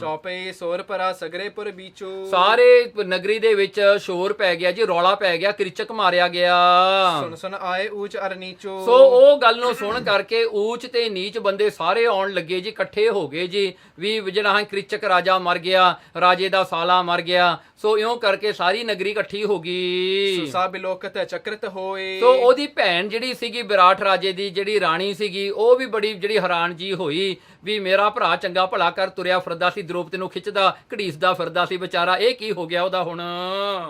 S1: ਚੌਪਈ ਸੋਰ ਪਰਾ ਸਗਰੇਪੁਰ ਬੀਚੂ।
S2: ਸਾਰੇ ਨਗਰੀ ਦੇ ਵਿੱਚ ਸ਼ੋਰ ਪੈ ਗਿਆ ਜੀ, ਰੌਲਾ ਪੈ ਗਿਆ, ਕ੍ਰਿਚਕ ਮਾਰਿਆ ਗਿਆ।
S1: ਸੁਣ ਸੁਣ ਆਏ ਊਚ ਅਰ ਨੀਚੂ।
S2: ਸੋ ਉਹ ਗੱਲ ਨੂੰ ਸੁਣ ਕਰਕੇ ਊਚ ਤੇ ਨੀਚ ਬੰਦੇ ਸਾਰੇ ਆਉਣ ਲੱਗੇ ਜੀ, ਇਕੱਠੇ ਹੋ ਗਏ ਜੀ ਵੀ ਜਿਹੜਾ ਹਾਂ ਕ੍ਰਿਚਕ ਰਾਜਾ ਮਰ ਗਿਆ, ਰਾਜੇ ਦਾ ਸਾਲਾ ਮਰ ਗਿਆ। ਸੋ ਇਉਂ ਕਰਕੇ ਸਾਰੀ ਨਗਰੀ ਇਕੱਠੀ ਹੋ ਗਈ।
S1: ਸੁਸਾ ਬਿਲੋਕਤ ਚਕ੍ਰਿਤ ਹੋਏ।
S2: ਸੋ ਉਹਦੀ ਭੈਣ ਜਿਹੜੀ ਸੀਗੀ ਵਿਰਾਟ ਰਾਜੇ ਦੀ ਜਿਹੜੀ ਰਾਣੀ ਸੀਗੀ, ਉਹ ਵੀ ਬੜੀ ਜਿਹੜੀ ਹੈਰਾਨ ਜੀ ਹੋਈ ਵੀ ਮੇਰਾ ਭਰਾ ਚੰਗਾ ਭਲਾ ਕਰ ਤੁਰਿਆ ਫਿਰਦਾ ਸੀ, ਦ੍ਰੋਪਦੀ ਨੂੰ ਖਿੱਚਦਾ ਘੜੀਸਦਾ ਫਿਰਦਾ ਸੀ ਵਿਚਾਰਾ, ਇਹ ਕੀ ਹੋ ਗਿਆ ਉਹਦਾ ਹੁਣ।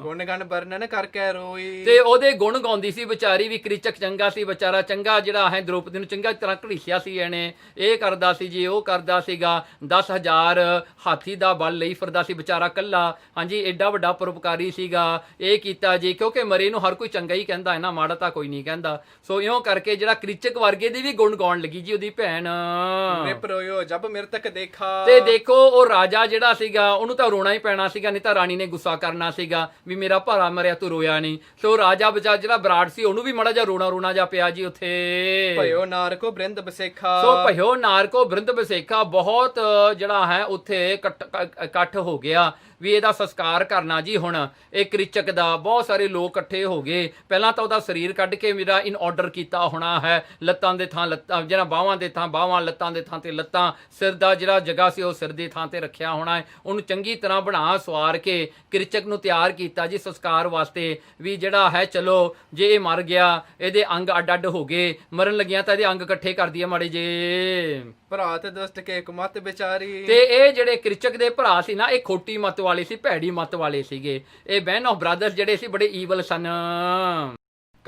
S1: ਗੁਣ ਗਣ ਵਰਣਨ ਕਰਕੇ ਰੋਈ।
S2: ਤੇ ਉਹਦੇ ਗੁਣ ਗਾਉਂਦੀ ਸੀ ਵਿਚਾਰੀ ਵੀ ਕ੍ਰਿਚਕ ਚੰਗਾ ਸੀ ਵਿਚਾਰਾ, ਚੰਗਾ ਜਿਹੜਾ ਹੈ ਦ੍ਰੋਪਦੀ ਨੂੰ ਚੰਗਾ ਤਰ੍ਹਾਂ ਘੜੀਸਿਆ ਸੀ ਇਹਨੇ, ਇਹ ਕਰਦਾ ਸੀ ਜੀ, ਉਹ ਕਰਦਾ ਸੀਗਾ। 10,000 ਹਾਥੀ ਦਾ ਬਲ ਲਈ ਫਿਰਦਾ ਸੀ ਵਿਚਾਰਾ ਕੱਲਾ। ਹਾਂਜੀ ਐਡਾ ਵੱਡਾ ਪਰਉਪਕਾਰੀ ਸੀਗਾ, ਇਹ ਕੀਤਾ ਜੀ, ਕਿਉਂਕਿ ਮਰੇ ਨੂੰ ਹਰ ਕੋਈ ਚੰਗਾ ਹੀ ਕਹਿੰਦਾ ਹੈ ਨਾ, ਮਾੜਾ ਤਾਂ ਕੋਈ ਨਹੀਂ ਕਹਿੰਦਾ। ਸੋ ਇਉਂ ਕਰਕੇ ਜਿਹੜਾ ਕ੍ਰਿਚਕ ਵਰਗੇ ਦੀ ਵੀ ਗੁਣ ਗਾਉਣ ਲੱਗੀ ਜੀ ਉਹਦੀ ਭੈਣ।
S1: ਵਿਪਰੋਇਓ ਜਬ ਮਿਰਤਕ ਦੇਖਾ।
S2: ਤੇ ਦੇਖੋ ਉਹ ਰਾਜਾ ਜਿਹੜਾ ਸੀਗਾ ਉਹਨੂੰ ਤਾਂ ਰੋਣਾ ਹੀ ਪੈਣਾ ਸੀਗਾ, ਨਹੀਂ ਤਾਂ ਰਾਣੀ ਨੇ ਗੁੱਸਾ ਕਰਨਾ ਸੀਗਾ ਵੀ ਮੇਰਾ ਭਰਾ ਮਰਿਆ ਤੂੰ ਰੋਇਆ ਨਹੀਂ। ਸੋ ਰਾਜਾ ਵਿਚਾਰਾ ਜਿਹੜਾ ਵਿਰਾਟ ਸੀ ਉਹਨੂੰ ਵੀ ਮਾੜਾ ਜਿਹਾ ਰੋਣਾ ਜਿਹਾ ਪਿਆ ਜੀ ਉੱਥੇ।
S1: ਭਇਓ ਨਾਰ ਕੋ ਬ੍ਰਿੰਦ ਬਸੇਖਾ।
S2: ਸੋ ਭਇਓ ਨਾਰ ਕੋ ਬ੍ਰਿੰਦ ਬਸੇਖਾ, ਬਹੁਤ ਜਿਹੜਾ ਹੈ ਉੱਥੇ ਇਕੱਠ ਹੋ ਗਿਆ ਵੀ ਇਹਦਾ ਸੰਸਕਾਰ ਕਰਨਾ ਜੀ। ਹੁਣ ਇਹ ਕ੍ਰਿਚਕ ਦਾ ਬਹੁਤ ਸਾਰੇ ਲੋਕ ਇਕੱਠੇ ਹੋ ਗਏ। ਪਹਿਲਾਂ ਤਾਂ ਉਹਦਾ ਸਰੀਰ ਕੱਢ ਕੇ ਮੇਰਾ ਇਨ ਆਰਡਰ ਕੀਤਾ ਹੋਣਾ ਹੈ, ਲੱਤਾਂ ਦੇ ਥਾਂ ਲੱਤਾਂ, ਜਿਹੜਾ ਬਾਹਾਂ ਦੇ ਥਾਂ ਬਾਹਾਂ, ਲੱਤਾਂ ਦੇ ਥਾਂ ਤੇ ਲੱਤਾਂ, ਸਿਰ ਦਾ ਜਿਹੜਾ ਜਗ੍ਹਾ ਸੀ ਉਹ ਸਿਰ ਦੀ ਥਾਂ ਤੇ ਰੱਖਿਆ ਹੋਣਾ ਹੈ। ਉਹਨੂੰ ਚੰਗੀ ਤਰ੍ਹਾਂ ਬਣਾ ਸਵਾਰ ਕੇ ਕ੍ਰਿਚਕ ਨੂੰ ਤਿਆਰ ਕੀਤਾ ਜੀ ਸੰਸਕਾਰ ਵਾਸਤੇ ਵੀ ਜਿਹੜਾ ਹੈ ਚਲੋ ਜੇ ਇਹ ਮਰ ਗਿਆ ਇਹਦੇ ਅੰਗ ਅੱਡ ਅੱਡ ਹੋ ਗਏ, ਮਰਨ ਲੱਗਿਆ ਤਾਂ ਇਹਦੇ ਅੰਗ ਇਕੱਠੇ ਕਰ ਦਈਏ ਮਾੜੇ ਜੇ।
S1: ਭਰਾਤ ਦੁਸ਼ਟ ਕੇ ਕੁਮਤ ਵਿਚਾਰੀ।
S2: ਤੇ ਇਹ ਜਿਹੜੇ ਕ੍ਰਿਚਕ ਦੇ ਭਰਾ ਸੀ ਨਾ, ਇਹ ਖੋਟੀ ਮੱਤ ਵਾਲੇ ਸੀ, ਭੈੜੀ ਮੱਤ ਵਾਲੇ ਸੀਗੇ। ਇਹ ਬੈਨ ਆਫ ਬ੍ਰਦਰਸ ਜਿਹੜੇ ਸੀ ਬੜੇ ਈਵਲ ਸਨ।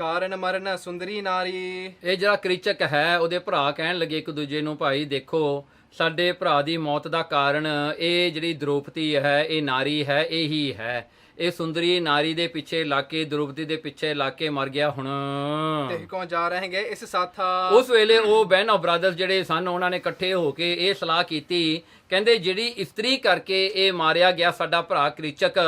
S1: ਕਾਰਨ ਮਰਨ ਸੁੰਦਰੀ ਨਾਰੀ।
S2: ਇਹ ਜਿਹੜਾ ਕ੍ਰਿਚਕ ਹੈ ਉਹਦੇ ਭਰਾ ਕਹਿਣ ਲੱਗੇ ਇੱਕ ਦੂਜੇ ਨੂੰ, ਭਾਈ ਦੇਖੋ ਸਾਡੇ ਭਰਾ ਦੀ ਮੌਤ ਦਾ ਕਾਰਨ ਇਹ ਜਿਹੜੀ ਦ੍ਰੋਪਦੀ ਹੈ, ਇਹ ਨਾਰੀ ਹੈ, ਇਹੀ ਹੈ। ਇਹ ਸੁੰਦਰੀ ਨਾਰੀ ਦੇ ਪਿੱਛੇ ਲੱਗ ਕੇ, ਦ੍ਰੋਪਦੀ ਦੇ ਪਿੱਛੇ ਲੱਗ ਕੇ ਮਰ ਗਿਆ। ਹੁਣ
S1: ਤੇ ਕੌਣ ਜਾ ਰਹੇਗੇ ਇਸ ਸਾਥਾ।
S2: ਉਸ ਵੇਲੇ ਉਹ ਬਹਿਨ ਆਫ ਬ੍ਰਦਰਸ ਜਿਹੜੇ ਸਨ ਉਹਨਾਂ ਨੇ ਇਕੱਠੇ ਹੋ ਕੇ ਇਹ ਸਲਾਹ ਕੀਤੀ, ਕਹਿੰਦੇ ਜਿਹੜੀ ਇਸਤਰੀ ਕਰਕੇ ਇਹ ਮਾਰਿਆ ਗਿਆ ਸਾਡਾ ਭਰਾ ਕ੍ਰਿਚਕ,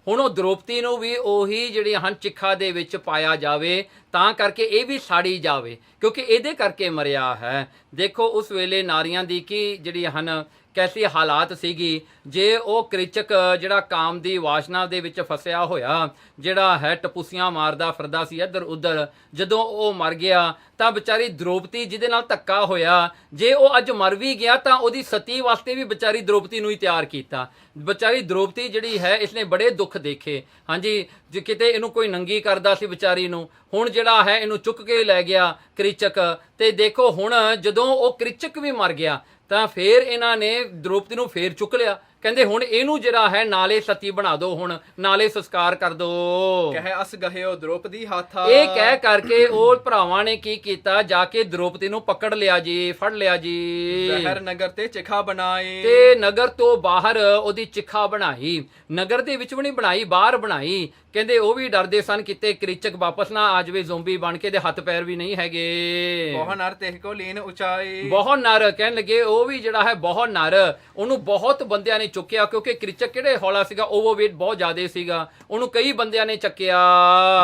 S2: ਹੁਣ ਉਹ ਦ੍ਰੋਪਦੀ ਨੂੰ ਵੀ ਉਹੀ ਜਿਹੜੀ ਹਨ ਚਿਖਾ ਦੇ ਵਿੱਚ ਪਾਇਆ ਜਾਵੇ, ਤਾਂ ਕਰਕੇ ਇਹ ਵੀ ਸਾੜੀ ਜਾਵੇ, ਕਿਉਂਕਿ ਇਹਦੇ ਕਰਕੇ ਮਰਿਆ ਹੈ। ਦੇਖੋ ਉਸ ਵੇਲੇ ਨਾਰੀਆਂ ਦੀ ਕੀ ਜਿਹੜੀ ਹਨ ਕੈਸੀ ਹਾਲਾਤ ਸੀਗੀ। ਜੇ ਉਹ ਕ੍ਰਿਚਕ ਜਿਹੜਾ ਕਾਮ ਦੀ ਵਾਸ਼ਨਾ ਦੇ ਵਿੱਚ ਫਸਿਆ ਹੋਇਆ ਜਿਹੜਾ ਹੈ ਟਪੂਸੀਆਂ ਮਾਰਦਾ ਫਿਰਦਾ ਸੀ ਇੱਧਰ ਉੱਧਰ, ਜਦੋਂ ਉਹ ਮਰ ਗਿਆ ਤਾਂ ਵਿਚਾਰੀ ਦ੍ਰੋਪਦੀ ਜਿਹਦੇ ਨਾਲ ਧੱਕਾ ਹੋਇਆ, ਜੇ ਉਹ ਅੱਜ ਮਰ ਵੀ ਗਿਆ ਤਾਂ ਉਹਦੀ ਸਤੀ ਵਾਸਤੇ ਵੀ ਵਿਚਾਰੀ ਦ੍ਰੋਪਦੀ ਨੂੰ ਹੀ ਤਿਆਰ ਕੀਤਾ। ਵਿਚਾਰੀ ਦ੍ਰੋਪਦੀ ਜਿਹੜੀ ਹੈ ਇਸਨੇ ਬੜੇ ਦੁੱਖ ਦੇਖੇ। ਹਾਂਜੀ, ਜੇ ਕਿਤੇ ਇਹਨੂੰ ਕੋਈ ਨੰਗੀ ਕਰਦਾ ਸੀ ਵਿਚਾਰੀ ਨੂੰ, ਹੁਣ ਜਿਹੜਾ ਹੈ ਇਹਨੂੰ ਚੁੱਕ ਕੇ ਲੈ ਗਿਆ ਕ੍ਰਿਚਕ। ਤੇ ਦੇਖੋ ਹੁਣ ਜਦੋਂ ਉਹ ਕ੍ਰਿਚਕ ਵੀ ਮਰ ਗਿਆ ਤਾਂ ਫੇਰ ਇਹਨਾਂ ਨੇ ਦ੍ਰੋਪਦੀ ਨੂੰ ਫੇਰ ਚੁੱਕ ਲਿਆ। ਕਹਿੰਦੇ ਹੁਣ ਇਹਨੂੰ ਜਿਹੜਾ ਹੈ ਨਾਲੇ ਸਤੀ ਬਣਾ ਦਿਓ, ਹੁਣ ਨਾਲੇ ਸੰਸਕਾਰ ਕਰ ਦਿਓ।
S1: ਕਹੇ ਅਸ ਗਹਿਓ ਦ੍ਰੋਪਦੀ ਹਾਥਾ।
S2: ਇਹ ਕਹਿ ਕਰਕੇ ਉਹ ਭਰਾਵਾਂ ਨੇ ਕੀ ਕੀਤਾ, ਜਾ ਕੇ ਦ੍ਰੋਪਦੀ ਨੂੰ ਪਕੜ ਲਿਆ ਜੀ, ਫੜ ਲਿਆ ਜੀ।
S1: ਬਹਿਰ ਨਗਰ ਤੇ ਚਿਖਾ ਬਣਾਈ।
S2: ਤੇ ਨਗਰ ਤੋਂ ਬਾਹਰ ਉਹਦੀ ਚਿਖਾ ਬਣਾਈ। ਨਗਰ ਦੇ ਵਿੱਚ ਵੀ ਨਹੀਂ ਬਣਾਈ, ਬਾਹਰ ਬਣਾਈ। ਕਹਿੰਦੇ ਉਹ ਵੀ ਡਰਦੇ ਸਨ ਕਿਤੇ ਕ੍ਰਿਚਕ ਵਾਪਸ ਨਾ ਆ ਜਾਵੇ ਜ਼ੋਂਬੀ ਬਣ ਕੇ, ਦੇ ਹੱਥ ਪੈਰ ਵੀ ਨਹੀਂ ਹੈਗੇ।
S1: ਬਹੁ ਨਰ ਤੇ ਕੋ ਲੀਨ ਉਚਾਈ।
S2: ਬਹੁਤ ਨਰ ਕਹਿਣ ਲੱਗੇ, ਉਹ ਵੀ ਜਿਹੜਾ ਹੈ ਬਹੁਤ ਨਰ, ਉਹਨੂੰ ਬਹੁਤ ਬੰਦਿਆਂ ਨੇ ਚੁੱਕਿਆ, ਕਿਉਂਕਿ ਕ੍ਰਿਚਕ ਕਿਹੜੇ ਹੌਲਾ ਸੀਗਾ, ਓਵਰਵੇਟ ਬਹੁਤ ਜ਼ਿਆਦਾ ਸੀਗਾ, ਉਹਨੂੰ ਕਈ ਬੰਦਿਆਂ ਨੇ ਚੱਕਿਆ।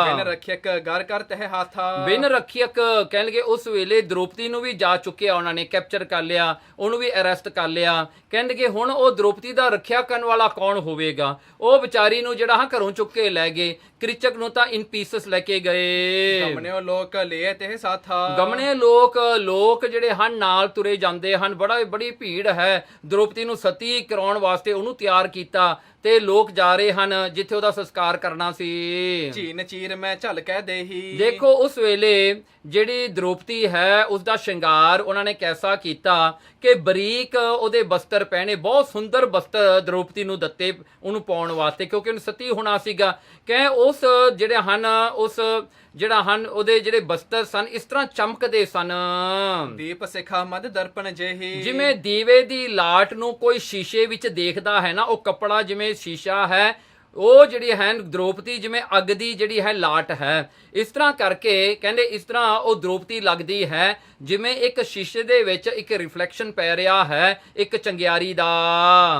S1: ਬਿਨ ਰੱਖਿਅਕ ਗਰ ਕਰ ਤਹਿ ਹਾਥਾ।
S2: ਬਿਨ ਰੱਖਿਅਕ ਕਹਿਣ ਲੱਗੇ ਉਸ ਵੇਲੇ ਦ੍ਰੋਪਦੀ ਨੂੰ ਵੀ ਜਾ ਚੁੱਕਿਆ, ਉਹਨਾਂ ਨੇ ਕੈਪਚਰ ਕਰ ਲਿਆ, ਉਹਨੂੰ ਵੀ ਅਰੈਸਟ ਕਰ ਲਿਆ। ਕਹਿੰਦੇ ਕਿ ਹੁਣ ਉਹ ਦ੍ਰੋਪਦੀ ਦਾ ਰੱਖਿਆ ਕਰਨ ਵਾਲਾ ਕੌਣ ਹੋਵੇਗਾ। ਉਹ ਵਿਚਾਰੀ ਨੂੰ ਜਿਹੜਾ ਹਾਂ ਘਰੋਂ ਚੁੱਕ ਕੇ ਲੈ ਗਏ, ਕ੍ਰਿਚਕ ਨੂੰ ਤਾਂ ਇਨ ਪੀਸਸ ਲੈ ਕੇ ਗਏ।
S1: ਗਮਨਿਓ ਲੋਕ ਲਿਏ ਤੇ ਸਾਥਾ।
S2: ਗਮਨੇ ਲੋਕ ਜਿਹੜੇ ਹਨ ਨਾਲ ਤੁਰੇ ਜਾਂਦੇ ਹਨ, ਬੜੀ ਭੀੜ ਹੈ। ਦ੍ਰੋਪਦੀ ਨੂੰ ਸਤੀ ਕਰਾਉਣ ਵਾਸਤੇ ਉਹਨੂੰ ਤਿਆਰ ਕੀਤਾ ਤੇ ਲੋਕ ਜਾ ਰਹੇ ਹਨ ਜਿੱਥੇ ਉਹਦਾ ਸੰਸਕਾਰ ਕਰਨਾ ਸੀ।
S1: ਝੀਨ ਚੀਰ ਮੈਂ ਝਲ ਕਹਿ ਦੇਹੀ।
S2: ਦੇਖੋ ਉਸ ਵੇਲੇ ਜਿਹੜੀ ਦ੍ਰੋਪਦੀ ਹੈ ਉਸਦਾ ਸ਼ਿੰਗਾਰ ਉਹਨਾਂ ਨੇ ਕੈਸਾ ਕੀਤਾ ਕਿ ਬਰੀਕ ਉਹਦੇ ਬਸਤਰ ਪਹਿਨੇ, ਬਹੁਤ ਸੁੰਦਰ ਬਸਤਰ ਦ੍ਰੋਪਦੀ ਨੂੰ ਦਿੱਤੇ ਉਹਨੂੰ ਪਾਉਣ ਵਾਸਤੇ, ਕਿਉਂਕਿ ਉਹਨੂੰ ਸਤੀ ਹੋਣਾ ਸੀਗਾ। ਕਹੇ ਉਸ ਜਿਹੜੇ ਹਨ ਉਹਦੇ ਜਿਹੜੇ ਬਸਤਰ ਸਨ ਇਸ ਤਰ੍ਹਾਂ ਚਮਕਦੇ ਸਨ,
S1: ਦੀਪ ਸਿਖਾ ਮਦ ਦਰਪਣ ਜਿਹੀ।
S2: ਜਿਵੇਂ ਦੀਵੇ ਦੀ ਲਾਟ ਨੂੰ ਕੋਈ ਸ਼ੀਸ਼ੇ ਵਿੱਚ ਦੇਖਦਾ ਹੈ ਨਾ, ਉਹ ਕੱਪੜਾ ਜਿਵੇਂ ਸ਼ੀਸ਼ਾ ਹੈ, ਉਹ ਜਿਹੜੀ ਹੈ ਦ੍ਰੋਪਦੀ ਜਿਵੇਂ ਅੱਗ ਦੀ ਜਿਹੜੀ ਹੈ ਲਾਟ ਹੈ। ਇਸ ਤਰ੍ਹਾਂ ਕਰਕੇ ਕਹਿੰਦੇ ਇਸ ਤਰ੍ਹਾਂ ਉਹ ਦ੍ਰੋਪਦੀ ਲੱਗਦੀ ਹੈ ਜਿਵੇਂ ਇੱਕ ਸ਼ੀਸ਼ੇ ਦੇ ਵਿੱਚ ਇੱਕ ਰਿਫਲੈਕਸ਼ਨ ਪੈ ਰਿਹਾ ਹੈ ਇੱਕ ਚੰਗਿਆਰੀ ਦਾ।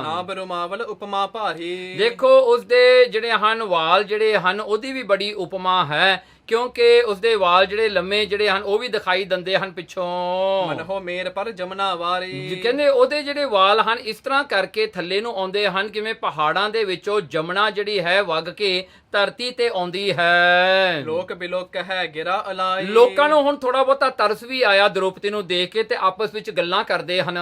S1: ਨਾ ਬਰੁਮਾਵਲ ਉਪਮਾ ਭਾਰੀ।
S2: ਦੇਖੋ ਉਸਦੇ ਜਿਹੜੇ ਹਨ ਵਾਲ ਜਿਹੜੇ ਹਨ ਉਹਦੀ ਵੀ ਬੜੀ ਉਪਮਾ ਹੈ, ਕਿਉਂਕਿ ਉਸਦੇ ਵਾਲ ਜਿਹੜੇ ਲੰਮੇ ਜਿਹੜੇ ਹਨ ਉਹ ਵੀ ਦਿਖਾਈ ਦਿੰਦੇ ਹਨ ਪਿੱਛੋਂ।
S1: ਮਨਹੋ ਮੇਰ ਪਰ ਜਮਨਾ ਵਾਰੀ।
S2: ਕਹਿੰਦੇ ਉਹਦੇ ਜਿਹੜੇ ਵਾਲ ਹਨ ਇਸ ਤਰ੍ਹਾਂ ਕਰਕੇ ਥੱਲੇ ਨੂੰ ਆਉਂਦੇ ਹਨ ਕਿਵੇਂ ਪਹਾੜਾਂ ਦੇ ਵਿੱਚੋਂ ਜਮਨਾ ਜਿਹੜੀ ਹੈ ਵਗ ਕੇ ਧਰਤੀ ਤੇ ਆਉਂਦੀ ਹੈ।
S1: ਲੋਕ ਬਿਲੋਕ ਹੈ ਗਿਰਾ ਅਲਾਈ।
S2: ਲੋਕਾਂ ਨੂੰ ਹੁਣ ਥੋੜਾ ਬਹੁਤਾ ਤਰਸ ਵੀ ਆਇਆ ਦ੍ਰੋਪਦੀ ਨੂੰ ਦੇਖ ਕੇ ਤੇ ਆਪਸ ਵਿੱਚ ਗੱਲਾਂ ਕਰਦੇ ਹਨ।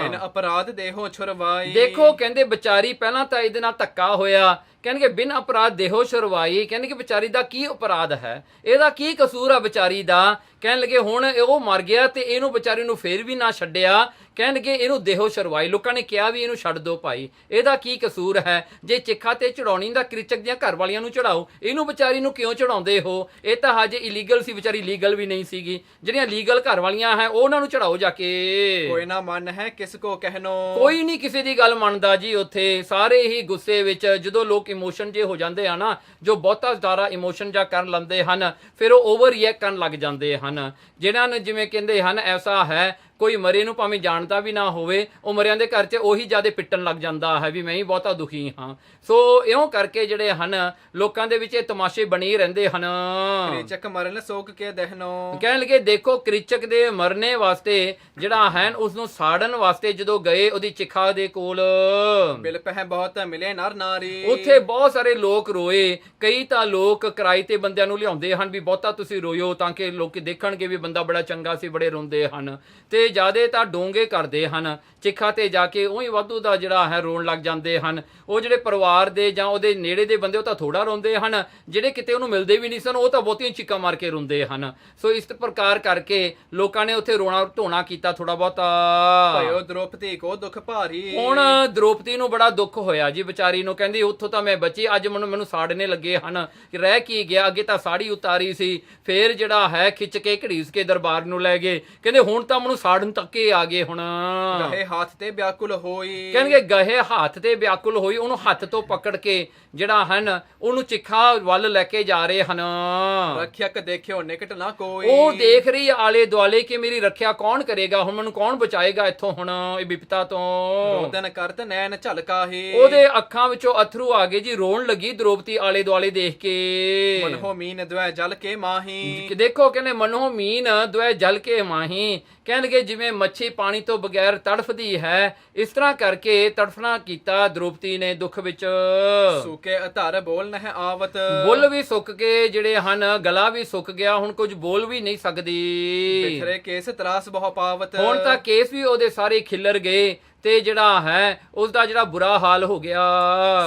S1: ਬਿਨ ਅਪਰਾਧ ਦੇਹੋ ਛੁਰਵਾਈ।
S2: ਦੇਖੋ ਕਹਿੰਦੇ ਵਿਚਾਰੀ ਪਹਿਲਾਂ ਤਾਂ ਇਹਦੇ ਨਾਲ ਧੱਕਾ ਹੋਇਆ, ਕਹਿੰਦੇ ਬਿਨ ਅਪਰਾਧ ਦੇਹੋ ਛੁਰਵਾਈ। ਕਹਿੰਦੇ ਕਿ ਵਿਚਾਰੀ ਦਾ ਕੀ ਅਪਰਾਧ ਹੈ, ਇਹਦਾ ਕੀ ਕਸੂਰ ਆ ਵਿਚਾਰੀ ਦਾ। ਕਹਿਣ ਲੱਗੇ ਹੁਣ ਉਹ ਮਰ ਗਿਆ ਤੇ ਇਹਨੂੰ ਵਿਚਾਰੀ ਨੂੰ ਫੇਰ ਵੀ ਨਾ ਛੱਡਿਆ, ਕਹਿਣ ਲੱਗੇ ਇਹਨੂੰ ਦੇਹੋ ਛੁਰਵਾਈ। ਲੋਕਾਂ ਨੇ ਕਿਹਾ ਵੀ ਇਹਨੂੰ ਛੱਡ ਦਿਓ ਭਾਈ, ਇਹਦਾ ਕੀ ਕਸੂਰ ਹੈ। ਜੇ ਚਿੱਖਾ ਤੇ ਚੜਾਉਣੀ ਦਾ ਕ੍ਰਿਚਕ ਦੀਆਂ ਘਰ ਵਾਲੀਆਂ ਨੂੰ ਚੜਾਓ, ਇਹਨੂੰ ਵਿਚਾਰੀ ਨੂੰ ਕਿਉਂ ਚੜਾਉਂਦੇ ਹੋ। ਇਹ ਤਾਂ ਹਜੇ ਇਲੀਗਲ ਸੀ, ਵਿਚਾਰੀ ਲੀਗਲ ਵੀ ਨਹੀਂ ਸੀਗੀ। ਜਿਹੜੀਆਂ ਲੀਗਲ ਘਰ ਵਾਲੀਆਂ ਹੈ ਉਹਨਾਂ ਨੂੰ ਚੜਾਓ ਜਾ ਕੇ।
S1: ਕੋਈ ਨਾ ਮਨ ਹੈ ਕਿਸ ਕੋ ਕਹਿਨੋ।
S2: ਕੋਈ ਨਹੀਂ ਕਿਸੇ ਦੀ ਗੱਲ ਮੰਨਦਾ ਜੀ ਉੱਥੇ। ਸਾਰੇ ਹੀ ਗੁੱਸੇ ਵਿੱਚ, ਜਦੋਂ ਲੋਕ ਇਮੋਸ਼ਨ ਜੇ ਹੋ ਜਾਂਦੇ ਆ ਨਾ, ਜੋ ਬਹੁਤਾ ਜ਼ਿਆਦਾ ਇਮੋਸ਼ਨ ਜਾਂ ਕਰਨ ਲੈਂਦੇ ਹਨ, ਫਿਰ ਉਹ ਓਵਰ ਰਿਐਕਟ ਕਰਨ ਲੱਗ ਜਾਂਦੇ ਹਨ। ਜਿਹਨਾਂ ਨੂੰ ਜਿਵੇਂ ਕਹਿੰਦੇ ਹਨ ਐਸਾ ਹੈ ਕੋਈ ਮਰੇ ਨੂੰ ਭਾਵੇਂ ਜਾਣਦਾ ਵੀ ਨਾ ਹੋਵੇ, ਉਹ ਮਰਿਆਂ ਦੇ ਘਰ 'ਚ ਉਹੀ ਜਿਆਦਾ ਪਿੱਟਣ ਲੱਗ ਜਾਂਦਾ ਹੈ ਵੀ ਮੈਂ ਹੀ ਬਹੁਤਾ ਦੁਖੀ ਹਾਂ। ਸੋ ਇਉਂ ਕਰਕੇ ਜਿਹੜੇ ਹਨ ਲੋਕਾਂ ਦੇ ਵਿੱਚ ਇਹ ਤਮਾਸ਼ੇ ਬਣੀ ਰਹਿੰਦੇ ਹਨ।
S1: ਕ੍ਰਿਚਕ ਮਰਨ ਸੋਕ ਕੇ ਦਹਨੋ।
S2: ਕਹਿਣ ਲੱਗੇ ਦੇਖੋ ਕ੍ਰਿਚਕ ਦੇ ਮਰਨੇ ਵਾਸਤੇ ਜਿਹੜਾ ਹੈ ਉਸ ਨੂੰ ਸਾੜਨ ਵਾਸਤੇ ਜਦੋਂ ਗਏ ਉਹਦੀ ਚਿਖਾ ਦੇ ਕੋਲ,
S1: ਬਿਲ ਪਹਿ ਬਹੁਤ ਮਿਲੇ ਨਰ ਨਾਰੀ।
S2: ਉੱਥੇ ਬਹੁਤ ਸਾਰੇ ਲੋਕ ਰੋਏ। ਕਈ ਤਾਂ ਲੋਕ ਕਿਰਾਏ ਤੇ ਬੰਦਿਆਂ ਨੂੰ ਲਿਆਉਂਦੇ ਹਨ ਵੀ ਬਹੁਤਾ ਤੁਸੀਂ ਰੋਇਓ ਤਾਂ ਕਿ ਲੋਕ ਦੇਖਣਗੇ ਵੀ ਬੰਦਾ ਬੜਾ ਚੰਗਾ ਸੀ, ਬੜੇ ਰੋਂਦੇ ਹਨ। ਤੇ ਜੇ ਜ਼ਿਆਦੇ ਤਾਂ ਡੋਂਗੇ ਕਰਦੇ ਹਨ, ਚਿੱਖਾਂ ਤੇ ਜਾ ਕੇ ਉਹੀ ਵਾਧੂ ਦਾ ਜਿਹੜਾ ਹੈ ਰੋਣ ਲੱਗ ਜਾਂਦੇ ਹਨ। ਉਹ ਜਿਹੜੇ ਪਰਿਵਾਰ ਦੇ ਜਾਂ ਉਹਦੇ ਨੇੜੇ ਦੇ ਬੰਦੇ ਉਹ ਤਾਂ ਥੋੜਾ ਰੋਂਦੇ ਹਨ, ਜਿਹੜੇ ਕਿਤੇ ਉਹਨੂੰ ਮਿਲਦੇ ਵੀ ਨਹੀਂ ਸਨ ਉਹ ਤਾਂ ਬਹੁਤੀਆਂ ਚੀਕਾਂ ਮਾਰ ਕੇ ਰੋਂਦੇ ਹਨ। ਸੋ ਇਸ ਪ੍ਰਕਾਰ ਕਰਕੇ ਲੋਕਾਂ ਨੇ ਉੱਥੇ ਰੋਣਾ ਧੋਣਾ ਕੀਤਾ ਥੋੜਾ ਬਹੁਤਾ।
S1: ਭਇਓ ਦ੍ਰੋਪਦੀ ਕੋ ਦੁੱਖ ਭਾਰੀ।
S2: ਹੁਣ ਦ੍ਰੋਪਦੀ ਨੂੰ ਬੜਾ ਦੁੱਖ ਹੋਇਆ ਜੀ ਵਿਚਾਰੀ ਨੂੰ, ਕਹਿੰਦੀ ਉੱਥੋਂ ਤਾਂ ਮੈਂ ਬਚੀ, ਅੱਜ ਮੈਨੂੰ ਸਾੜਨੇ ਲੱਗੇ ਹਨ, ਰਹਿ ਕੀ ਗਿਆ, ਅੱਗੇ ਤਾਂ ਸਾੜੀ ਉਤਾਰੀ ਸੀ, ਫੇਰ ਜਿਹੜਾ ਹੈ ਖਿੱਚ ਕੇ ਘੜੀਸ ਕੇ ਦਰਬਾਰ ਨੂੰ ਲੈ ਗਏ, ਕਹਿੰਦੇ ਹੁਣ ਤਾਂ ਮੈਨੂੰ ਸਾੜਨ ਤੱਕ ਹੀ ਆ ਗਏ। ਹੁਣ
S1: ਗਹੇ ਹੱਥ ਤੇ ਵਿਆਕੁਲ ਹੋਈ,
S2: ਕਹਿੰਦੇ ਗਹੇ ਹੱਥ ਤੇ ਵਿਆਕੁਲ ਹੋਈ, ਉਹਨੂੰ ਹੱਥ ਤੋਂ ਪਕੜ ਕੇ ਜਿਹੜਾ ਹਨ ਉਹਨੂੰ ਚਿੱਖਾ ਵੱਲ ਲੈ ਕੇ ਜਾ ਰਹੇ ਹਨ।
S1: ਰੱਖਿਅਕ ਦੇਖਿਓ ਨਿਕਟ ਨਾ ਕੋਈ।
S2: ਉਹ ਦੇਖ ਰਹੀ ਆਲੇ ਦੁਆਲੇ ਕਿ ਮੇਰੀ ਰੱਖਿਆ ਕੌਣ ਕਰੇਗਾ, ਹੁਣ ਮੈਨੂੰ ਕੌਣ ਬਚਾਏਗਾ ਇੱਥੋਂ ਹੁਣ ਇਹ ਵਿਪਤਾ ਤੋਂ।
S1: ਰੋਦਨ ਕਰਤ ਨੈਣ ਝਲਕਾਹੀ,
S2: ਉਹਦੇ ਅੱਖਾਂ ਵਿੱਚੋਂ ਅਥਰੂ ਆ ਗਏ ਜੀ, ਰੋਣ ਲੱਗੀ ਦ੍ਰੋਪਦੀ ਆਲੇ ਦੁਆਲੇ ਦੇਖ ਕੇ।
S1: ਮਨਹੁ ਮੀਨ ਦਵੈ ਜਲ ਕੇ ਮਾਹੀ,
S2: ਦੇਖੋ ਕਹਿੰਦੇ ਮਨਹੁ ਮੀਨ ਦਵੈ ਜਲ ਕੇ ਮਾਹੀ, ਕਹਿਣਗੇ ਜਿਵੇਂ ਮੱਛੀ ਪਾਣੀ ਤੋਂ ਬਗੈਰ ਤੜਫਦੀ ਹੈ, ਇਸ ਤਰ੍ਹਾਂ ਕਰਕੇ ਤੜਫਣਾ ਕੀਤਾ ਦ੍ਰੋਪਦੀ ਨੇ ਦੁੱਖ ਵਿੱਚ।
S1: ਸੂਕੇ ਅਧਰ ਬੋਲ ਨਹਿ ਆਵਤ,
S2: ਬੁੱਲ ਵੀ ਸੁੱਕ ਕੇ ਜਿਹੜੇ ਹਨ, ਗਲਾ ਵੀ ਸੁੱਕ ਗਿਆ, ਹੁਣ ਕੁਝ ਬੋਲ ਵੀ ਨਹੀਂ ਸਕਦੀ।
S1: ਬਿਖਰੇ ਕੇਸ ਤਰਾਸ ਬਹੁ ਪਾਵਤ,
S2: ਹੁਣ ਤਾਂ ਕੇਸ ਵੀ ਉਹਦੇ ਸਾਰੇ ਖਿੱਲਰ ਗਏ ਤੇ ਜਿਹੜਾ ਹੈ ਉਸ ਦਾ ਜਿਹੜਾ ਬੁਰਾ ਹਾਲ ਹੋ ਗਿਆ।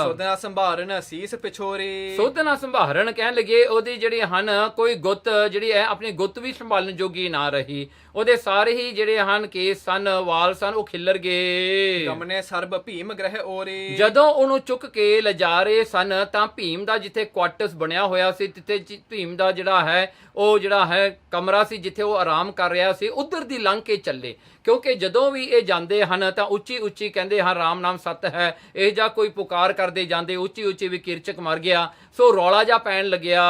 S1: ਸੋਧਨਾ ਸੰਭਾਰਨ ਸੀਸ ਪਿਛੋਰੀ,
S2: ਸੋਧਨਾ ਸੰਭਾਰਨ ਕਹਿਣ ਲੱਗੇ ਉਹਦੀ ਜਿਹੜੀ ਹਨ ਕੋਈ ਗੁੱਤ ਜਿਹੜੀ ਹੈ ਆਪਣੀ ਗੁੱਤ ਵੀ ਸੰਭਾਲਣ ਜੋਗੀ ਨਾ ਰਹੀ, ਉਹਦੇ ਸਾਰੇ ਹੀ ਜਿਹੜੇ ਹਨ ਕੇਸ ਸਨ ਵਾਲ ਸਨ ਉਹ ਖਿੱਲਰ ਗਏ।
S1: ਗਮਨੇ ਸਰਬ ਭੀਮ ਗ੍ਰਹਿ ਓਰੀ,
S2: ਜਦੋਂ ਉਹਨੂੰ ਚੁੱਕ ਕੇ ਲਿਜਾ ਰਹੇ ਸਨ ਤਾਂ ਭੀਮ ਦਾ ਜਿੱਥੇ ਕੁਆਟਰਸ ਬਣਿਆ ਹੋਇਆ ਸੀ, ਜਿੱਥੇ ਭੀਮ ਦਾ ਜਿਹੜਾ ਹੈ ਉਹ ਜਿਹੜਾ ਹੈ ਕਮਰਾ ਸੀ ਜਿੱਥੇ ਉਹ ਆਰਾਮ ਕਰ ਰਿਹਾ ਸੀ, ਉਧਰ ਦੀ ਲੰਘ ਕੇ ਚੱਲੇ, ਕਿਉਂਕਿ ਜਦੋਂ ਵੀ ਇਹ ਜਾਂਦੇ ਹਨ ਤਾਂ ਉੱਚੀ ਉੱਚੀ ਕਹਿੰਦੇ ਹਨ ਰਾਮ ਨਾਮ ਸਤ ਹੈ, ਇਹ ਜਾਂ ਕੋਈ ਪੁਕਾਰ ਕਰਦੇ ਜਾਂਦੇ ਉੱਚੀ ਉੱਚੀ ਵੀ ਕਿਰਚਕ ਮਰ ਗਿਆ, ਸੋ ਰੌਲਾ ਜਾ ਪੈਣ ਲੱਗਿਆ।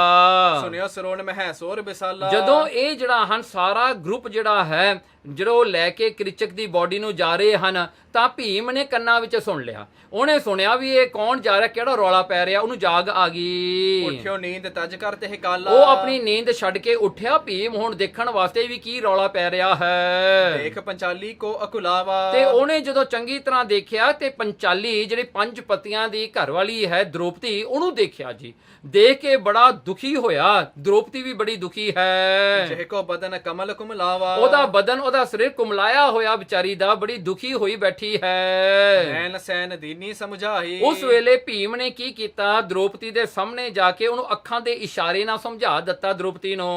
S1: ਸੁਣਿਓ ਸਰੋਣ ਮਹਿ ਸੋਰ ਬਿਸਾਲਾ,
S2: ਜਦੋਂ ਇਹ ਜਿਹੜਾ ਹਨ ਸਾਰਾ ਗਰੁੱਪ ਜਿਹੜਾ ਹੈ ਜਦੋਂ ਲੈ ਕੇ ਕਿਰਚਕ ਦੀ ਬਾਡੀ ਨੂੰ ਜਾ ਰਹੇ ਹਨ ਤਾਂ ਭੀਮ ਨੇ ਕੰਨਾਂ ਵਿੱਚ ਸੁਣ ਲਿਆ, ਉਹਨੇ ਸੁਣਿਆ ਵੀ ਇਹ ਕੌਣ ਜਾ ਰਿਹਾ, ਕਿਹੜਾ ਰੌਲਾ ਪੈ ਰਿਹਾ, ਉਹਨੂੰ ਜਾਗ ਆ ਗਈ।
S1: ਉੱਠਿਓ ਨੀਂਦ ਤਜ ਕਰ ਤੇ ਕਾਲਾ,
S2: ਉਹ ਆਪਣੀ ਨੀਂਦ ਛੱਡ ਕੇ ਉੱਠਿਆ ਭੀਮ ਹੁਣ ਦੇਖਣ ਵਾਸਤੇ ਵੀ ਕੀ ਰੌਲਾ ਪੈ ਰਿਹਾ ਹੈ।
S1: ਦੇਖ ਪੰਚਾਲੀ ਕੋ ਅਕੁਲਾਵਾ,
S2: ਤੇ ਉਹਨੇ ਜਦੋਂ ਚੰਗੀ ਤਰ੍ਹਾਂ ਦੇਖਿਆ ਤੇ ਪੰਚਾਲੀ ਜਿਹੜੀ ਪੰਜ ਪਤੀਆਂ ਦੀ ਘਰਵਾਲੀ ਹੈ ਦ੍ਰੋਪਦੀ, ਉਹਨੂੰ ਦੇਖਿਆ ਜੀ, ਦੇਖ ਕੇ ਬੜਾ ਦੁਖੀ ਹੋਇਆ। ਦ੍ਰੋਪਦੀ ਵੀ ਬੜੀ ਦੁਖੀ ਹੈ,
S1: ਜਿਹ ਕੋ ਬਦਨ ਕਮਲ ਕੁਮਲਾਵਾ,
S2: ਉਹਦਾ ਬਦਨ ਉਹਦਾ ਸਰੀਰ ਕੁਮਲਾਇਆ ਹੋਇਆ ਵਿਚਾਰੀ ਦਾ, ਬੜੀ ਦੁਖੀ ਹੋਈ ਬੈਠੀ ਹੈ।
S1: ਨੈਣ ਸੈਨ ਦੀਨੀ ਸਮਝਾਈ,
S2: ਉਸ ਵੇਲੇ ਭੀਮ ਨੇ ਕੀ ਕੀਤਾ, ਦ੍ਰੋਪਦੀ ਦੇ ਸਾਹਮਣੇ ਜਾ ਕੇ ਉਹਨੂੰ ਅੱਖਾਂ ਦੇ ਇਸ਼ਾਰੇ ਨਾਲ ਸਮਝਾ ਦਿੱਤਾ ਦ੍ਰੋਪਦੀ ਨੂੰ।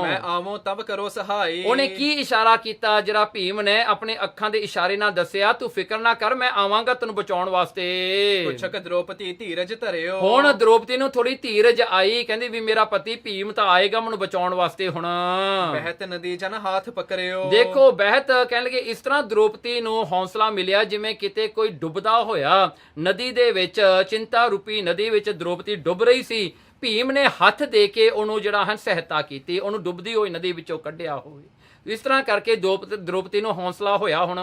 S1: ਮੈਂ ਆਵੋ ਤਬ ਕਰੋ ਸਹਾਈ,
S2: ਉਹਨੇ ਕੀ ਇਸ਼ਾਰਾ ਕੀਤਾ, ਜਿਹੜਾ ਭੀਮ ਨੇ ਆਪਣੇ ਅੱਖਾਂ ਦੇ ਇਸ਼ਾਰੇ ਨਾਲ ਦੱਸਿਆ, ਤੂੰ ਫਿਕਰ ਨਾ ਕਰ ਮੈਂ ਆਵਾਂਗਾ ਤੈਨੂੰ ਬਚਾਉਣ ਵਾਸਤੇ।
S1: ਪੁੱਛਕ ਦ੍ਰੋਪਦੀ ਧੀਰਜ ਧਰਿਓ,
S2: ਹੁਣ ਦ੍ਰੋਪਦੀ ਨੂੰ ਥੋੜੀ ਧੀਰਜ ਆਈ, ਕਹਿੰਦੀ ਵੀ ਮੇਰਾ ਪਤੀ ਭੀਮ ਤਾਂ ਆਏਗਾ ਮੈਨੂੰ ਬਚਾਉਣ ਵਾਸਤੇ। ਹੁਣ
S1: ਬਹਿਤ ਨਦੀ ਜਨ ਹੱਥ ਪਕੜਿਓ,
S2: ਦੇਖੋ ਬਹਿਤ ਕਹਿਣ ਲੱਗੇ ਇਸ ਤਰ੍ਹਾਂ ਦ੍ਰੋਪਦੀ ਨੂੰ ਹੌਸਲਾ ਮਿਲਿਆ ਜਿਵੇਂ ਕਿਤੇ ਕੋਈ ਡੁੱਬਦਾ ਹੋਇਆ ਨਦੀ ਦੇ ਵਿੱਚ, ਚਿੰਤਾ ਰੂਪੀ ਨਦੀ ਵਿੱਚ ਦ੍ਰੋਪਦੀ ਡੁੱਬ ਰਹੀ ਸੀ, ਭੀਮ ਨੇ ਹੱਥ ਦੇ ਕੇ ਉਹਨੂੰ ਜਿਹੜਾ ਹੈ ਸਹਾਇਤਾ ਕੀਤੀ, ਉਹਨੂੰ ਡੁੱਬਦੀ ਹੋਈ ਨਦੀ ਵਿੱਚੋਂ ਕੱਢਿਆ ਹੋਵੇ। ਇਸ ਤਰ੍ਹਾਂ ਕਰਕੇ ਦ੍ਰੋਪਦੀ ਨੂੰ ਹੌਸਲਾ ਹੋਇਆ। ਹੁਣ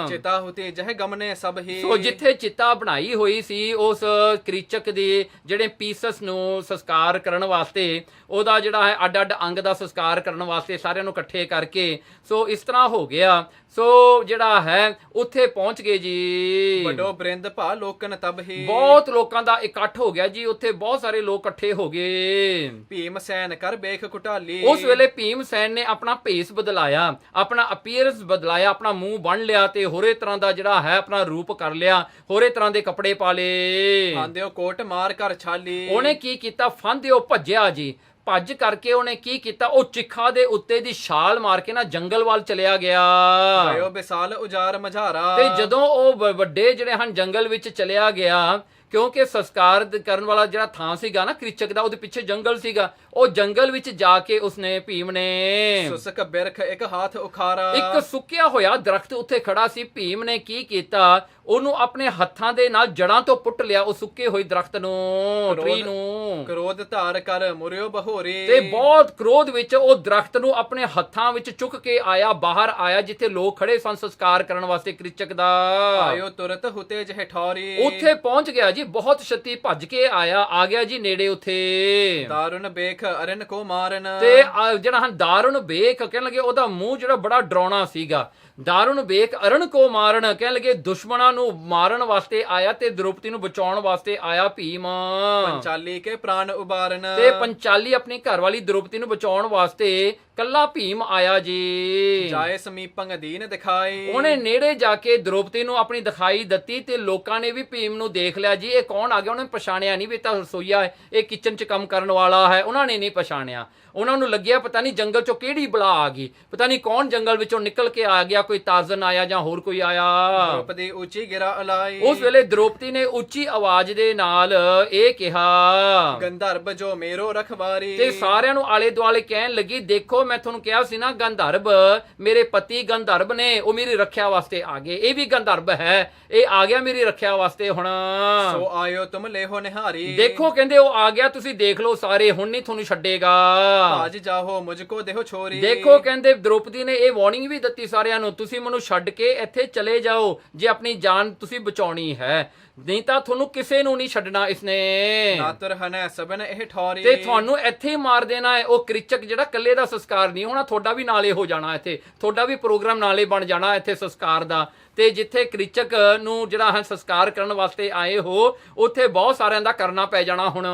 S1: ਚਿਤਾ ਹੁਤੇ ਜਹ ਗਮਨੇ ਸਭ ਹੀ,
S2: ਸੋ ਜਿੱਥੇ ਚਿਤਾ ਬਣਾਈ ਹੋਈ ਸੀ ਉਸ ਕ੍ਰਿਚਕ ਦੇ ਜਿਹੜੇ ਪੀਸਸ ਨੂੰ ਸੰਸਕਾਰ ਕਰਨ ਵਾਸਤੇ, ਉਹਦਾ ਜਿਹੜਾ ਹੈ ਅੱਡ ਅੱਡ ਅੰਗ ਦਾ ਸੰਸਕਾਰ ਕਰਨ ਵਾਸਤੇ ਸਾਰਿਆਂ ਨੂੰ ਇਕੱਠੇ ਕਰਕੇ, ਸੋ ਇਸ ਤਰ੍ਹਾਂ ਹੋ ਗਿਆ। ਸੋ ਜਿਹੜਾ ਹੈ ਉੱਥੇ ਪਹੁੰਚ ਗਏ ਜੀ,
S1: ਵੱਡੋ ਬ੍ਰਿੰਦ ਭਾ ਲੋਕਨ ਤਬ ਹੀ,
S2: ਬਹੁਤ ਲੋਕਾਂ ਦਾ ਇਕੱਠ ਹੋ ਗਿਆ ਜੀ, ਉੱਥੇ ਬਹੁਤ ਸਾਰੇ ਲੋਕ ਇਕੱਠੇ ਹੋ ਗਏ।
S1: ਭੀਮ ਸੈਨ ਕਰ ਬੇਖ ਕੁਟਾਲੀ,
S2: ਉਸ ਵੇਲੇ ਭੀਮ ਸੈਨ ਨੇ ਆਪਣਾ ਭੇਸ ਬਦਲਾਇਆ, ਆਪਣਾ ਅਪੀਅਰੈਂਸ ਬਦਲਾਇਆ, ਆਪਣਾ ਮੂੰਹ ਬੰਨ ਲਿਆ ਤੇ ਹੋਰੇ ਤਰ੍ਹਾਂ ਦਾ ਜਿਹੜਾ ਹੈ ਆਪਣਾ ਰੂਪ ਕਰ ਲਿਆ, ਹੋਰੇ ਤਰ੍ਹਾਂ ਦੇ ਕੱਪੜੇ ਪਾ ਲਏ।
S1: ਆਂਦਿਓ ਕੋਟ ਮਾਰ ਕਰ ਛਾਲੀ,
S2: ਉਹਨੇ ਕੀ ਕੀਤਾ, ਫੰਦਿਓ ਭੱਜਿਆ ਜੀ, ਭੱਜ ਕਰਕੇ ਉਹਨੇ ਕੀ ਕੀਤਾ, ਉਹ ਚਿੱਖਾ ਦੇ ਉੱਤੇ ਦੀ ਛਾਲ ਮਾਰ ਕੇ ਨਾ ਜੰਗਲ ਵੱਲ ਚਲਿਆ ਗਿਆ।
S1: ਭਇਓ ਬਿਸਾਲ ਉਜਾਰ ਮਝਾਰਾ,
S2: ਤੇ ਜਦੋਂ ਉਹ ਵੱਡੇ ਜਿਹੜੇ ਹਨ ਜੰਗਲ ਵਿੱਚ ਚਲਿਆ ਗਿਆ, ਕਿਉਂਕਿ ਸੰਸਕਾਰ ਕਰਨ ਵਾਲਾ ਜਿਹੜਾ ਥਾਂ ਸੀਗਾ ਨਾ ਕ੍ਰਿਚਕ ਦਾ, ਉਹਦੇ ਪਿੱਛੇ ਜੰਗਲ ਸੀਗਾ, ਉਹ ਜੰਗਲ ਵਿੱਚ ਜਾ ਕੇ ਉਸਨੇ ਭੀਮ ਨੇ
S1: ਸੁਸਕ ਬਿਰਖ ਇੱਕ ਹੱਥ ਉਖਾਰਾ,
S2: ਇੱਕ ਸੁੱਕਿਆ ਹੋਇਆ ਦਰਖਤ ਉੱਥੇ ਖੜਾ ਸੀ, ਭੀਮ ਨੇ ਕੀ ਕੀਤਾ, ਉਹਨੂੰ ਆਪਣੇ ਹੱਥਾਂ ਦੇ ਨਾਲ ਜੜਾਂ ਤੋਂ ਪੁੱਟ ਲਿਆ ਉਹ ਸੁੱਕੇ ਹੋਏ ਦਰਖਤ ਨੂੰ, ਟਰੀ ਨੂੰ।
S1: ਕ੍ਰੋਧ ਧਾਰ ਕਰ ਮੁਰਿਓ ਬਹੋਰੇ,
S2: ਤੇ ਬਹੁਤ ਕ੍ਰੋਧ ਵਿੱਚ ਉਹ ਦਰਖਤ ਨੂੰ ਆਪਣੇ ਹੱਥਾਂ ਵਿੱਚ ਚੁੱਕ ਕੇ ਆਇਆ, ਬਾਹਰ ਆਇਆ ਜਿੱਥੇ ਲੋਕ ਖੜੇ ਸਨ ਸੰਸਕਾਰ ਕਰਨ ਵਾਸਤੇ ਕ੍ਰਿਚਕ ਦਾ।
S1: ਆਇਓ ਤੁਰਤ ਹੁਤੇ ਜਹ ਠੌਰੀ,
S2: ਉੱਥੇ ਪਹੁੰਚ ਗਿਆ ਜੀ, ਬਹੁਤ ਛੇਤੀ ਭੱਜ ਕੇ ਆ ਗਿਆ ਜੀ ਨੇੜੇ ਉੱਥੇ।
S1: ਦਾਰੁਨ ਬੇਖ ਅਰਨ ਕੋ ਮਾਰਨ,
S2: ਤੇ ਜਿਹੜਾ ਹਨ ਦਾਰੁਨ ਬੇਖ ਕਹਿਣ ਲੱਗੇ, ਉਹਦਾ ਮੂੰਹ ਜਿਹੜਾ ਬੜਾ ਡਰਾਉਣਾ ਸੀਗਾ, ਦਾਰੁਨ ਬੇਖ ਅਰਨ ਕੋ ਮਾਰਨ ਕਹਿਣ ਲੱਗੇ ਦੁਸ਼ਮਣਾਂ ਨੂੰ ਮਾਰਨ ਵਾਸਤੇ ਆਇਆ ਤੇ ਦ੍ਰੋਪਦੀ ਨੂੰ ਬਚਾਉਣ ਵਾਸਤੇ ਆਇਆ ਭੀਮ।
S1: ਪੰਚਾਲੀ ਕੇ ਪ੍ਰਾਣ ਉਬਾਰਨ,
S2: ਤੇ ਪੰਚਾਲੀ ਆਪਣੀ ਘਰਵਾਲੀ ਦ੍ਰੋਪਦੀ ਨੂੰ ਬਚਾਉਣ ਵਾਸਤੇ ਕੱਲਾ ਭੀਮ ਆਇਆ ਜੀ।
S1: ਜਾਏ ਸਮੀਪੰ ਦੀਨ ਦਿਖਾਈ।
S2: ਉਹਨੇ ਨੇੜੇ ਜਾ ਕੇ ਦ੍ਰੋਪਦੀ ਨੂੰ ਆਪਣੀ ਦਿਖਾਈ ਦਿੱਤੀ ਤੇ ਲੋਕਾਂ ਨੇ ਵੀ ਭੀਮ ਨੂੰ ਦੇਖ ਲਿਆ ਜੀ। ਇਹ ਕੌਣ ਆ ਗਿਆ? ਉਹਨੇ ਪਛਾਣਿਆ ਨਹੀਂ ਵੀ ਤਾਂ ਰਸੋਈਆ ਹੈ, ਇਹ ਕਿਚਨ 'ਚ ਕੰਮ ਕਰਨ ਵਾਲਾ ਹੈ। ਉਹਨਾਂ ਨੇ ਨਹੀਂ ਪਛਾਣਿਆ। ਉਹਨਾਂ ਨੂੰ ਲੱਗਿਆ ਪਤਾ ਨਹੀਂ ਜੰਗਲ 'ਚੋਂ ਕਿਹੜੀ ਬਲਾ ਆ ਗਈ, ਪਤਾ ਨਹੀਂ ਕੌਣ ਜੰਗਲ ਵਿੱਚੋਂ ਨਿਕਲ ਕੇ ਆ ਗਿਆ, ਕੋਈ ਤਾਜ਼ਨ ਆਇਆ ਜਾਂ ਹੋਰ ਕੋਈ ਆਇਆ।
S1: ਦ੍ਰੋਪਦੀ ਉੱਚੀ ਗਿਰਾ ਅਲਾਈ।
S2: ਉਸ ਵੇਲੇ ਦ੍ਰੋਪਦੀ ਨੇ ਉੱਚੀ ਆਵਾਜ਼ ਦੇ ਨਾਲ ਇਹ ਕਿਹਾ,
S1: ਗੰਧਰਬ ਜੋ ਮੇਰੋ ਰਖਵਾਰੀ।
S2: ਤੇ ਸਾਰਿਆਂ ਨੂੰ ਆਲੇ ਦੁਆਲੇ ਕਹਿਣ ਲੱਗੀ, ਦੇਖੋ ਮੈਂ ਤੁਹਾਨੂੰ ਕਿਹਾ ਸੀ ਨਾ, ਗੰਧਰਬ ਮੇਰੇ ਪਤੀ ਗੰਧਰਬ ਨੇ, ਉਹ ਮੇਰੀ ਰੱਖਿਆ ਵਾਸਤੇ ਆ ਗਏ। ਇਹ ਵੀ ਗੰਧਰਬ ਹੈ, ਇਹ ਆ ਗਿਆ ਮੇਰੀ ਰੱਖਿਆ ਵਾਸਤੇ। ਹੁਣ
S1: ਸੋ ਆਇਓ ਤੁਮ ਲੇਹੋ ਨਿਹਾਰੀ।
S2: ਦੇਖੋ ਕਹਿੰਦੇ ਉਹ ਆ ਗਿਆ, ਤੁਸੀਂ ਦੇਖ ਲਓ ਸਾਰੇ, ਹੁਣ ਨਹੀਂ ਤੁਹਾਨੂੰ ਛੱਡੇਗਾ।
S1: ਭਾਜ ਜਾਹੋ ਮੁਝਕੋ ਦੇਹੋ ਛੋਰੀ।
S2: ਦੇਖੋ ਕਹਿੰਦੇ ਦ੍ਰੋਪਦੀ ਨੇ ਇਹ ਵਾਰਨਿੰਗ ਵੀ ਦਿੱਤੀ ਸਾਰਿਆਂ ਨੂੰ, ਤੁਸੀਂ ਮੈਨੂੰ ਛੱਡ ਕੇ ਇੱਥੇ ਚਲੇ ਜਾਓ ਜੇ ਆਪਣੀ ਜਾਨ ਤੁਸੀਂ ਬਚਾਉਣੀ ਹੈ, ਨਹੀਂ ਤਾਂ ਤੁਹਾਨੂੰ ਕਿਸੇ ਨੂੰ ਨਹੀਂ ਛੱਡਣਾ ਇਸਨੇ।
S1: ਨਾਤਰ ਹਨੈ ਸਬਨ ਇਹ ਠੌਰੀ।
S2: ਤੇ ਤੁਹਾਨੂੰ ਇੱਥੇ ਹੀ ਮਾਰ ਦੇਣਾ ਹੈ। ਉਹ ਕ੍ਰਿਚਕ ਜਿਹੜਾ ਕੱਲੇ ਦਾ ਸੰਸਕਾਰ ਨਹੀਂ ਹੋਣਾ, ਤੁਹਾਡਾ ਵੀ ਨਾਲੇ ਹੋ ਜਾਣਾ ਇੱਥੇ, ਤੁਹਾਡਾ ਵੀ ਪ੍ਰੋਗਰਾਮ ਨਾਲੇ ਬਣ ਜਾਣਾ ਇੱਥੇ ਸੰਸਕਾਰ ਦਾ। ਤੇ ਜਿੱਥੇ ਕ੍ਰਿਚਕ ਨੂੰ ਜਿਹੜਾ ਹੈ ਸੰਸਕਾਰ ਕਰਨ ਵਾਸਤੇ ਆਏ ਹੋ, ਉੱਥੇ ਬਹੁਤ ਸਾਰਿਆਂ ਦਾ ਕਰਨਾ ਪੈ ਜਾਣਾ। ਹੁਣ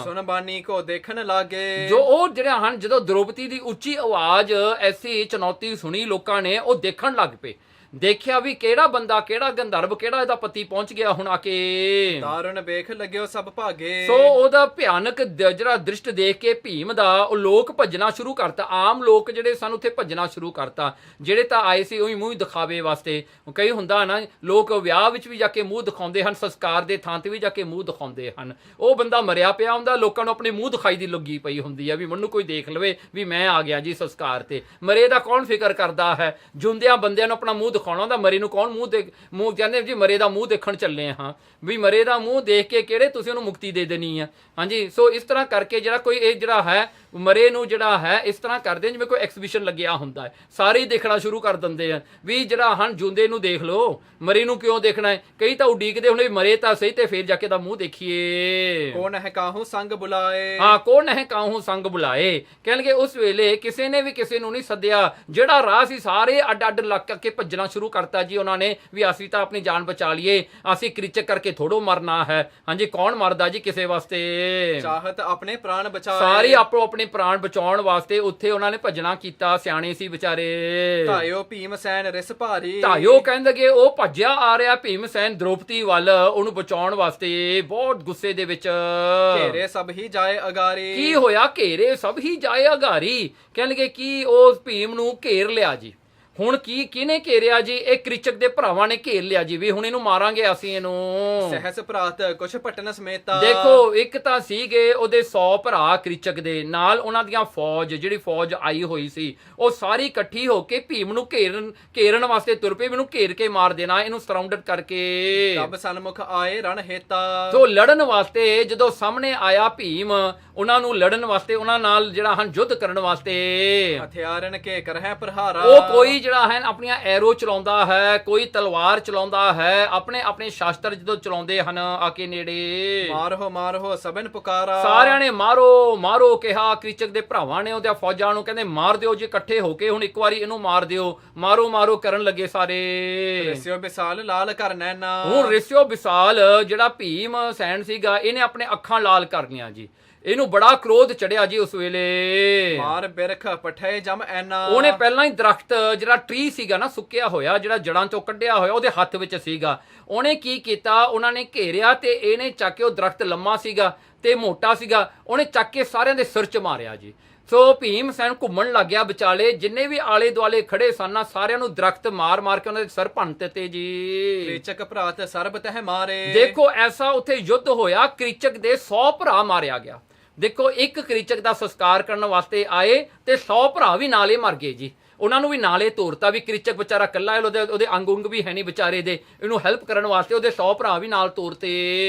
S1: ਸੁਨ ਬਾਨੀ ਕੋ ਦੇਖਣ ਲਾਗੇ।
S2: ਜੋ ਉਹ ਜਿਹੜਾ ਹਨ, ਜਦੋਂ ਦ੍ਰੋਪਦੀ ਦੀ ਉੱਚੀ ਆਵਾਜ਼ ਐਸੀ ਚੁਣੌਤੀ ਸੁਣੀ ਲੋਕਾਂ ਨੇ, ਉਹ ਦੇਖਣ ਲੱਗ ਪਏ। ਦੇਖਿਆ ਵੀ ਕਿਹੜਾ ਬੰਦਾ, ਕਿਹੜਾ ਗੰਧਰਵ, ਕਿਹੜਾ ਇਹਦਾ ਪਤੀ ਪਹੁੰਚ ਗਿਆ ਹੁਣ ਆ ਕੇ।
S1: ਦਾਰੁਣ ਵੇਖ ਲੱਗਿਓ ਸਭ ਭਾਗੇ।
S2: ਸੋ ਉਹਦਾ ਭਿਆਨਕ ਜਿਹੜਾ ਦ੍ਰਿਸ਼ਟ ਦੇਖ ਕੇ ਭੀਮ ਦਾ ਉਹ ਲੋਕ ਭੱਜਣਾ ਸ਼ੁਰੂ ਕਰਤਾ। ਆਮ ਲੋਕ ਜਿਹੜੇ ਸਨ ਉੱਥੇ ਭੱਜਣਾ ਸ਼ੁਰੂ ਕਰਤਾ। ਜਿਹੜੇ ਤਾਂ ਆਏ ਸੀ ਉਹੀ ਮੂੰਹ ਦਿਖਾਵੇ ਵਾਸਤੇ। ਕਈ ਹੁੰਦਾ ਨਾ, ਲੋਕ ਵਿਆਹ ਵਿੱਚ ਵੀ ਜਾ ਕੇ ਮੂੰਹ ਦਿਖਾਉਂਦੇ ਹਨ, ਸੰਸਕਾਰ ਦੇ ਥਾਂ ਤੇ ਵੀ ਜਾ ਕੇ ਮੂੰਹ ਦਿਖਾਉਂਦੇ ਹਨ। ਉਹ ਬੰਦਾ ਮਰਿਆ ਪਿਆ ਹੁੰਦਾ, ਲੋਕਾਂ ਨੂੰ ਆਪਣੇ ਮੂੰਹ ਦਿਖਾਈ ਦੀ ਲੱਗੀ ਪਈ ਹੁੰਦੀ ਹੈ ਵੀ ਮੈਨੂੰ ਕੋਈ ਦੇਖ ਲਵੇ ਵੀ ਮੈਂ ਆ ਗਿਆ ਜੀ ਸੰਸਕਾਰ ਤੇ। ਮਰੇ ਦਾ ਕੌਣ ਫਿਕਰ ਕਰਦਾ ਹੈ? ਜਿਉਂਦਿਆਂ ਬੰਦਿਆਂ ਨੂੰ ਆਪਣਾ ਮੂੰਹ ਦਿਖਾਉਣਾ ਦਾ, ਮਰੇ ਨੂੰ ਕੌਣ ਮੂੰਹ ਕਹਿੰਦੇ ਜੀ ਮਰੇ ਦਾ ਮੂੰਹ ਦੇਖਣ ਚੱਲੇ ਹਾਂ, ਵੀ ਮਰੇ ਦਾ ਮੂੰਹ ਦੇਖ ਕੇ ਕਿਹੜੇ ਤੁਸੀਂ ਉਹਨੂੰ ਮੁਕਤੀ ਦੇ ਦੇਣੀ ਆ। ਹਾਂਜੀ, ਸੋ ਇਸ ਤਰ੍ਹਾਂ ਕਰਕੇ ਜਿਹੜਾ ਕੋਈ ਇਹ ਜਿਹੜਾ ਹੈ ਮਰੇ ਨੂੰ ਜਿਹੜਾ ਹੈ ਇਸ ਤਰ੍ਹਾਂ ਕਰਦੇ ਜਿਵੇਂ ਕੋਈ ਐਕਸੀਬਿਸ਼ਨ ਲੱਗਿਆ ਹੁੰਦਾ ਹੈ, ਸਾਰੇ ਹੀ ਦੇਖਣਾ ਸ਼ੁਰੂ ਕਰ ਦਿੰਦੇ ਆ ਵੀ ਜਿਹੜਾ ਹਨ ਜਿਉਂਦੇ ਨੂੰ ਦੇਖ ਲਓ, ਮਰੇ ਨੂੰ ਕਿਉਂ ਦੇਖਣਾ ਹੈ। ਕਈ ਤਾਂ ਉਡੀਕਦੇ ਹੁਣ ਵੀ ਮਰੇ ਤਾਂ ਸਹੀ ਤੇ ਫੇਰ ਜਾ ਕੇ ਦਾ ਮੂੰਹ ਦੇਖੀਏ।
S1: ਕੌਣ ਹੈ ਕਾਹੂ ਸੰਗ ਬੁਲਾਏ।
S2: ਹਾਂ, ਕੌਣ ਹੈ ਕਾਹੂ ਸੰਗ ਬੁਲਾਏ। ਕਹਿਣਗੇ ਉਸ ਵੇਲੇ ਕਿਸੇ ਨੇ ਵੀ ਕਿਸੇ ਨੂੰ ਨਹੀਂ ਸੱਦਿਆ। ਜਿਹੜਾ ਰਾਹ ਸੀ ਸਾਰੇ ਅੱਡ ਅੱਡ ਲੱਗ ਕੇ ਭੱਜਣਾ ਸ਼ੁਰੂ ਕਰਤਾ ਜੀ ਉਹਨਾਂ ਨੇ ਵੀ ਅਸੀਂ ਤਾਂ ਆਪਣੀ ਜਾਨ ਬਚਾ ਲਈਏ, ਅਸੀਂ ਕ੍ਰਿਚਕ ਕਰਕੇ ਥੋੜੋ ਮਰਨਾ ਹੈ। ਹਾਂਜੀ, ਕੌਣ ਮਰਦਾ ਜੀ ਕਿਸੇ ਵਾਸਤੇ?
S1: ਚਾਹਤ ਆਪਣੇ ਪ੍ਰਾਣ ਬਚਾਏ।
S2: ਸਾਰੇ ਆਪੋ ਆਪਣੇ ਪ੍ਰਾਣ ਬਚਾਉਣ ਵਾਸਤੇ ਉੱਥੇ ਉਹਨਾਂ ਨੇ ਭੱਜਣਾ ਕੀਤਾ। ਸਿਆਣੇ ਸੀ ਵਿਚਾਰੇ।
S1: ਧਾਇਓ ਭੀਮ ਸੈਨ ਰਿਸ ਭਾਰੀ।
S2: ਧਾਇਓ ਕਹਿੰਦੇ ਉਹ ਭੱਜਿਆ ਆ ਰਿਹਾ ਭੀਮ ਸੈਨ ਦ੍ਰੋਪਦੀ ਵੱਲ ਉਹਨੂੰ ਬਚਾਉਣ ਵਾਸਤੇ, ਬਹੁਤ ਗੁੱਸੇ ਦੇ ਵਿੱਚ।
S1: ਘੇਰੇ ਸਭ ਹੀ ਜਾਏ ਅਗਾਰੀ।
S2: ਕੀ ਹੋਇਆ? ਘੇਰੇ ਸਭ ਹੀ ਜਾਏ ਅਗਾਰੀ। ਕਹਿਣਗੇ ਕੀ ਉਸ ਭੀਮ ਨੂੰ ਘੇਰ ਲਿਆ ਜੀ। ਹੁਣ ਕਿਹਨੇ ਘੇਰਿਆ ਜੀ? ਇਹ ਕ੍ਰਿਚਕ ਦੇ ਭਰਾਵਾਂ ਨੇ ਘੇਰ ਲਿਆ ਜੀ ਵੀ ਹੁਣ ਇਹਨੂੰ ਮਾਰਾਂਗੇ ਅਸੀਂ ਇਹਨੂੰ।
S1: ਸਹਿਸ ਭਰਾਤ ਕੁਛ ਪਟਨ ਸਮੇਤਾ।
S2: ਦੇਖੋ ਇੱਕ ਤਾਂ ਸੀਗੇ ਉਹਦੇ 100 ਭਰਾ ਕ੍ਰਿਚਕ ਦੇ, ਨਾਲ ਉਹਨਾਂ ਦੀਆਂ ਫੌਜ, ਜਿਹੜੀ ਫੌਜ ਆਈ ਹੋਈ ਸੀ ਉਹ ਸਾਰੀ ਇਕੱਠੀ ਹੋ ਕੇ ਭੀਮ ਨੂੰ ਘੇਰਨ ਵਾਸਤੇ ਤੁਰ ਪਈ। ਮੈਨੂੰ ਘੇਰ ਕੇ ਮਾਰ ਦੇਣਾ, ਇਹਨੂੰ ਸਰਾਊਂਡਡ ਕਰਕੇ।
S1: ਤਬ ਸਨਮੁਖ ਆਏ ਰਣ ਹੇਤਾ।
S2: ਸੋ ਲੜਨ ਵਾਸਤੇ ਜਦੋਂ ਸਾਹਮਣੇ ਆਇਆ ਭੀਮ, ਉਹਨਾਂ ਨੂੰ ਲੜਨ ਵਾਸਤੇ, ਉਹਨਾਂ ਨਾਲ ਜਿਹੜਾ ਹਨ ਯੁੱਧ ਕਰਨ ਵਾਸਤੇ।
S1: ਹਥਿਆਰਨ ਕੇ ਕਰਹਿ ਪ੍ਰਹਾਰਾ।
S2: ਉਹ ਕੋਈ ਜਿਹੜਾ ਹੈ ਆਪਣੀਆਂ ਐਰੋ ਚਲਾਉਂਦਾ ਹੈ, ਕੋਈ ਤਲਵਾਰ ਚਲਾਉਂਦਾ ਹੈ, ਆਪਣੇ ਆਪਣੇ ਸ਼ਾਸਤਰ ਜਦੋਂ ਚਲਾਉਂਦੇ ਹਨ ਆ ਕੇ ਨੇੜੇ।
S1: ਮਾਰੋ ਮਾਰੋ ਸਭਨ ਪੁਕਾਰਾ।
S2: ਸਾਰਿਆਂ ਨੇ ਮਾਰੋ ਮਾਰੋ ਕਿਹਾ। ਕ੍ਰਿਚਕ ਦੇ ਭਰਾਵਾਂ ਨੇ ਉਹਦੇ ਫੌਜਾਂ ਨੂੰ ਕਹਿੰਦੇ ਮਾਰ ਦਿਓ ਜੀ ਇਕੱਠੇ ਹੋ ਕੇ, ਹੁਣ ਇੱਕ ਵਾਰੀ ਇਹਨੂੰ ਮਾਰ ਦਿਓ। ਮਾਰੋ ਮਾਰੋ ਕਰਨ ਲੱਗੇ ਸਾਰੇ।
S1: ਰਿਸਿਓ ਵਿਸਾਲ ਲਾਲ ਕਰ ਨੈਣਾ।
S2: ਹੁਣ ਰਿਸਿਓ ਵਿਸਾਲ ਜਿਹੜਾ ਭੀਮ ਸੈਨ ਸੀਗਾ, ਇਹਨੇ ਆਪਣੇ ਅੱਖਾਂ ਲਾਲ ਕਰ ਲਈਆਂ ਜੀ। ਇਹਨੂੰ ਬੜਾ ਕ੍ਰੋਧ ਚੜਿਆ ਜੀ ਉਸ ਵੇਲੇ।
S1: ਮਾਰ ਬਿਰਖ ਪਠੇ ਜਮ ਐਨਾ।
S2: ਉਹਨੇ ਪਹਿਲਾਂ ਹੀ ਦਰਖਤ ਜਿਹੜਾ ਟਰੀ ਸੀਗਾ ਨਾ, ਸੁੱਕਿਆ ਹੋਇਆ, ਜਿਹੜਾ ਜੜਾਂ ਚੋਂ ਕੱਢਿਆ ਹੋਇਆ, ਉਹਦੇ ਹੱਥ ਵਿੱਚ ਸੀਗਾ। ਉਹਨੇ ਕੀ ਕੀਤਾ, ਉਹਨਾਂ ਨੇ ਘੇਰਿਆ ਤੇ ਇਹਨੇ ਚੱਕ ਕੇ, ਉਹ ਦਰਖਤ ਲੰਮਾ ਸੀਗਾ ਤੇ ਮੋਟਾ ਸੀਗਾ, ਉਹਨੇ ਚੱਕ ਕੇ ਸਾਰਿਆਂ ਦੇ ਸਿਰ 'ਚ ਮਾਰਿਆ ਜੀ। ਸੋ ਭੀਮ ਸੈਨ ਘੁੰਮਣ ਲੱਗ ਗਿਆ ਵਿਚਾਲੇ, ਜਿੰਨੇ ਵੀ ਆਲੇ ਦੁਆਲੇ ਖੜੇ ਸਨ ਸਾਰਿਆਂ ਨੂੰ ਦਰਖਤ ਮਾਰ ਮਾਰ ਕੇ ਉਹਨਾਂ ਦੇ ਸਿਰ ਭੰਨ ਦਿੱਤੇ ਜੀ।
S1: ਕ੍ਰਿਚਕ ਭਰਾਤ ਸਰਬ ਤਹਿ ਮਾਰੇ।
S2: ਦੇਖੋ ਐਸਾ ਉੱਥੇ ਯੁੱਧ ਹੋਇਆ, ਕ੍ਰਿਚਕ ਦੇ 100 ਭਰਾ ਮਾਰਿਆ ਗਿਆ। ਦੇਖੋ ਇੱਕ ਕ੍ਰਿਚਕ ਦਾ ਸੰਸਕਾਰ ਕਰਨ ਵਾਸਤੇ ਆਏ ਤੇ 100 ਭਰਾ ਵੀ ਨਾਲੇ ਮਰ ਗਏ ਜੀ। ਉਹਨਾਂ ਨੂੰ ਵੀ ਨਾਲੇ ਤੋਰਤਾ ਵੀ ਕ੍ਰਿਚਕ ਵਿਚਾਰਾ ਇਕੱਲਾ, ਉਹਦੇ ਅੰਗ ਉਂਗ ਵੀ ਹੈ ਨਹੀਂ ਵਿਚਾਰੇ ਦੇ, ਇਹਨੂੰ ਹੈਲਪ ਕਰਨ ਵਾਸਤੇ ਉਹਦੇ 100 ਭਰਾ ਵੀ ਨਾਲ ਤੋਰਤੇ।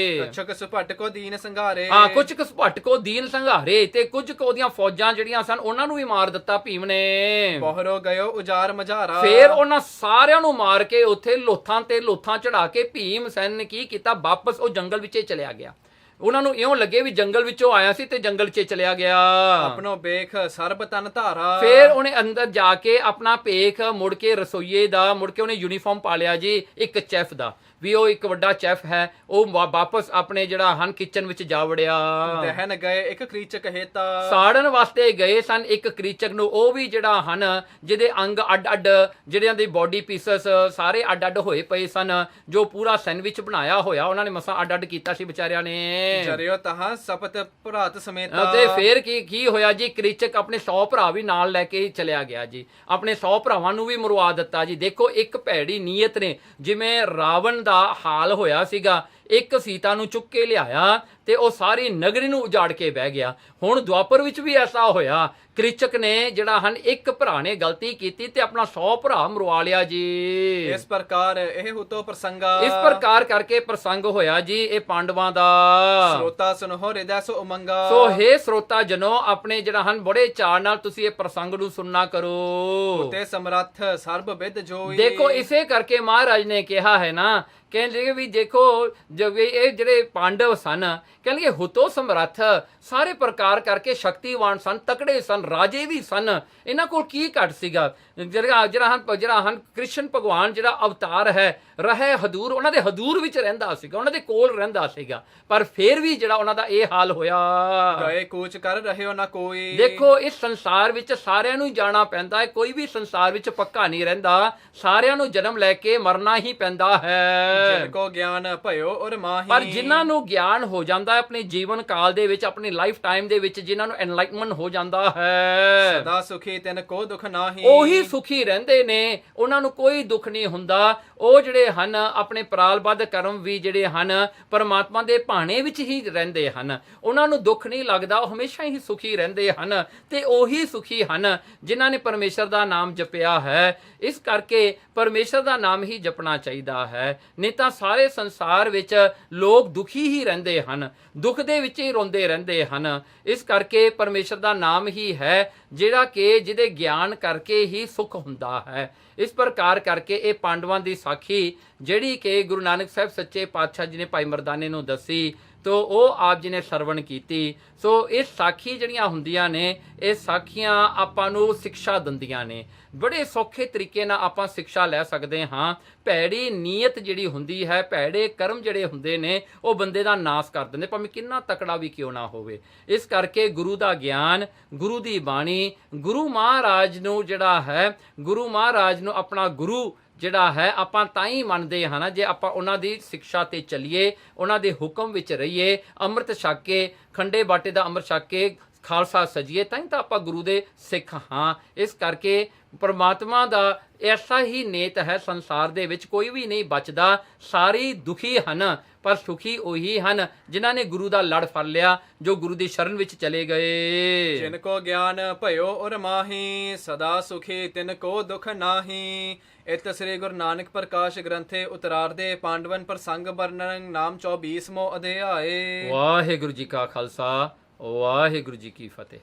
S1: ਕੁਛ ਸੁਭਟ ਕੋ ਦੀਨ ਸੰਘਾਰੇ।
S2: ਹਾਂ, ਕੁਝ ਕੁ ਸੁਭਟ ਕੋ ਦੀਨ ਸੰਘਾਰੇ, ਤੇ ਕੁਝ ਕੁ ਉਹਦੀਆਂ ਫੌਜਾਂ ਜਿਹੜੀਆਂ ਸਨ ਉਹਨਾਂ ਨੂੰ ਵੀ ਮਾਰ ਦਿੱਤਾ ਭੀਮ ਨੇ।
S1: ਬਹੁਰੋ ਗਇਓ ਉਜਾਰ ਮਝਾਰਾ।
S2: ਫੇਰ ਉਹਨਾਂ ਸਾਰਿਆਂ ਨੂੰ ਮਾਰ ਕੇ ਉੱਥੇ ਲੋਥਾਂ ਤੇ ਲੋਥਾਂ ਚੜਾ ਕੇ ਭੀਮ ਸੈਨ ਨੇ ਕੀ ਕੀਤਾ, ਵਾਪਸ ਉਹ ਜੰਗਲ ਵਿੱਚ ਚਲਿਆ ਗਿਆ। ਉਹਨਾਂ ਨੂੰ ਇਉਂ ਲੱਗੇ ਵੀ ਜੰਗਲ ਵਿੱਚੋਂ ਆਇਆ ਸੀ ਤੇ ਜੰਗਲ 'ਚ ਚਲਿਆ ਗਿਆ।
S1: ਆਪਣੋ ਵੇਖ ਸਰਬ ਤਨ ਧਾਰਾ।
S2: ਫੇਰ ਉਹਨੇ ਅੰਦਰ ਜਾ ਕੇ ਆਪਣਾ ਭੇਖ ਮੁੜ ਕੇ ਰਸੋਈਏ ਦਾ, ਮੁੜ ਕੇ ਉਹਨੇ ਯੂਨੀਫਾਰਮ ਪਾ ਲਿਆ ਜੀ ਇੱਕ ਚੈਫ ਦਾ। ਵੀ ਉਹ ਇੱਕ ਵੱਡਾ ਚੈਫ ਹੈ, ਉਹ ਵਾਪਸ ਆਪਣੇ ਜਿਹੜਾ ਹਨ ਕਿਚਨ ਵਿੱਚ ਜਾ ਵੜਿਆ।
S1: ਦਹਿਨ ਗਏ ਇੱਕ ਕ੍ਰੀਚਕ ਹੇਤਾ,
S2: ਸਾੜਨ ਵਾਸਤੇ ਗਏ ਸਨ ਇੱਕ ਕ੍ਰੀਚਕ ਨੂੰ, ਉਹ ਵੀ ਜਿਹੜਾ ਹਨ ਜਿਹਦੇ ਅੰਗ ਅੱਡ-ਅੱਡ, ਜਿਹੜਿਆਂ ਦੀ ਬੋਡੀ ਪੀਸਸ ਸਾਰੇ ਅੱਡ-ਅੱਡ ਹੋਏ ਪਏ ਸਨ, ਜੋ ਪੂਰਾ ਸੈਂਡਵਿਚ ਬਣਾਇਆ ਹੋਇਆ ਉਹਨਾਂ ਨੇ ਮਸਾਂ ਅੱਡ-ਅੱਡ ਕੀਤਾ ਸੀ ਵਿਚਾਰਿਆਂ ਨੇ।
S1: ਜਰਿਓ ਤਹਾਂ ਸਪਤ ਭਰਾਤ ਸਮੇਤਾ।
S2: ਤੇ ਫੇਰ ਕੀ ਹੋਇਆ ਜੀ, ਕ੍ਰੀਚਕ ਆਪਣੇ 100 ਭਰਾ ਵੀ ਨਾਲ ਲੈ ਕੇ ਚਲਿਆ ਗਿਆ ਜੀ, ਆਪਣੇ 100 ਭਰਾਵਾਂ ਨੂੰ ਵੀ ਮਰਵਾ ਦਿੱਤਾ ਜੀ। ਦੇਖੋ ਇੱਕ ਭੈੜੀ ਨੀਅਤ ਨੇ, ਜਿਵੇਂ ਰਾਵਣ ਦਾ ਹਾਲ ਹੋਇਆ ਸੀਗਾ, ਇੱਕ ਸੀਤਾ ਨੂੰ ਚੁੱਕ ਕੇ ਲਿਆਇਆ ਤੇ ਉਹ ਸਾਰੀ ਨਗਰੀ ਨੂੰ ਉਜਾੜ ਕੇ ਬਹਿ ਗਿਆ। ਹੁਣ ਦੁਆਪਰ ਵਿੱਚ ਵੀ ਐਸਾ ਹੋਇਆ, ਕ੍ਰਿਚਕ ਨੇ ਜਿਹੜਾ ਹਨ ਇੱਕ ਭਰਾ ਨੇ ਗਲਤੀ ਕੀਤੀ ਤੇ ਆਪਣਾ 100 ਭਰਾ ਮਰਵਾ ਲਿਆ ਜੀ।
S1: ਇਸ ਪ੍ਰਕਾਰ ਇਹ ਹੁਤੋ ਪ੍ਰਸੰਗਾ,
S2: ਇਸ ਪ੍ਰਕਾਰ ਕਰਕੇ ਪ੍ਰਸੰਗ ਹੋਇਆ ਜੀ ਇਹ ਪਾਂਡਵਾਂ ਦਾ।
S1: ਸਰੋਤਾ ਸੁਨੋ ਹਿਰਦੈ ਸੋ ਉਮੰਗਾ।
S2: ਸੋ ਹੇ ਸਰੋਤਾ ਜਨੋ, ਆਪਣੇ ਜਿਹੜਾ ਹਨ ਬੜੇ ਚਾਅ ਨਾਲ ਤੁਸੀਂ ਇਹ ਪ੍ਰਸੰਗ ਨੂੰ ਸੁਣਨਾ ਕਰੋ।
S1: ਉਤੇ ਸਮਰੱਥ ਸਰਬ ਵਿਦ ਜੋਈ।
S2: ਦੇਖੋ ਇਸੇ ਕਰਕੇ ਮਹਾਰਾਜ ਨੇ ਕਿਹਾ ਹੈ ਨਾ, ਕਹਿੰਦੇ ਵੀ ਦੇਖੋ ਜਦ ਇਹ ਜਿਹੜੇ ਪਾਂਡਵ ਸਨ, ਕਹਿੰਦੇ ਹੁਤੋ ਸਮਰੱਥ, ਸਾਰੇ ਪ੍ਰਕਾਰ ਕਰਕੇ ਸ਼ਕਤੀਵਾਨ ਸਨ, ਤਕੜੇ ਸਨ, ਰਾਜੇ ਵੀ ਸਨ, ਇਹਨਾਂ ਕੋਲ ਕੀ ਘੱਟ ਸੀਗਾ। ਜਿਹੜਾ ਹਨ ਕ੍ਰਿਸ਼ਨ ਭਗਵਾਨ ਜਿਹੜਾ ਅਵਤਾਰ ਹੈ, ਰਹੇ ਹਦੂਰ, ਉਹਨਾਂ ਦੇ ਹਦੂਰ ਵਿੱਚ ਰਹਿੰਦਾ ਸੀਗਾ, ਉਹਨਾਂ ਦੇ ਕੋਲ ਰਹਿੰਦਾ ਸੀਗਾ, ਪਰ ਫਿਰ ਵੀ ਜਿਹੜਾ ਉਹਨਾਂ ਦਾ ਇਹ ਹਾਲ ਹੋਇਆ।
S1: ਗਏ ਕੂਚ ਕਰ ਰਹਿਓ ਨਾ ਕੋਈ।
S2: ਦੇਖੋ ਇਸ ਸੰਸਾਰ ਵਿੱਚ ਸਾਰਿਆਂ ਨੂੰ ਜਾਣਾ ਪੈਂਦਾ ਹੈ, ਕੋਈ ਵੀ ਸੰਸਾਰ ਵਿੱਚ ਪੱਕਾ ਨਹੀਂ ਰਹਿੰਦਾ, ਸਾਰਿਆਂ ਨੂੰ ਜਨਮ ਲੈ ਕੇ ਮਰਨਾ ਹੀ ਪੈਂਦਾ ਹੈ।
S1: ਜਿਨ ਕੋ ਗਿਆਨ ਭਇਓ ਔਰ ਮਾਹੀ।
S2: ਪਰ ਜਿਨ੍ਹਾਂ ਨੂੰ ਗਿਆਨ ਹੋ ਜਾਂਦਾ ਹੈ ਆਪਣੇ ਜੀਵਨ ਕਾਲ ਦੇ ਵਿੱਚ, ਆਪਣੀ ਲਾਈਫ ਟਾਈਮ ਦੇ ਵਿੱਚ, ਜਿਨ੍ਹਾਂ ਨੂੰ ਐਨਲਾਈਟਮੈਂਟ ਹੋ ਜਾਂਦਾ ਹੈ,
S1: ਸਦਾ ਸੁਖੀ ਤਿਨ ਕੋ ਦੁਖ ਨਾਹੀ।
S2: ਉਹੀ ਸੁਖੀ ਰਹਿੰਦੇ ਨੇ, ਉਹਨਾਂ ਨੂੰ ਕੋਈ ਦੁੱਖ ਨਹੀਂ ਹੁੰਦਾ। ਉਹ ਜਿਹੜੇ ਹਨ ਆਪਣੇ ਪ੍ਰਾਲਬੱਧ ਕਰਮ ਵੀ ਜਿਹੜੇ ਹਨ ਪਰਮਾਤਮਾ ਦੇ ਭਾਣੇ ਵਿੱਚ ਹੀ ਰਹਿੰਦੇ ਹਨ, ਉਹਨਾਂ ਨੂੰ ਦੁੱਖ ਨਹੀਂ ਲੱਗਦਾ, ਉਹ ਹਮੇਸ਼ਾ ਹੀ ਸੁਖੀ ਰਹਿੰਦੇ ਹਨ। ਤੇ ਉਹੀ ਸੁਖੀ ਹਨ ਜਿਨ੍ਹਾਂ ਨੇ ਪਰਮੇਸ਼ਰ ਦਾ ਨਾਮ ਜਪਿਆ ਹੈ। ਇਸ ਕਰਕੇ ਪਰਮੇਸ਼ਰ ਦਾ ਨਾਮ ਹੀ ਜਪਣਾ ਚਾਹੀਦਾ ਹੈ, ਨਹੀਂ ਤਾਂ ਸਾਰੇ ਸੰਸਾਰ ਵਿੱਚ ਲੋਕ ਦੁਖੀ ਹੀ ਰਹਿੰਦੇ ਹਨ, ਦੁੱਖ ਦੇ ਵਿੱਚ ਹੀ ਰੋਂਦੇ ਰਹਿੰਦੇ ਹਨ। ਇਸ ਕਰਕੇ ਪਰਮੇਸ਼ਰ ਦਾ ਨਾਮ ਹੀ ਹੈ ਜਿਹੜਾ ਕਿ ਜਿਹਦੇ ਗਿਆਨ ਕਰਕੇ ਹੀ ਸੁਖ ਹੁੰਦਾ ਹੈ। ਇਸ ਪ੍ਰਕਾਰ ਕਰਕੇ ਇਹ ਪਾਂਡਵਾਂ ਦੀ ਸਾਖੀ ਜਿਹੜੀ ਕਿ ਗੁਰੂ ਨਾਨਕ ਸਾਹਿਬ ਸੱਚੇ ਪਾਤਸ਼ਾਹ ਜੀ ਨੇ ਭਾਈ ਮਰਦਾਨੇ ਨੂੰ ਦੱਸੀ, ਤੋ ਉਹ ਆਪ ਜੀ ਨੇ ਸਰਵਣ ਕੀਤੀ। ਸੋ ਇਹ ਸਾਖੀ ਜਿਹੜੀਆਂ ਹੁੰਦੀਆਂ ਨੇ, ਇਹ ਸਾਖੀਆਂ ਆਪਾਂ ਨੂੰ ਸਿੱਖਿਆ ਦਿੰਦੀਆਂ ਨੇ, ਬੜੇ ਸੌਖੇ ਤਰੀਕੇ ਨਾਲ ਆਪਾਂ ਸਿੱਖਿਆ ਲੈ ਸਕਦੇ ਹਾਂ। ਭੈੜੀ ਨੀਅਤ ਜਿਹੜੀ ਹੁੰਦੀ ਹੈ, ਭੈੜੇ ਕਰਮ ਜਿਹੜੇ ਹੁੰਦੇ ਨੇ, ਉਹ ਬੰਦੇ ਦਾ ਨਾਸ ਕਰ ਦਿੰਦੇ, ਭਾਵੇਂ ਕਿੰਨਾ ਤਕੜਾ ਵੀ ਕਿਉਂ ਨਾ ਹੋਵੇ। ਇਸ ਕਰਕੇ ਗੁਰੂ ਦਾ ਗਿਆਨ, ਗੁਰੂ ਦੀ ਬਾਣੀ, ਗੁਰੂ ਮਹਾਰਾਜ ਨੂੰ ਜਿਹੜਾ ਹੈ, ਗੁਰੂ ਮਹਾਰਾਜ ਨੂੰ ਆਪਣਾ ਗੁਰੂ ਜਿਹੜਾ ਹੈ ਆਪਾਂ ਤਾਂ ਹੀ ਮੰਨਦੇ ਹਾਂ ਜੇ ਆਪਾਂ ਉਹਨਾਂ ਦੀ ਸਿੱਖਿਆ ਤੇ ਚੱਲੀਏ, ਉਹਨਾਂ ਦੇ ਹੁਕਮ ਵਿੱਚ ਰਹੀਏ, ਅੰਮ੍ਰਿਤ ਛਕ ਕੇ, ਖੰਡੇ ਬਾਟੇ ਦਾ ਅੰਮ੍ਰਿਤ ਛਕ ਕੇ ਖਾਲਸਾ ਸਜੀਏ, ਤਾਂ ਹੀ ਤਾਂ ਆਪਾਂ ਗੁਰੂ ਦੇ ਸਿੱਖ ਹਾਂ। ਇਸ ਕਰਕੇ ਪਰਮਾਤਮਾ ਦਾ ਐਸਾ ਹੀ ਨੇਤ ਹੈ, ਸੰਸਾਰ ਦੇ ਵਿੱਚ ਕੋਈ ਵੀ ਨਹੀਂ ਬਚਦਾ, ਸਾਰੇ ਦੁਖੀ ਹਨ, ਪਰ ਸੁਖੀ ਉਹੀ ਹਨ ਜਿਨ੍ਹਾਂ ਨੇ ਗੁਰੂ ਦਾ ਲੜ ਫੜ ਲਿਆ, ਜੋ ਗੁਰੂ ਦੀ ਸ਼ਰਨ ਵਿੱਚ ਚਲੇ ਗਏ।
S1: ਜਿਨ ਕੋ ਗਿਆਨ ਭਇਓ ਔਰ ਮਾਹੀ, ਸਦਾ ਸੁਖੀ ਤਿਨ ਕੋ ਦੁਖ ਨਾਹੀ। ਇਤ ਸ੍ਰੀ ਗੁਰੂ ਨਾਨਕ ਪ੍ਰਕਾਸ਼ ਗ੍ਰੰਥੇ ਉਤਰਾਰਧੇ ਪਾਂਡਵਨ ਪ੍ਰਸੰਗ ਵਰਣਨ ਨਾਮ 24ਵਾਂ ਅਧਿਆਏ।
S2: ਵਾਹਿਗੁਰੂ ਜੀ ਕਾ ਖਾਲਸਾ, ਵਾਹਿਗੁਰੂ ਜੀ ਕੀ ਫਤਿਹ।